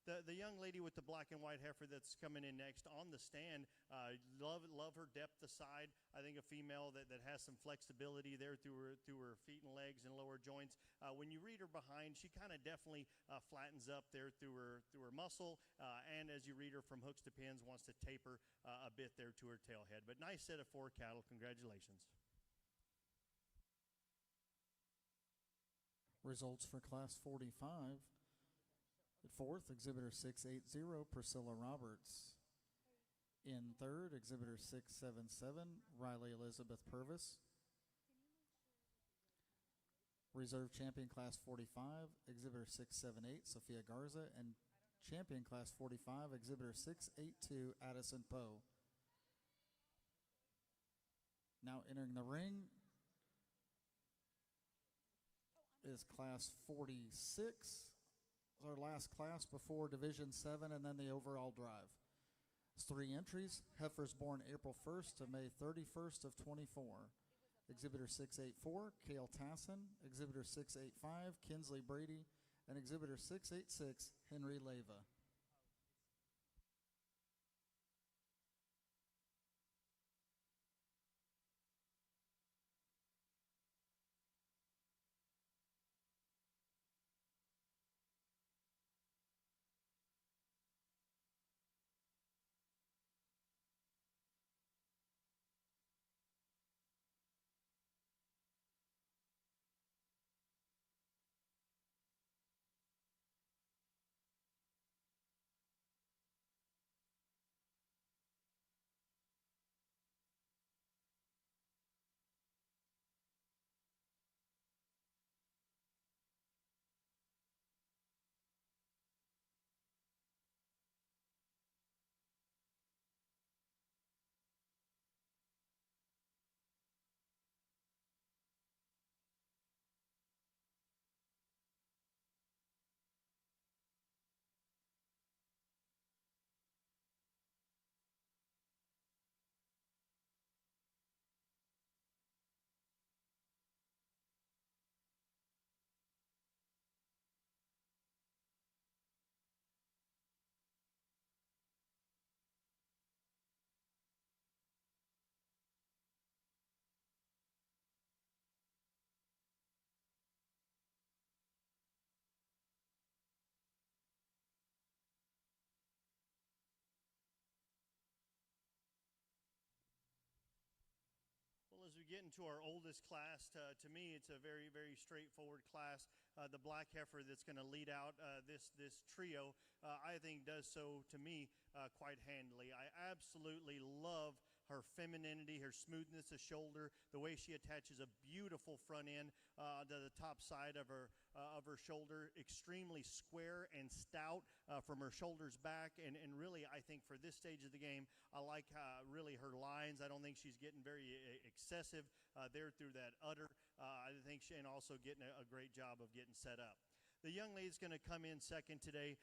The young lady with the black and white heifer that's coming in next on the stand, love her depth aside. I think a female that has some flexibility there through her feet and legs and lower joints. When you read her behind, she kind of definitely flattens up there through her muscle, and as you read her from hooks to pins, wants to taper a bit there to her tail head. But nice set of 4 cattle. Congratulations. Results for Class 45. At fourth, Exhibitor 680, Priscilla Roberts. In third, Exhibitor 677, Riley Elizabeth Purvis. Reserve Champion Class 45, Exhibitor 678, Sophia Garza. And Champion Class 45, Exhibitor 682, Addison Poe. Now entering the ring is Class 46. Our last class before Division 7 and then the overall drive. It's 3 entries. Heifers born April 1st to May 31st of 24. Exhibitor 684, Cale Tassin. Exhibitor 685, Kinsley Brady. And Exhibitor 686, Henry Leva. Well, as we get into our oldest class, to me, it's a very, very straightforward class. The black heifer that's going to lead out this trio, I think, does so, to me, quite handily. I absolutely love her femininity, her smoothness of shoulder, the way she attaches a beautiful front end to the top side of her shoulder, extremely square and stout from her shoulders back, and really, I think for this stage of the game, I like really her lines. I don't think she's getting very excessive there through that udder. I think she, and also getting a great job of getting set up. The young lady's going to come in second today.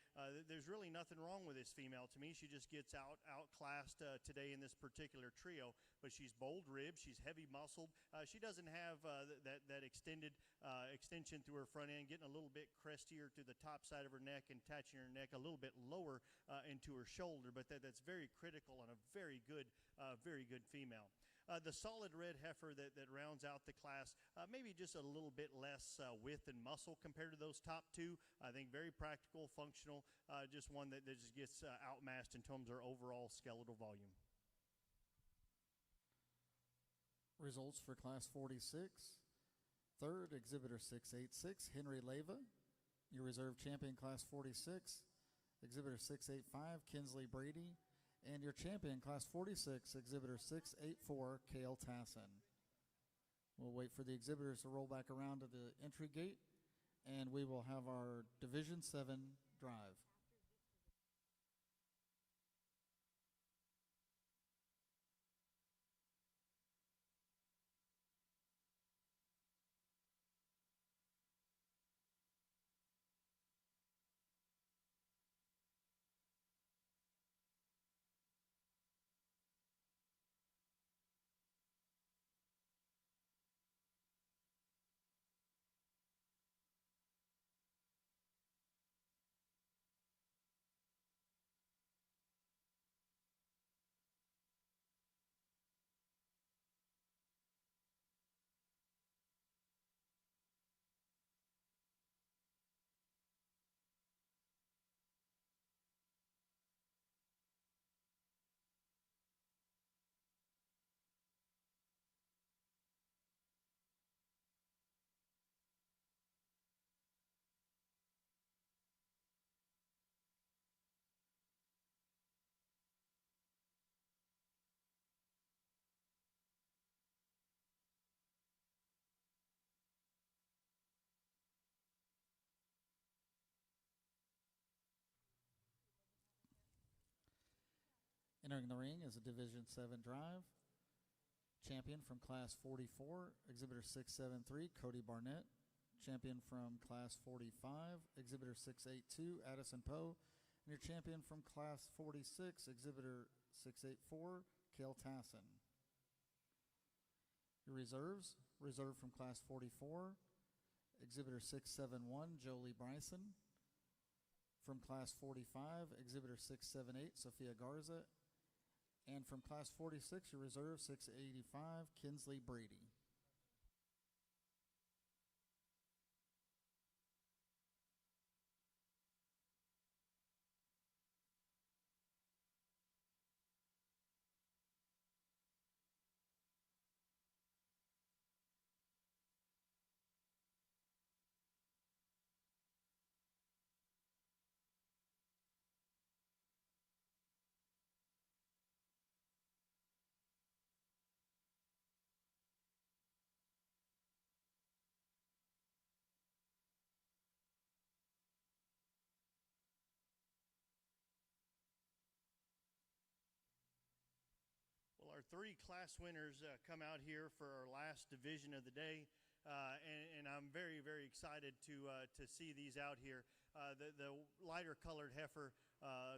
There's really nothing wrong with this female. To me, she just gets outclassed today in this particular trio. But she's bold ribbed. She's heavy muscled. She doesn't have that extension through her front end, getting a little bit crestier to the top side of her neck and attaching her neck a little bit lower into her shoulder. But that's very critical on a very good female. The solid red heifer that rounds out the class, maybe just a little bit less width and muscle compared to those top two. I think very practical, functional, just one that just gets outmatched in terms of their overall skeletal volume. Results for Class 46. Third, Exhibitor 686, Henry Leva. Your reserve champion, Class 46, Exhibitor 685, Kinsley Brady. And your champion, Class 46, Exhibitor 684, Cale Tassin. We'll wait for the exhibitors to roll back around to the entry gate, and we will have our Division 7 drive. Entering the ring is a Division 7 drive. Champion from Class 44, Exhibitor 673, Cody Barnett. Champion from Class 45, Exhibitor 682, Addison Poe. And your champion from Class 46, Exhibitor 684, Cale Tassin. Your reserves, reserve from Class 44, Exhibitor 671, Jolie Bryson. From Class 45, Exhibitor 678, Sophia Garza. And from Class 46, your reserve, 685, Kinsley Brady. Well, our three class winners come out here for our last division of the day, and I'm very, very excited to see these out here. The lighter colored heifer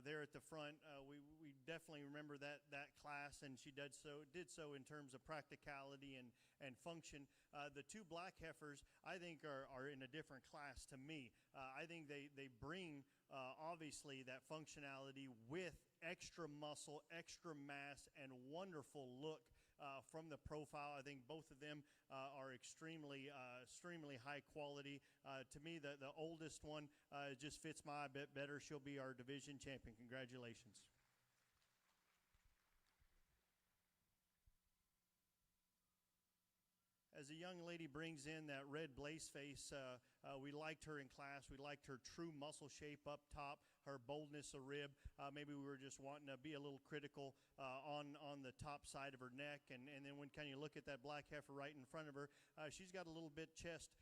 there at the front, we definitely remember that class, and she did so in terms of practicality and function. The two black heifers, I think, are in a different class to me. I think they bring obviously that functionality with extra muscle, extra mass, and wonderful look from the profile. I think both of them are extremely high quality. To me, the oldest one just fits my eye a bit better. She'll be our division champion. Congratulations. As a young lady brings in that red blaze face, we liked her in class. We liked her true muscle shape up top, her boldness of rib. Maybe we were just wanting to be a little critical on the top side of her neck. And then when kind of you look at that black heifer right in front of her, she's got a little bit chest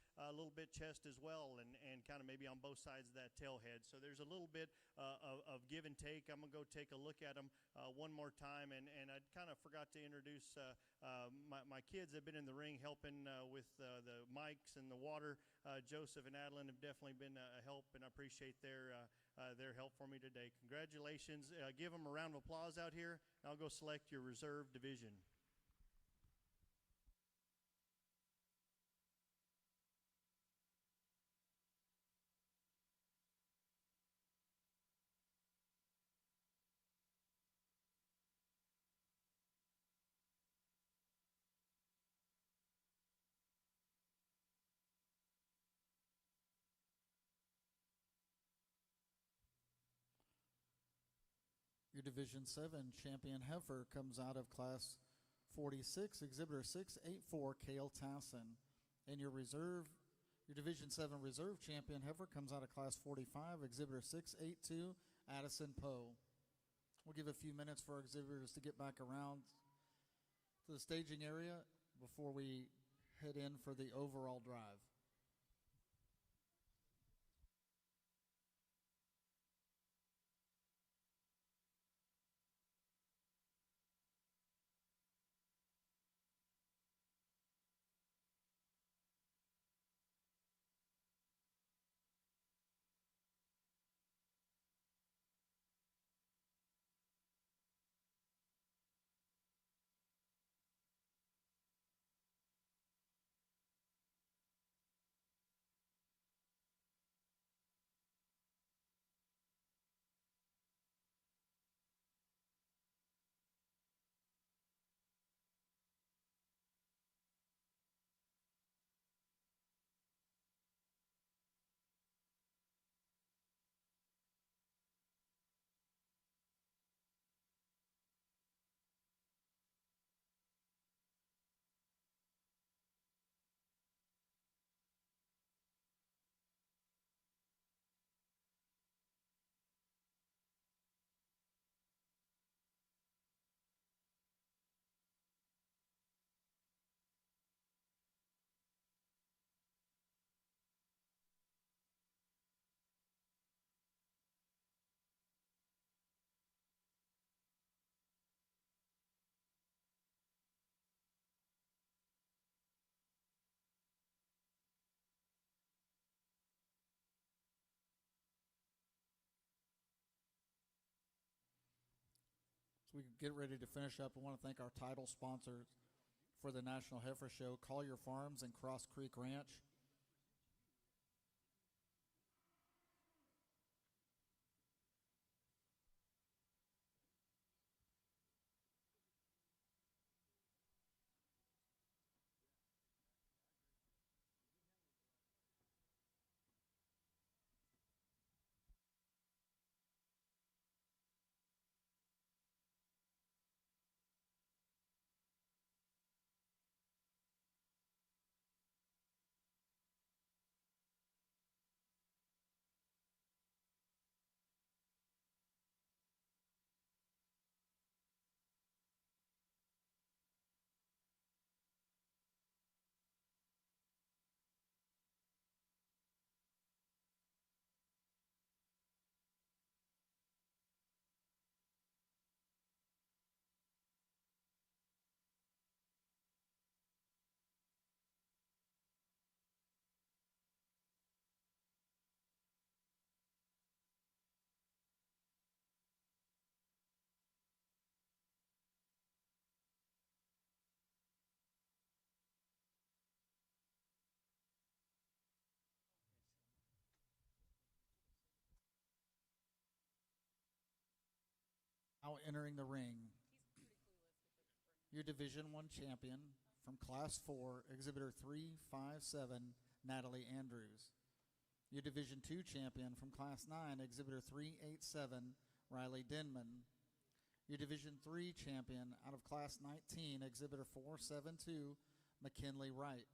as well, and kind of maybe on both sides of that tail head. So there's a little bit of give and take. I'm going to go take a look at them one more time. And I kind of forgot to introduce my kids have been in the ring helping with the mics and the water. Joseph and Adeline have definitely been a help, and I appreciate their help for me today. Congratulations. Give them a round of applause out here. I'll go select your reserve division. Your Division 7 champion Heifer comes out of Class 46, Exhibitor 684, Kale Tassin. And your Division 7 reserve champion Heifer comes out of Class 45, Exhibitor 682, Addison Poe. We'll give a few minutes for our exhibitors to get back around to the staging area before we head in for the overall drive. So we get ready to finish up. I want to thank our title sponsors for the National Heifer Show, Collier Farms and Cross Creek Ranch. Now entering the ring, your Division 1 champion from Class 4, Exhibitor 357, Natalie Andrews. Your Division 2 champion from Class 9, Exhibitor 387, Riley Denman. Your Division 3 champion out of Class 19, Exhibitor 472, McKinley Wright.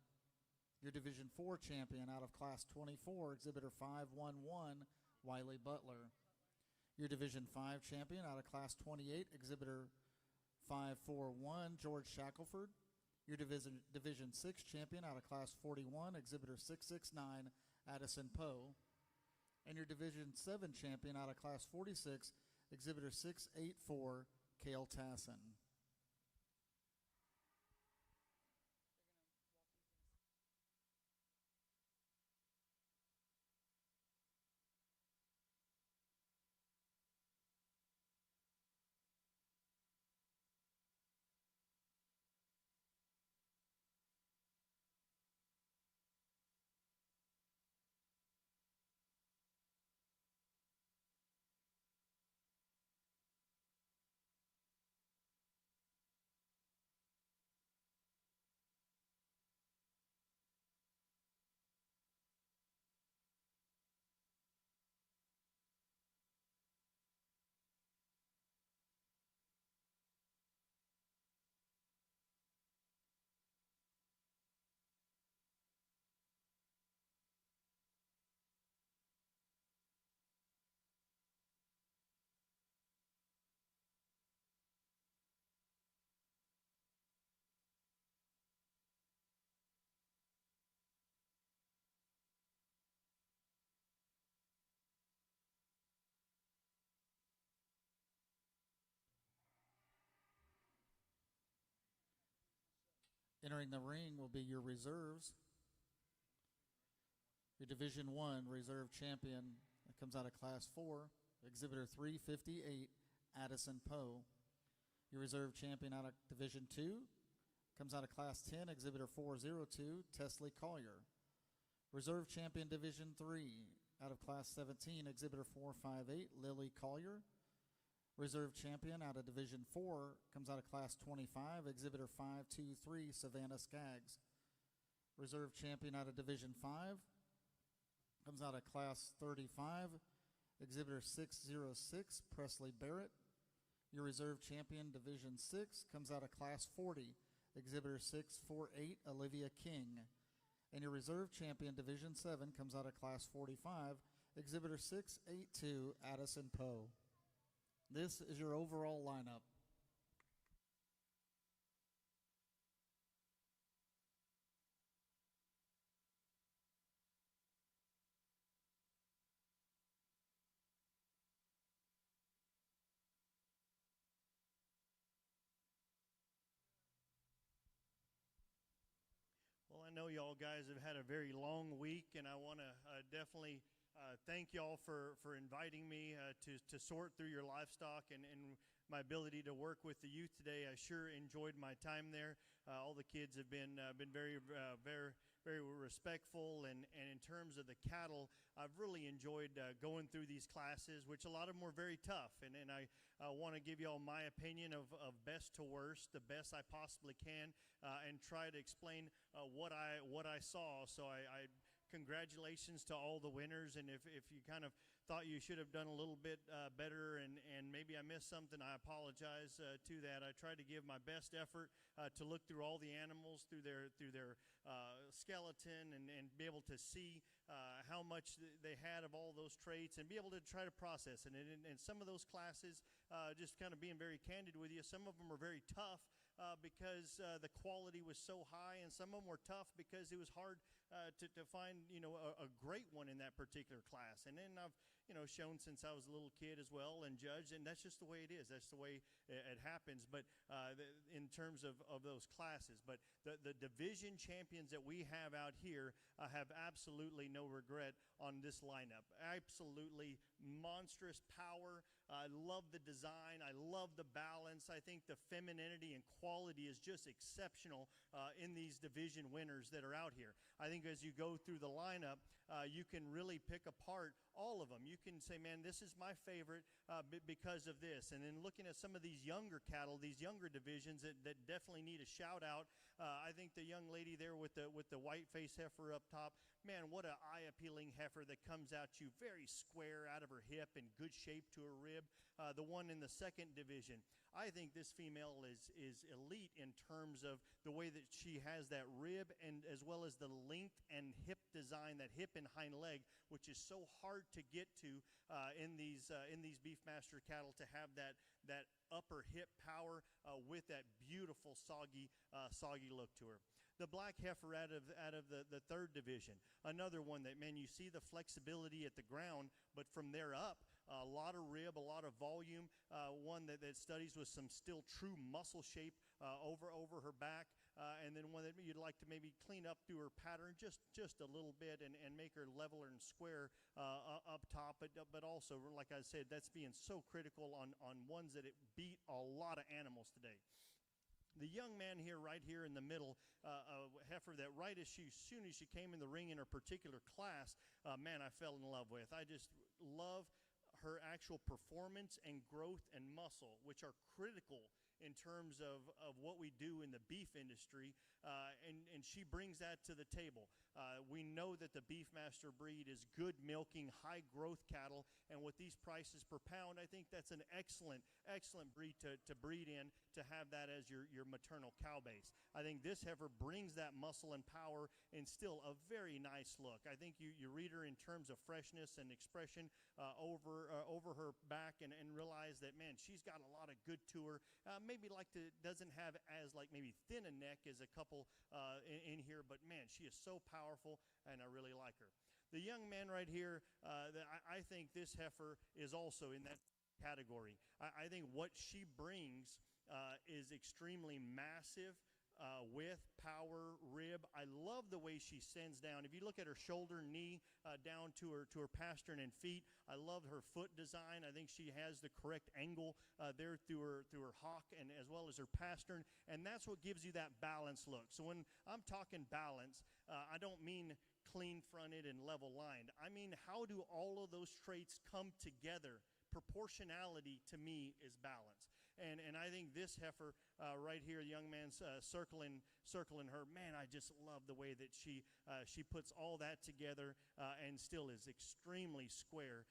Your Division 4 champion out of Class 24, Exhibitor 511, Wiley Butler. Your Division 5 champion out of Class 28, Exhibitor 541, George Shackelford. Your Division 6 champion out of Class 41, Exhibitor 669, Addison Poe. And your Division 7 champion out of Class 46, Exhibitor 684, Kale Tassin. Entering the ring will be your reserves. Your Division I reserve champion that comes out of Class 4, Exhibitor 358, Addison Poe. Your reserve champion out of Division II comes out of Class 10, Exhibitor 402, Tesley Collier. Reserve champion Division III out of Class 17, Exhibitor 458, Lily Collier. Reserve champion out of Division IV comes out of Class 25, Exhibitor 523, Savannah Skaggs. Reserve champion out of Division V comes out of Class 35, Exhibitor 606, Presley Barrett. Your reserve champion Division 6 comes out of Class 40, Exhibitor 648, Olivia King. And your reserve champion Division 7 comes out of Class 45, Exhibitor 682, Addison Poe. This is your overall lineup. Well, I know y'all guys have had a very long week, and I want to definitely thank y'all for inviting me to sort through your livestock and my ability to work with the youth today. I sure enjoyed my time there. All the kids have been very respectful, and in terms of the cattle, I've really enjoyed going through these classes, which a lot of them were very tough, and I want to give y'all my opinion of best to worst, the best I possibly can, and try to explain what I saw. So I congratulations to all the winners, and if you kind of thought you should have done a little bit better and maybe I missed something, I apologize to that. I tried to give my best effort to look through all the animals, through their skeleton, and be able to see how much they had of all those traits and be able to try to process it. And some of those classes, just kind of being very candid with you, some of them were very tough because the quality was so high, and some of them were tough because it was hard to find a great one in that particular class. And then I've shown since I was a little kid as well and judged, and that's just the way it is. That's the way it happens. But in terms of those classes, but the division champions that we have out here have absolutely no regret on this lineup. Absolutely monstrous power. I love the design. I love the balance. I think the femininity and quality is just exceptional in these division winners that are out here. I think as you go through the lineup, you can really pick apart all of them. You can say, man, this is my favorite because of this. And then looking at some of these younger cattle, these younger divisions that definitely need a shout out. I think the young lady there with the white face heifer up top, man, what an eye-appealing heifer that comes at you very square out of her hip and good shape to her rib. The one in the second division, I think this female is elite in terms of the way that she has that rib, and as well as the length and hip design, that hip and hind leg, which is so hard to get to in these Beefmaster cattle, to have that upper hip power with that beautiful soggy look to her. The black heifer out of the third division, another one that, man, you see the flexibility at the ground, but from there up, a lot of rib, a lot of volume, one that studies with some still true muscle shape over her back, and then one that you'd like to maybe clean up through her pattern just a little bit and make her leveler and square up top, but also, like I said, that's being so critical on ones that it beat a lot of animals today. The young man here, right here in the middle, a heifer that right as soon as she came in the ring in her particular class, man, I fell in love with. I just love her actual performance and growth and muscle, which are critical in terms of what we do in the beef industry, and she brings that to the table. We know that the Beefmaster breed is good milking, high growth cattle, and with these prices per pound, I think that's an excellent breed to breed in, to have that as your maternal cow base. I think this heifer brings that muscle and power and still a very nice look. I think you read her in terms of freshness and expression over her back, and realize that, man, she's got a lot of good to her. Maybe doesn't have as maybe thin a neck as a couple in here, but man, she is so powerful, and I really like her. The young man right here, I think this heifer is also in that category. I think what she brings is extremely massive width, power, rib. I love the way she sends down. If you look at her shoulder, knee, down to her pastern and feet, I love her foot design. I think she has the correct angle there through her hock and as well as her pastern, and that's what gives you that balanced look. So when I'm talking balance, I don't mean clean-fronted and level-lined. I mean, how do all of those traits come together? Proportionality to me is balance. And I think this heifer right here, the young man's circling her. Man, I just love the way that she puts all that together and still is extremely square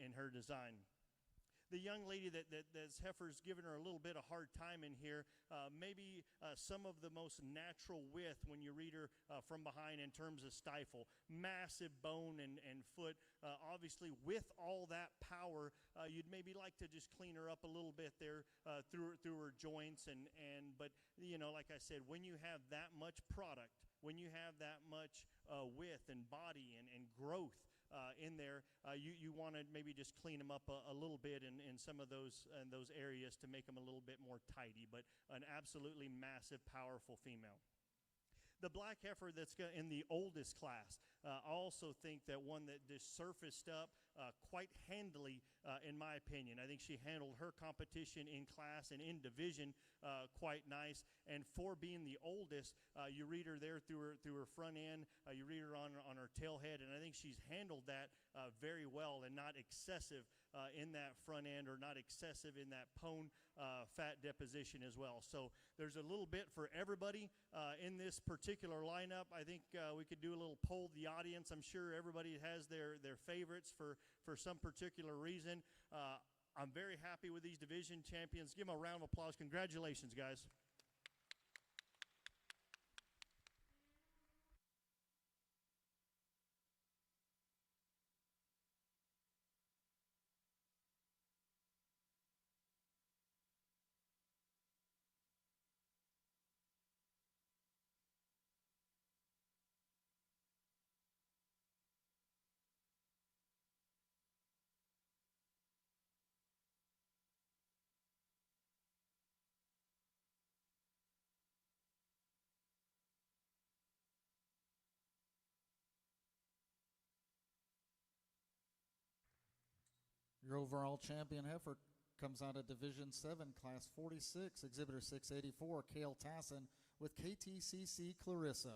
in her design. The young lady that's heifer's giving her a little bit of hard time in here, maybe some of the most natural width when you read her from behind in terms of stifle. Massive bone and foot. Obviously, with all that power, you'd maybe like to just clean her up a little bit there through her joints. But, you know, like I said, when you have that much product, when you have that much width and body and growth, in there, you want to maybe just clean them up a little bit in some of those areas to make them a little bit more tidy, but an absolutely massive, powerful female. The black heifer that's in the oldest class, I also think that one that just surfaced up quite handily, in my opinion. I think she handled her competition in class and in division quite nice. And for being the oldest, you read her there through her front end, you read her on her tailhead, and I think she's handled that very well and not excessive in that front end or not excessive in that pone fat deposition as well. So there's a little bit for everybody in this particular lineup. I think we could do a little poll of the audience. I'm sure everybody has their favorites for some particular reason. I'm very happy with these division champions. Give them a round of applause. Congratulations, guys. Your overall champion heifer comes out of Division 7, Class 46, Exhibitor 684, Cale Tassin with KTCC Clarissa.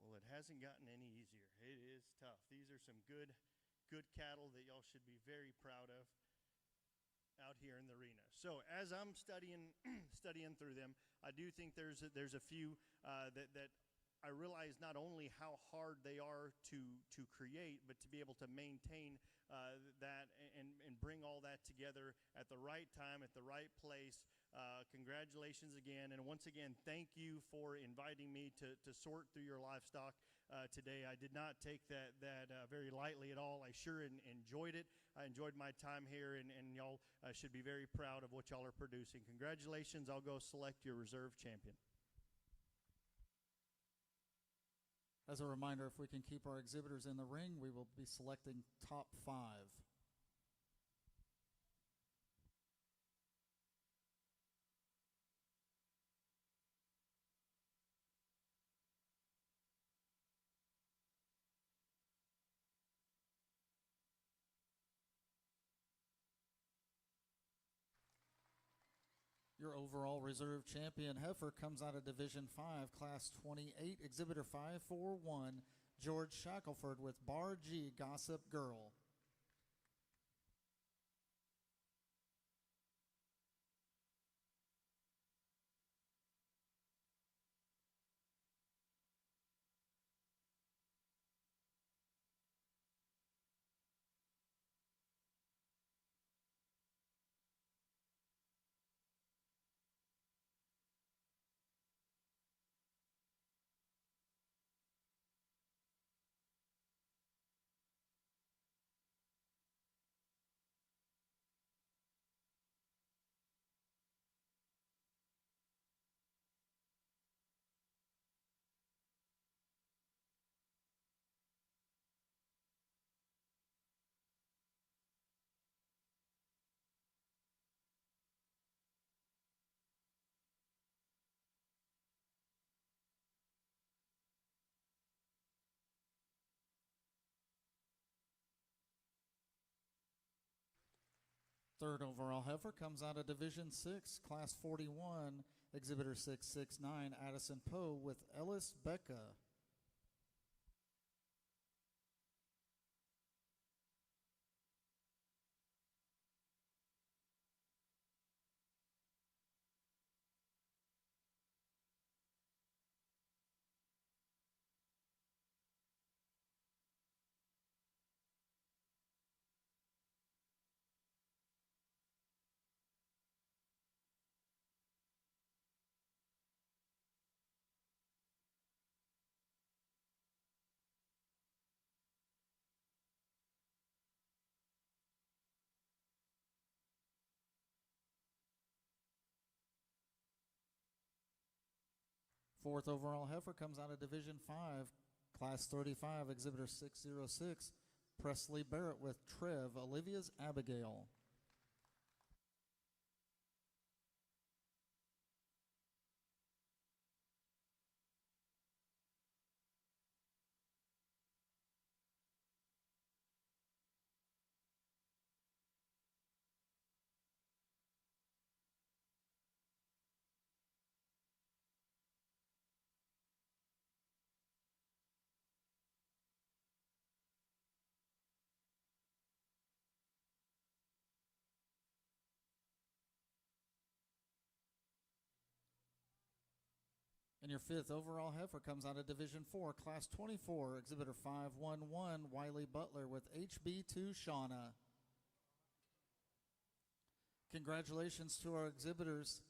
Well, it hasn't gotten any easier. It is tough. These are some good cattle that y'all should be very proud of out here in the arena. So as I'm studying through them, I do think there's a few that I realize not only how hard they are to create, but to be able to maintain that and bring all that together at the right time, at the right place. Congratulations again, and once again, thank you for inviting me to sort through your livestock today. I did not take that very lightly at all. I sure enjoyed it. I enjoyed my time here, and y'all should be very proud of what y'all are producing. Congratulations. I'll go select your reserve champion. As a reminder, if we can keep our exhibitors in the ring, we will be selecting top 5. Your overall reserve champion heifer comes out of Division 5, Class 28, Exhibitor 541, George Shackelford with Bar G Gossip Girl. Third overall heifer comes out of Division 6, Class 41, Exhibitor 669, Addison Poe with Ellis Becca. Fourth overall heifer comes out of Division 5, Class 35, Exhibitor 606, Presley Barrett with Trev, Olivia's Abigail. And your fifth overall heifer comes out of Division 4, Class 24, Exhibitor 511, Wiley Butler with HB2 Shauna. Congratulations to our exhibitors.